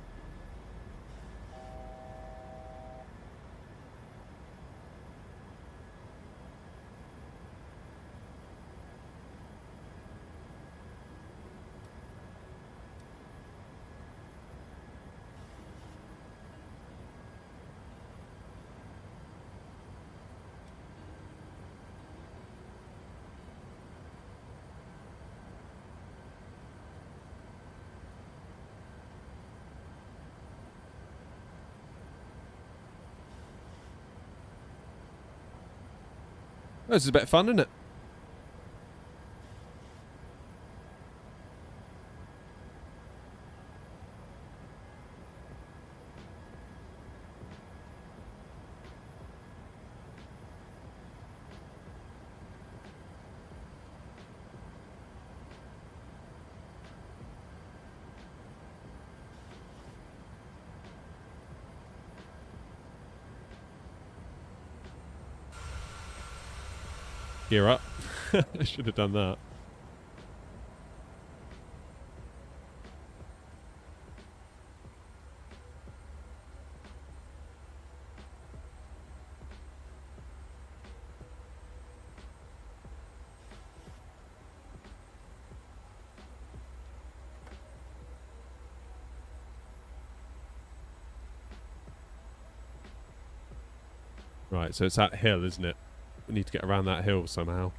This is a bit of fun, isn't it? Gear up. I should have done that. Right, so it's that hill, isn't it? We need to get around that hill somehow.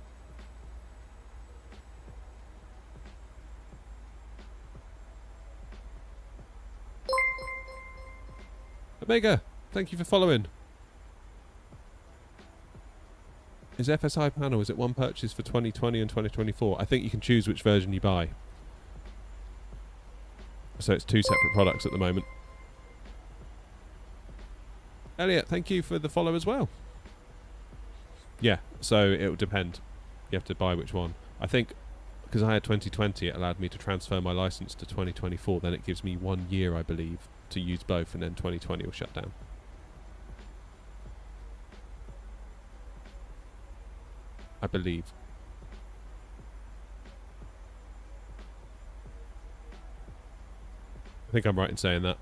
Omega, thank you for following. Is FSI panel, is it one purchase for 2020 and 2024? I think you can choose which version you buy. So it's two separate products at the moment. Elliot, thank you for the follow as well. Yeah, so it will depend. You have to buy which one. I think because I had 2020, it allowed me to transfer my license to 2024. Then it gives me 1 year, I believe, to use both, and then 2020 will shut down. I believe. I think I'm right in saying that.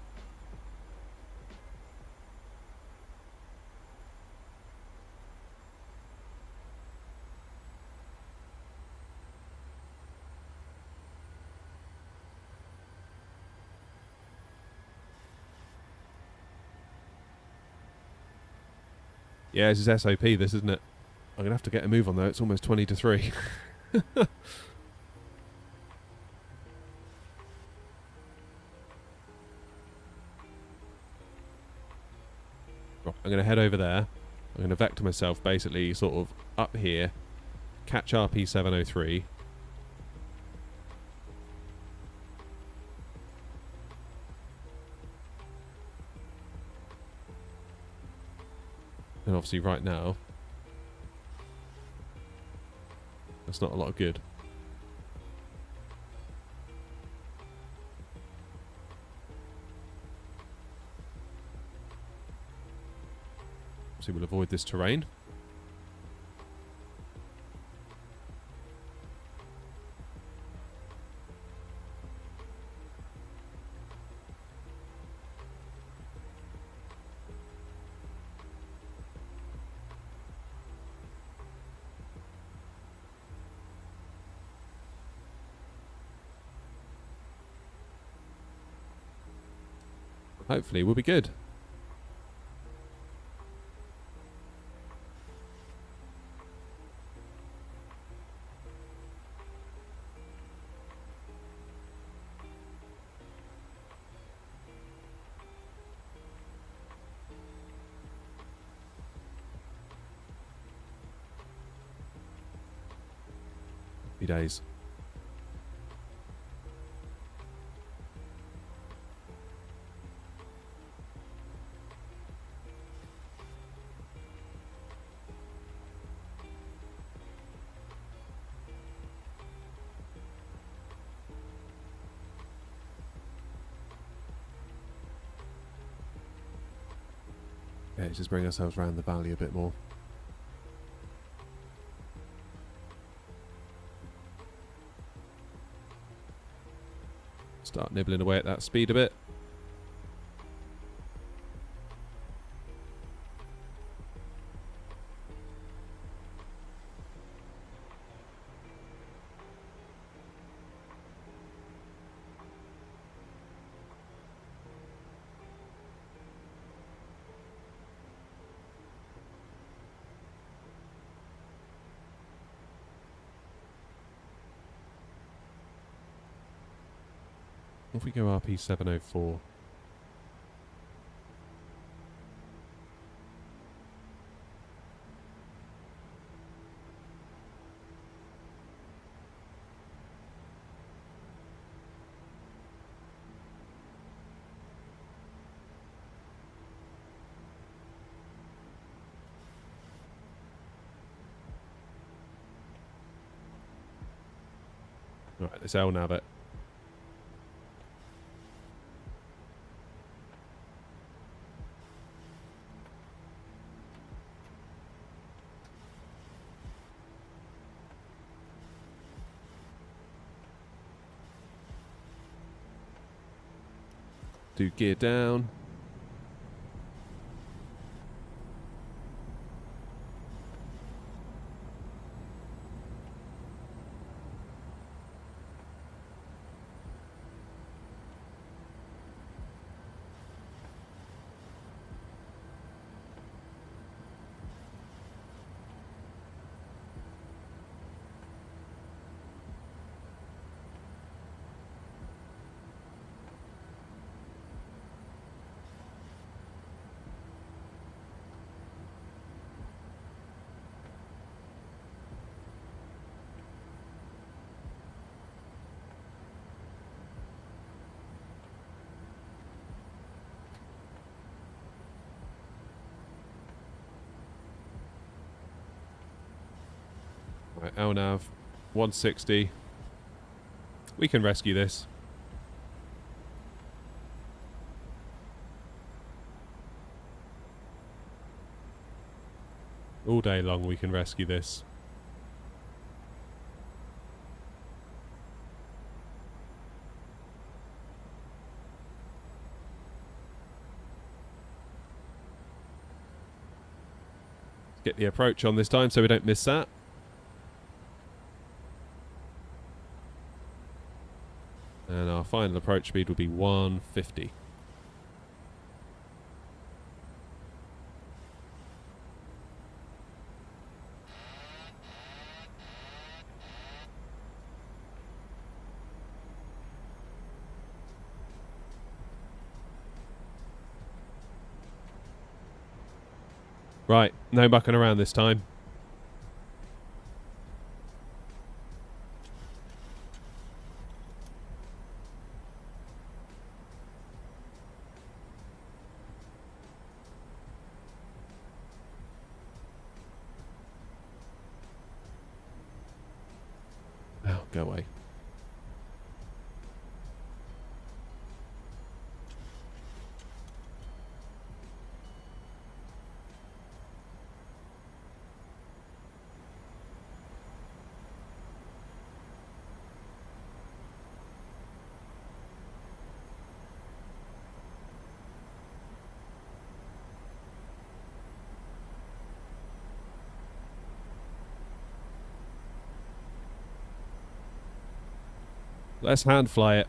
Yeah, this is SOP, this, isn't it? I'm going to have to get a move on, though. It's almost 20 to 3. Right, I'm going to head over there. I'm going to vector myself basically sort of up here, catch RP703. And obviously right now, that's not a lot of good. So we'll avoid this terrain. Hopefully we'll be good. Happy days. Okay, just bring ourselves around the valley a bit more. Start nibbling away at that speed a bit. If we go RP704. Right, let's LNAV it. Do gear down. Right, LNAV 160. We can rescue this. All day long we can rescue this. Let's get the approach on this time so we don't miss that. And our final approach speed will be 150. Right, no mucking around this time. Oh, go away. Let's hand fly it.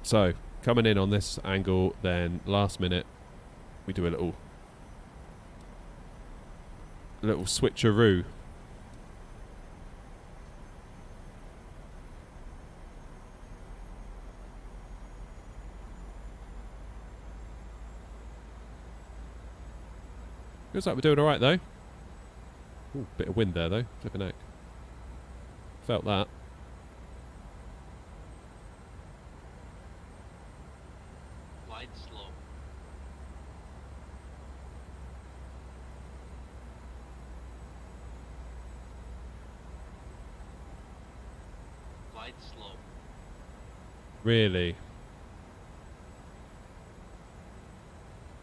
So, coming in on this angle, then last minute we do a little switcheroo. Feels like we're doing alright though. Ooh, bit of wind there though. Flipping heck. Felt that. Glide slow. Glide slow. Really?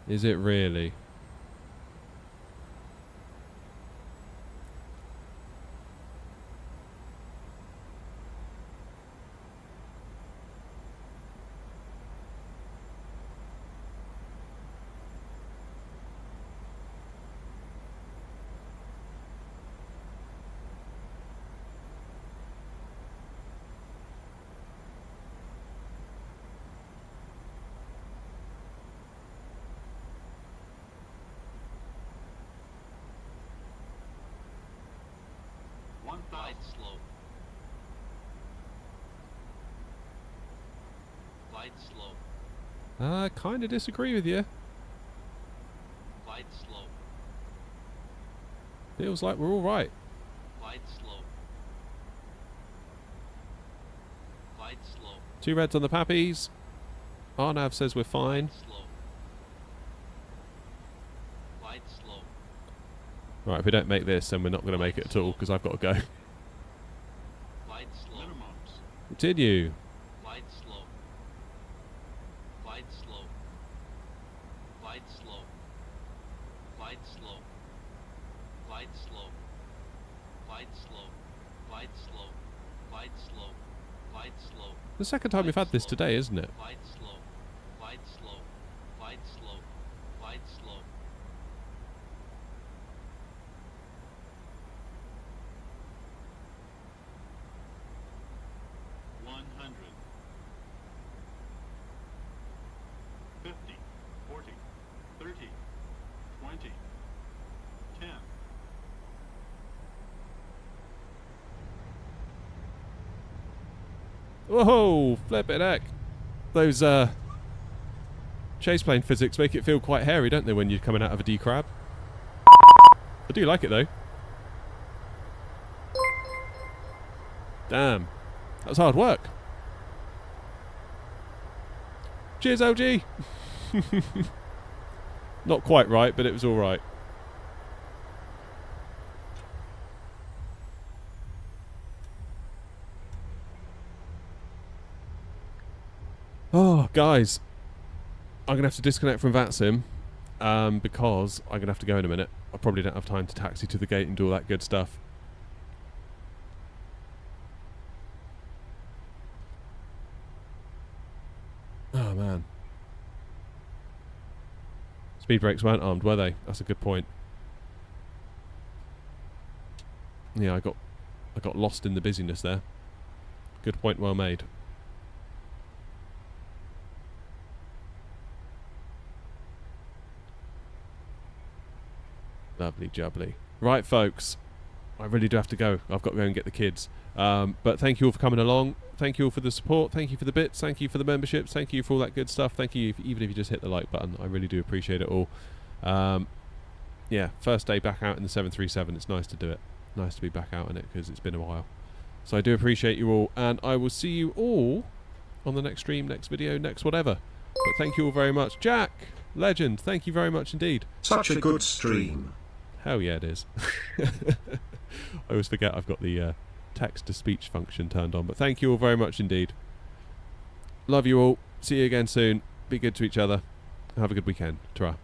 Is it really? Glide slow. Glide slow. I kind of disagree with you. Glide slow. Feels like we're all right. Glide slow. Glide slow. 2 reds on the pappies. RNAV says we're fine. Slow. Glide slow. Right, if we don't make this, then we're not going to make it at all because I've got to go. Glide slow. Minimums. Continue. Glide slow. Glide slow. Glide slow. Glide slow. Glide slow. Glide slow. Glide slow. Glide slow. Glide slow. The second time we've had this today, isn't it? Glide slow. Glide slow. Glide slow. Glide slow. Whoa, flippin' heck. Those chase plane physics make it feel quite hairy, don't they, when you're coming out of a D-crab? I do like it though. Damn. That was hard work. Cheers, OG. Not quite right, but it was all right. Oh, guys. I'm going to have to disconnect from VATSIM because I'm going to have to go in a minute. I probably don't have time to taxi to the gate and do all that good stuff. Oh, man. Speed brakes weren't armed, were they? That's a good point. Yeah, I got lost in the busyness there. Good point, well made. Lovely jubbly. Right, folks. I really do have to go. I've got to go and get the kids. But thank you all for coming along. Thank you all for the support. Thank you for the bits. Thank you for the memberships. Thank you for all that good stuff. Thank you, even if you just hit the like button. I really do appreciate it all. Yeah, first day back out in the 737. It's nice to do it. Nice to be back out in it because it's been a while. So I do appreciate you all. And I will see you all on the next stream, next video, next whatever. But thank you all very much. Jack, legend, thank you very much indeed. Such a good stream. Hell yeah, it is. I always forget I've got the text-to-speech function turned on. But thank you all very much indeed. Love you all. See you again soon. Be good to each other. Have a good weekend. Ta-ra.